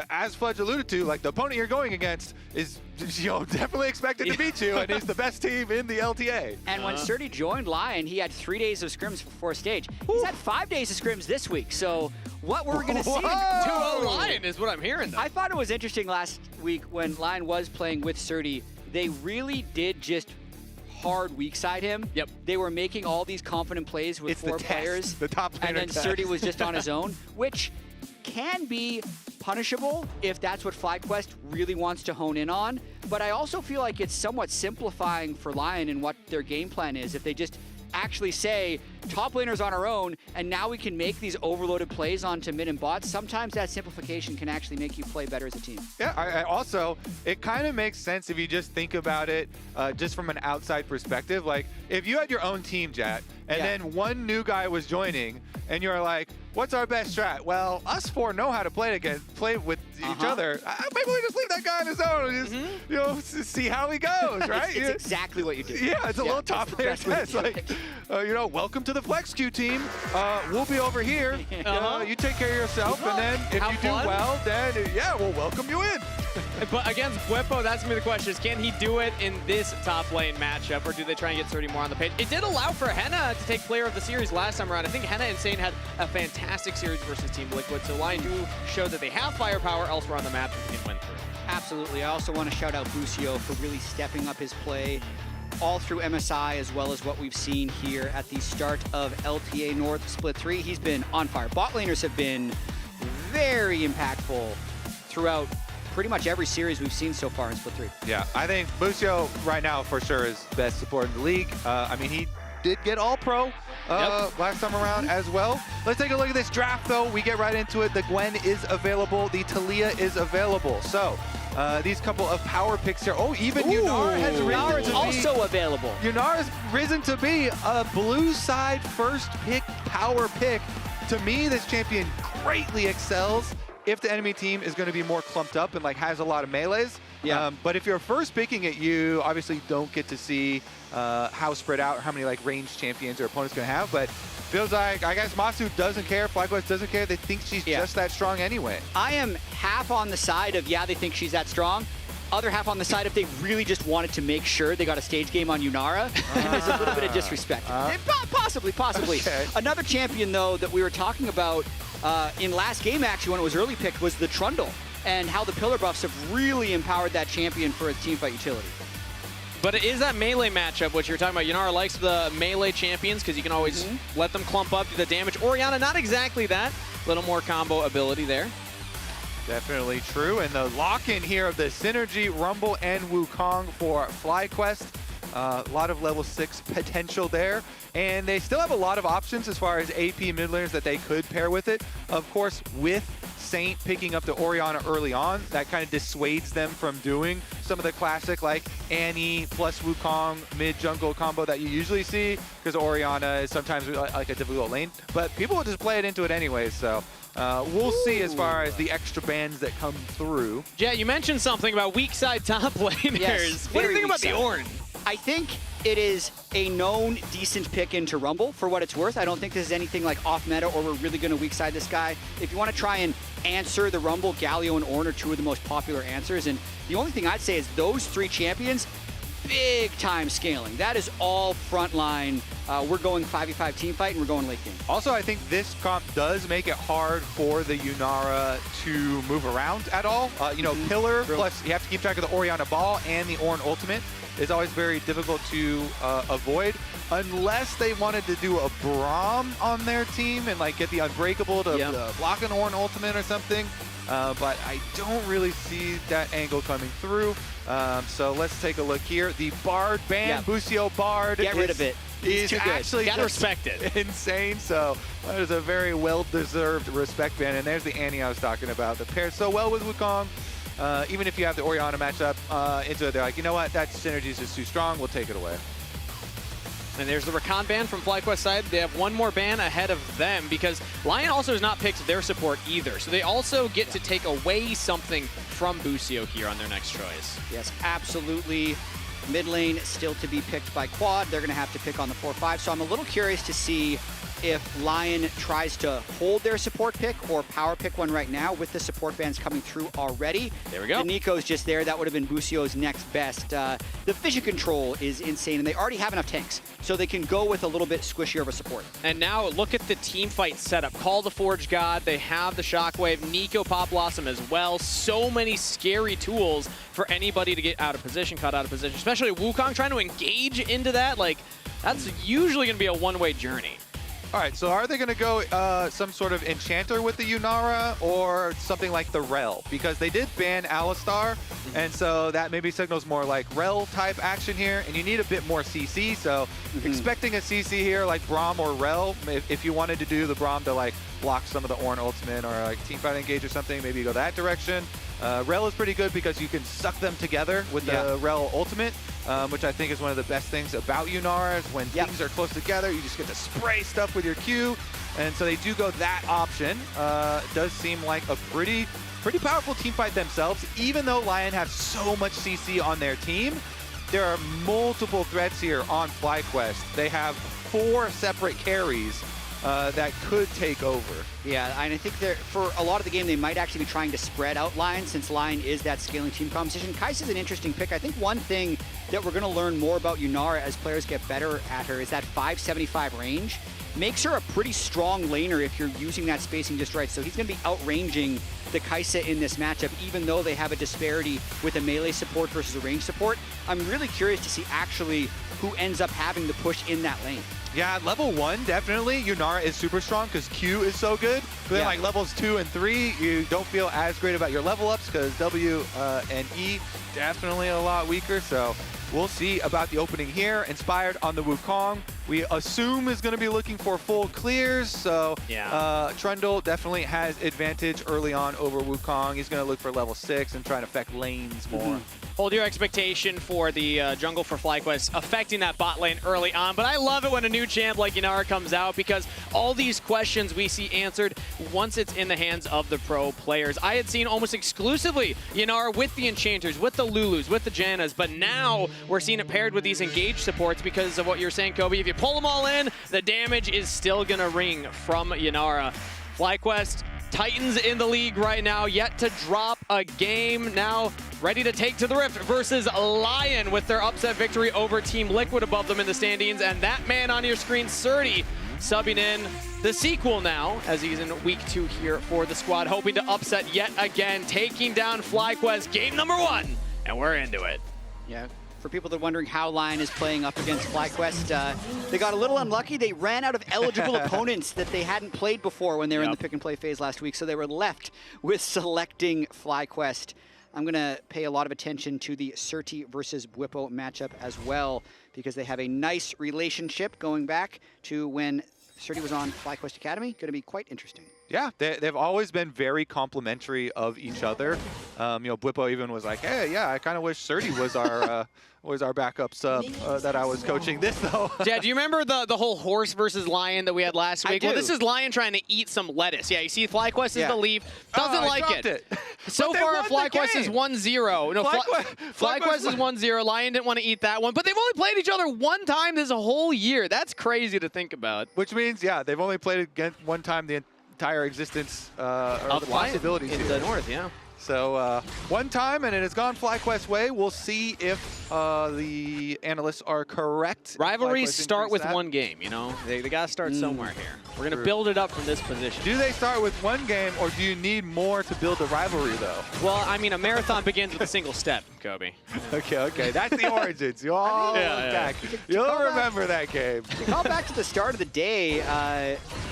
as Fudge alluded to, like, the opponent you're going against is, definitely expected to beat you, and is the best team in the LTA. And when Surdy joined Lyon, he had 3 days of scrims before stage. He's had 5 days of scrims this week. So what we're going to see... 2-0 Lyon is what I'm hearing, though. I thought it was interesting last week when Lyon was playing with Surdy. They really did just hard weak side him. Yep. They were making all these confident plays with 4 players. The top laner and then test. Surdy was just on his own, which can be punishable if that's what FlyQuest really wants to hone in on. But I also feel like it's somewhat simplifying for Lyon in what their game plan is. If they just actually say, top laner's on our own, and now we can make these overloaded plays onto mid and bots, sometimes that simplification can actually make you play better as a team. Yeah, I also, it kind of makes sense if you just think about it just from an outside perspective. Like, if you had your own team, Jat, and then one new guy was joining, and you're like, what's our best strat? Well, us 4 know how to play with each other. Maybe we just leave that guy on his own and just, see how he goes, right? It's exactly what you do. Yeah, it's a little top layer test. Like, welcome to the Flex Q team. We'll be over here. You take care of yourself, and then if you do well, then we'll welcome you in. But against Whippo, that's gonna be the question: is can he do it in this top lane matchup, or do they try and get 30 more on the page? It did allow for Henna to take Player of the Series last time around. I think Henna and Sane had a fantastic series versus Team Liquid, so Lyon do show that they have firepower elsewhere on the map and can win through. Absolutely. I also want to shout out Busio for really stepping up his play all through MSI, as well as what we've seen here at the start of LTA North Split 3. He's been on fire. Bot laners have been very impactful throughout pretty much every series we've seen so far in Split 3. Yeah, I think Busio right now for sure is best support in the league. I mean, he did get All-Pro last time around as well. Let's take a look at this draft, though. We get right into it. The Gwen is available. The Taliyah is available. So these couple of power picks here. Oh, even Yunara has risen to also available. Yunara's risen to be a blue side first pick power pick. To me, this champion greatly excels if the enemy team is going to be more clumped up and like has a lot of melees. Yeah. But if you're first picking it, you obviously don't get to see how spread out, how many like ranged champions your opponent's going to have. But feels like, I guess Masu doesn't care, FlyQuest doesn't care. They think she's just that strong anyway. I am half on the side of, yeah, they think she's that strong. Other half on the side if they really just wanted to make sure they got a stage game on Yunara. And there's a little bit of disrespect. Possibly. Okay. Another champion, though, that we were talking about in last game, actually, when it was early picked, was the Trundle, and how the pillar buffs have really empowered that champion for its teamfight utility. But it is that melee matchup, which you're talking about. Yunara likes the melee champions because you can always let them clump up, do the damage. Orianna, not exactly that. A little more combo ability there. Definitely true. And the lock-in here of the Synergy, Rumble, and Wukong for FlyQuest. A lot of level 6 potential there. And they still have a lot of options as far as AP mid laners that they could pair with it. Of course, with Saint picking up the Orianna early on, that kind of dissuades them from doing some of the classic like Annie plus Wukong mid jungle combo that you usually see, because Orianna is sometimes like a difficult lane. But people will just play it into it anyways, so we'll see as far as the extra bans that come through. Jet, you mentioned something about weak side top laners. Yes, what do you think about the Ornn? I think it is a known decent pick into Rumble for what it's worth. I don't think this is anything like off meta or we're really going to weak side this guy. If you want to try and answer the Rumble, Galio and Ornn are two of the most popular answers. And the only thing I'd say is those three champions, big time scaling. That is all frontline. We're going 5v5 team fight and we're going late game. Also, I think this comp does make it hard for the Yunara to move around at all. You know, Pillar, plus you have to keep track of the Orianna Ball and the Ornn Ultimate is always very difficult to avoid, unless they wanted to do a Braum on their team and like get the Unbreakable to block an Ornn Ultimate or something. But I don't really see that angle coming through. So let's take a look here. The Bard ban, Busio Bard. Get rid of it. He's too good. actually Gotta respect it. Insane. So that is a very well-deserved respect ban. And there's the Annie I was talking about that pairs so well with Wukong. Even if you have the Orianna matchup into it, they're like, you know what, that synergy is just too strong. We'll take it away. And there's the Rakan ban from FlyQuest side. They have one more ban ahead of them because Lyon also has not picked their support either. So they also get to take away something from Busio here on their next choice. Yes, absolutely. Mid lane still to be picked by Quad. They're going to have to pick on the 4-5. So I'm a little curious to see if Lyon tries to hold their support pick or power pick one right now with the support bans coming through already. There we go. The Nico's just there. That would have been Busio's next best. The vision control is insane, and they already have enough tanks, so they can go with a little bit squishier of a support. And now look at the team fight setup. Call the Forge God. They have the Shockwave. Nico Pop Blossom as well. So many scary tools for anybody to get out of position, caught out of position, especially Wukong trying to engage into that. Like, that's usually going to be a one-way journey. All right, so are they going to go some sort of Enchanter with the Yunara or something like the Rel? Because they did ban Alistar, and so that maybe signals more like Rel-type action here, and you need a bit more CC, so expecting a CC here like Braum or Rel, if you wanted to do the Braum to like block some of the Ornn Ultimate or like Teamfight Engage or something, maybe you go that direction. Rel is pretty good because you can suck them together with the Rel Ultimate, which I think is one of the best things about Yunara is when things are close together, you just get to spray stuff with your Q. And so they do go that option. It does seem like a pretty powerful team fight themselves. Even though Lyon have so much CC on their team, there are multiple threats here on FlyQuest. They have 4 separate carries that could take over. Yeah, and I think for a lot of the game, they might actually be trying to spread out Lyon since Lyon is that scaling team composition. Kai'Sa is an interesting pick. I think one thing that we're going to learn more about Yunara as players get better at her is that 575 range makes her a pretty strong laner if you're using that spacing just right. So he's going to be outranging the Kai'Sa in this matchup, even though they have a disparity with a melee support versus a range support. I'm really curious to see actually who ends up having the push in that lane. Yeah, level 1, definitely, Yunara is super strong because Q is so good. But then like levels 2 and 3, you don't feel as great about your level ups because W and E definitely a lot weaker. So we'll see about the opening here. Inspired on the Wukong. we assume is going to be looking for full clears. So Trundle definitely has advantage early on over Wukong. He's going to look for level 6 and try to affect lanes more. Hold your expectation for the jungle for FlyQuest affecting that bot lane early on, but I love it when a new champ like Yanara comes out because all these questions we see answered once it's in the hands of the pro players. I had seen almost exclusively Yanara with the Enchanters, with the Lulus, with the Jannas, but now we're seeing it paired with these engaged supports because of what you're saying, Kobe. If you pull them all in, the damage is still gonna ring from Yanara. FlyQuest, Titans in the league right now, yet to drop a game. Now ready to take to the Rift versus Lyon with their upset victory over Team Liquid above them in the standings. And that man on your screen, Surdy, subbing in the sequel now as he's in week 2 here for the squad, hoping to upset yet again, taking down FlyQuest, game number 1, and we're into it. Yeah. For people that are wondering how Lyon is playing up against FlyQuest, they got a little unlucky. They ran out of eligible opponents that they hadn't played before when they were in the pick and play phase last week, so they were left with selecting FlyQuest. I'm going to pay a lot of attention to the Surty versus Bwipo matchup as well, because they have a nice relationship going back to when Surty was on FlyQuest Academy. Going to be quite interesting. Yeah, they've always been very complimentary of each other. Bwipo even was like, hey, yeah, I kind of wish Surty was our backup sub that I was coaching this, though. Yeah, do you remember the whole horse versus lion that we had last week? Well, this is Lyon trying to eat some lettuce. Yeah, you see FlyQuest is the leave. Doesn't like it. So far, FlyQuest is 1-0. No, FlyQuest is 1-0. Lyon didn't want to eat that one. But they've only played each other one time this whole year. That's crazy to think about. Which means, yeah, they've only played against one time the entire existence of the possibilities in the north, yeah. So one time, and it has gone FlyQuest's way. We'll see if the analysts are correct. Rivalries start with one game, you know? They got to start somewhere here. We're going to build it up from this position. Do they start with one game, or do you need more to build a rivalry, though? Well, I mean, a marathon begins with a single step, Kobe. Okay. That's the origins. You all look back. You'll remember that game. To call back to the start of the day,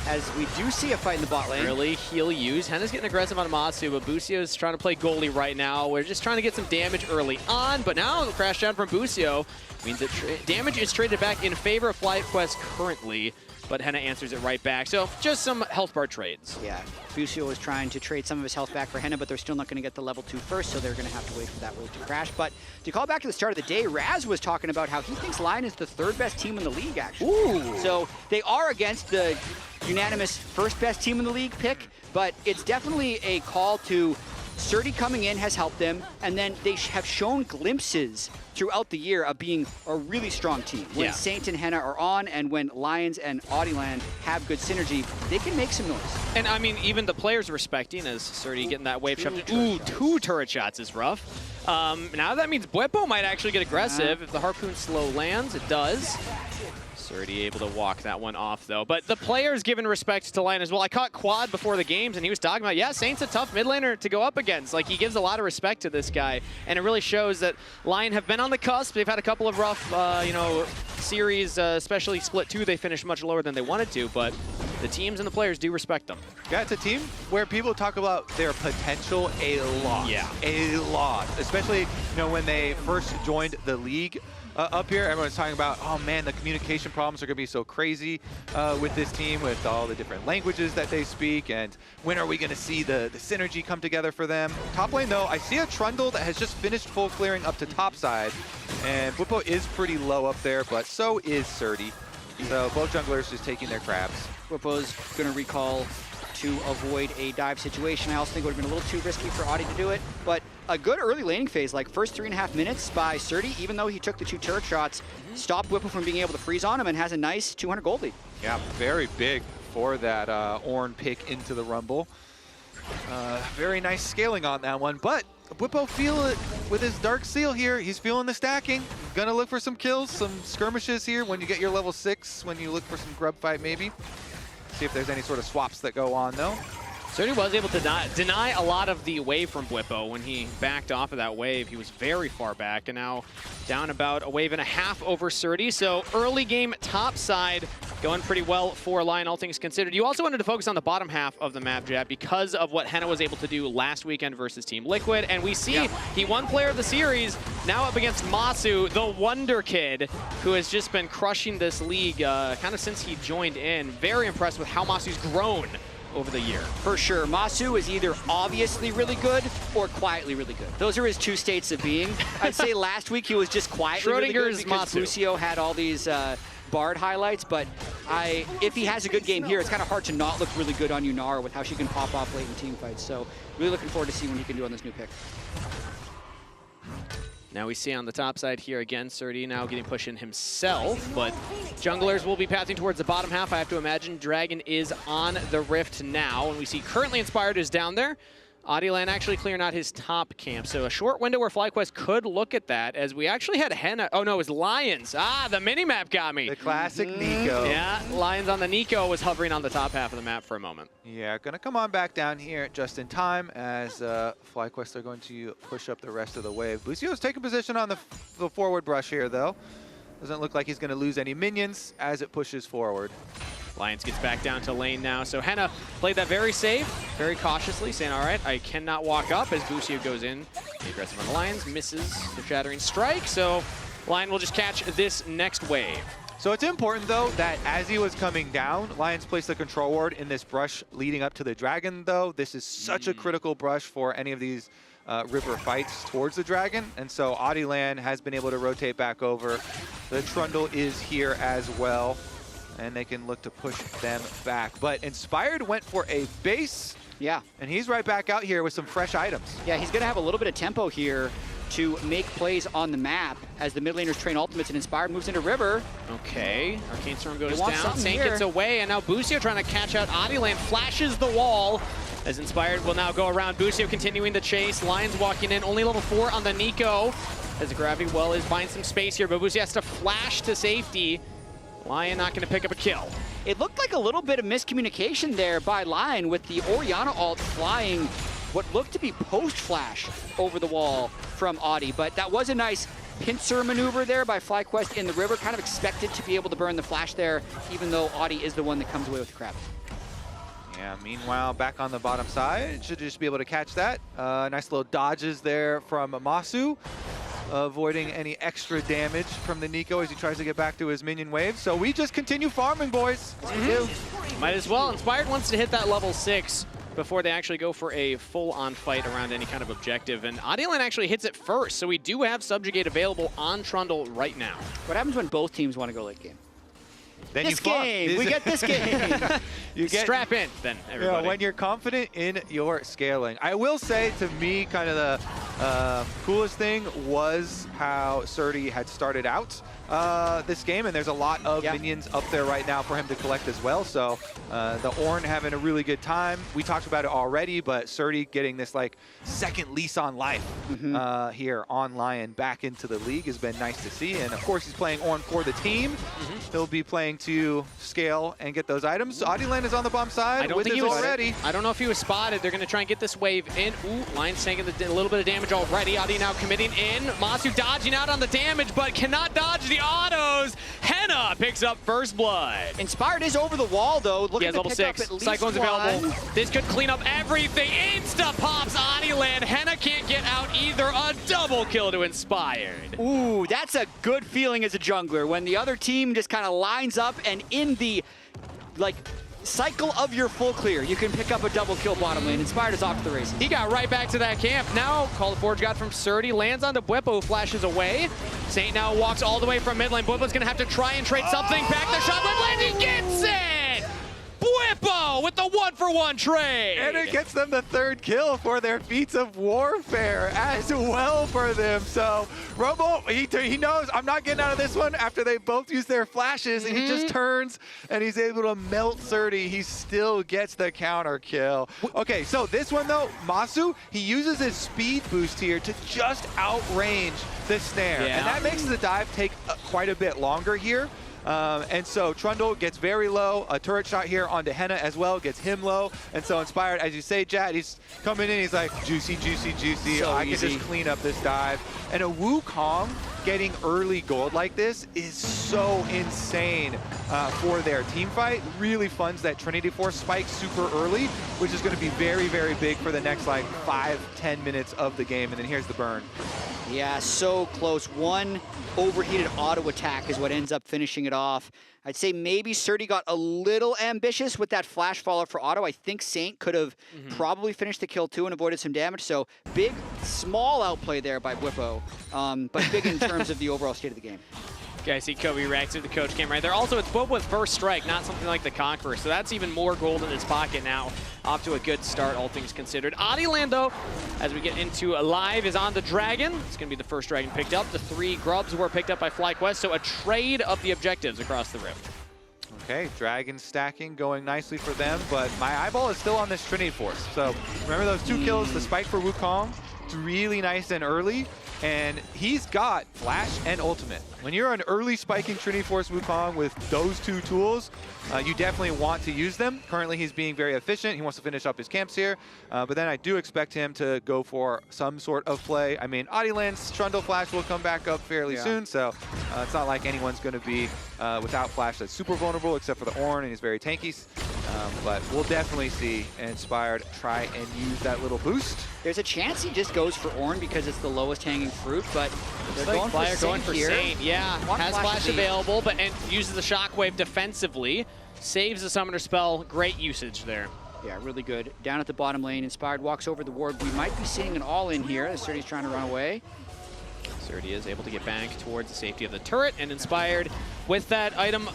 as we do see a fight in the bot lane. Really heal use. Henna's getting aggressive on Amatsu, but Busio's trying to play goalie right now. We're just trying to get some damage early on, but now the crash down from Busio means that damage is traded back in favor of FlyQuest currently, but Henna answers it right back. So just some health bar trades. Yeah, Busio was trying to trade some of his health back for Henna, but they're still not going to get the level 2 first, so they're going to have to wait for that wave to crash. But to call back to the start of the day, Raz was talking about how he thinks Lyon is the 3rd best team in the league, actually. Ooh. So they are against the unanimous 1st best team in the league pick, but it's definitely a call to Surty coming in has helped them, and then they have shown glimpses throughout the year of being a really strong team. When Saint and Henna are on, and when Lions and Audieland have good synergy, they can make some noise. And I mean, even the players respecting as Surty getting that wave shot. Ooh, 2 turret shots is rough. Now that means Bwipo might actually get aggressive. If the Harpoon slow lands, it does. Surty able to walk that one off, though. But the players giving respect to Lyon as well. I caught Quad before the games, and he was talking about, yeah, Saint's a tough mid laner to go up against. Like, he gives a lot of respect to this guy, and it really shows that Lyon have been on the cusp. They've had a couple of rough, series, especially Split 2. They finished much lower than they wanted to, but the teams and the players do respect them. Yeah, it's a team where people talk about their potential a lot. Yeah. A lot. Especially, when they first joined the league. Up here, everyone's talking about, oh man, the communication problems are going to be so crazy with this team, with all the different languages that they speak, and when are we going to see the synergy come together for them? Top lane, though, I see a Trundle that has just finished full clearing up to top side, and Bwipo is pretty low up there, but so is Surty. So both junglers just taking their crabs. Bwipo's going to recall to avoid a dive situation. I also think it would have been a little too risky for Audi to do it, but a good early laning phase, like first 3.5 minutes by Surty, even though he took the 2 turret shots, stopped Bwipo from being able to freeze on him and has a nice 200 gold lead. Yeah, very big for that Ornn pick into the Rumble. Very nice scaling on that one, but Bwipo feel it with his Dark Seal here. He's feeling the stacking. Gonna look for some kills, some skirmishes here when you get your level 6, when you look for some grub fight maybe. See if there's any sort of swaps that go on, though. Surdy was able to deny a lot of the wave from Bwipo. When he backed off of that wave, he was very far back, and now down about a wave and a half over Surdy. So early game top side going pretty well for Lyon, all things considered. You also wanted to focus on the bottom half of the map, Jab, because of what Henna was able to do last weekend versus Team Liquid. And we see he won player of the series, now up against Masu, the Wonder Kid, who has just been crushing this league kind of since he joined in. Very impressed with how Masu's grown over the year. For sure. Masu is either obviously really good or quietly really good. Those are his two states of being. I'd say last week he was just quietly really good because Busio had all these Bard highlights, but if he has a good game here, it's kind of hard to not look really good on Yunara with how she can pop off late in team fights. So really looking forward to see what he can do on this new pick. Now we see on the top side here again, Surdy now getting pushed in himself, but junglers will be passing towards the bottom half, I have to imagine. Dragon is on the Rift now, and we see currently Inspired is down there. Adilan actually clearing out his top camp, so a short window where FlyQuest could look at that, as we actually had Henna. Oh no, it was Lions. Ah, the minimap got me. The classic Nico. Yeah, Lions on the Nico was hovering on the top half of the map for a moment. Yeah, gonna come on back down here just in time as FlyQuest are going to push up the rest of the wave. Busio's taking position on the forward brush here though. Doesn't look like he's gonna lose any minions as it pushes forward. Lions gets back down to lane now. So Henna played that very safe, very cautiously, saying, all right, I cannot walk up as Busio goes in. The aggressive on the Lions, misses the Shattering Strike. So Lion will just catch this next wave. So it's important, though, that as he was coming down, Lions placed the control ward in this brush leading up to the Dragon, though. This is such a critical brush for any of these river fights towards the Dragon. And so Adilan has been able to rotate back over. The Trundle is here as well, and they can look to push them back. But Inspired went for a base. Yeah. And he's right back out here with some fresh items. Yeah, he's going to have a little bit of tempo here to make plays on the map as the mid laners train ultimates, and Inspired moves into river. Okay, Arcane Storm goes down, Saint gets away, and now Busio trying to catch out Adilan, flashes the wall, as Inspired will now go around. Busio continuing the chase, Lions walking in, only level 4 on the Nico, as the Gravity Well is buying some space here, but Busio has to flash to safety. Lion not going to pick up a kill. It looked like a little bit of miscommunication there by Lion with the Orianna ult flying what looked to be post-flash over the wall from Audi, but that was a nice pincer maneuver there by FlyQuest in the river. Kind of expected to be able to burn the flash there, even though Audi is the one that comes away with the crab. Yeah, meanwhile, back on the bottom side, should just be able to catch that. Nice little dodges there from Masu, avoiding any extra damage from the Nico as he tries to get back to his minion wave. So we just continue farming, boys. Might as well. Inspired wants to hit that level 6 before they actually go for a full-on fight around any kind of objective. And Adilan actually hits it first, so we do have Subjugate available on Trundle right now. What happens when both teams want to go late game? Then this game! We get this game! You get, strap in, then, everybody. Yeah, when you're confident in your scaling. I will say, to me, kind of the coolest thing was how Surdy had started out this game, and there's a lot of minions up there right now for him to collect as well. So the Ornn having a really good time. We talked about it already, but Surdy getting this like second lease on life here on Lyon back into the league has been nice to see. And of course, he's playing Ornn for the team. He'll be playing to scale and get those items. So Adilan is on the bomb side. I don't think he was already. I don't know if he was spotted. They're going to try and get this wave in. Ooh, Lion's taking a little bit of damage already. Adi now committing in. Masu dodging out on the damage, but cannot dodge the autos. Henna picks up first blood. Inspired is over the wall, though. Looking has level 6. Cyclone's available. This could clean up everything. Insta pops Adilan. Henna can't get out either. A double kill to Inspired. Ooh, that's a good feeling as a jungler when the other team just kind of lines up and in the cycle of your full clear, you can pick up a double kill bottom lane. Inspired is off to the races. He got right back to that camp. Now, Call of Forge got from Surdy, lands onto Bwipo, flashes away. Saint now walks all the way from mid lane. Bwipo's gonna have to try and trade something back. The shot lane, he gets it! Bwipo with the 1-for-1 trade! And it gets them the third kill for their feats of warfare as well for them. So Robo, he knows I'm not getting out of this one after they both use their flashes, and he just turns and he's able to melt Surdy. He still gets the counter kill. Okay, so this one though, Masu, he uses his speed boost here to just outrange the snare. And that makes the dive take quite a bit longer here. And so Trundle gets very low. A turret shot here onto Henna as well gets him low. And so Inspired, as you say, Jad, he's coming in, he's like, juicy, juicy, juicy. So I easy. can just clean up this dive. And a Wukong getting early gold like this is so insane for their team fight. Really funds that Trinity Force spike super early, which is going to be very, very big for the next like 5-10 minutes of the game. And then here's the burn. Yeah, so close. One overheated auto attack is what ends up finishing it off. I'd say maybe Surdy got a little ambitious with that flash follow for auto. I think Saint could have probably finished the kill too and avoided some damage. So big, small outplay there by Whippo, but big in terms of the overall state of the game. Okay, I see Kobe reacts to the coach cam right there. Also, it's Boba with first strike, not something like the Conqueror. So that's even more gold in his pocket now. Off to a good start, all things considered. Adiland, though, as we get into live, is on the Dragon. It's going to be the first Dragon picked up. The 3 grubs were picked up by FlyQuest, so a trade of the objectives across the rift. Okay, Dragon stacking going nicely for them, but my eyeball is still on this Trinity Force. So remember those 2 kills, the spike for Wukong, it's really nice and early. And he's got Flash and Ultimate. When you're an early spiking Trinity Force Wukong with those 2 tools, you definitely want to use them. Currently, he's being very efficient. He wants to finish up his camps here. But then I do expect him to go for some sort of play. I mean, Adiland's Trundle Flash will come back up fairly soon, so it's not like anyone's going to be without Flash that's super vulnerable, except for the Ornn, and he's very tanky. But we'll definitely see Inspired try and use that little boost. There's a chance he just goes for Ornn because it's the lowest hanging fruit, but they're going for Saint here. Yeah, has flash available, but and uses the Shockwave defensively. Saves the Summoner spell. Great usage there. Yeah, really good. Down at the bottom lane, Inspired walks over the ward. We might be seeing an all-in here. Surdy's trying to run away. Surdy is able to get back towards the safety of the turret, and Inspired with that item,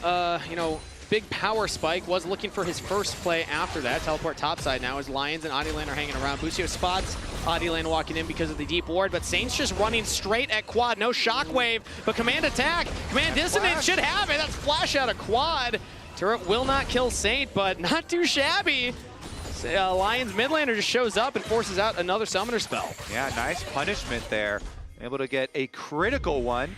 big power spike, was looking for his first play after that. Teleport topside now as Lions and Adiland are hanging around. Busio spots Adiland walking in because of the deep ward, but Saint's just running straight at quad. No Shockwave, but command attack. Command dissonance should have it. That's flash out of quad. Turret will not kill Saint, but not too shabby. Lions mid laner just shows up and forces out another summoner spell. Yeah, nice punishment there. Able to get a critical one.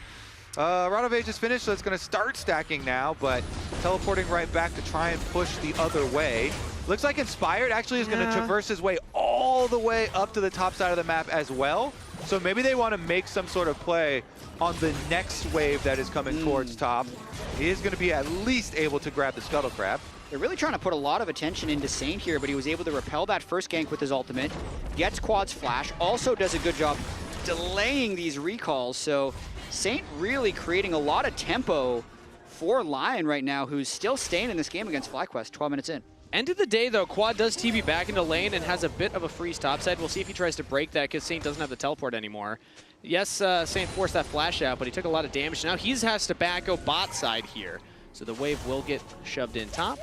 Radovage is finished, so it's going to start stacking now, but teleporting right back to try and push the other way. Looks like Inspired actually is going to traverse his way all the way up to the top side of the map as well. So maybe they want to make some sort of play on the next wave that is coming towards top. He is going to be at least able to grab the Scuttle Crab. They're really trying to put a lot of attention into Saint here, but he was able to repel that first gank with his ultimate, gets Quad's flash, also does a good job delaying these recalls. So Saint really creating a lot of tempo for Lion right now, who's still staying in this game against FlyQuest 12 minutes in. End of the day, though, Quad does TP back into lane and has a bit of a freeze topside. We'll see if he tries to break that because Saint doesn't have the teleport anymore. Yes, Saint forced that flash out, but he took a lot of damage. Now he has to back go bot side here. So the wave will get shoved in top.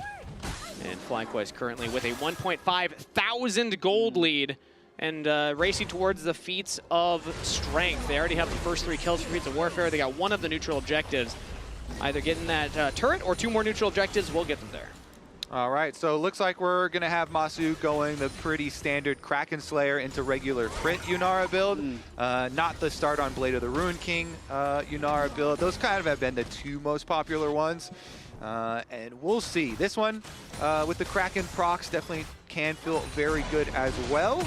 And FlyQuest currently with a 1.5 thousand gold lead and racing towards the feats of strength. They already have the first 3 kills for feats of warfare. They got one of the neutral objectives. Either getting that turret or 2 more neutral objectives will get them there. All right, so it looks like we're going to have Masu going the pretty standard Kraken Slayer into regular crit Yunara build. Not the start on Blade of the Ruin King Yunara build. Those kind of have been the 2 most popular ones. And we'll see. This one with the Kraken procs definitely can feel very good as well,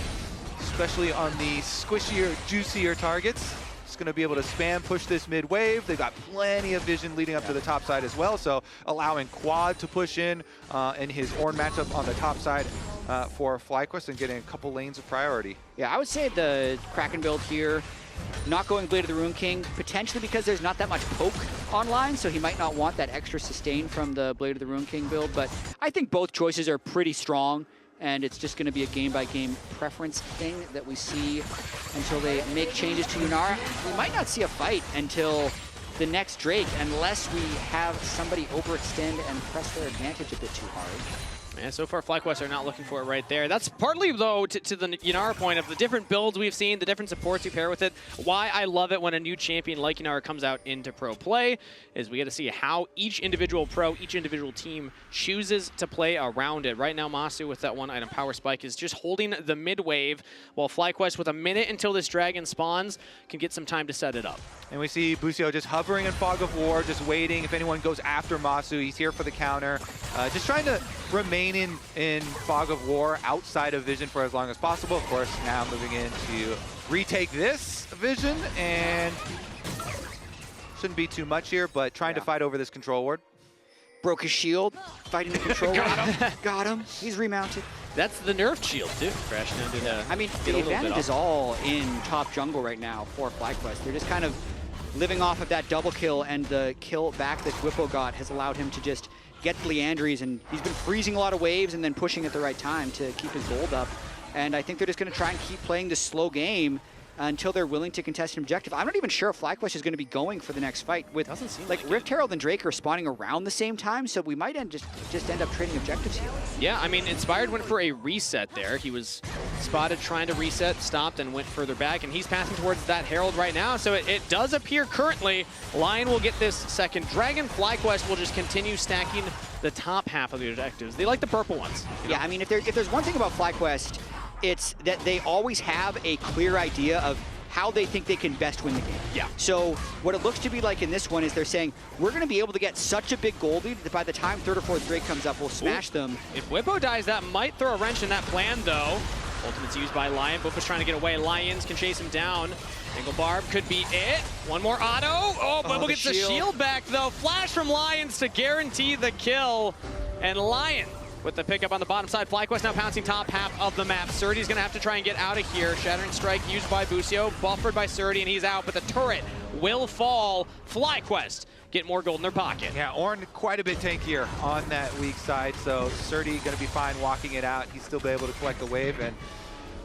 especially on the squishier, juicier targets. Going to be able to spam push this mid wave. They've got plenty of vision leading up to the top side as well, so allowing Quad to push in his Ornn matchup on the top side for FlyQuest and getting a couple lanes of priority. Yeah, I would say the Kraken build here, not going Blade of the Ruin King, potentially because there's not that much poke online, so he might not want that extra sustain from the Blade of the Ruin King build, but I think both choices are pretty strong. And it's just going to be a game-by-game preference thing that we see until they make changes to Yunara. We might not see a fight until the next Drake, unless we have somebody overextend and press their advantage a bit too hard. Man, so far FlyQuest are not looking for it right there. That's partly, though, to the Yanara point of the different builds we've seen, the different supports you pair with it. Why I love it when a new champion like Yanara comes out into pro play is we get to see how each individual pro, each individual team chooses to play around it. Right now, Masu with that one item power spike is just holding the mid wave, while FlyQuest with a minute until this dragon spawns can get some time to set it up. And we see Busio just hovering in Fog of War, just waiting. If anyone goes after Masu, he's here for the counter. Just trying to remain in Fog of War outside of vision for as long as possible. Of course, now moving in to retake this vision, and shouldn't be too much here, but trying to fight over this control ward. Broke his shield, fighting the control ward. Got him. He's remounted. That's the nerfed shield, too. Crashing down to I mean, the advantage is all in top jungle right now for FlyQuest. They're just kind of living off of that double kill, and the kill back that Whippo got has allowed him to just get Leandries, and he's been freezing a lot of waves and then pushing at the right time to keep his gold up. And I think they're just going to try and keep playing this slow game until they're willing to contest an objective. I'm not even sure if FlyQuest is going to be going for the next fight. With like Rift Herald and Drake are spawning around the same time, so we might just end up trading objectives here. Yeah, I mean, Inspired went for a reset there. He was spotted trying to reset, stopped, and went further back, and he's passing towards that Herald right now, so it does appear currently Lyon will get this second dragon. FlyQuest will just continue stacking the top half of the objectives. They like the purple ones. Yeah, I mean, if there's one thing about FlyQuest, it's that they always have a clear idea of how they think they can best win the game. Yeah. So what it looks to be like in this one is they're saying, we're going to be able to get such a big gold lead that by the time 3rd or 4th Drake comes up, we'll smash them. If Whippo dies, that might throw a wrench in that plan, though. Ultimate's used by Lyon. Whippo's trying to get away. Lions can chase him down. Angle Barb could be it. One more auto. Oh, Whippo gets the shield back, though. Flash from Lions to guarantee the kill. And Lyon with the pickup on the bottom side. FlyQuest now pouncing top half of the map. Surdy's gonna have to try and get out of here. Shattering Strike used by Busio, buffered by Surdy, and he's out, but the turret will fall. FlyQuest get more gold in their pocket. Yeah, Ornn quite a bit tankier on that weak side, so Surdy gonna be fine walking it out. He's still be able to collect the wave, and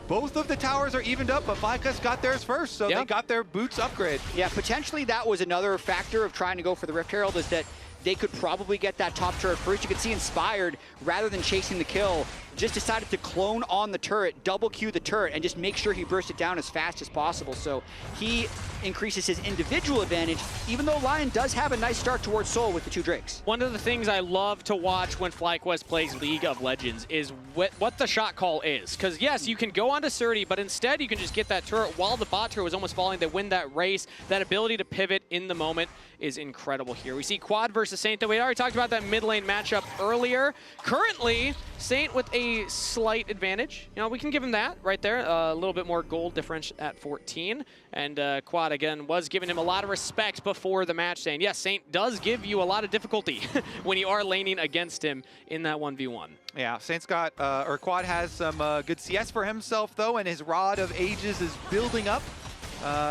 both of the towers are evened up, but FlyQuest got theirs first, so they got their boots upgrade. Yeah, potentially that was another factor of trying to go for the Rift Herald, is that they could probably get that top turret first. You could see Inspired, rather than chasing the kill, just decided to clone on the turret, double Q the turret, and just make sure he bursts it down as fast as possible. So he increases his individual advantage, even though Lyon does have a nice start towards Soul with the 2 Drakes. One of the things I love to watch when FlyQuest plays League of Legends is what the shot call is. Because yes, you can go onto Surdy, but instead you can just get that turret while the bot turret was almost falling. They win that race. That ability to pivot in the moment is incredible here. We see Quad versus Saint, though we already talked about that mid lane matchup earlier. Currently, Saint with a slight advantage. You know, we can give him that right there. A little bit more gold difference at 14. And Quad, again, was giving him a lot of respect before the match, saying, yes, Saint does give you a lot of difficulty when you are laning against him in that 1v1. Yeah, Saint's got, or Quad has some good CS for himself, though, and his Rod of Ages is building up.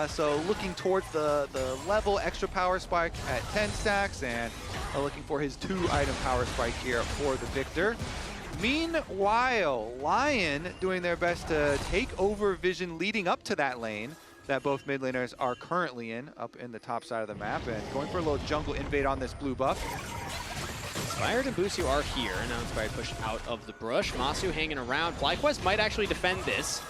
So looking towards the level extra power spike at 10 stacks, and looking for his 2-item power spike here for the victor. Meanwhile, Lyon doing their best to take over vision leading up to that lane that both mid laners are currently in, up in the top side of the map, and going for a little jungle invade on this blue buff. Inspired and Busio are here. Now Inspired pushed out of the brush. Masu hanging around. FlyQuest might actually defend this.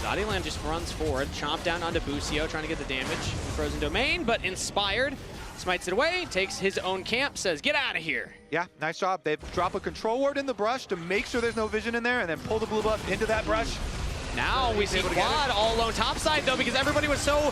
Dottyland just runs forward, chomp down onto Busio, trying to get the damage in Frozen Domain, but Inspired smites it away, takes his own camp, says, get out of here. Yeah, nice job. They drop a control ward in the brush to make sure there's no vision in there, and then pull the blue buff into that brush. Now we see Quad all alone topside, though, because everybody was so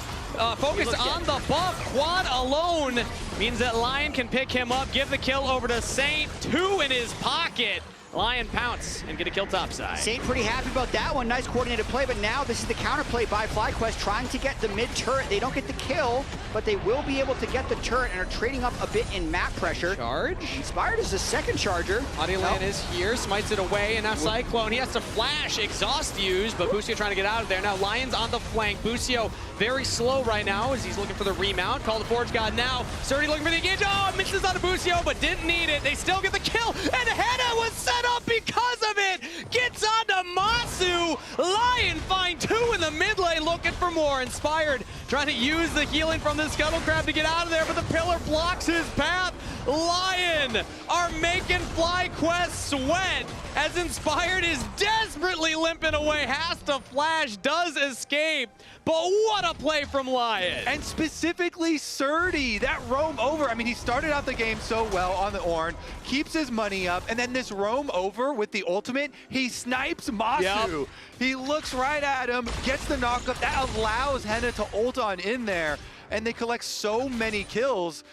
focused on the buff. Quad alone means that Lyon can pick him up, give the kill over to Saint. 2 in his pocket. Lyon pounce and get a kill topside. Saint pretty happy about that one. Nice coordinated play, but now this is the counterplay by FlyQuest trying to get the mid turret. They don't get the kill, but they will be able to get the turret and are trading up a bit in map pressure. Charge. Inspired is the second charger. Audioland is here, smites it away, and now Cyclone, he has to flash, exhaust use, but Busio trying to get out of there. Now Lion's on the flank. Busio very slow right now as he's looking for the remount. Call the Forge God now. Surdy looking for the engage. Oh, misses on Busio, but didn't need it. They still get the kill, and Henna was set up because of it. Gets onto Masu. Lyon find 2 in the mid lane, looking for more. Inspired trying to use the healing from the Scuttle Crab to get out of there, but the pillar blocks his path. Lyon are making FlyQuest sweat as Inspired is desperately limping away, has to flash, does escape, but what a play from Lyon. And specifically Surdy, that roam over. I mean, he started out the game so well on the Ornn, keeps his money up, and then this roam over with the ultimate, he snipes Masu. Yep. He looks right at him, gets the knockup. That allows Henna to ult on in there, and they collect so many kills,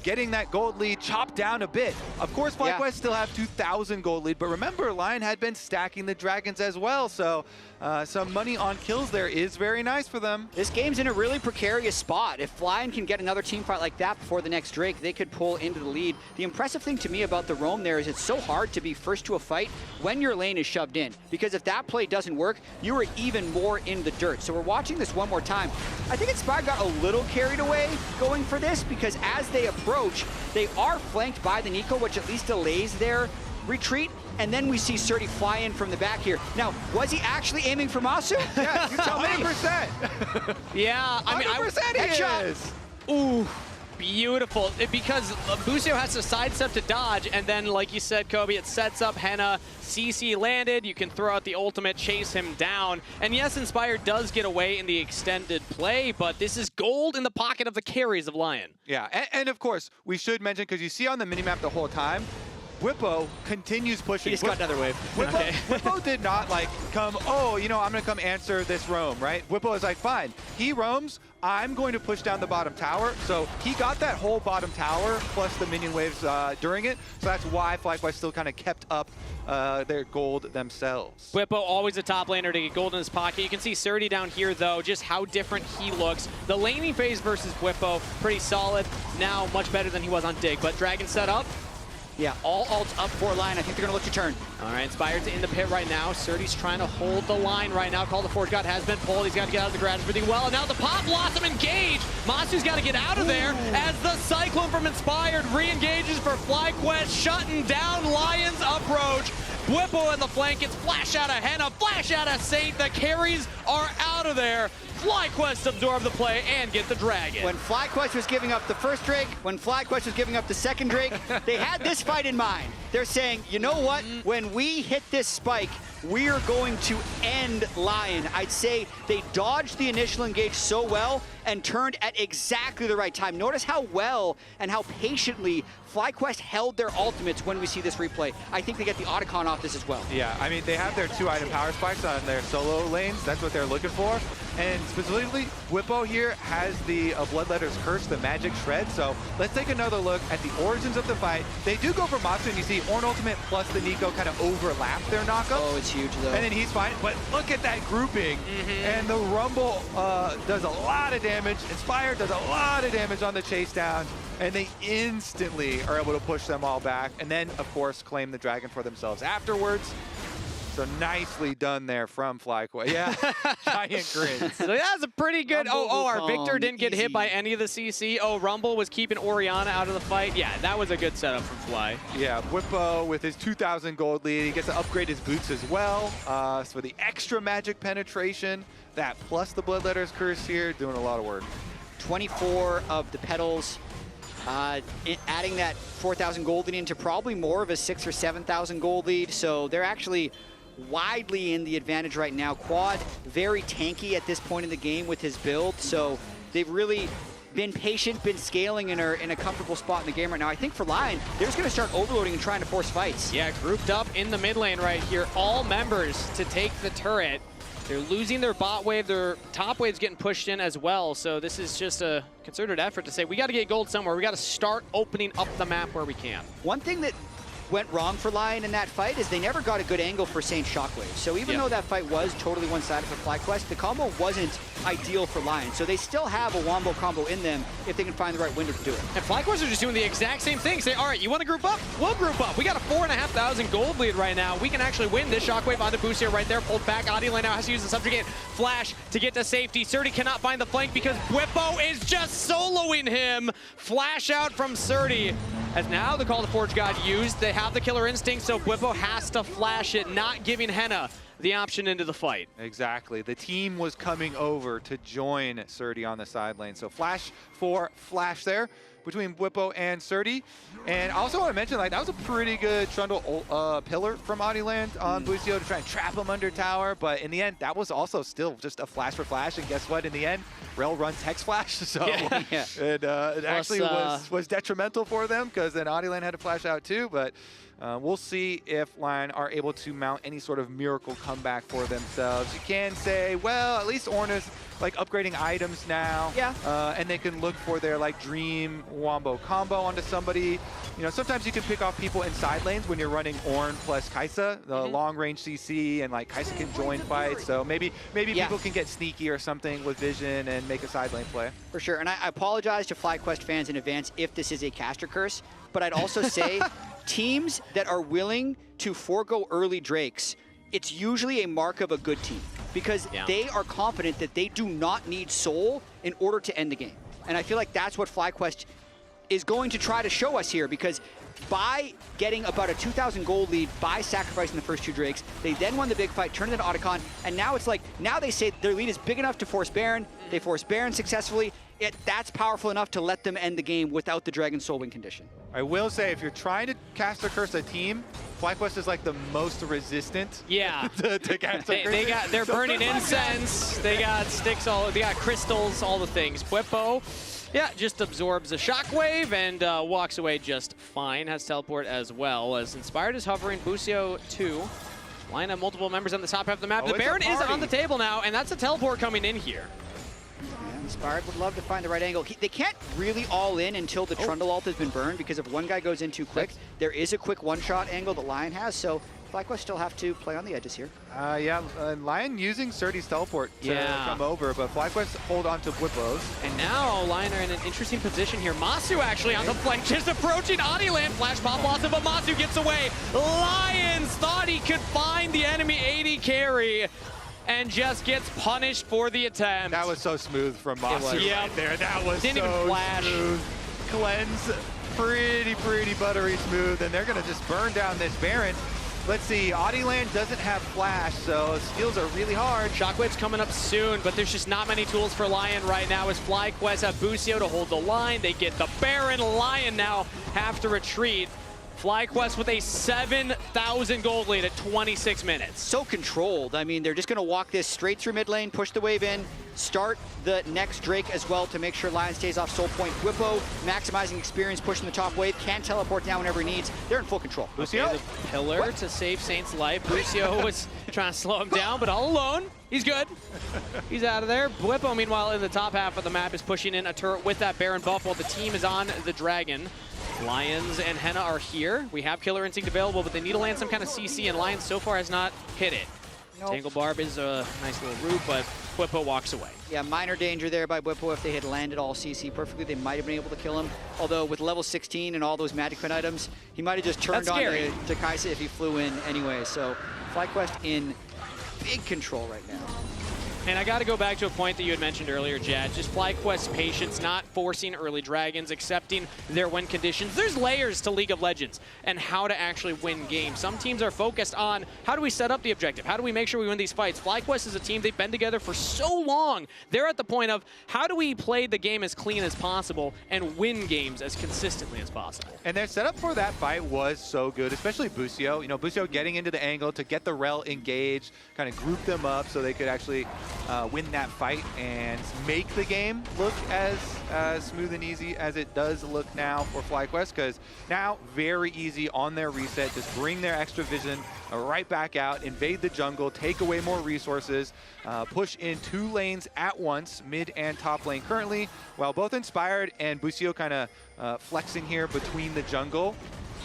getting that gold lead chopped down a bit. Of course, FlyQuest still have 2,000 gold lead, but remember, Lyon had been stacking the dragons as well, so some money on kills there is very nice for them. This game's in a really precarious spot. If Lyon can get another team fight like that before the next Drake, they could pull into the lead. The impressive thing to me about the roam there is it's so hard to be first to a fight when your lane is shoved in, because if that play doesn't work, you are even more in the dirt. So we're watching this one more time. I think Inspired got a little carried away going for this, because as they approach, they are flanked by the Nico, which at least delays their retreat, and then we see Surdy fly in from the back here. Now, was he actually aiming for Masu? Yeah, you tell me. 100%. Yeah, I mean, 100% he is. Ooh, beautiful. Because Busio has to sidestep to dodge, and then, like you said, Kobe, it sets up Henna. CC landed, you can throw out the ultimate, chase him down. And yes, Inspired does get away in the extended play, but this is gold in the pocket of the carries of Lyon. Yeah, and of course, we should mention, because you see on the minimap the whole time, Whippo continues pushing. He just got another wave. Whippo did not like come, oh, you know, I'm gonna come answer this roam, right? Whippo is like, fine. He roams, I'm going to push down the bottom tower. So he got that whole bottom tower plus the minion waves during it. So that's why FlyQuest still kind of kept up their gold themselves. Whippo always a top laner to get gold in his pocket. You can see Surdy down here though, just how different he looks. The laning phase versus Whippo, pretty solid. Now much better than he was on Dig, but Dragon set up. Yeah, all ults up for Lyon. I think they're going to look to turn. All right, Inspired's in the pit right now. Surdy's trying to hold the line right now. Call the Forge God has been pulled. He's got to get out of the grass pretty well. And now the Pop Blossom engage. Masu's got to get out of there as the Cyclone from Inspired re-engages for FlyQuest, shutting down Lyon's approach. Whippo in the flank gets flash out of Henna, flash out of Saint. The carries are out of there. FlyQuest absorb the play and get the dragon. When FlyQuest was giving up the first Drake, when FlyQuest was giving up the second Drake, they had this fight in mind. They're saying, you know what? When we hit this spike, we're going to end Lyon. I'd say they dodged the initial engage so well and turned at exactly the right time. Notice how well and how patiently FlyQuest held their ultimates when we see this replay. I think they get the Otacon off this as well. Yeah, I mean, they have their 2-item power spikes on their solo lanes. That's what they're looking for. And specifically, Whippo here has the Bloodletter's Curse, the magic shred. So let's take another look at the origins of the fight. They do go for Masu, and you see Ornn ultimate plus the Nico kind of overlap their knockup. Oh, it's huge though. And then he's fine. But look at that grouping. And the Rumble does a lot of damage. Inspired does a lot of damage on the chase down. And they instantly are able to push them all back. And then, of course, claim the dragon for themselves afterwards. So nicely done there from FlyQuest. Yeah, giant grins. So that's a pretty good. Our Victor didn't get hit by any of the CC. Oh, Rumble was keeping Orianna out of the fight. Yeah, that was a good setup from Fly. Yeah, Whippo with his 2,000 gold lead. He gets to upgrade his boots as well. So for the extra magic penetration, that plus the Bloodletter's Curse here, doing a lot of work. 24 of the petals. Adding that 4,000 gold lead into probably more of a 6,000 or 7,000 gold lead. So they're actually widely in the advantage right now. Quad very tanky at this point in the game with his build. So they've really been patient, been scaling, and are in a comfortable spot in the game right now. I think for Lyon, they're just going to start overloading and trying to force fights. Yeah, grouped up in the mid lane right here. All members to take the turret. They're losing their bot wave. Their top wave's getting pushed in as well. So this is just a concerted effort to say, we got to get gold somewhere. We got to start opening up the map where we can. One thing that went wrong for Lyon in that fight is they never got a good angle for Saint Shockwave. So even though that fight was totally one-sided for FlyQuest, the combo wasn't ideal for Lyon. So they still have a wombo combo in them if they can find the right window to do it. And FlyQuest are just doing the exact same thing. Say, all right, you want to group up? We'll group up. We got a 4,500 gold lead right now. We can actually win this Shockwave onto Boost here right there. Pulled back. Adilane now has to use the subjugate flash to get to safety. Surdy cannot find the flank because Whippo is just soloing him. Flash out from Surdy. As now the Call to Forge God used, they have the killer instinct, so Whippo has to flash it, not giving Henna the option into the fight. Exactly. The team was coming over to join Surdy on the side lane. So flash for flash there. between Bwipo and Surdy. And I also want to mention, like, that was a pretty good Trundle pillar from Adiland on Busio to try and trap him under tower. But in the end, that was also still just a flash for flash. And guess what? In the end, Rel runs Hex Flash. So it actually was detrimental for them because then Adiland had to flash out too. But we'll see if Lyon are able to mount any sort of miracle comeback for themselves. You can say, well, at least Orna's like upgrading items now. And they can look for their like dream wombo combo onto somebody. You know, sometimes you can pick off people in side lanes when you're running Ornn plus Kai'Sa, the long range CC, and like Kai'Sa can join fights. So maybe people can get sneaky or something with vision and make a side lane play. For sure. And I apologize to FlyQuest fans in advance if this is a caster curse, but I'd also say teams that are willing to forego early Drakes, it's usually a mark of a good team because they are confident that they do not need Soul in order to end the game. And I feel like that's what FlyQuest is going to try to show us here because by getting about a 2,000 gold lead by sacrificing the first 2 Drakes, they then won the big fight, turned it into Otacon, and now it's like, now they say their lead is big enough to force Baron. They force Baron successfully. That's powerful enough to let them end the game without the Dragon Soul win condition. I will say, if you're trying to cast or curse a team, FlyQuest is like the most resistant to cast or curse. They're burning incense, they got sticks, they got crystals, all the things. Bwipo, just absorbs a shockwave and walks away just fine. Has teleport as well, as Inspired is hovering. Busio 2. Line up multiple members on the top half of the map. The Baron is on the table now, and that's a teleport coming in here. Inspired would love to find the right angle. They can't really all in until the Trundle ult has been burned, because if one guy goes in too quick, there is a quick one-shot angle that Lyon has, so FlyQuest still have to play on the edges here. Lyon using Surdy's teleport to come over, but FlyQuest hold on to Bwipo's. And now Lyon are in an interesting position here. Masu actually on the flank, just approaching Adiland. Flash pop blossom, but Masu gets away. Lions thought he could find the enemy AD carry and just gets punished for the attempt. That was so smooth from Masu right there. That was Didn't even flash. Smooth. Cleanse, pretty buttery smooth, and they're gonna just burn down this Baron. Let's see, Adiland doesn't have flash, so skills are really hard. Shockwave's coming up soon, but there's just not many tools for Lyon right now as FlyQuest have Busio to hold the line. They get the Baron. Lyon now have to retreat. FlyQuest with a 7,000 gold lead at 26 minutes. So controlled. I mean, they're just going to walk this straight through mid lane, push the wave in, start the next Drake as well to make sure Lyon stays off soul point. Bwipo maximizing experience, pushing the top wave, can teleport down whenever he needs. They're in full control. Busio, the pillar to save Saint's life. Busio was trying to slow him down, but all alone. He's good. He's out of there. Bwipo, meanwhile, in the top half of the map is pushing in a turret with that Baron buff while the team is on the Dragon. Lions and Henna are here. We have Killer Instinct available, but they need to land some kind of CC, and Lions so far has not hit it. Nope. Tangle Barb is a nice little route, but Bwipo walks away. Yeah, minor danger there by Bwipo. If they had landed all CC perfectly, they might have been able to kill him. Although with level 16 and all those Magic Quinn items, he might have just turned on to Kai'Sa if he flew in anyway. So FlyQuest in big control right now. And I got to go back to a point that you had mentioned earlier, Jad. Just FlyQuest's patience, not forcing early dragons, accepting their win conditions. There's layers to League of Legends and how to actually win games. Some teams are focused on how do we set up the objective? How do we make sure we win these fights? FlyQuest is a team, they've been together for so long. They're at the point of how do we play the game as clean as possible and win games as consistently as possible? And their setup for that fight was so good, especially Busio. You know, Busio getting into the angle to get the Rel engaged, kind of group them up so they could actually win that fight and make the game look as smooth and easy as it does look now for FlyQuest, because now very easy on their reset, just bring their extra vision right back out, invade the jungle, take away more resources, push in 2 lanes at once, mid and top lane currently, while both Inspired and Busio kind of flexing here between the jungle.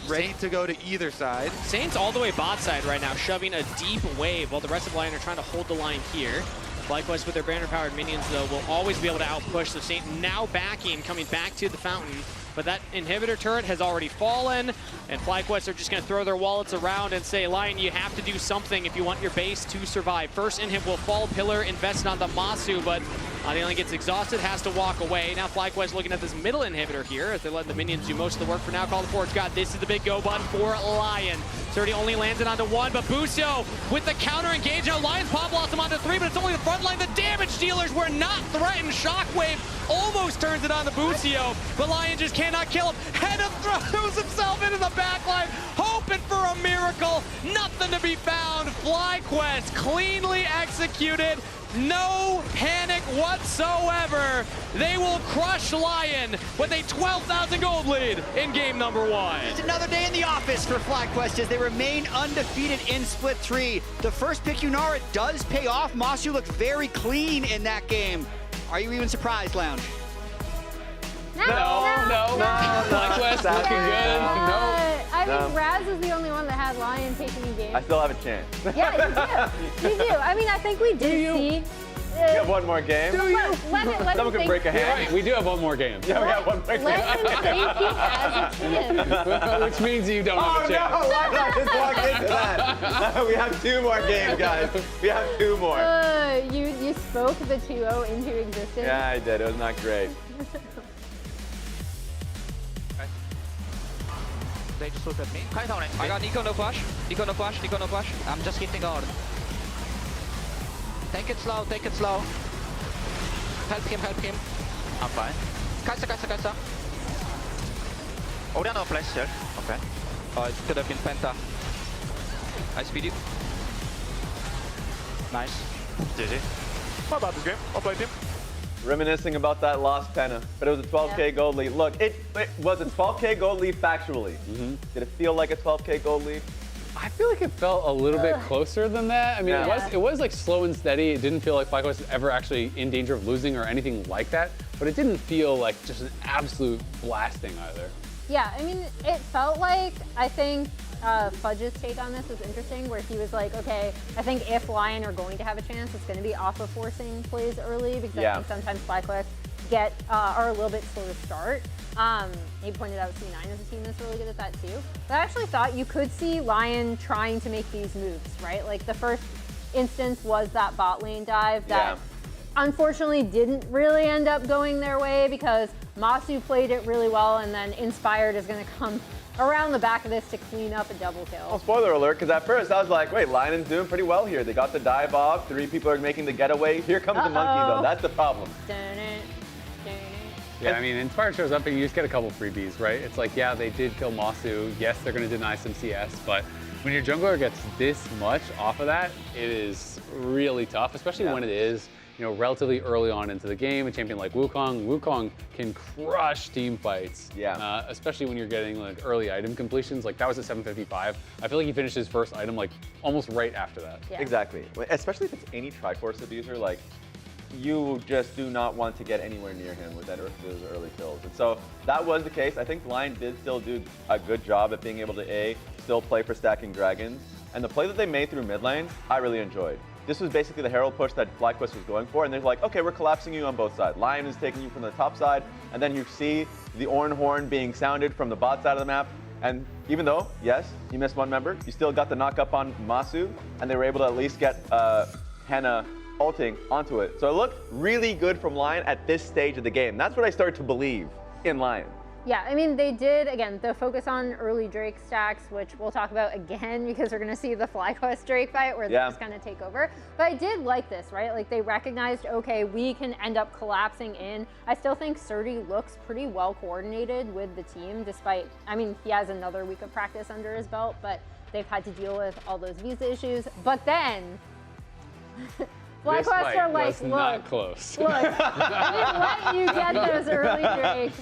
Ready to go to either side. Saint's all the way bot side right now, shoving a deep wave while the rest of Lyon are trying to hold the line here. FlyQuest with their banner-powered minions, though, will always be able to outpush. So Saint now backing, coming back to the fountain. But that inhibitor turret has already fallen, and FlyQuest are just going to throw their wallets around and say, Lyon, you have to do something if you want your base to survive. First inhib will fall, pillar invested on the Masu, but Lyon gets exhausted, has to walk away. Now FlyQuest looking at this middle inhibitor here as they're letting the minions do most of the work for now. Call the forward Scott. This is the big go button for Lyon. 30 only lands it onto 1, but Busio with the counter engage. Now Lion's pop lost him onto 3, but it's only the front line. The damage dealers were not threatened. Shockwave almost turns it on to Busio, but Lyon just cannot kill him. Henna throws himself into the back line, hoping for a miracle. Nothing to be found. FlyQuest cleanly executed. No panic whatsoever. They will crush Lyon with a 12,000 gold lead in game number 1. It's another day in the office for FlyQuest as they remain undefeated in Split 3. The first pick Unara does pay off. Masu looked very clean in that game. Are you even surprised, Lounge? No. FlyQuest looking good. I mean, Raz is the only one that had Lyon taking a game. I still have a chance. Yeah, you do. You do. I mean, I think we did see. We got one more game. Let Someone can break a hand. Right, we do have one more game. Yeah, we got one more game. Let him thank you as a chance. Which means you don't have a chance. Oh no, why not just walk into that? We have 2 more games, guys. We have 2 more. You spoke the 2-0 into existence. Yeah, I did. It was not great. They just look at me. I got Nico no flash. Nico no flash. Nico no flash. I'm just hitting guard. Take it slow. Take it slow. Help him. Help him. I'm fine. Kai'Sa. Oh, there are no flash here. Okay. Oh, it could have been Penta. I speed you. Nice. GG. Not about this game. I'll play him. Reminiscing about that lost Penna, but it was a 12K gold lead. Look, it was a 12K gold lead factually. Did it feel like a 12K gold lead? I feel like it felt a little bit closer than that. I mean, it was like slow and steady. It didn't feel like FlyQuest was ever actually in danger of losing or anything like that, but it didn't feel like just an absolute blasting either. Yeah, I mean, it felt like, I think Fudge's take on this was interesting, where he was like, okay, I think if Lyon are going to have a chance, it's going to be off of forcing plays early, because I think sometimes FlyQuest are a little bit slow to start. He pointed out C9 as a team that's really good at that too. But I actually thought you could see Lyon trying to make these moves, right? Like the first instance was that bot lane dive that unfortunately didn't really end up going their way because Masu played it really well, and then Inspired is going to come around the back of this to clean up a double kill. Well, spoiler alert, because at first I was like, wait, Lyon's doing pretty well here. They got the dive off, 3 people are making the getaway. Here comes the monkey though, that's the problem. Yeah, I mean, Inspired shows up and you just get a couple freebies, right? It's like, yeah, they did kill Masu. Yes, they're going to deny some CS, but when your jungler gets this much off of that, it is really tough, especially when it is, you know, relatively early on into the game. A champion like Wukong. Wukong can crush team fights. Yeah. Especially when you're getting like early item completions. Like that was at 755. I feel like he finished his first item like almost right after that. Yeah. Exactly. Especially if it's any Triforce abuser, like you just do not want to get anywhere near him with those early kills. And so that was the case. I think Lyon did still do a good job at being able to still play for stacking dragons. And the play that they made through mid lane, I really enjoyed. This was basically the Herald push that FlyQuest was going for, and they're like, okay, we're collapsing you on both sides. Lyon is taking you from the top side, and then you see the Ornn horn being sounded from the bot side of the map. And even though, yes, you missed one member, you still got the knock up on Masu, and they were able to at least get Henna ulting onto it. So it looked really good from Lyon at this stage of the game. That's what I started to believe in Lyon. Yeah, I mean, they did, again, the focus on early Drake stacks, which we'll talk about again because we're going to see the FlyQuest Drake fight where they just kind of take over. But I did like this, right? Like, they recognized, okay, we can end up collapsing in. I still think Surdy looks pretty well coordinated with the team, despite, I mean, he has another week of practice under his belt, but they've had to deal with all those visa issues. But then FlyQuest are like, look, not close. Look, we let you get those early Drakes.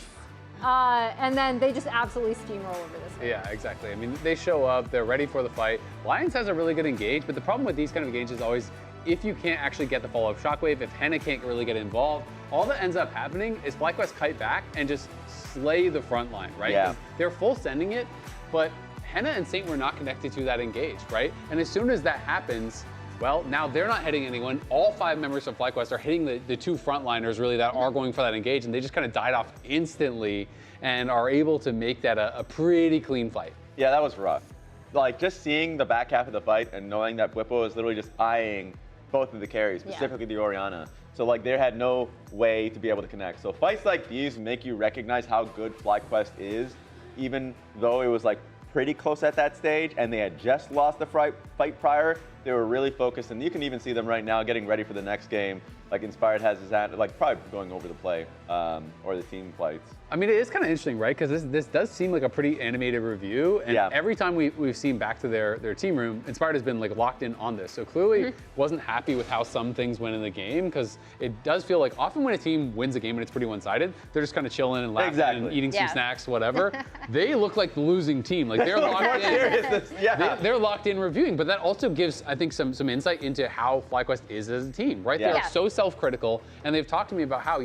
And then they just absolutely steamroll over this one. Yeah, exactly. I mean, they show up, they're ready for the fight. Lions has a really good engage, but the problem with these kind of engages is always if you can't actually get the follow-up shockwave, if Henna can't really get involved, all that ends up happening is FlyQuest kite back and just slay the front line, right? Yeah. They're full sending it, but Henna and Saint were not connected to that engage, right? And as soon as that happens, well, now they're not hitting anyone. All 5 members of FlyQuest are hitting the 2 frontliners really that are going for that engage, and they just kind of died off instantly and are able to make that a pretty clean fight. Yeah, that was rough. Like, just seeing the back half of the fight and knowing that Bwipo is literally just eyeing both of the carries, specifically the Orianna. So like they had no way to be able to connect. So fights like these make you recognize how good FlyQuest is, even though it was like pretty close at that stage and they had just lost the fight prior. They were really focused, and you can even see them right now getting ready for the next game. Like Inspired has his hand, like probably going over the play or the team fights. I mean, it is kind of interesting, right? Because this does seem like a pretty animated review, and every time we've seen back to their team room, Inspired has been like locked in on this. So clearly wasn't happy with how some things went in the game, because it does feel like often when a team wins a game and it's pretty one-sided, they're just kind of chilling and laughing and eating some snacks, whatever. They look like the losing team. Like they're locked in. They're locked in reviewing, but that also gives, I think, some insight into how FlyQuest is as a team, right? They're so self-critical, and they've talked to me about how,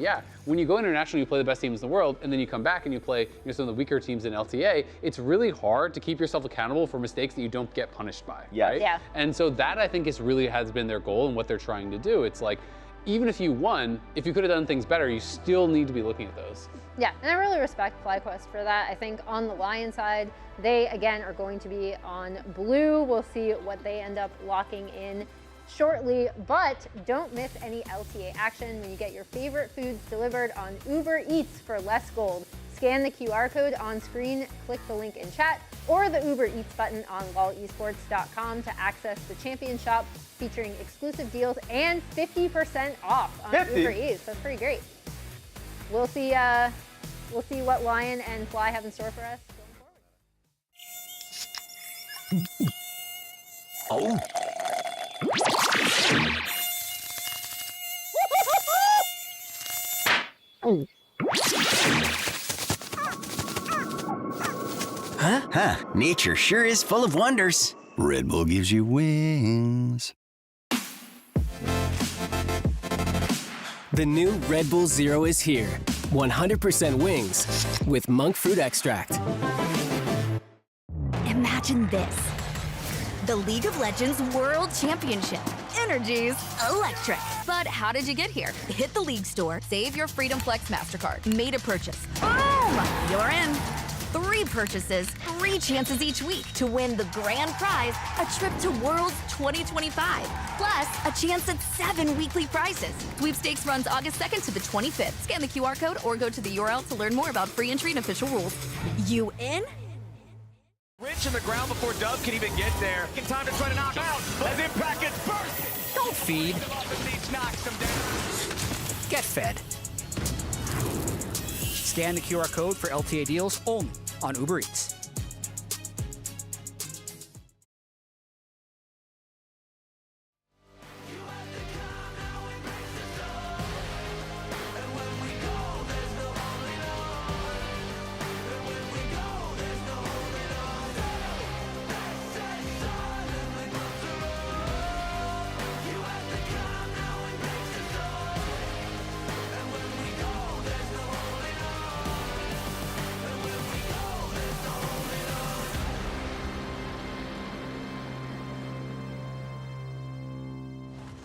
when you go international, you play the best teams in the world, and then you come back and you play some of the weaker teams in LTA, it's really hard to keep yourself accountable for mistakes that you don't get punished by, right? Yeah. And so that, I think, has been their goal and what they're trying to do. It's like, even if you won, if you could have done things better, you still need to be looking at those. Yeah, and I really respect FlyQuest for that. I think on the Lyon side, they, again, are going to be on blue. We'll see what they end up locking in shortly, but don't miss any LTA action when you get your favorite foods delivered on Uber Eats for less gold. Scan the QR code on screen, click the link in chat, or the Uber Eats button on lullesports.com to access the champion shop featuring exclusive deals and 50% off on Uber Eats. That's pretty great. We'll see what Lyon and Fly have in store for us going forward. Huh, nature sure is full of wonders. Red Bull gives you wings. The new Red Bull Zero is here. 100% wings with monk fruit extract. Imagine this. The League of Legends World Championship. Energy's electric. But how did you get here? Hit the League store, save your Freedom Flex MasterCard, made a purchase. Boom! You're in. 3 purchases, 3 chances each week to win the grand prize, a trip to Worlds 2025. Plus, a chance at 7 weekly prizes. Sweepstakes runs August 2nd to the 25th. Scan the QR code or go to the URL to learn more about free entry and official rules. You in? Rich in the ground before Dub can even get there. In time to try to knock out as Impact gets burst. Don't feed. Get fed. Scan the QR code for LTA deals only on Uber Eats.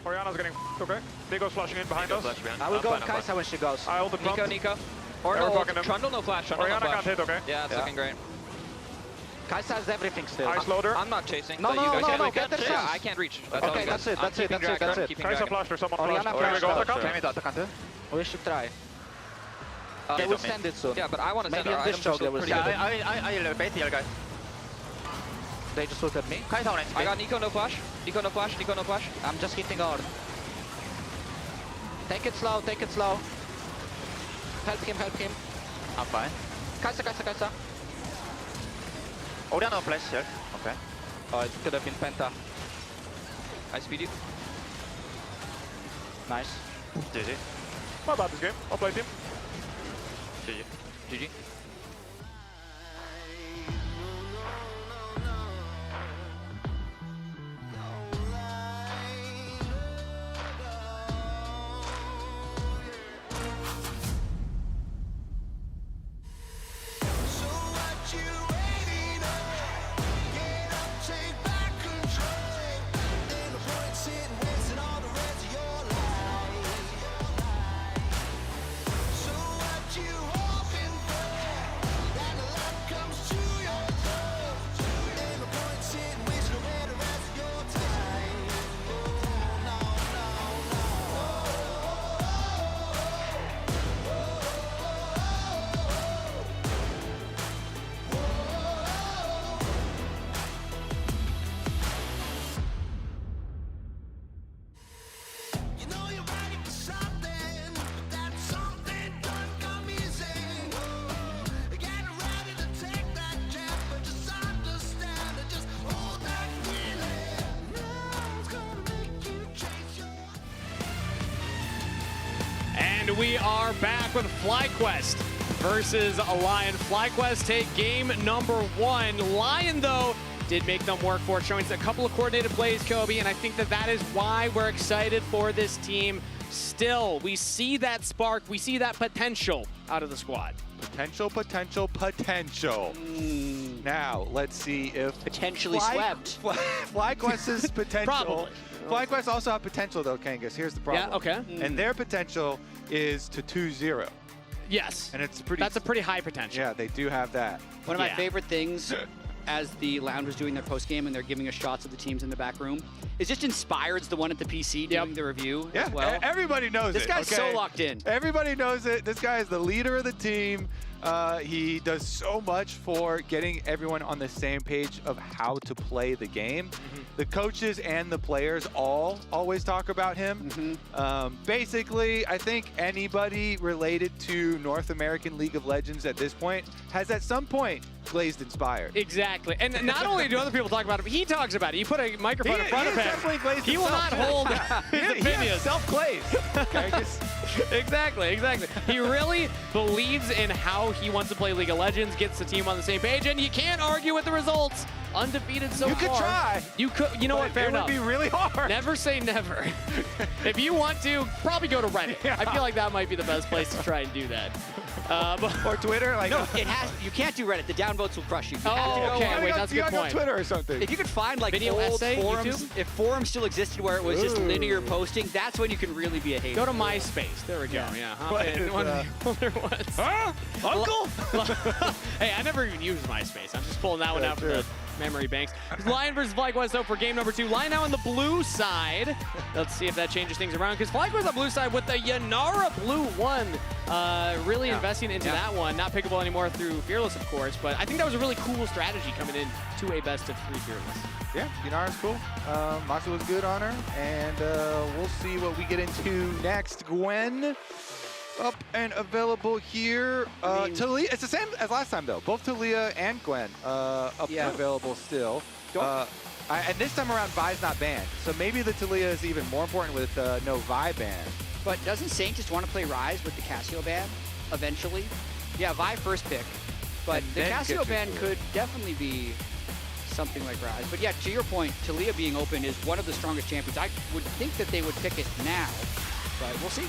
Oriana's getting okay. Nico's flashing in behind us. I will go with Kai'Sa when she goes. I hold the front. Nico. Or They're no, fucking him. Trundle no flash. Oriana can't hit, okay? Yeah, it's looking great. Kai'Sa has everything still. I slowed her. I'm not chasing. No, but you guys no, get the yeah, chance. I can't reach. That's all Okay, you guys. that's it. Kai'Sa flashed or someone flashed. Oriana Okay, we go flashed. undercut. We should try. They will send it soon. Yeah, but I want to send Maybe our on this items show to they will pretty send good. it. I'll bait here, guys. They just look at me. Kai'Sa on it. I got Nico no flash. Nico no flash. Nico no flash. I'm just hitting hard. Take it slow, take it slow. Help him, help him. I'm fine. Kai'Sa. Oriana no flash here. Okay. Oh, it could have been Penta. I speed you. Nice. GG. Not bad this game. I'll play team. GG. GG. And we are back with FlyQuest versus Lyon. FlyQuest take game number 1. Lyon, though, did make them work for it, showing a couple of coordinated plays, Kobe, and I think that is why we're excited for this team. Still, we see that spark, we see that potential out of the squad. Potential. Now, let's see if potentially swept. FlyQuest's potential. Probably. FlyQuest also have potential, though, Kangas. Here's the problem. Yeah, okay. And their potential is to 2-0. Yes. And it's that's a pretty high potential. Yeah, they do have that. One of my favorite things as the Lounge was doing their post-game and they're giving us shots of the teams in the back room, is just Inspired's the one at the PC doing the review as well. Everybody knows this guy's so locked in. Everybody knows it. This guy is the leader of the team. He does so much for getting everyone on the same page of how to play the game. The coaches and the players always talk about him. Basically, I think anybody related to North American League of Legends at this point has at some point glazed Inspired. Exactly. And not only do other people talk about it, but he talks about it. You put a microphone in front of him. He will not hold his opinions. Self-glazed. Exactly. He really believes in how he wants to play League of Legends, gets the team on the same page, and you can't argue with the results. Undefeated so far. You could try. You could. You know what? Fair enough. It would be really hard. Never say never. If you want to, probably go to Reddit. I feel like that might be the best place to try and do that. Or Twitter. Like no, it has. You can't do Reddit. The downvotes will crush you. You have to go, okay. Wait, that's a good point. You gotta go Twitter or something. If you could find like video old essay, forums, YouTube? if forums still existed where it was just linear posting, that's when you can really be a hater. Go to MySpace. There we go. Yeah. Huh? Uncle? Hey, I never even used MySpace. I'm just pulling that one out for the memory banks. Lyon versus FlyQuest, though, for game number 2. Lyon now on the blue side. Let's see if that changes things around, because FlyQuest on the blue side with the Yanara blue 1. Really investing into that one. Not pickable anymore through Fearless, of course, but I think that was a really cool strategy coming in to a best of 3 Fearless. Yeah, Yanara's cool. Masu was good on her, and we'll see what we get into next. Gwen up and available here. Talia, it's the same as last time, though. Both Talia and Gwen up and available still. And this time around, Vi's not banned. So maybe the Talia is even more important with no Vi ban. But doesn't Saint just want to play Ryze with the Casio ban eventually? Yeah, Vi first pick. But the Casio ban could definitely be something like Ryze. But yeah, to your point, Talia being open is one of the strongest champions. I would think that they would pick it now, but we'll see.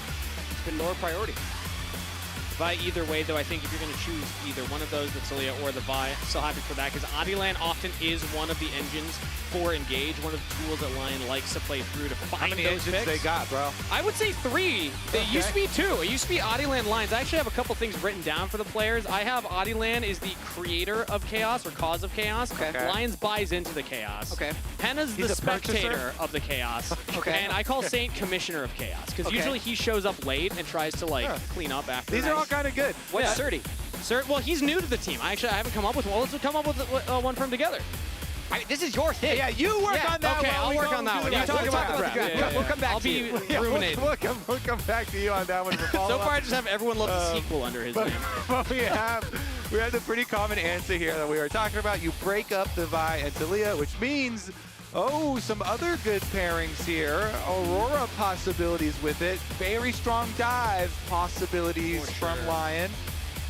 It's been lower priority. Vi either way, though, I think if you're going to choose either one of those, the Talia or the Vi, still happy for that, because Adilan often is one of the engines for Engage, one of the tools that Lyon likes to play through to find How many those engines picks. they got, bro? I would say 3. It used to be 2. It used to be Adilan Lions. I actually have a couple things written down for the players. I have Adilan is the creator of chaos or cause of chaos. Lions buys into the chaos. Henna's the spectator of the chaos. And I call Saint commissioner of chaos, because usually he shows up late and tries to like clean up after. These are all kind of good. What's Surdy? Well, he's new to the team. I haven't come up with one. Let's come up with one from together. I mean, this is your thing. Yeah, you work on that one. Okay, I'll work on that one. You talk about the draft. We'll come back to you. Ruminating. We'll come back to you on that one. So far, I just have everyone love the sequel under his name. But we have the pretty common answer here that we were talking about. You break up the Vi and Talia, which means, some other good pairings here. Aurora possibilities with it. Very strong dive possibilities from Lyon.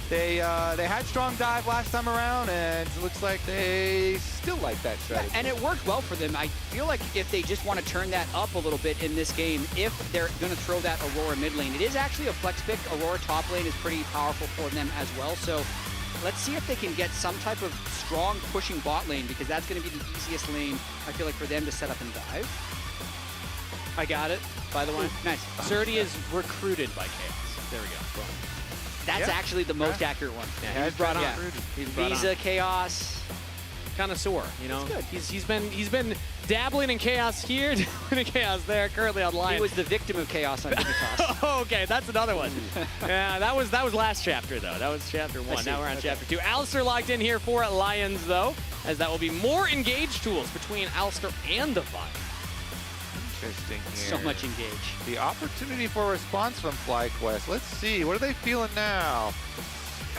They had strong dive last time around, and it looks like they still like that strategy. And it worked well for them. I feel like if they just want to turn that up a little bit in this game, if they're going to throw that Aurora mid lane, it is actually a flex pick. Aurora top lane is pretty powerful for them as well. So let's see if they can get some type of strong pushing bot lane, because that's going to be the easiest lane, I feel like, for them to set up and dive. I got it, by the way. Nice. Surdy is recruited by Chaos. There we go. That's actually the most accurate one. Yeah, he's brought on. He's brought Visa, on. Chaos. Connoisseur, you know. That's good. He's been dabbling in chaos here, dabbling in chaos there. Currently on Lyon. He was the victim of chaos on Dignitas. Okay, that's another one. Yeah, that was last chapter though. That was chapter 1. Now we're on chapter 2. Alistair locked in here for Lions though, as that will be more engage tools between Alistair and the Vi. Interesting here. So much engage. The opportunity for a response from FlyQuest. Let's see. What are they feeling now?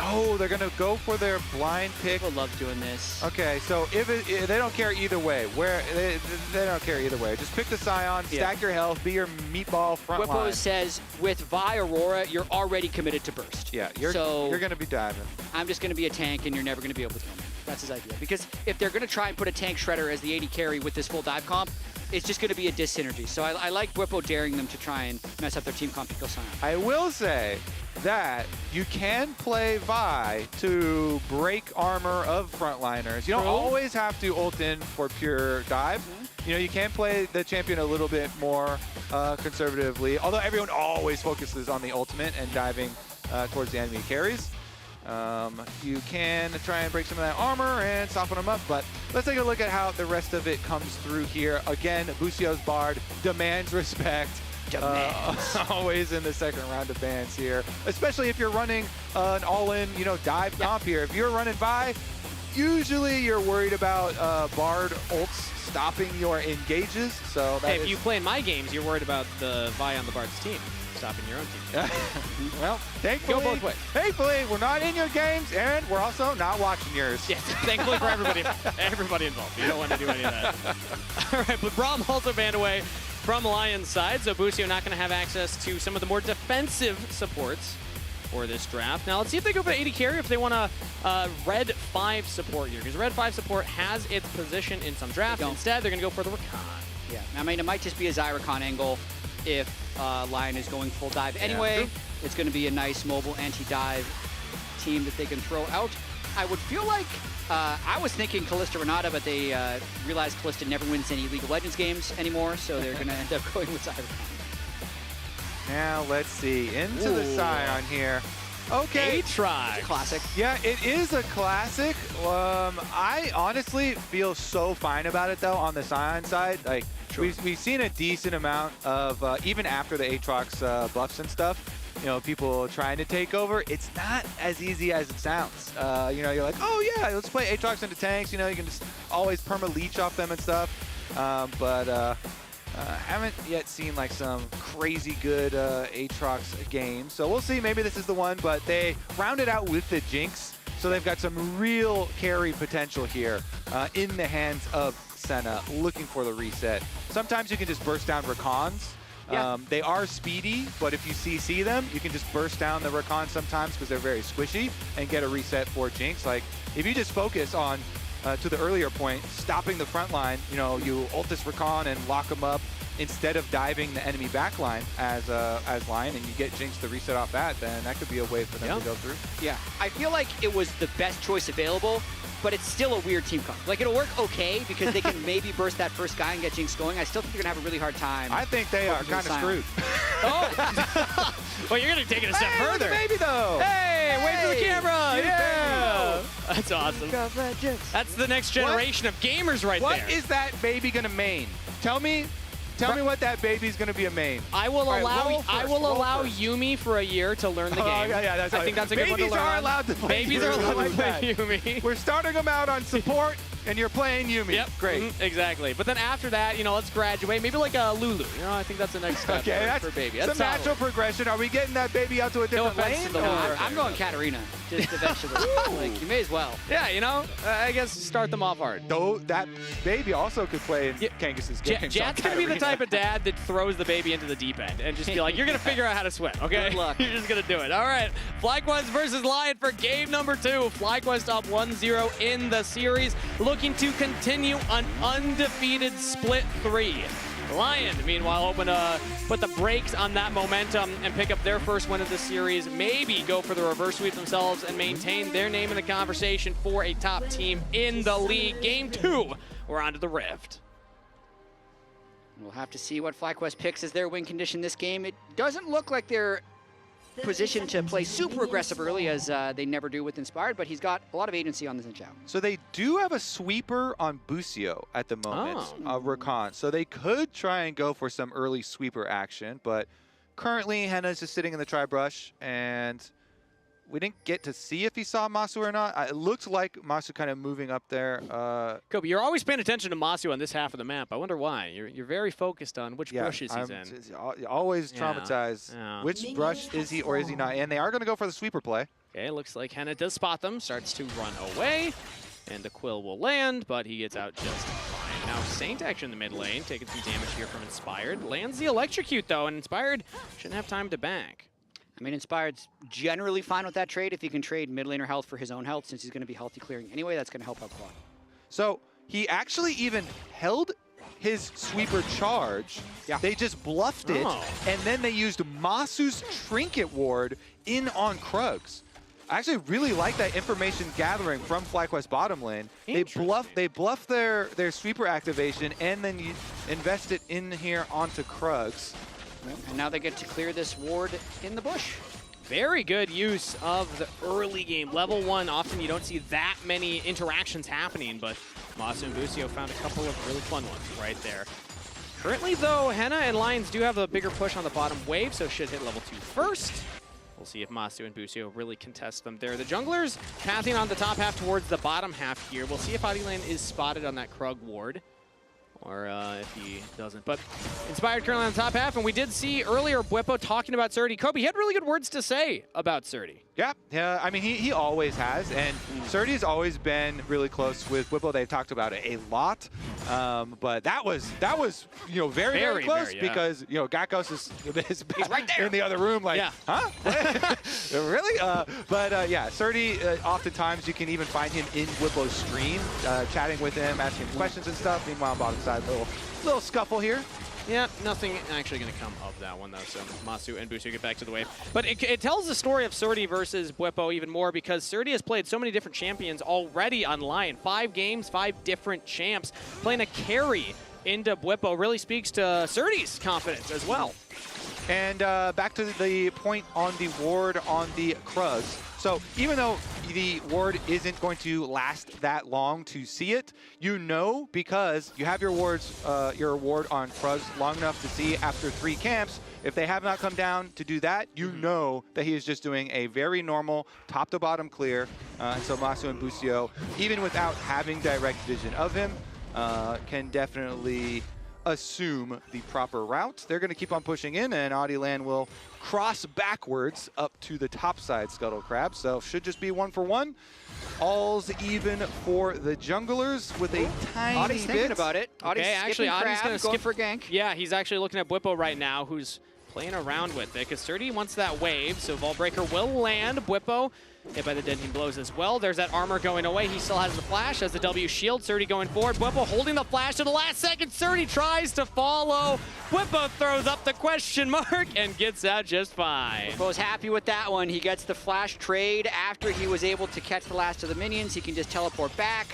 Oh, they're going to go for their blind pick. People love doing this. Okay, so if they don't care either way, they don't care either way. Just pick the Scion, stack your health, be your meatball front Whippo line. says with Vi Aurora, you're already committed to burst. Yeah, you're going to be diving. I'm just going to be a tank, and you're never going to be able to kill me. That's his idea. Because if they're going to try and put a tank shredder as the AD carry with this full dive comp, it's just going to be a dis-synergy. So I like Whippo daring them to try and mess up their team comp to kill Scion. I will say that you can play Vi to break armor of frontliners. You don't always have to ult in for pure dive. You know, you can play the champion a little bit more conservatively, although everyone always focuses on the ultimate and diving towards the enemy carries. You can try and break some of that armor and soften them up, but let's take a look at how the rest of it comes through here. Again, Busio's Bard demands respect. Always in the second round of bans here, especially if you're running an all-in, dive comp here. If you're running Vi, usually you're worried about Bard ults stopping your engages. So if you play in my games, you're worried about the Vi on the Bard's team stopping your own team. Well, thankfully, go both ways. Thankfully, we're not in your games, and we're also not watching yours. Yes, thankfully for everybody involved. You don't want to do any of that. All right, but Braum also banned away from Lion's side, so Busio not going to have access to some of the more defensive supports for this draft. Now, let's see if they go for AD carry, if they want a Red 5 support here, because Red 5 support has its position in some drafts. Instead, they're going to go for the Recon. Yeah, I mean, it might just be a Zyricon angle if Lion is going full dive anyway. It's going to be a nice mobile anti-dive team that they can throw out. I would feel like I was thinking Kalista Renata, but they realized Kalista never wins any League of Legends games anymore, so they're going to end up going with Zyricon. Now let's see, into the Scion here. Okay. Aatrox. Classic. Yeah, it is a classic. I honestly feel so fine about it though on the Scion side. Like we've seen a decent amount of even after the Aatrox buffs and stuff. People trying to take over. It's not as easy as it sounds. You're like, oh yeah, let's play Aatrox into tanks. You can just always perma-leech off them and stuff. But haven't yet seen like some crazy good Aatrox games. So we'll see. Maybe this is the one. But they rounded out with the Jinx. So they've got some real carry potential here in the hands of Senna, looking for the reset. Sometimes you can just burst down Recons. They are speedy, but if you CC them, you can just burst down the Recon sometimes because they're very squishy and get a reset for Jinx. Like, if you just focus on, to the earlier point, stopping the front line, you ult this Recon and lock them up instead of diving the enemy backline as Lion, and you get Jinx to reset off that, then that could be a way for them to go through. Yeah, I feel like it was the best choice available, but it's still a weird team comp. Like, it'll work okay because they can maybe burst that first guy and get Jinx going. I still think they're going to have a really hard time. I think they are kind of screwed. Oh! Well, you're going to take it a step further. Baby, though! Hey, wait for the camera! Yeah! That's awesome. That's the next generation of gamers right there. What is that baby going to main? Tell me what that baby's going to be a main. I will allow Yumi for a year to learn the game. I think that's a good one to learn. Babies are allowed to play Babies are allowed to play Yumi. We're starting them out on support, and you're playing Yumi. Yep. Great. Exactly. But then after that, let's graduate. Maybe like a Lulu. I think that's the next step for baby. That's some natural progression. Are we getting that baby out to a different lane? I'm going Katarina, just eventually. Like, you may as well. Yeah, I guess start them off hard. Though that baby also could play in Kangus's game. Jat's going to be the type of dad that throws the baby into the deep end and just be like, you're going to figure out how to swim, okay? Good luck. You're just going to do it. All right. FlyQuest versus Lyon for game number 2. FlyQuest up 1-0 in the series, looking to continue an undefeated split 3. Lyon, meanwhile, hoping to put the brakes on that momentum and pick up their first win of the series, maybe go for the reverse sweep themselves and maintain their name in the conversation for a top team in the league. Game 2, we're on to the Rift. We'll have to see what FlyQuest picks as their win condition this game. It doesn't look like they're positioned to play super aggressive early, as they never do with Inspired, but he's got a lot of agency on this Chen Xiao. So they do have a sweeper on Busio at the moment, Rakan. So they could try and go for some early sweeper action, but currently Henna's just sitting in the tri-brush, and we didn't get to see if he saw Masu or not. It looked like Masu kind of moving up there. Kobe, you're always paying attention to Masu on this half of the map. I wonder why. You're very focused on which brushes he's in. Always traumatized. Which brush is he or is he not? And they are going to go for the sweeper play. Okay, looks like Henna does spot them, starts to run away, and the Quill will land, but he gets out just fine. Now Saint actually in the mid lane, taking some damage here from Inspired. Lands the Electrocute though, and Inspired shouldn't have time to back. I mean, Inspired's generally fine with that trade if he can trade mid laner health for his own health, since he's going to be healthy clearing anyway. That's going to help out Quad. So he actually even held his sweeper charge. Yeah. They just bluffed it, and then they used Masu's Trinket Ward in on Krugs. I actually really like that information gathering from FlyQuest bottom lane. They bluff their sweeper activation, and then you invest it in here onto Krugs. And now they get to clear this ward in the bush. Very good use of the early game. Level 1, often you don't see that many interactions happening, but Masu and Busio found a couple of really fun ones right there. Currently, though, Henna and Lions do have a bigger push on the bottom wave, so should hit level 2 first. We'll see if Masu and Busio really contest them there. The junglers pathing on the top half towards the bottom half here. We'll see if Adilan is spotted on that Krug ward, or if he doesn't. But Inspired currently on the top half, and we did see earlier Bwipo talking about Surdy. Kobe, he had really good words to say about Surdy. Yeah, I mean, he always has, and Surdy's always been really close with Bwipo. They've talked about it a lot, but that was very close because Gakkos is right there in the other room, like, huh? Really? Yeah, Surdy, oftentimes you can even find him in Bwipo's stream, chatting with him, asking questions and stuff. Meanwhile, bottom side, little scuffle here. Yeah, nothing actually going to come of that one, though, so Masu and Busio get back to the wave. But it tells the story of Surdy versus Bwipo even more, because Surdy has played so many different champions already on Lyon. 5 games, 5 different champs. Playing a carry into Bwipo really speaks to Surdy's confidence as well. And back to the point on the ward on the Krugs. So even though the ward isn't going to last that long to see it, you know, because you have your ward on Krugs long enough to see after 3 camps. If they have not come down to do that, you know that he is just doing a very normal top to bottom clear. And so Masu and Busio, even without having direct vision of him, can definitely assume the proper route. They're going to keep on pushing in, and Adilan will cross backwards up to the top side Scuttle Crab. So should just be 1 for 1. All's even for the junglers with a tiny Adi's thinking about it. Okay, actually, Adi's going to skip for gank. Yeah, he's actually looking at Bwipo right now, who's playing around with it, because Surdy wants that wave, so Vaultbreaker will land. Bwipo hit by the deadening blows as well. There's that armor going away. He still has the flash, has the W shield. Surdy going forward. Bwipo holding the flash to the last second. Surdy tries to follow. Bwipo throws up the question mark and gets out just fine. Bwipo's happy with that one. He gets the flash trade after he was able to catch the last of the minions. He can just teleport back.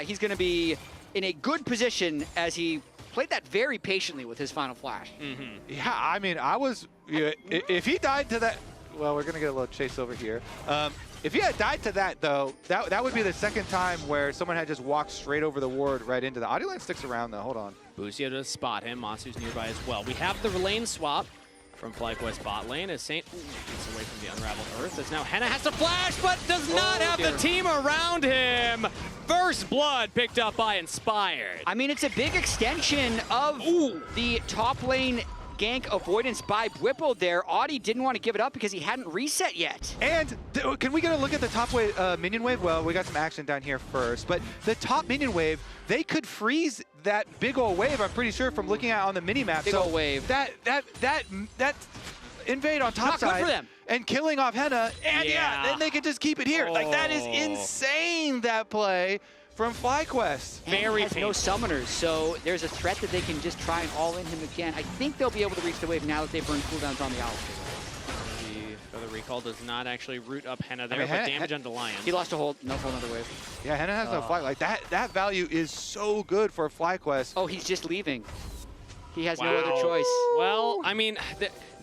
He's going to be in a good position as he played that very patiently with his final flash. Yeah, I mean, if he died to that, well, we're going to get a little chase over here. If he had died to that, though, that would be the second time where someone had just walked straight over the ward right into the Adilan sticks around, though. Hold on. Busio does spot him. Masu's nearby as well. We have the lane swap from FlyQuest bot lane as Saint gets away from the Unraveled Earth. As now Henna has to flash, but does not have the team around him. First blood picked up by Inspired. I mean, it's a big extension of the top lane gank avoidance by Bwipo there. Audi didn't want to give it up because he hadn't reset yet. And can we get a look at the top wave, minion wave? Well, we got some action down here first, but the top minion wave, they could freeze that big old wave, I'm pretty sure, from looking at on the mini-map. Big old wave. That invade on top Not side good for them. And killing off Henna, and then they could just keep it here. Like, that is insane, that play from FlyQuest. Very has no summoners, so there's a threat that they can just try and all-in him again. I think they'll be able to reach the wave now that they've burned cooldowns on the Owl. The recall does not actually root up Henna there, but damage onto Lion. He lost a hold, no whole other wave. Yeah, Henna has no fly. Like, that value is so good for FlyQuest. Oh, he's just leaving. He has no other choice. Well, I mean,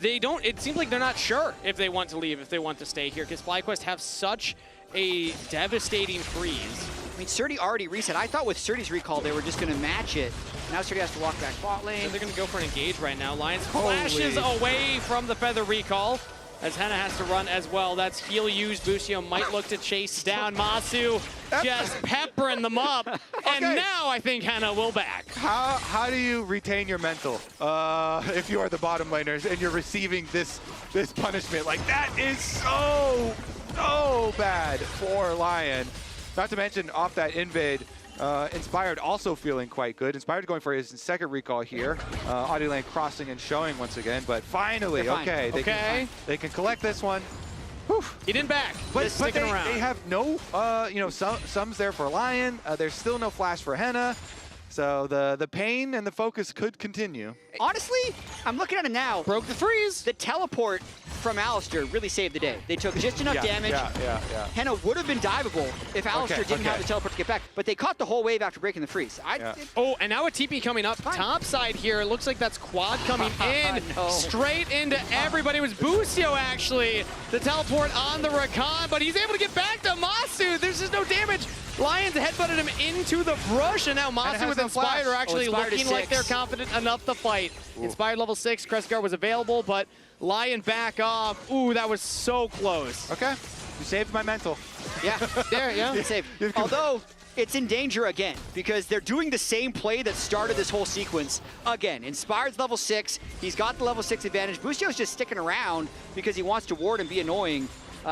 they don't, it seems like they're not sure if they want to leave, if they want to stay here, because FlyQuest have such a devastating freeze. I mean, Surdy already reset. I thought with Surdy's recall, they were just going to match it. Now Surdy has to walk back bot lane. So they're going to go for an engage right now. Lions flashes away from the Feather recall, as Henna has to run as well. That's heal used. Busio might look to chase down Masu, just peppering them up. And now I think Henna will back. How do you retain your mental if you are the bottom laners and you're receiving this punishment? Like, that is so so bad for Lyon. Not to mention, off that invade, Inspired also feeling quite good. Inspired going for his second recall here. Audioland crossing and showing once again, but finally, okay, they can collect this one. Whew. He didn't back. But around. They have no, sums there for Lyon. There's still no flash for Henna. So the pain and the focus could continue. Honestly, I'm looking at it now. Broke the freeze. The teleport from Alistair really saved the day. They took just enough damage. Yeah. Henna would have been diveable if Alistair didn't have the teleport to get back, but they caught the whole wave after breaking the freeze. Oh, and now a TP coming up top side here. It looks like that's Quad coming in straight into everybody. It was Busio, actually, the teleport on the Rakan, but he's able to get back to Masu. There's just no damage. Lions headbutted him into the brush, and now Masu with Inspired are actually looking like they're confident enough to fight. Inspired level 6, Crest Guard was available, but Lyon back off. Ooh, that was so close. Okay, you saved my mental. Yeah, there, yeah, saved. Although, it's in danger again, because they're doing the same play that started this whole sequence again. Inspired's level 6, he's got the level 6 advantage. Busio's just sticking around because he wants to ward and be annoying.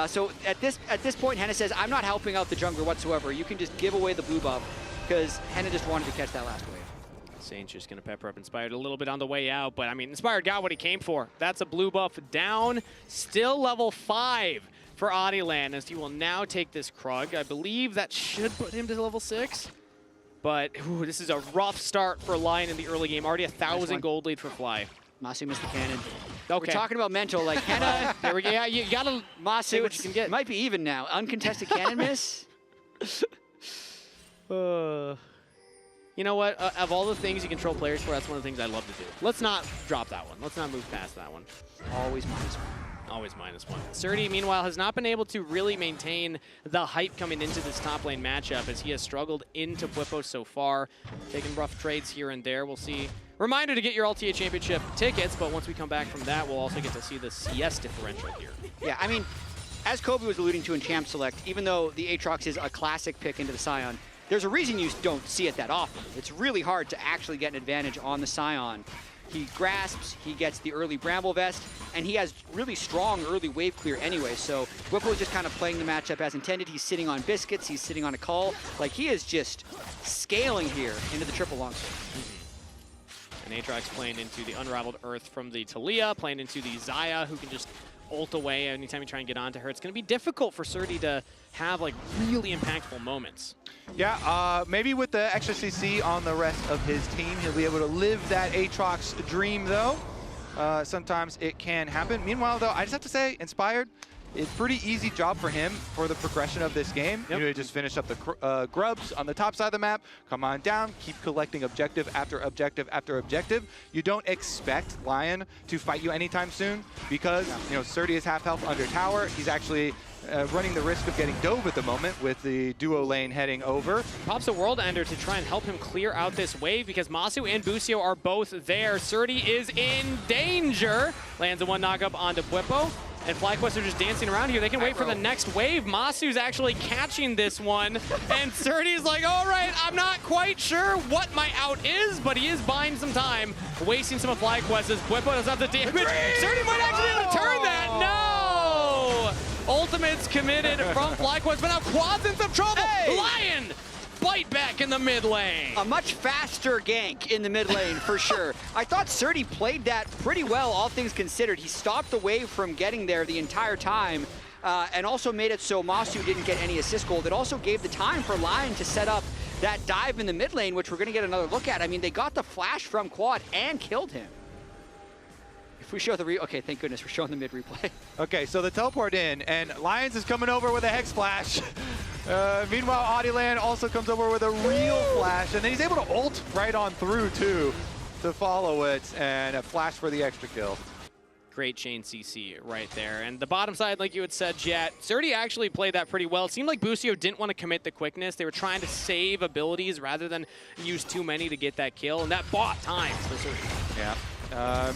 So at this point, Henna says, I'm not helping out the jungler whatsoever. You can just give away the blue buff, because Henna just wanted to catch that last wave. Saint's just going to pepper up Inspired a little bit on the way out, but I mean, Inspired got what he came for. That's a blue buff down, still level 5 for Audioland, as he will now take this Krug. I believe that should put him to level 6, but this is a rough start for Lyon in the early game. Already 1,000 gold lead for Fly. Masu missed the cannon. Okay. We're talking about mental, like Henna. There we go. Yeah, you gotta Masu, what you can get. Might be even now. Uncontested cannon miss. You know what? Of all the things you control players for, that's one of the things I love to do. Let's not drop that one. Let's not move past that one. Always -1. Always -1. Surdy, meanwhile, has not been able to really maintain the hype coming into this top lane matchup, as he has struggled into Bwipo so far, taking rough trades here and there. We'll see. Reminder to get your LTA Championship tickets, but once we come back from that, we'll also get to see the CS differential here. Yeah, I mean, as Kobe was alluding to in Champ Select, even though the Aatrox is a classic pick into the Scion, there's a reason you don't see it that often. It's really hard to actually get an advantage on the Scion. He grasps, he gets the early Bramble Vest, and he has really strong early wave clear anyway, so Bwipo is just kind of playing the matchup as intended. He's sitting on biscuits, he's sitting on a call. Like, he is just scaling here into the triple longsword. And Aatrox playing into the Unraveled Earth from the Talia, playing into the Xayah, who can just ult away anytime you try and get onto her. It's going to be difficult for Surdy to have like really impactful moments. Yeah, maybe with the extra CC on the rest of his team, he'll be able to live that Aatrox dream, though. Sometimes it can happen. Meanwhile, though, I just have to say, Inspired, it's a pretty easy job for him for the progression of this game. Yep. You know, just finish up the grubs on the top side of the map, come on down, keep collecting objective after objective after objective. You don't expect Lyon to fight you anytime soon because, you know, Surdy is half health under tower. He's actually running the risk of getting dove at the moment with the duo lane heading over. Pops a World Ender to try and help him clear out this wave because Masu and Busio are both there. Surdy is in danger. Lands a one knockup onto Bwipo. And FlyQuest are just dancing around here. They can wait for the next wave. Masu's actually catching this one. And Surdy's like, all right, I'm not quite sure what my out is, but he is buying some time, wasting some of FlyQuest as Bwipo does have the damage. Surdy might actually be able to turn that. No! Ultimate's committed from FlyQuest, but now Quad's in some trouble. Hey! Lyon! Bite back in the mid lane. A much faster gank in the mid lane, for sure. I thought Surdy played that pretty well, all things considered. He stopped the wave from getting there the entire time, and also made it so Masu didn't get any assist gold. It also gave the time for Lyon to set up that dive in the mid lane, which we're going to get another look at. I mean, they got the flash from Quad and killed him. If we show the okay, thank goodness we're showing the mid replay. Okay, so the teleport in, and Lions is coming over with a Hex Flash. Meanwhile, Audioland also comes over with a real flash, and then he's able to ult right on through, too, to follow it, and a flash for the extra kill. Great chain CC right there. And the bottom side, like you had said, Jet, Surdy actually played that pretty well. It seemed like Busio didn't want to commit the quickness. They were trying to save abilities rather than use too many to get that kill, and that bought time for Surdy. Yeah.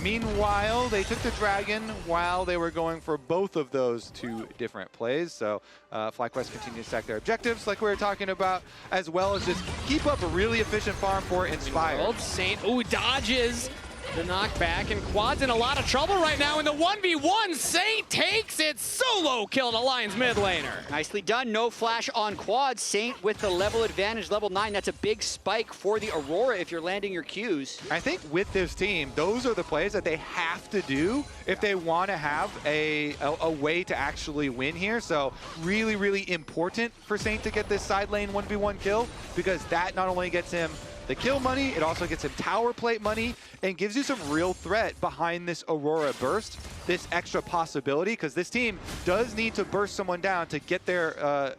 Meanwhile, they took the Dragon while they were going for both of those two different plays. So FlyQuest continues to stack their objectives like we were talking about, as well as just keep up a really efficient farm for Inspired. Saint, ooh, dodges The knockback, and Quad's in a lot of trouble right now in the 1v1. Saint takes it, solo kill to Lion's mid laner. Nicely done, no flash on Quad. Saint with the level advantage, level 9. That's a big spike for the Aurora if you're landing your Qs. I think with this team, those are the plays that they have to do if they want to have a way to actually win here. So really, really important for Saint to get this side lane 1v1 kill, because that not only gets him the kill money, it also gets him tower plate money and gives you some real threat behind this Aurora burst, this extra possibility, because this team does need to burst someone down to get their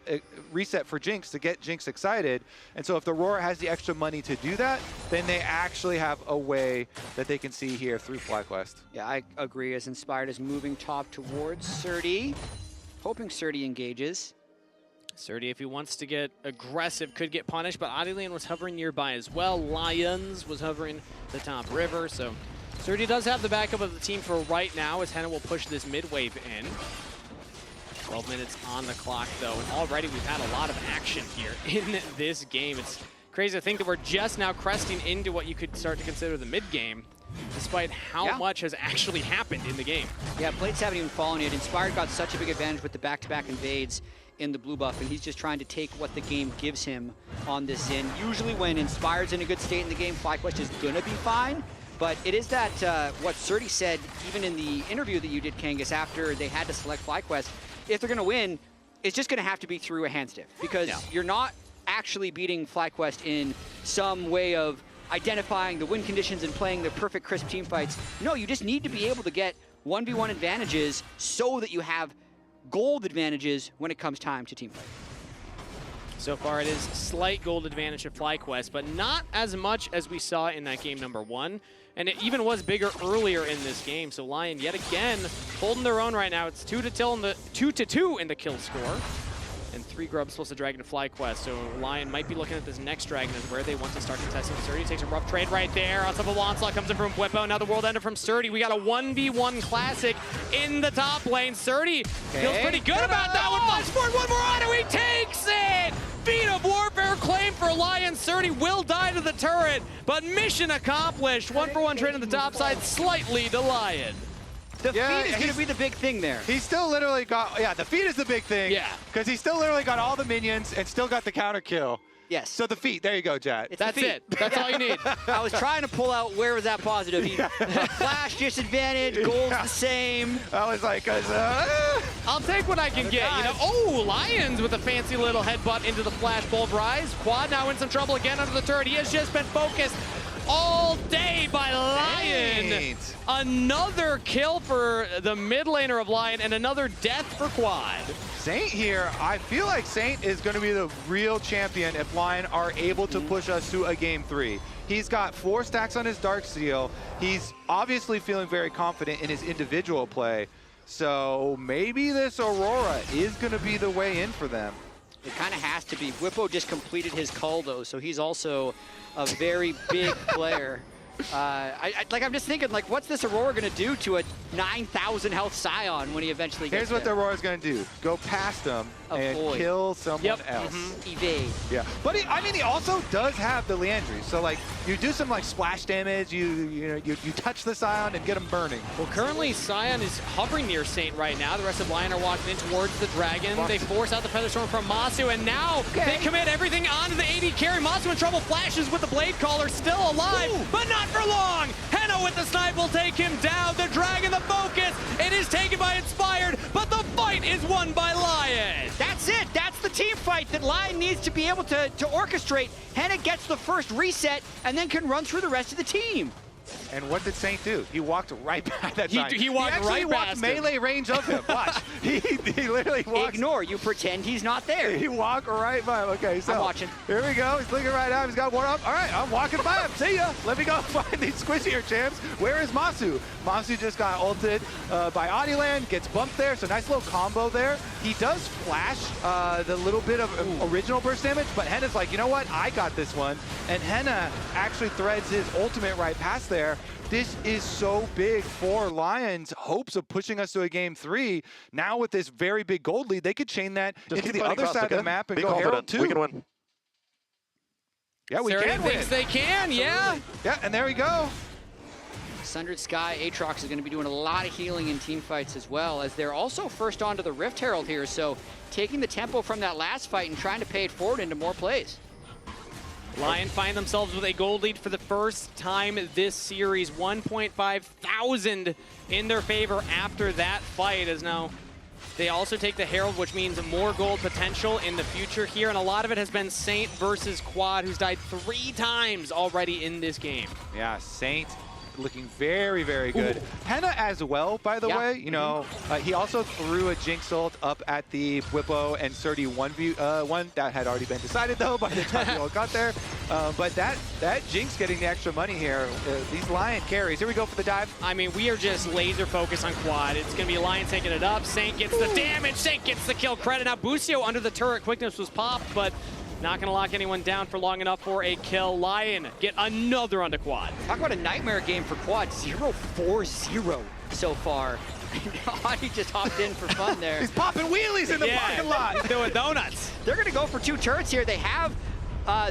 reset for Jinx, to get Jinx excited. And so if the Aurora has the extra money to do that, then they actually have a way that they can see here through FlyQuest. Yeah, I agree, as Inspired is moving top towards Surdy, hoping Surdy engages. Surdy, if he wants to get aggressive, could get punished, but Audilian was hovering nearby as well. Lions was hovering the top river, so Surdy does have the backup of the team for right now, as Henna will push this mid wave in. 12 minutes on the clock, though, and already we've had a lot of action here in this game. It's crazy to think that we're just now cresting into what you could start to consider the mid game, despite how much has actually happened in the game. Yeah, plates haven't even fallen yet. Inspired got such a big advantage with the back-to-back invades in the blue buff, and he's just trying to take what the game gives him on this Xin. Usually when Inspired's in a good state in the game, FlyQuest is gonna be fine, but it is that, what Surdy said, even in the interview that you did, Kangas, after they had to select FlyQuest, if they're gonna win, it's just gonna have to be through a hand stiff, because you're not actually beating FlyQuest in some way of identifying the win conditions and playing the perfect crisp team fights. No, you just need to be able to get 1v1 advantages so that you have gold advantages when it comes time to teamfight. So far it is slight gold advantage to FlyQuest, but not as much as we saw in that game number 1. And it even was bigger earlier in this game. So Lion yet again holding their own right now. It's 2-2 in the kill score. And 3 grubs plus the dragon to FlyQuest. So Lion might be looking at this next dragon as where they want to start contesting. Surdy takes a rough trade right there. On top of onslaught comes in from Bwipo. Now the world ender from Surdy. We got a 1v1 classic in the top lane. Surdy feels pretty good about that one. Flash forward, one more auto, he takes it! Feat of Warfare claim for Lion. Surdy will die to the turret, but mission accomplished. 1-for-1 trade on the top side, slight lead to Lion. The feed is going to be the big thing there. He's still literally got, the feed is the big thing. Yeah. Because he still literally got all the minions and still got the counter kill. Yes. So the feet, there you go, Jet. That's it. That's all you need. I was trying to pull out where was that positive. Flash disadvantage, gold's the same. I was like, I'll take what I can get. You know, oh, Lions with a fancy little headbutt into the flash bolt rise. Quad now in some trouble again under the turret. He has just been focused all day by Lion. Another kill for the mid laner of Lion and another death for Quad. Saint here, I feel like Saint is going to be the real champion if Lion are able to push us to a game 3. He's got 4 stacks on his Darksteel. He's obviously feeling very confident in his individual play. So maybe this Aurora is going to be the way in for them. It kind of has to be. Bwipo just completed his call though, so he's also a very big player. I'm just thinking, like, what's this Aurora gonna do to a 9,000 health Scion when he eventually gets Here's what the Aurora's gonna do. Go past him and kill someone else. Evade. Yeah, but he also does have the Leandry. So like, you do some like splash damage, you touch the Scion and get him burning. Well, currently Scion is hovering near Saint right now. The rest of Lion are walking in towards the dragon. They force out the Featherstorm from Masu, and now they commit everything onto the AD carry. Masu in trouble, flashes with the Blade Caller, still alive, but not for long. Henna with the snipe will take him down. The dragon, the focus, it is taken by Inspired, but the fight is won by Lion. That's it. That's the team fight that Lion needs to be able to orchestrate. Henna gets the first reset and then can run through the rest of the team. And what did Saint do? He walked right by that time. He walked right past him. Melee range of him. Watch. he literally walks. Ignore. You pretend he's not there. He walked right by him. Okay, so I'm watching. Here we go. He's looking right out. He's got one up. All right, I'm walking by him. See ya. Let me go find these squishier champs. Where is Masu? Masu just got ulted by Audilian. Gets bumped there. So nice little combo there. He does flash the little bit of original burst damage, but Henna's like, you know what? I got this one. And Henna actually threads his ultimate right past there. This is so big for Lion's hopes of pushing us to a game 3. Now with this very big gold lead, they could chain that into the other side of the map and go Herald 2. We can win. Yeah, we can win. Thinks they can, yeah. Yeah, and there we go. Sundered Sky, Aatrox is going to be doing a lot of healing in team fights as well, as they're also first onto the Rift Herald here, so taking the tempo from that last fight and trying to pay it forward into more plays. Lyon find themselves with a gold lead for the first time this series. 1.5 thousand in their favor after that fight, as now they also take the Herald, which means more gold potential in the future here. And a lot of it has been Saint versus Quad, who's died 3 times already in this game. Yeah, Saint looking very, very good. Henna as well, by the way. You know, he also threw a Jinx ult up at the Bwipo and Surdy 1v1. That had already been decided, though, by the time we all got there. But that Jinx getting the extra money here. These Lyon carries. Here we go for the dive. I mean, we are just laser focused on Quad. It's going to be Lyon taking it up. Saint gets the damage. Saint gets the kill credit. Now, Busio under the turret. Quickness was popped, but not going to lock anyone down for long enough for a kill. Lyon get another onto Quad. Talk about a nightmare game for Quad. 0-4-0 so far. He just hopped in for fun there. He's popping wheelies in the parking lot. He's doing donuts. They're going to go for 2 turrets here. They have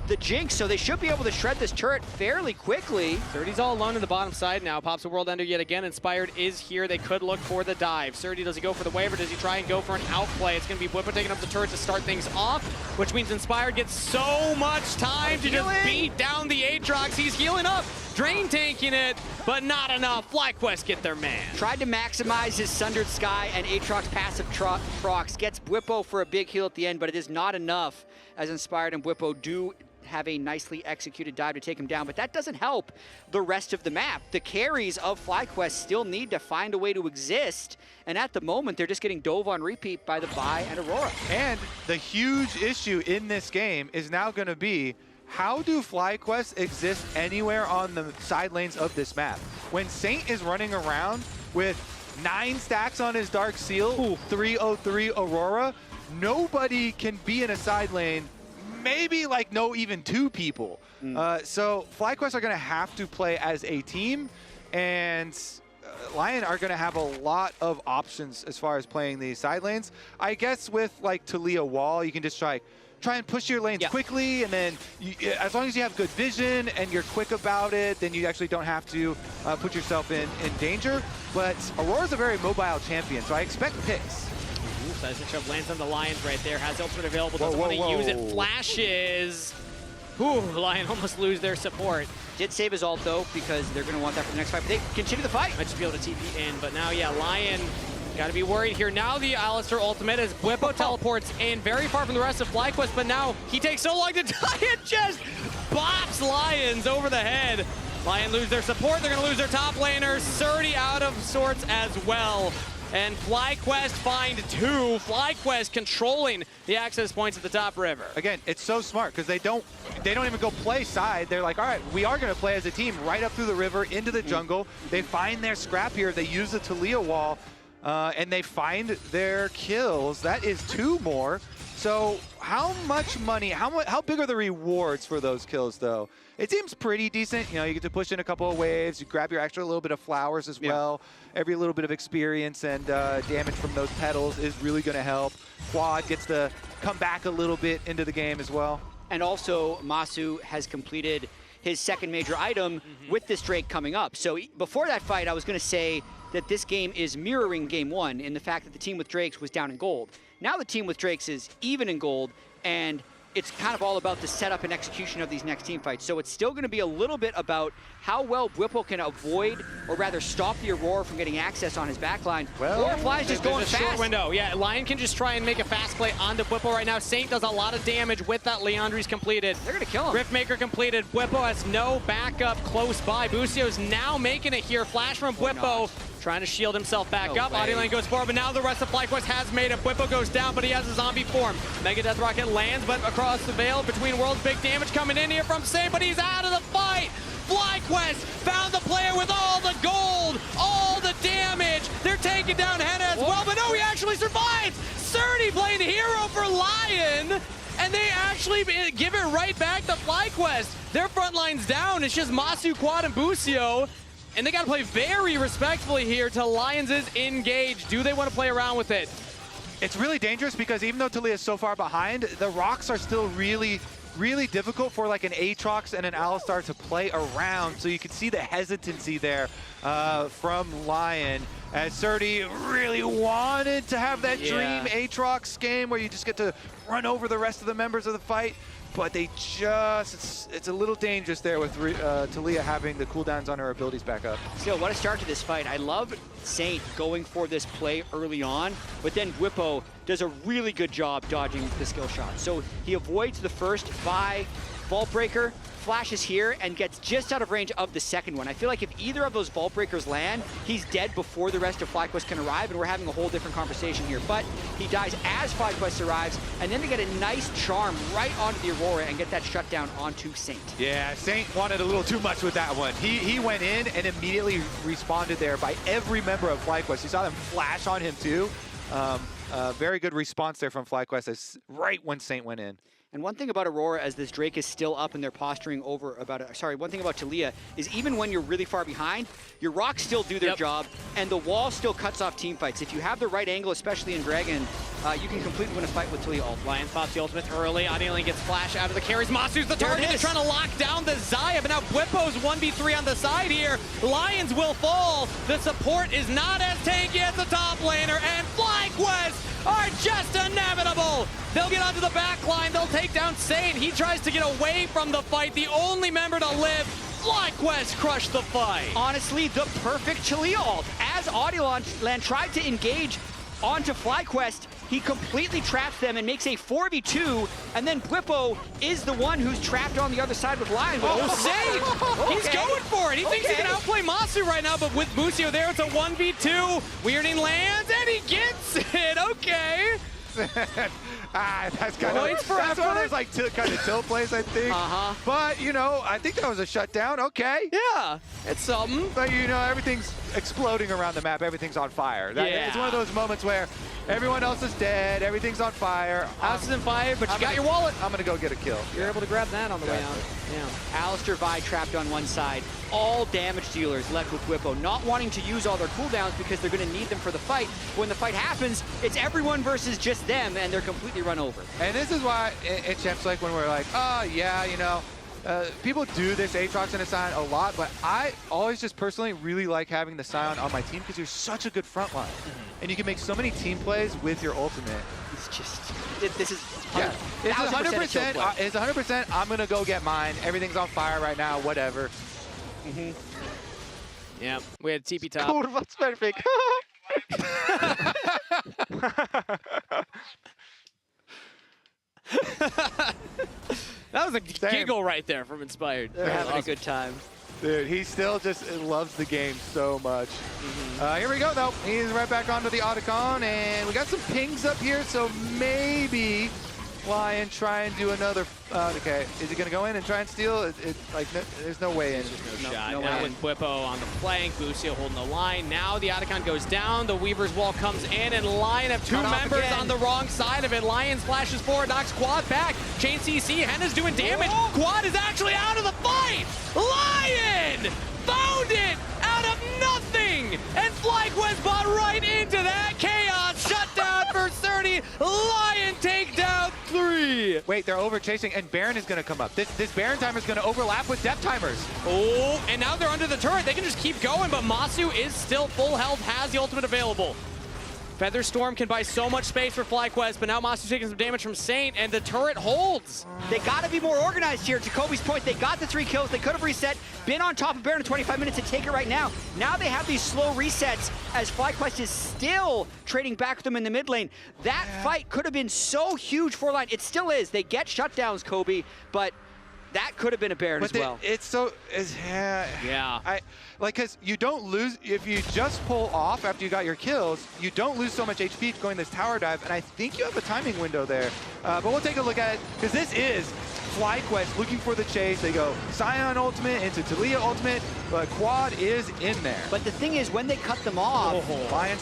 the Jinx, so they should be able to shred this turret fairly quickly. Surdy's all alone in the bottom side now. Pops a World Ender yet again. Inspired is here. They could look for the dive. Surdy, does he go for the wave or does he try and go for an outplay? It's going to be Bwipo taking up the turret to start things off, which means Inspired gets so much time to just beat down the Aatrox. He's healing up. Drain tanking it, but not enough. FlyQuest get their man. Tried to maximize his Sundered Sky and Aatrox passive procs. Gets Bwipo for a big heal at the end, but it is not enough, as Inspired and Bwipo do have a nicely executed dive to take him down, but that doesn't help the rest of the map. The carries of FlyQuest still need to find a way to exist, and at the moment, they're just getting dove on repeat by the Vi and Aurora. And the huge issue in this game is now going to be, how do FlyQuest exist anywhere on the side lanes of this map? When Saint is running around with 9 stacks on his Dark Seal, 303 Aurora, nobody can be in a side lane, maybe like no even 2 people. So FlyQuest are going to have to play as a team, and Lyon are going to have a lot of options as far as playing these side lanes. I guess with like Talia Wall, you can just try and push your lanes quickly, and then as long as you have good vision and you're quick about it, then you actually don't have to put yourself in danger. But Aurora's a very mobile champion, so I expect picks. Seismic lands on the Lions right there. Has ultimate available, doesn't want to use it. Flashes. Ooh, Lyon almost lose their support. Did save his ult though, because they're going to want that for the next fight. But they continue the fight. Might just be able to TP in, but now, yeah, Lyon got to be worried here. Now the Alistair ultimate as Bwipo teleports in very far from the rest of FlyQuest, but now he takes so long to die, it just bops Lions over the head. Lyon lose their support. They're going to lose their top laner. Surdy out of sorts as well. And FlyQuest find 2. FlyQuest controlling the access points at the top river. Again, it's so smart because they don't even go play side. They're like, all right, we are going to play as a team right up through the river into the jungle. They find their scrap here. They use the Talia Wall, and they find their kills. That is 2 more. So how much money, how big are the rewards for those kills, though? It seems pretty decent. You know, you get to push in a couple of waves. You grab your extra little bit of flowers as well. Every little bit of experience and damage from those petals is really going to help. Quad gets to come back a little bit into the game as well. And also, Masu has completed his second major item with this Drake coming up. So before that fight, I was going to say that this game is mirroring game 1 in the fact that the team with Drakes was down in gold. Now the team with Drakes is even in gold, and it's kind of all about the setup and execution of these next team fights. So it's still going to be a little bit about how well Bwipo can avoid, or rather stop the Aurora from getting access on his backline. Well, or Fly's just going fast. Short window. Yeah, Lyon can just try and make a fast play onto Bwipo right now. Saint does a lot of damage with that. Leandri's completed. They're going to kill him. Riftmaker completed. Bwipo has no backup close by. Busio's now making it here. Flash from Bwipo. Trying to shield himself back up. Audio Lane goes forward, but now the rest of FlyQuest has made it. Bwipo goes down, but he has a zombie form. Mega Death Rocket lands, but across the veil between worlds. Big damage coming in here from Saint, but he's out of the fight. FlyQuest found the player with all the gold, all the damage. They're taking down Henna as well, but no, he actually survives. Surdy playing the hero for Lyon, and they actually give it right back to FlyQuest. Their front line's down. It's just Masu, Quad, and Busio. And they got to play very respectfully here till Lions is engaged. Do they want to play around with it? It's really dangerous because even though Talia is so far behind, the rocks are still really really difficult for like an Aatrox and an Alistar to play around. So you can see the hesitancy there from Lyon, as Surdy really wanted to have that dream Aatrox game where you just get to run over the rest of the members of the fight. But they just, it's a little dangerous there with Talia having the cooldowns on her abilities back up. Still, what a start to this fight. I love Saint going for this play early on, but then Bwipo does a really good job dodging the skill shot. So he avoids the first by Vault Breaker, flashes here, and gets just out of range of the second one. I feel like if either of those Vault Breakers land, he's dead before the rest of FlyQuest can arrive, and we're having a whole different conversation here. But he dies as FlyQuest arrives, and then they get a nice charm right onto the Aurora and get that shutdown onto Saint. Yeah, Saint wanted a little too much with that one. He went in and immediately responded there by every member of FlyQuest. You saw them flash on him too. Very good response there from FlyQuest as right when Saint went in. And one thing about Aurora, as this Drake is still up and they're posturing over about it, sorry, one thing about Talia is even when you're really far behind, your rocks still do their job, and the wall still cuts off team fights. If you have the right angle, especially in Dragon, you can completely win a fight with Talia ult. Lion pops the ultimate early. Audiently gets flash out of the carries. Masu's the target. They're trying to lock down the Zaya, but now Bwipo's 1v3 on the side here. Lions will fall. The support is not as tanky as the top laner, and FlyQuest are just inevitable. They'll get onto the back line. They'll take down Saint. He tries to get away from the fight. The only member to live. FlyQuest crushed the fight. Honestly, the perfect Talia ult. As Audioland tried to engage onto FlyQuest, he completely traps them and makes a 4v2, and then Bwipo is the one who's trapped on the other side with Lion. Saint! He's going for it. He thinks he can outplay Masu right now, but with Busio there, it's a 1v2. Weirding lands, and he gets it. Okay. That's kind of one of those like kind of tilt plays, I think. But you know, I think that was a shutdown. Okay. Yeah, it's something. But you know, everything's exploding around the map. Everything's on fire. It's one of those moments where everyone else is dead. Everything's on fire. House is on fire, but you got your wallet. I'm gonna go get a kill. You're able to grab that on the way out. Yeah. Alistar Vi trapped on one side. All damage dealers left with Bwipo, not wanting to use all their cooldowns because they're going to need them for the fight. When the fight happens, it's everyone versus just them, and they're completely run over. And this is why in Champs like when we're like, oh yeah, you know, people do this Aatrox and a Scion a lot, but I always just personally really like having the Scion on my team because you're such a good front line. And you can make so many team plays with your ultimate. It's just, this is, it's 100%, it's 100%, I'm going to go get mine. Everything's on fire right now, whatever. Yeah, we had TP top. Kurwa, perfect. That was a giggle right there from Inspired. They're having a good time. Dude, he still just loves the game so much. Here we go, though. He's right back onto the Otacon, and we got some pings up here, so maybe Lyon try and do another. Okay, is he gonna go in and try and steal? There's no way in. No shot. Now with Bwipo on the flank, Busio holding the line. Now the Otacon goes down. The Weaver's Wall comes in, and Lion have two members on the wrong side of it. Lion splashes forward, knocks Quad back. Chain CC, Henna's doing damage. Quad is actually out of the fight. Lion found it out of nothing, and FlyQuest bought right into that chaos. Shutdown for 30. Lion take down 3. Wait, they're over chasing, and Baron is going to come up. This Baron timer is going to overlap with Depth Timers. Oh, and now they're under the turret. They can just keep going, but Masu is still full health, has the ultimate available. Featherstorm can buy so much space for FlyQuest, but now Masu's taking some damage from Saint, and the turret holds. They got to be more organized here. To Kobe's point, they got the 3 kills. They could have reset, been on top of Baron in 25 minutes to take it right now. Now they have these slow resets as FlyQuest is still trading back with them in the mid lane. That fight could have been so huge for Lion. It still is. They get shutdowns, Kobe, but that could have been a Baron as well. Because you don't lose, if you just pull off after you got your kills, you don't lose so much HP going this tower dive, and I think you have a timing window there. But we'll take a look at it, because this is FlyQuest looking for the chase. They go Scion ultimate into Talia ultimate, but Quad is in there. But the thing is, when they cut them off,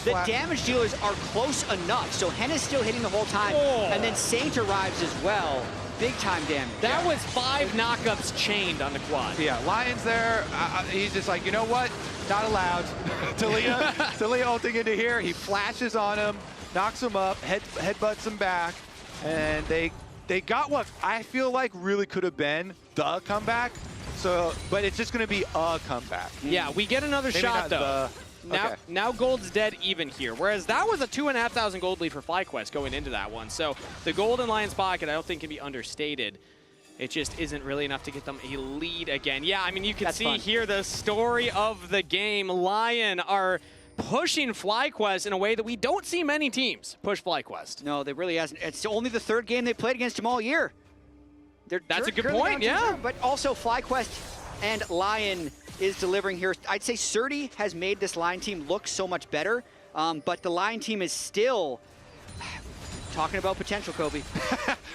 the damage dealers are close enough. So Henna's still hitting the whole time, and then Saint arrives as well. Big time damage. That was 5 knockups chained on the Quad. Yeah, Lion's there. He's just like, you know what? Not allowed. Talia ulting into here. He flashes on him, knocks him up, headbutts him back, and they they got what I feel like really could have been the comeback. So, but it's just going to be a comeback. Yeah, we get another Maybe shot, not though. Okay. Now gold's dead even here, whereas that was a 2,500 gold lead for FlyQuest going into that one. So the gold in Lion's pocket I don't think can be understated. It just isn't really enough to get them a lead again. Yeah, I mean, you can see here the story of the game. Lion are pushing FlyQuest in a way that we don't see many teams push FlyQuest. No, they really hasn't. It's only the third game they played against them all year. That's a good point, yeah. But also FlyQuest and Lion is delivering here. I'd say Surdy has made this Lion team look so much better, but the Lion team is still talking about potential, Kobe.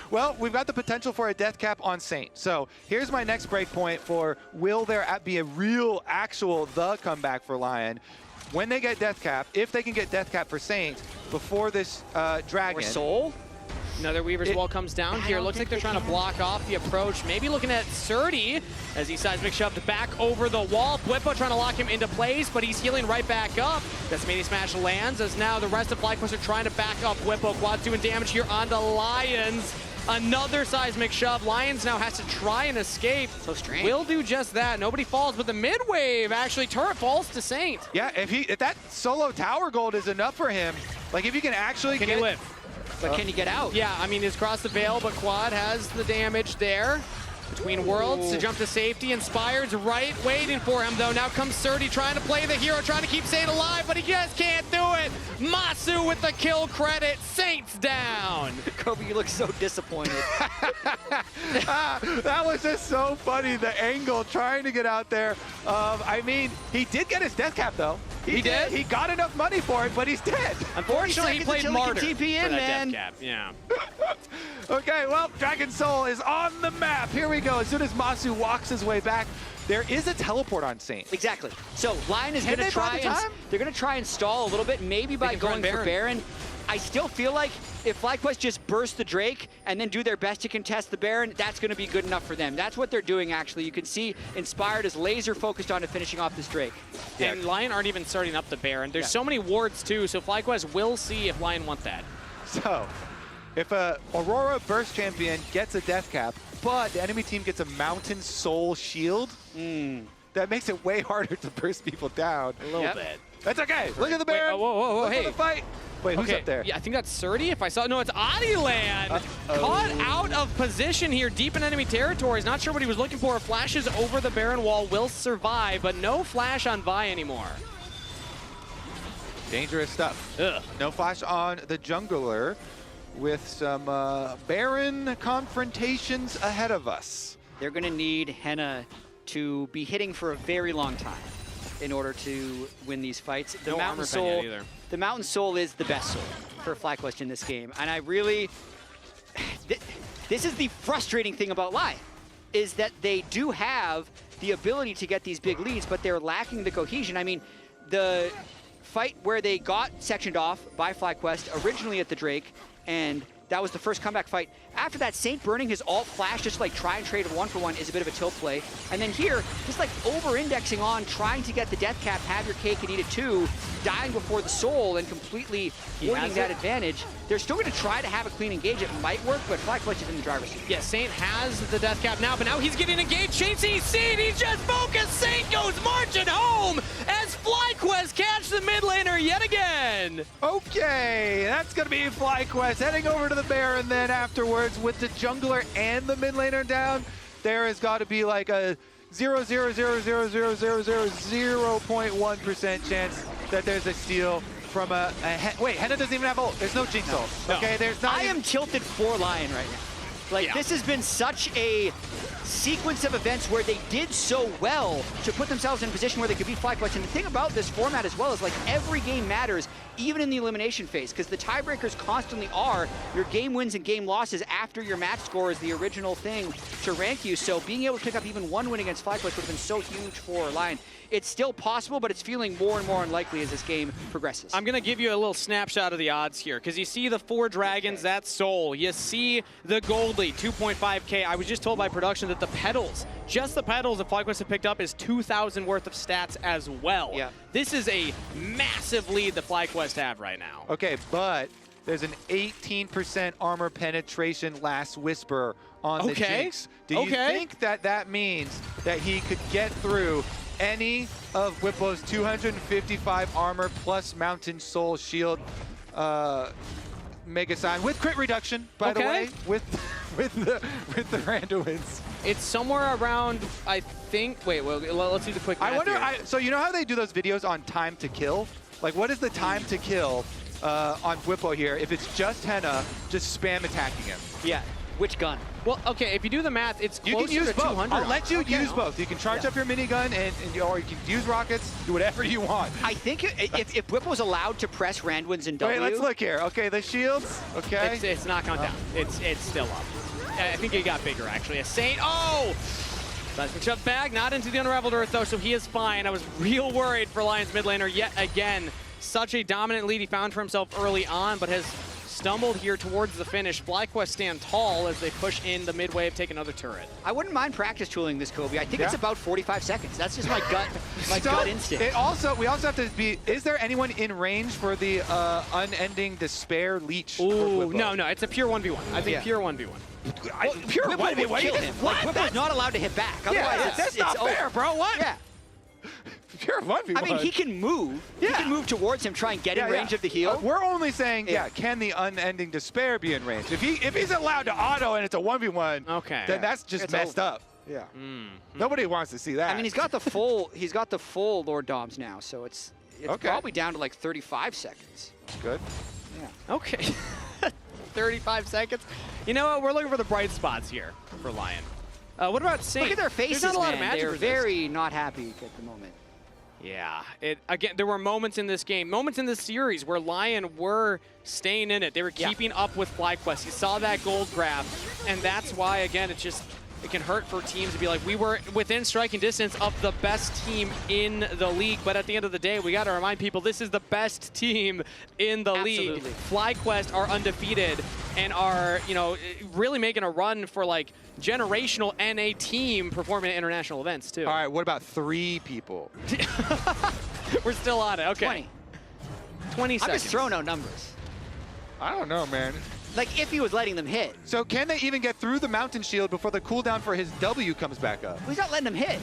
Well, we've got the potential for a death cap on Saint. So here's my next break point for will there be a real, actual, the comeback for Lion? When they get death cap, if they can get death cap for Saint before this dragon. Or Soul? Another Weaver's Wall comes down here. Looks like they're trying to block off the approach. Maybe looking at Surdy as he seismic shoved back over the wall. Bwippa trying to lock him into place, but he's healing right back up. That's Mini Smash lands as now the rest of FlyQuest are trying to back up Bwippa. Quad's doing damage here onto Lions. Another seismic shove. Lions now has to try and escape. So strange. Will do just that. Nobody falls, but the mid wave actually turret falls to Saint. Yeah, if that solo tower gold is enough for him, like if you can actually Can he live? But can he get out? Yeah, I mean, he's crossed the veil, but Quad has the damage there. Between worlds to jump to safety. Inspired's right waiting for him, though. Now comes Surdy trying to play the hero, trying to keep Saint alive, but he just can't do it. Masu with the kill credit. Saint's down. Kobe, you look so disappointed. That was just so funny, the angle trying to get out there. I mean, he did get his death cap, though. He did? He got enough money for it, but he's dead. Unfortunately, he played Martyr TP in, for that man. death cap. Yeah. Okay, well, Dragon Soul is on the map. Here we go. As soon as Masu walks his way back, there is a teleport on Saint. Exactly. So Lion is going to try they're going to try and stall a little bit, maybe by going for Baron. I still feel like if FlyQuest just burst the Drake and then do their best to contest the Baron, that's going to be good enough for them. That's what they're doing, actually. You can see Inspired is laser focused on finishing off this Drake. Yeah. And Lion aren't even starting up the Baron. There's so many wards, too, so FlyQuest will see if Lion want that. So, if a Aurora Burst champion gets a death cap, but the enemy team gets a Mountain Soul shield, that makes it way harder to burst people down. A little bit. That's okay. Look at the Baron. Whoa, Look hey. at the fight. Wait, who's up there? Yeah, I think that's Surdy. If I saw, no, it's Adiland. Caught out of position here, deep in enemy territories. Not sure what he was looking for. Flashes over the Baron wall, will survive, but no flash on Vi anymore. Dangerous stuff. Ugh. No flash on the jungler with some Baron confrontations ahead of us. They're going to need Henna to be hitting for a very long time in order to win these fights. The Mountain Soul, the Mountain Soul is the best soul for FlyQuest in this game. And I really, this is the frustrating thing about Lion, is that they do have the ability to get these big leads, but they're lacking the cohesion. I mean, the fight where they got sectioned off by FlyQuest originally at the Drake, and that was the first comeback fight. After that, Saint burning his alt flash, just like try and trade 1-for-1 is a bit of a tilt play. And then here, just like over-indexing on, trying to get the death cap, have your cake and eat it too, dying before the soul and completely winning that advantage. They're still going to try to have a clean engage. It might work, but FlyQuest is in the driver's seat. Yeah, Saint has the death cap now, but now he's getting engaged. Chasing Seed, he's just focused. Saint goes marching home as FlyQuest catch the mid laner yet again. Okay, that's going to be FlyQuest heading over to the Baron then afterwards with the jungler and the mid laner down. There has got to be like a 0.1% chance that there's a steal from wait, Henna doesn't even have ult. There's no Jinx ult. Okay, there's not. I am tilted for Lion right now. Like, this has been such a sequence of events where they did so well to put themselves in a position where they could beat FlyQuest. And the thing about this format as well is, like, every game matters, even in the elimination phase, because the tiebreakers constantly are your game wins and game losses after your match score is the original thing to rank you. So being able to pick up even one win against FlyQuest would have been so huge for Lion. It's still possible, but it's feeling more and more unlikely as this game progresses. I'm going to give you a little snapshot of the odds here, because you see the 4 dragons, that's Soul. You see the gold lead, 2.5K. I was just told by production that the petals, just the petals that FlyQuest have picked up is 2,000 worth of stats as well. Yeah. This is a massive lead that FlyQuest have right now. Okay, but there's an 18% armor penetration last whisper on the Jinx. Do you think that means that he could get through any of Whipple's 255 armor plus Mountain Soul Shield Mega Sign with crit reduction, by the way, with the Randuins? It's somewhere around, I think. Wait, well, let's do the quick math. I wonder. So you know how they do those videos on time to kill? Like, what is the time to kill on Whippo here? If it's just Henna, just spam attacking him. Yeah. Which gun? Well, okay, if you do the math, it's closer you can use to both. 200. I'll let you use both. You can charge up your minigun, or you can use rockets, do whatever you want. I think if Whip was allowed to press Randuin's and W... Wait, let's look here. Okay, the shields, okay. It's not gone down. It's still up. I think it got bigger, actually. A Saint, seismic shove back, not into the Unraveled Earth, though, so he is fine. I was real worried for Lion's mid laner yet again. Such a dominant lead he found for himself early on, but has stumbled here towards the finish. FlyQuest stand tall as they push in the mid wave, take another turret. I wouldn't mind practice tooling this, Kobe. I think it's about 45 seconds. That's just my gut, gut instinct. We also have to be, is there anyone in range for the unending despair leech? Ooh, no, it's a pure 1v1. I think pure 1v1. Well, pure 1v1 would kill him. Like, Whipple's not allowed to hit back. Otherwise, that's not fair, bro. What? Yeah. Pure 1v1. I mean, he can move. He can move towards him, try and get in range of the heal. We're only saying, can the unending despair be in range? If he's allowed to auto and it's a 1v1, then that's just messed up. Yeah. Nobody wants to see that. I mean, he's got the full Lord Doms now, so it's probably down to like 35 seconds. Good. Yeah. Okay. 35 seconds. You know what? We're looking for the bright spots here for Lion. What about Saint? Look at their faces, There's not a lot of man. magic They're resist. very not happy at the moment. Yeah. Again, there were moments in this game, moments in this series where Lion were staying in it. They were keeping up with FlyQuest. You saw that gold grab, and that's why, again, it can hurt for teams to be like, we were within striking distance of the best team in the league, but at the end of the day, we got to remind people this is the best team in the league. FlyQuest are undefeated and are, really making a run for like generational NA team performing at international events too. All right, what about 3 people? We're still on it. Okay. 20 seconds. I'm just throwing out numbers. I don't know, man. Like, if he was letting them hit. So can they even get through the Mountain Shield before the cooldown for his W comes back up? Well, he's not letting them hit.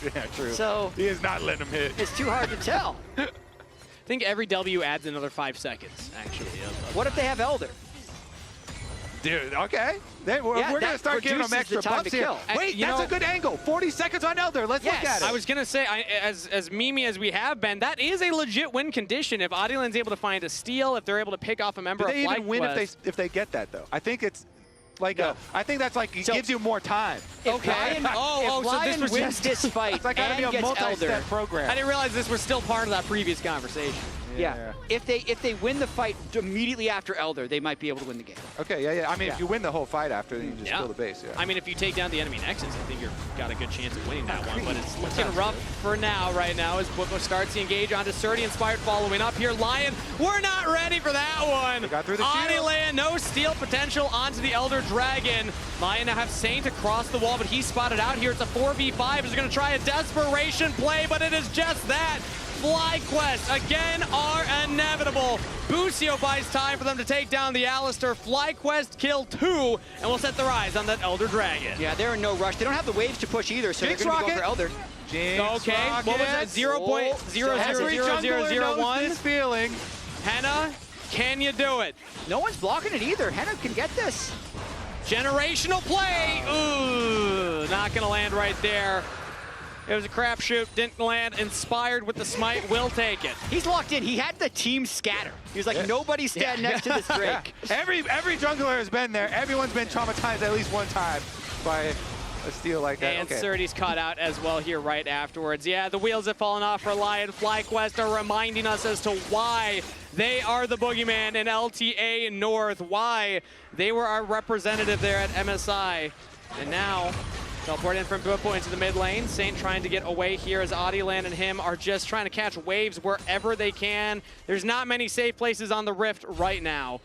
Yeah, true. So he is not letting them hit. It's too hard to tell. I think every W adds another 5 seconds, actually. What if they have Elder? Dude, okay. We're going to start giving them extra buffs here. Wait, that's a good angle. 40 seconds on Elder. Let's look at it. I was going to say, as memey as we have been, that is a legit win condition. If Adilan's able to find a steal, if they're able to pick off a member of FlyQuest. Do they even win if they get that, though? I think it's like I think that's like, it gives you more time. Okay. If Lion wins this fight it's like gotta be a multi-step program. I didn't realize this was still part of that previous conversation. Yeah. If they win the fight immediately after Elder, they might be able to win the game. Okay, yeah. I mean, if you win the whole fight after, then you just kill the base, I mean, if you take down the enemy Nexus, I think you've got a good chance of winning that one, but it's looking rough for now, right now, as Bwippo starts to engage onto Surdy. Inspired following up here. Lion, we're not ready for that one. They got through the shield. Adilan, no steal potential onto the Elder Dragon. Lion now have Saint across the wall, but he's spotted out here. It's a 4v5. He's going to try a desperation play, but it is just that. FlyQuest again are inevitable. Busio buys time for them to take down the Alistair. FlyQuest kill 2, and will set their eyes on that Elder Dragon. Yeah, they're in no rush. They don't have the waves to push either, so Jinx they're going to go for Rocket. Elder. Okay, what was that? 0.00001? This feeling. Henna, can you do it? No one's blocking it either. Henna can get this. Generational play. Ooh, not going to land right there. It was a crapshoot, didn't land. Inspired with the smite, will take it. He's locked in. He had the team scatter. He was like, nobody stand next to this Drake. Every jungler has been there. Everyone's been traumatized at least one time by a steal like that. And Surdy's caught out as well here right afterwards. Yeah, the wheels have fallen off for Lion. FlyQuest are reminding us as to why they are the boogeyman in LTA North, why they were our representative there at MSI. And now, teleport in from Bwippo into the mid lane. Saint trying to get away here as Adilan and him are just trying to catch waves wherever they can. There's not many safe places on the Rift right now.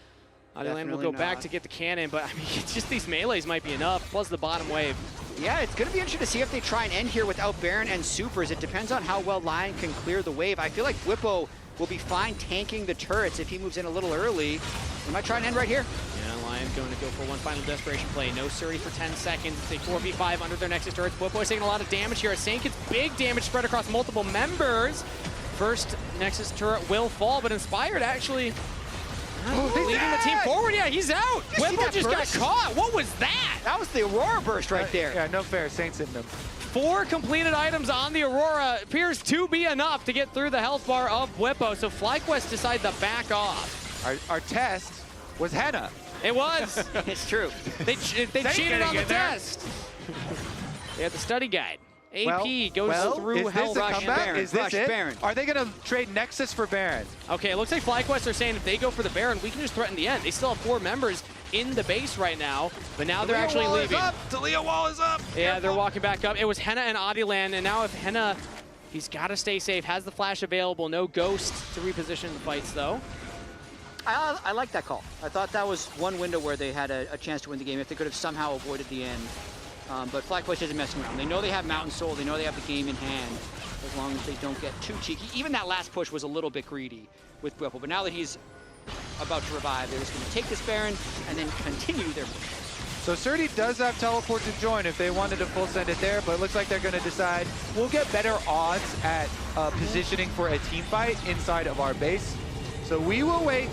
Adilan will go back to get the cannon, but I mean, it's just these melees might be enough, plus the bottom wave. Yeah, it's going to be interesting to see if they try and end here without Baron and Supers. It depends on how well Lion can clear the wave. I feel like Bwippo will be fine tanking the turrets if he moves in a little early. They might try and end right here. Yeah, Lyon going to go for one final desperation play. No Suri for 10 seconds. It's a 4v5 under their Nexus turrets. Bwipo taking a lot of damage here. Saint gets big damage spread across multiple members. First Nexus turret will fall, but Inspired actually leading the team forward. Yeah, he's out. Bwipo just got caught. What was that? That was the Aurora burst right there. Yeah, no fair. Saint's hitting them. 4 completed items on the Aurora appears to be enough to get through the health bar of Bwipo, so FlyQuest decide to back off. Our test was Henna. It was. It's true. They cheated on the test. They had the study guide. AP goes through Hell Rush. Baron. Is this it? Baron. Are they going to trade Nexus for Baron? Okay, it looks like FlyQuest are saying if they go for the Baron, we can just threaten the end. They still have 4 members in the base right now, but now they're actually leaving. Talia wall is up. Yeah, they're walking back up. It was Henna and Adilan, and now if Henna, he's got to stay safe, has the flash available, no Ghost to reposition the fights though. I like that call. I thought that was one window where they had a chance to win the game if they could have somehow avoided the end. But FlyQuest isn't messing around. They know they have Mountain Soul. They know they have the game in hand as long as they don't get too cheeky. Even that last push was a little bit greedy with Bwipo, but now that he's about to revive, they're just going to take this Baron and then continue their push. So Surdy does have teleport to join if they wanted to full send it there, but it looks like they're going to decide we'll get better odds at positioning for a team fight inside of our base. So we will wait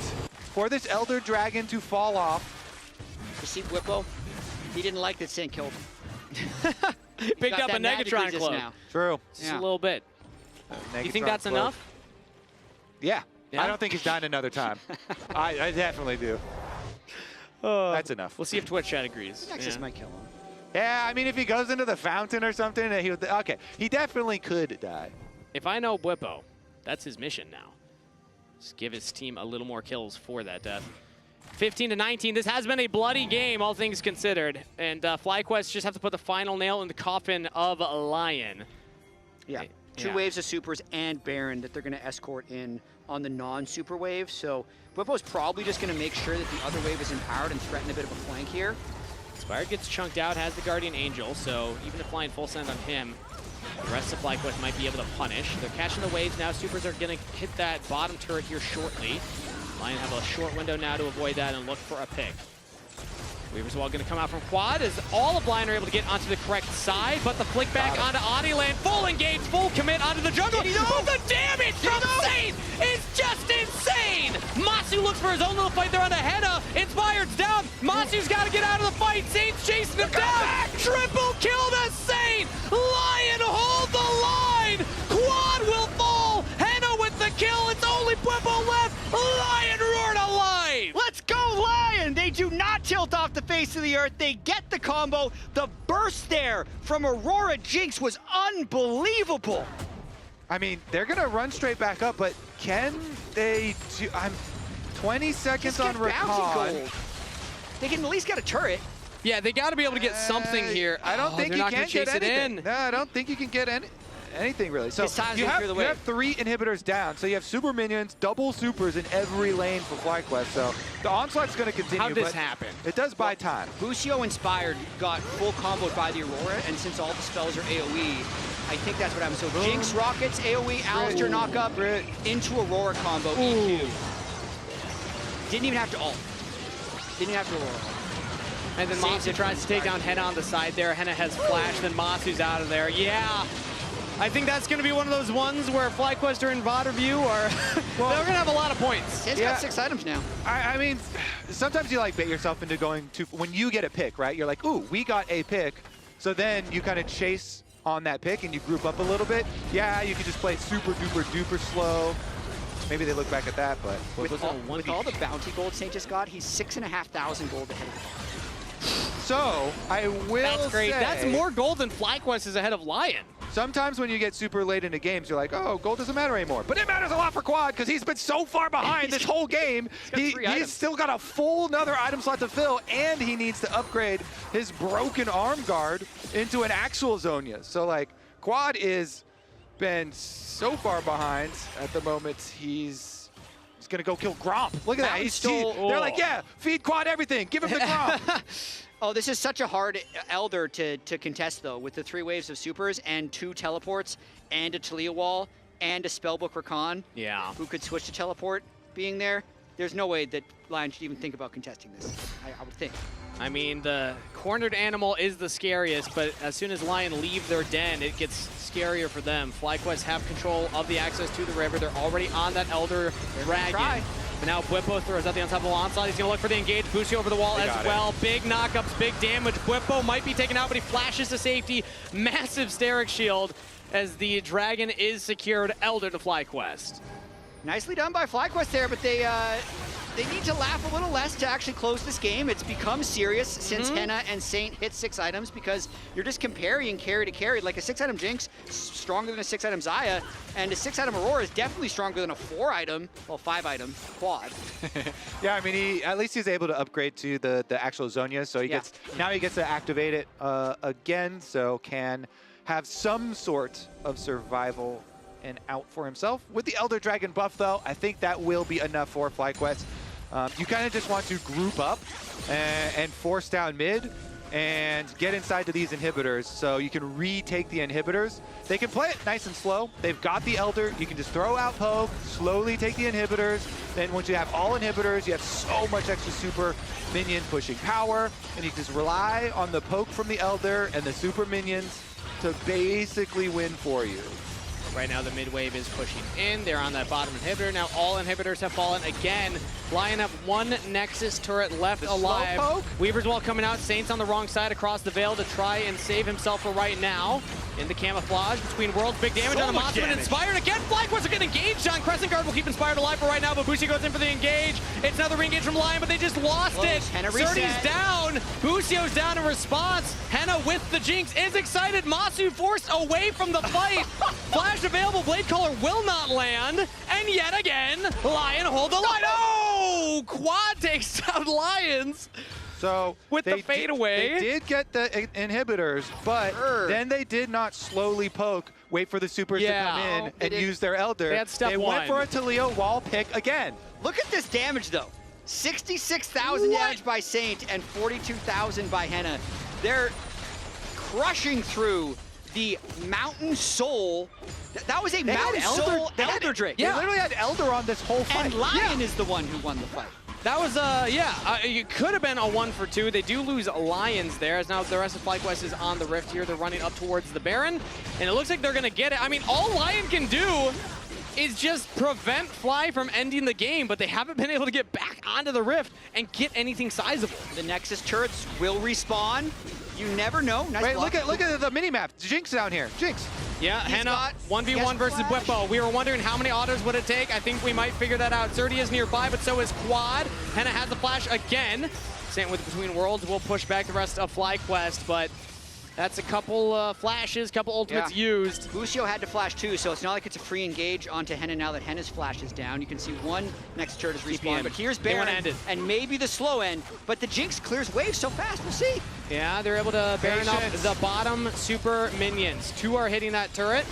for this Elder Dragon to fall off. You see Bwipo? He didn't like that Saint killed him. Picked up a Negatron cloak. Now. True. Just a little bit. You think that's enough? Yeah. I don't think he's dying another time. I definitely do. That's enough. We'll see if Twitch chat agrees. Nexus might kill him. Yeah, I mean, if he goes into the fountain or something, he would. Okay, he definitely could die. If I know Bwipo, that's his mission now. Just give his team a little more kills for that death. 15-19. This has been a bloody game, all things considered. And FlyQuest just have to put the final nail in the coffin of Lyon. Yeah. Two waves of supers and Baron that they're going to escort in on the non-super wave. So Bwipo's probably just going to make sure that the other wave is empowered and threaten a bit of a flank here. Inspired gets chunked out, has the Guardian Angel, so even if flying full send on him, the rest of FlyQuest might be able to punish. They're catching the waves now. Supers are going to hit that bottom turret here shortly. Lyon have a short window now to avoid that and look for a pick. Weaver's Wall going to come out from quad as all of Lyon are able to get onto the correct side, but the flick back onto Adilan, full engage, full commit onto the jungle. But the damage from Saint is just insane! Masu looks for his own little fight there on the Henna. Inspired's down. Masu's got to get out of the fight. Saint's chasing him down. Triple kill to Saint. Lyon hold the line. Quad will fall. Henna with the kill. It's only Bwipo left. Lyon roared alive. Let's go, Lyon! They do not tilt off the face of the earth. They get the combo. The burst there from Aurora Jinx was unbelievable. I mean, they're going to run straight back up, but can they do... I'm 20 seconds on recon. They can at least get a turret. Yeah, they got to be able to get something here. I don't think you can get anything. In. No, I don't think you can get anything really. So you have 3 inhibitors down. So you have super minions, double supers in every lane for FlyQuest. So the onslaught's going to continue. How'd this happen? It does buy time. Busio Inspired got full comboed by the Aurora, and since all the spells are AoE, I think that's what happened. So Jinx rockets, AoE, Alistair knock up into Aurora combo, EQ. Didn't even have to ult. Didn't even have to Aurora. And then Masu tries to take down Henna on the side there. Henna has flash, then Masu's out of there. Yeah. I think that's going to be one of those ones where FlyQuest are in VOD view, or they're going to have a lot of points. It's got 6 items now. I mean, sometimes you like bait yourself into going to, when you get a pick, right? You're like, ooh, we got a pick. So then you kind of chase on that pick and you group up a little bit. Yeah, you could just play it super duper duper slow. Maybe they look back at that, but with all the bounty gold Saint just got, he's 6,500 gold ahead of him. So I will That's great. say, that's more gold than FlyQuest is ahead of Lyon. Sometimes when you get super late into games, you're like, oh, gold doesn't matter anymore. But it matters a lot for Quad because he's been so far behind this whole game. He's still got a full another item slot to fill, and he needs to upgrade his broken arm guard into an actual Zonia. So, like, Quad is been so far behind at the moment. He's going to go kill Gromp. Look at that. They're like, yeah, feed Quad everything. Give him the Gromp. Oh, this is such a hard Elder to contest, though, with the 3 waves of supers and 2 teleports and a Talia wall. and a Spellbook Rakan, who could switch to teleport being there, there's no way that Lyon should even think about contesting this, I would think. I mean, the cornered animal is the scariest, but as soon as Lyon leave their den, it gets scarier for them. FlyQuest have control of the access to the river. They're already on that Elder Dragon. But now Bwipo throws out the unstoppable onslaught. He's going to look for the engage. Bushi over the wall as well. Big knockups, big damage. Bwipo might be taken out, but he flashes to safety. Massive Steric shield as the dragon is secured. Elder to FlyQuest. Nicely done by FlyQuest there, but they need to laugh a little less to actually close this game. It's become serious since Henna and Saint hit 6 items because you're just comparing carry to carry. Like a 6-item Jinx, stronger than a 6-item Xayah, and a 6-item Aurora is definitely stronger than a 4-item, well, 5-item quad. Yeah, I mean, at least he's able to upgrade to the actual Zhonya, so he gets now he gets to activate it again, so can have some sort of survival and out for himself. With the Elder Dragon buff, though, I think that will be enough for FlyQuest. You kind of just want to group up and force down mid and get inside to these inhibitors so you can retake the inhibitors. They can play it nice and slow. They've got the Elder. You can just throw out poke, slowly take the inhibitors. Then once you have all inhibitors, you have so much extra super minions pushing power, and you can just rely on the poke from the Elder and the super minions to basically win for you. Right now, the mid wave is pushing in. They're on that bottom inhibitor. Now all inhibitors have fallen again. Lyon have one Nexus turret left alive. Weaver's Wall coming out. Saint's on the wrong side across the Veil to try and save himself for right now. In the camouflage between worlds, big damage on the Mossman. Inspired again. FlyQuest are getting engaged on. Crescent Guard will keep Inspired alive for right now, but Bushi goes in for the engage. It's another re-engage from Lyon, but they just lost it. Surdy's down. Busio's down in response. Henna with the Jinx is excited. Masu forced away from the fight. Flash available. Blade Caller will not land. And yet again, Lyon hold the line. Oh! Quad takes down Lions. So with the fadeaway. They did get the inhibitors, but then they did not slowly poke, wait for the supers to come in and use their Elder. They had step one. Went for a Taliyah wall pick again. Look at this damage, though. 66,000 damage by Saint and 42,000 by Henna. They're crushing through the Mountain Soul. That was a Mountain Soul Elder Drake. They literally had Elder on this whole fight. And Lyon is the one who won the fight. That was, it could have been a 1-for-2. They do lose Lions there, as now the rest of FlyQuest is on the Rift here. They're running up towards the Baron, and it looks like they're going to get it. I mean, all Lyon can do is just prevent Fly from ending the game, but they haven't been able to get back onto the Rift and get anything sizable. The Nexus turrets will respawn. You never know. Nice block. Look at the mini-map. Jinx down here. Jinx. Yeah, Henna, 1v1 versus Bwipo. We were wondering how many autos would it take. I think we might figure that out. Zerdy is nearby, but so is Quad. Henna has the flash again. Saint with Between Worlds will push back the rest of FlyQuest, but that's a couple flashes, couple ultimates used. Busio had to flash too, so it's not like it's a free engage onto Henna now that Henna's flash is down. You can see one next turret is respawned, but here's Baron and maybe the slow end, but the Jinx clears waves so fast, we'll see. Yeah, they're able to Baron up the bottom super minions. 2 are hitting that turret.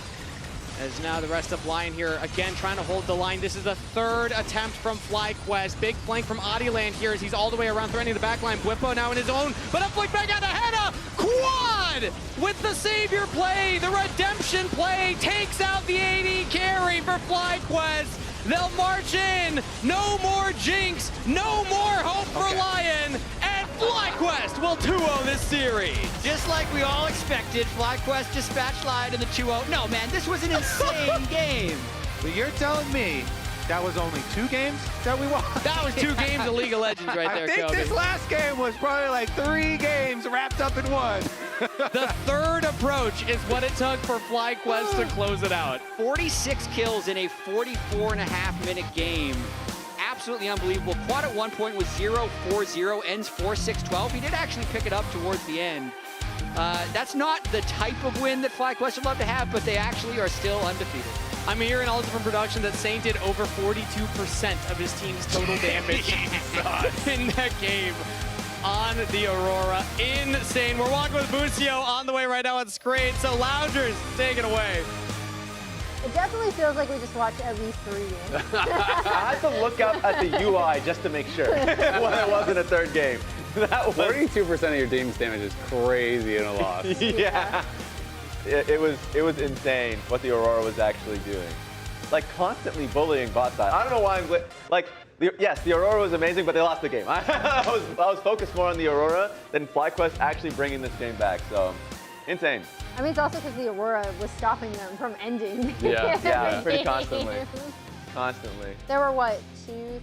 As now the rest of Lyon here again trying to hold the line. This is the 3rd attempt from FlyQuest. Big flank from Adiland here as he's all the way around threatening the backline. Bwipo now in his own, but up flick back out to Henna. Quad with the savior play, the redemption play takes out the AD carry for FlyQuest. They'll march in. No more Jinx, no more hope for Lyon. And FlyQuest will 2-0 this series. Just like we all expected, FlyQuest dispatched Lyon in the 2-0. No, man, this was an insane game. But you're telling me that was only 2 games that we won? That was 2 games of League of Legends right there, I think this last game was probably like 3 games wrapped up in one. The 3rd approach is what it took for FlyQuest to close it out. 46 kills in a 44.5-minute game. Absolutely unbelievable. Quad at one point was 0-4-0, ends 4-6-12. He did actually pick it up towards the end. That's not the type of win that FlyQuest would love to have, but they actually are still undefeated. I'm hearing all from production that Saint did over 42% of his team's total damage in that game on the Aurora. Insane. We're walking with Busio on the way right now on screen. So Loungers, take it away. It definitely feels like we just watched at least 3 games. I had to look up at the UI just to make sure when it wasn't a 3rd game. That was 42% of your team's damage is crazy in a loss. Yeah. It was insane what the Aurora was actually doing. like constantly bullying bot side. I don't know why I'm like. Yes, the Aurora was amazing, but they lost the game. I was focused more on the Aurora than FlyQuest actually bringing this game back. So, insane. I mean, it's also because the Aurora was stopping them from ending. Yeah, pretty constantly. Constantly. There were what, 2-3 sieges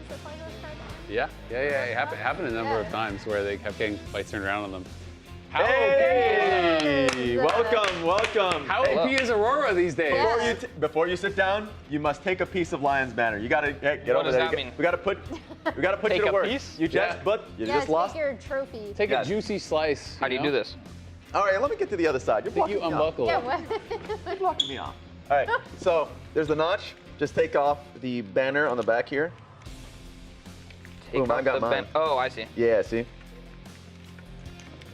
that FlyQuest tried on? Yeah. It happened a number of times where they kept getting fights turned around on them. How Hey! Welcome. How OP is Aurora these days? Before you sit down, you must take a piece of Lion's banner. You gotta get What over does there. that mean? We gotta put you to work. Piece? You just lost. Take your trophy. Take a juicy slice. How do you do this? All right, let me get to the other side. You're blocking you me off. unbuckle Yeah, it. what? You're blocking me off. All right, so there's the notch. Just take off the banner on the back here. Boom, I got mine. Oh, I see. Yeah, see?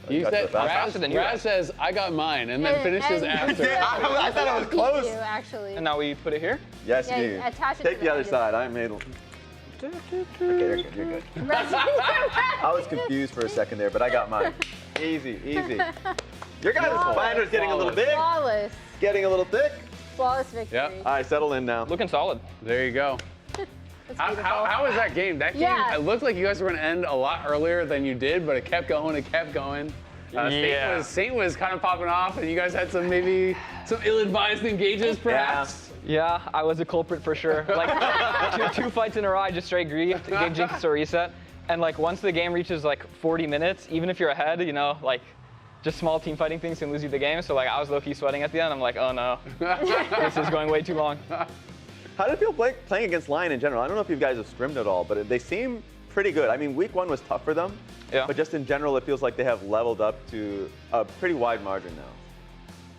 You said, faster than you Raz says, I got mine, and then finishes after. I thought it was close. You, actually. And now we put it here? Yes, Yeah, you do. attach it Take to the other edges. side. I made. Okay, you're good. You're good. I was confused for a second there, but I got mine. Easy. Your guys' banner's getting a little big. Flawless. Getting a little thick. Flawless victory. Yep. All right, settle in now. Looking solid. There you go. How was that game? That game, it looked like you guys were going to end a lot earlier than you did, but it kept going. Saint was kind of popping off, and you guys had some ill-advised engages, perhaps. Yeah, I was a culprit for sure. Like two fights in a row, I just straight griefed, gave Jinx a reset. And like once the game reaches like 40 minutes, even if you're ahead, like just small team fighting things can lose you the game. So like I was low-key sweating at the end. I'm like, oh no, this is going way too long. How did it feel playing against Lyon in general? I don't know if you guys have scrimmed at all, but they seem pretty good. I mean, week 1 was tough for them, but just in general, it feels like they have leveled up to a pretty wide margin now.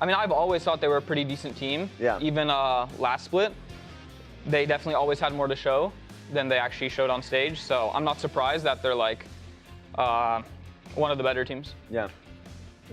I mean, I've always thought they were a pretty decent team. Yeah. Even last split, they definitely always had more to show than they actually showed on stage. So I'm not surprised that they're like one of the better teams. Yeah.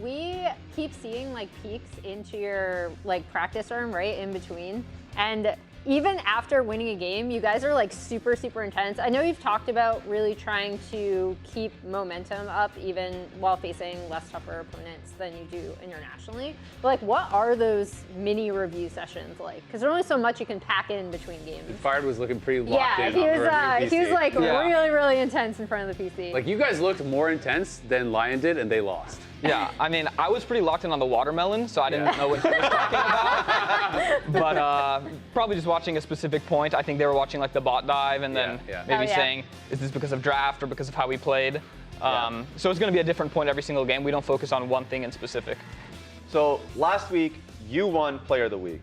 We keep seeing like peaks into your like practice room right in between, and even after winning a game, you guys are like super intense. I know you've talked about really trying to keep momentum up even while facing less tougher opponents than you do internationally. But like, what are those mini review sessions like? Because there's only so much you can pack in between games. Fired was looking pretty locked in. He was like really intense in front of the PC. Like you guys looked more intense than Lyon did, and they lost. Yeah, I mean, I was pretty locked in on the watermelon, so I didn't know what he was talking about. But probably just watching a specific point. I think they were watching like the bot dive and then maybe saying, is this because of draft or because of how we played? So it's going to be a different point every single game. We don't focus on one thing in specific. So last week, you won Player of the Week.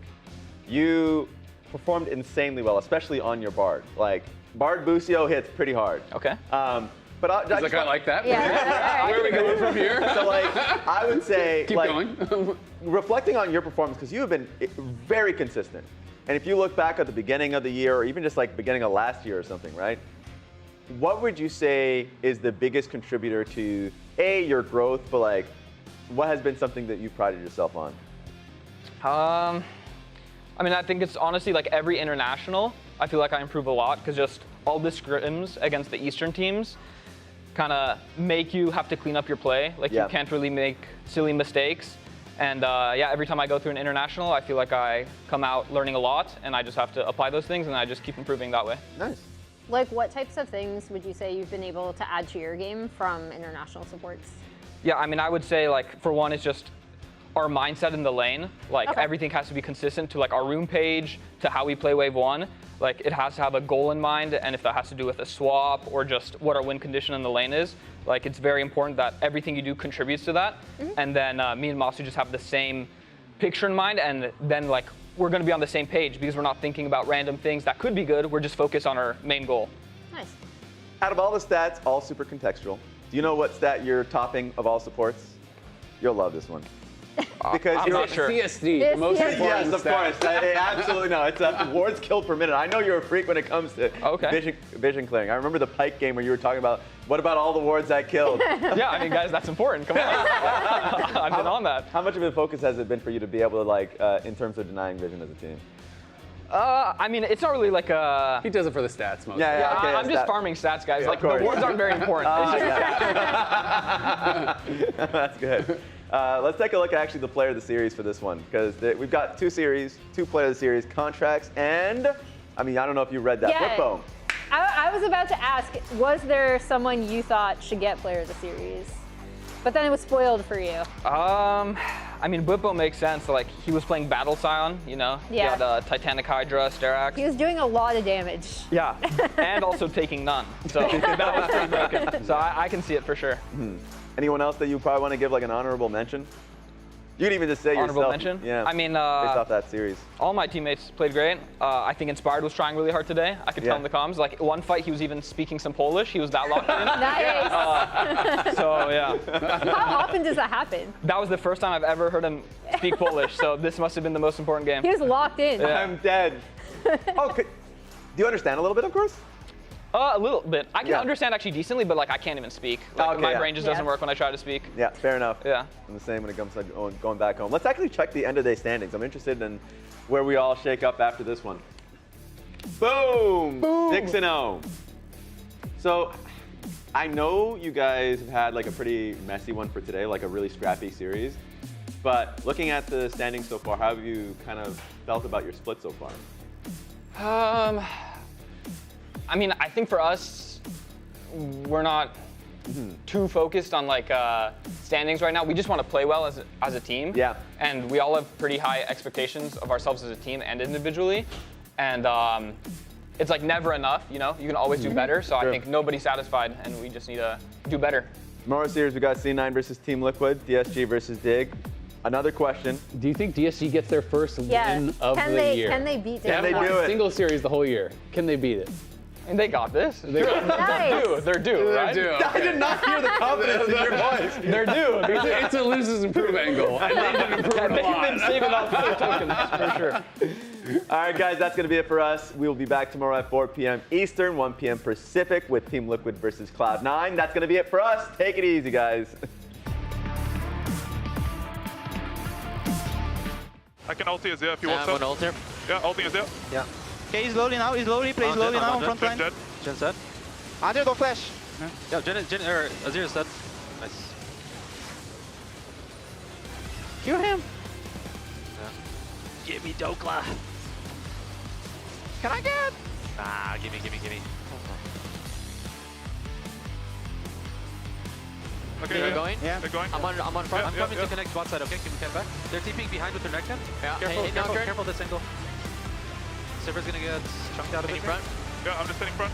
You performed insanely well, especially on your Bard. Like, Bard Busio hits pretty hard. Okay. But I like that. Yeah. Where are we going from here? So like, I would say, keep going. Reflecting on your performance, because you have been very consistent. And if you look back at the beginning of the year, or even just like beginning of last year or something, right? What would you say is the biggest contributor to your growth, but like, what has been something that you've prided yourself on? I mean, I think it's honestly like every international, I feel like I improve a lot because just all the scrims against the Eastern teams kind of make you have to clean up your play. Like you can't really make silly mistakes. And every time I go through an international, I feel like I come out learning a lot, and I just have to apply those things, and I just keep improving that way. Nice. Like, what types of things would you say you've been able to add to your game from international supports? Yeah, I mean, I would say, like, for one, it's just our mindset in the lane. Like, everything has to be consistent to, like, our room page, to how we play Wave 1. Like, it has to have a goal in mind, and if that has to do with a swap or just what our win condition in the lane is, like, it's very important that everything you do contributes to that. And then me and Masu just have the same picture in mind, and then, like, we're going to be on the same page because we're not thinking about random things that could be good. We're just focused on our main goal. Nice. Out of all the stats, all super contextual, do you know what stat you're topping of all supports? You'll love this one. Because I'm not sure. CSD, the most important Yes, of course. Absolutely no. It's wards killed per minute. I know you're a freak when it comes to vision clearing. I remember the Pike game where you were talking about, what about all the wards I killed? Yeah, I mean, guys, that's important. Come on. I've been on that. How much of a focus has it been for you to be able to, like, in terms of denying vision as a team? I mean, it's not really like a... He does it for the stats mostly. Yeah, okay, I'm just farming stats, guys. Yeah, like, the wards aren't very important. It's just That's good. Let's take a look at actually the player of the series for this one, because we've got two player of the series contracts, and I mean, I don't know if you read that. Yeah. Whippo. I was about to ask, was there someone you thought should get player of the series? But then it was spoiled for you. I mean, Whippo makes sense. Like, he was playing Battle Scion, you know? Yeah. He had Titanic Hydra, Sterax. He was doing a lot of damage. Yeah, and also taking none. So that was pretty broken. So I can see it for sure. Anyone else that you probably want to give like an honorable mention? You can even just say Honorable yourself. mention? Yeah. I mean, based off that series. All my teammates played great. I think Inspired was trying really hard today. I could tell in the comms. Like, one fight, he was even speaking some Polish. He was that locked in. Nice. So, yeah. How often does that happen? That was the first time I've ever heard him speak Polish, so this must have been the most important game. He was locked in. Yeah. I'm dead. Okay. Do you understand a little bit, of course? A little bit. I can understand actually decently, but like I can't even speak. Like, my brain just doesn't work when I try to speak. Yeah, fair enough. Yeah. I'm the same when it comes to going back home. Let's actually check the end of day standings. I'm interested in where we all shake up after this one. Boom! 6-0. So I know you guys have had like a pretty messy one for today, like a really scrappy series. But looking at the standings so far, how have you kind of felt about your split so far? I mean, I think for us, we're not too focused on like standings right now. We just want to play well as a team. Yeah. And we all have pretty high expectations of ourselves as a team and individually. And it's like never enough, you know? You can always do better. So I think nobody's satisfied and we just need to do better. Tomorrow's series, we got C9 versus Team Liquid, DSG versus Dig. Another question. Do you think DSG gets their first win of the year? Can they beat Can they do it? Single series the whole year. Can they beat it? And they got this. They got Nice. They're due, right? I did not hear the confidence in your voice. They're due. It's a lose improve angle. And they did improve a lot. They've been saving up for the tokens, for sure. All right, guys, that's going to be it for us. We will be back tomorrow at 4 p.m. Eastern, 1 p.m. Pacific with Team Liquid versus Cloud9. That's going to be it for us. Take it easy, guys. I can ulti as there if you want I'm some. on ulti. Yeah, ulti is there. Yeah. Okay, he's slowly now. He's slowly. Play slowly now on front line. Jen set. Andre, go flash. Yeah, Azir is set. Nice. Kill him. Give me Dokla. Can I get? Ah, gimme. Okay, They're going? Yeah. They're going. I'm on front. Yeah, I'm yeah, coming yeah. to connect bot side, okay? Can we get back? They're TPing behind with their neck then. Yeah. Careful this angle. Silver's gonna get chunked out of it. Front. Yeah, I'm just sitting front.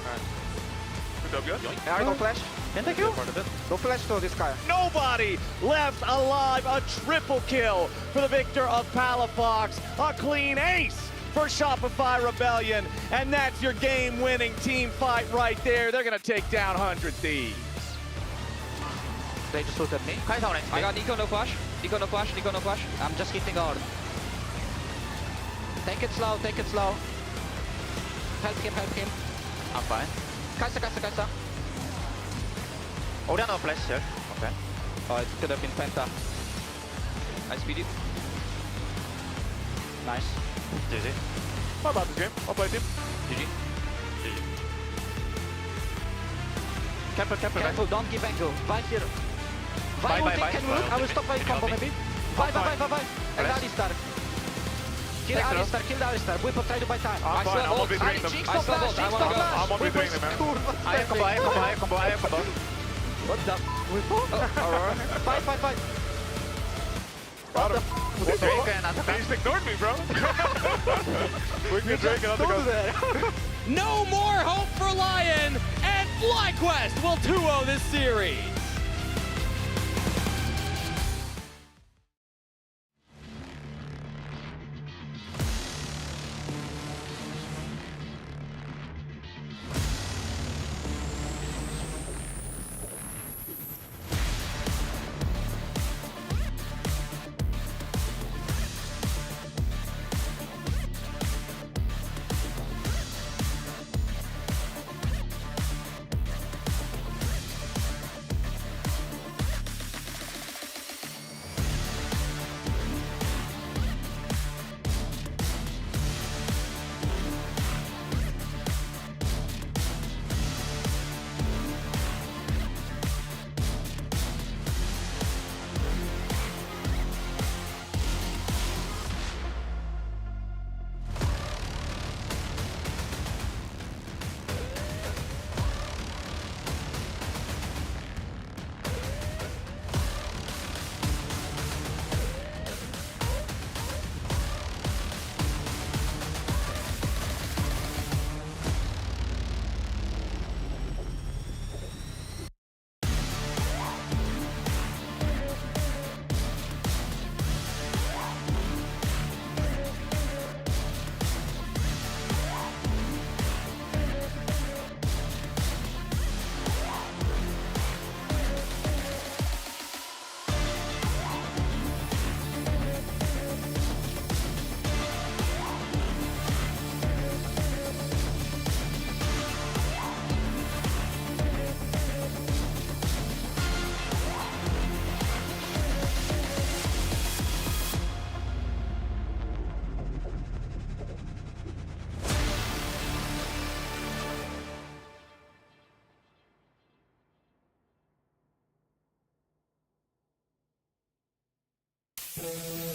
Alright. Good job, guys. Yoink. Yeah, go flash. Thank you. Part of it. Go flash to this guy. Nobody left alive. A triple kill for the victor of Palafox. A clean ace for Shopify Rebellion. And that's your game-winning team fight right there. They're going to take down 100 Thieves. They just looked at me. I got Nico, no flash. Nico, no flash. I'm just hitting guard. Take it slow, take it slow. Help him. I'm fine. Kai'Sa. Oh, no flash here. Okay. Oh, it could have been Penta. I speed it. Nice. GG. Not bad this game. I'll play team. GG. Careful, don't give angle. Buy here. Bye. I will stop by combo maybe. Bye. And Alistar. Kill the Alistar. Whippo, try to buy time. I'm fine. I'm on between them. Jinx, no flash. I'm on between them, man. I have combo. What the? Whippo? Fight. What the They just ignored me, bro. We can drink another go. No more hope for Lyon, and FlyQuest will 2-0 this series. Bye.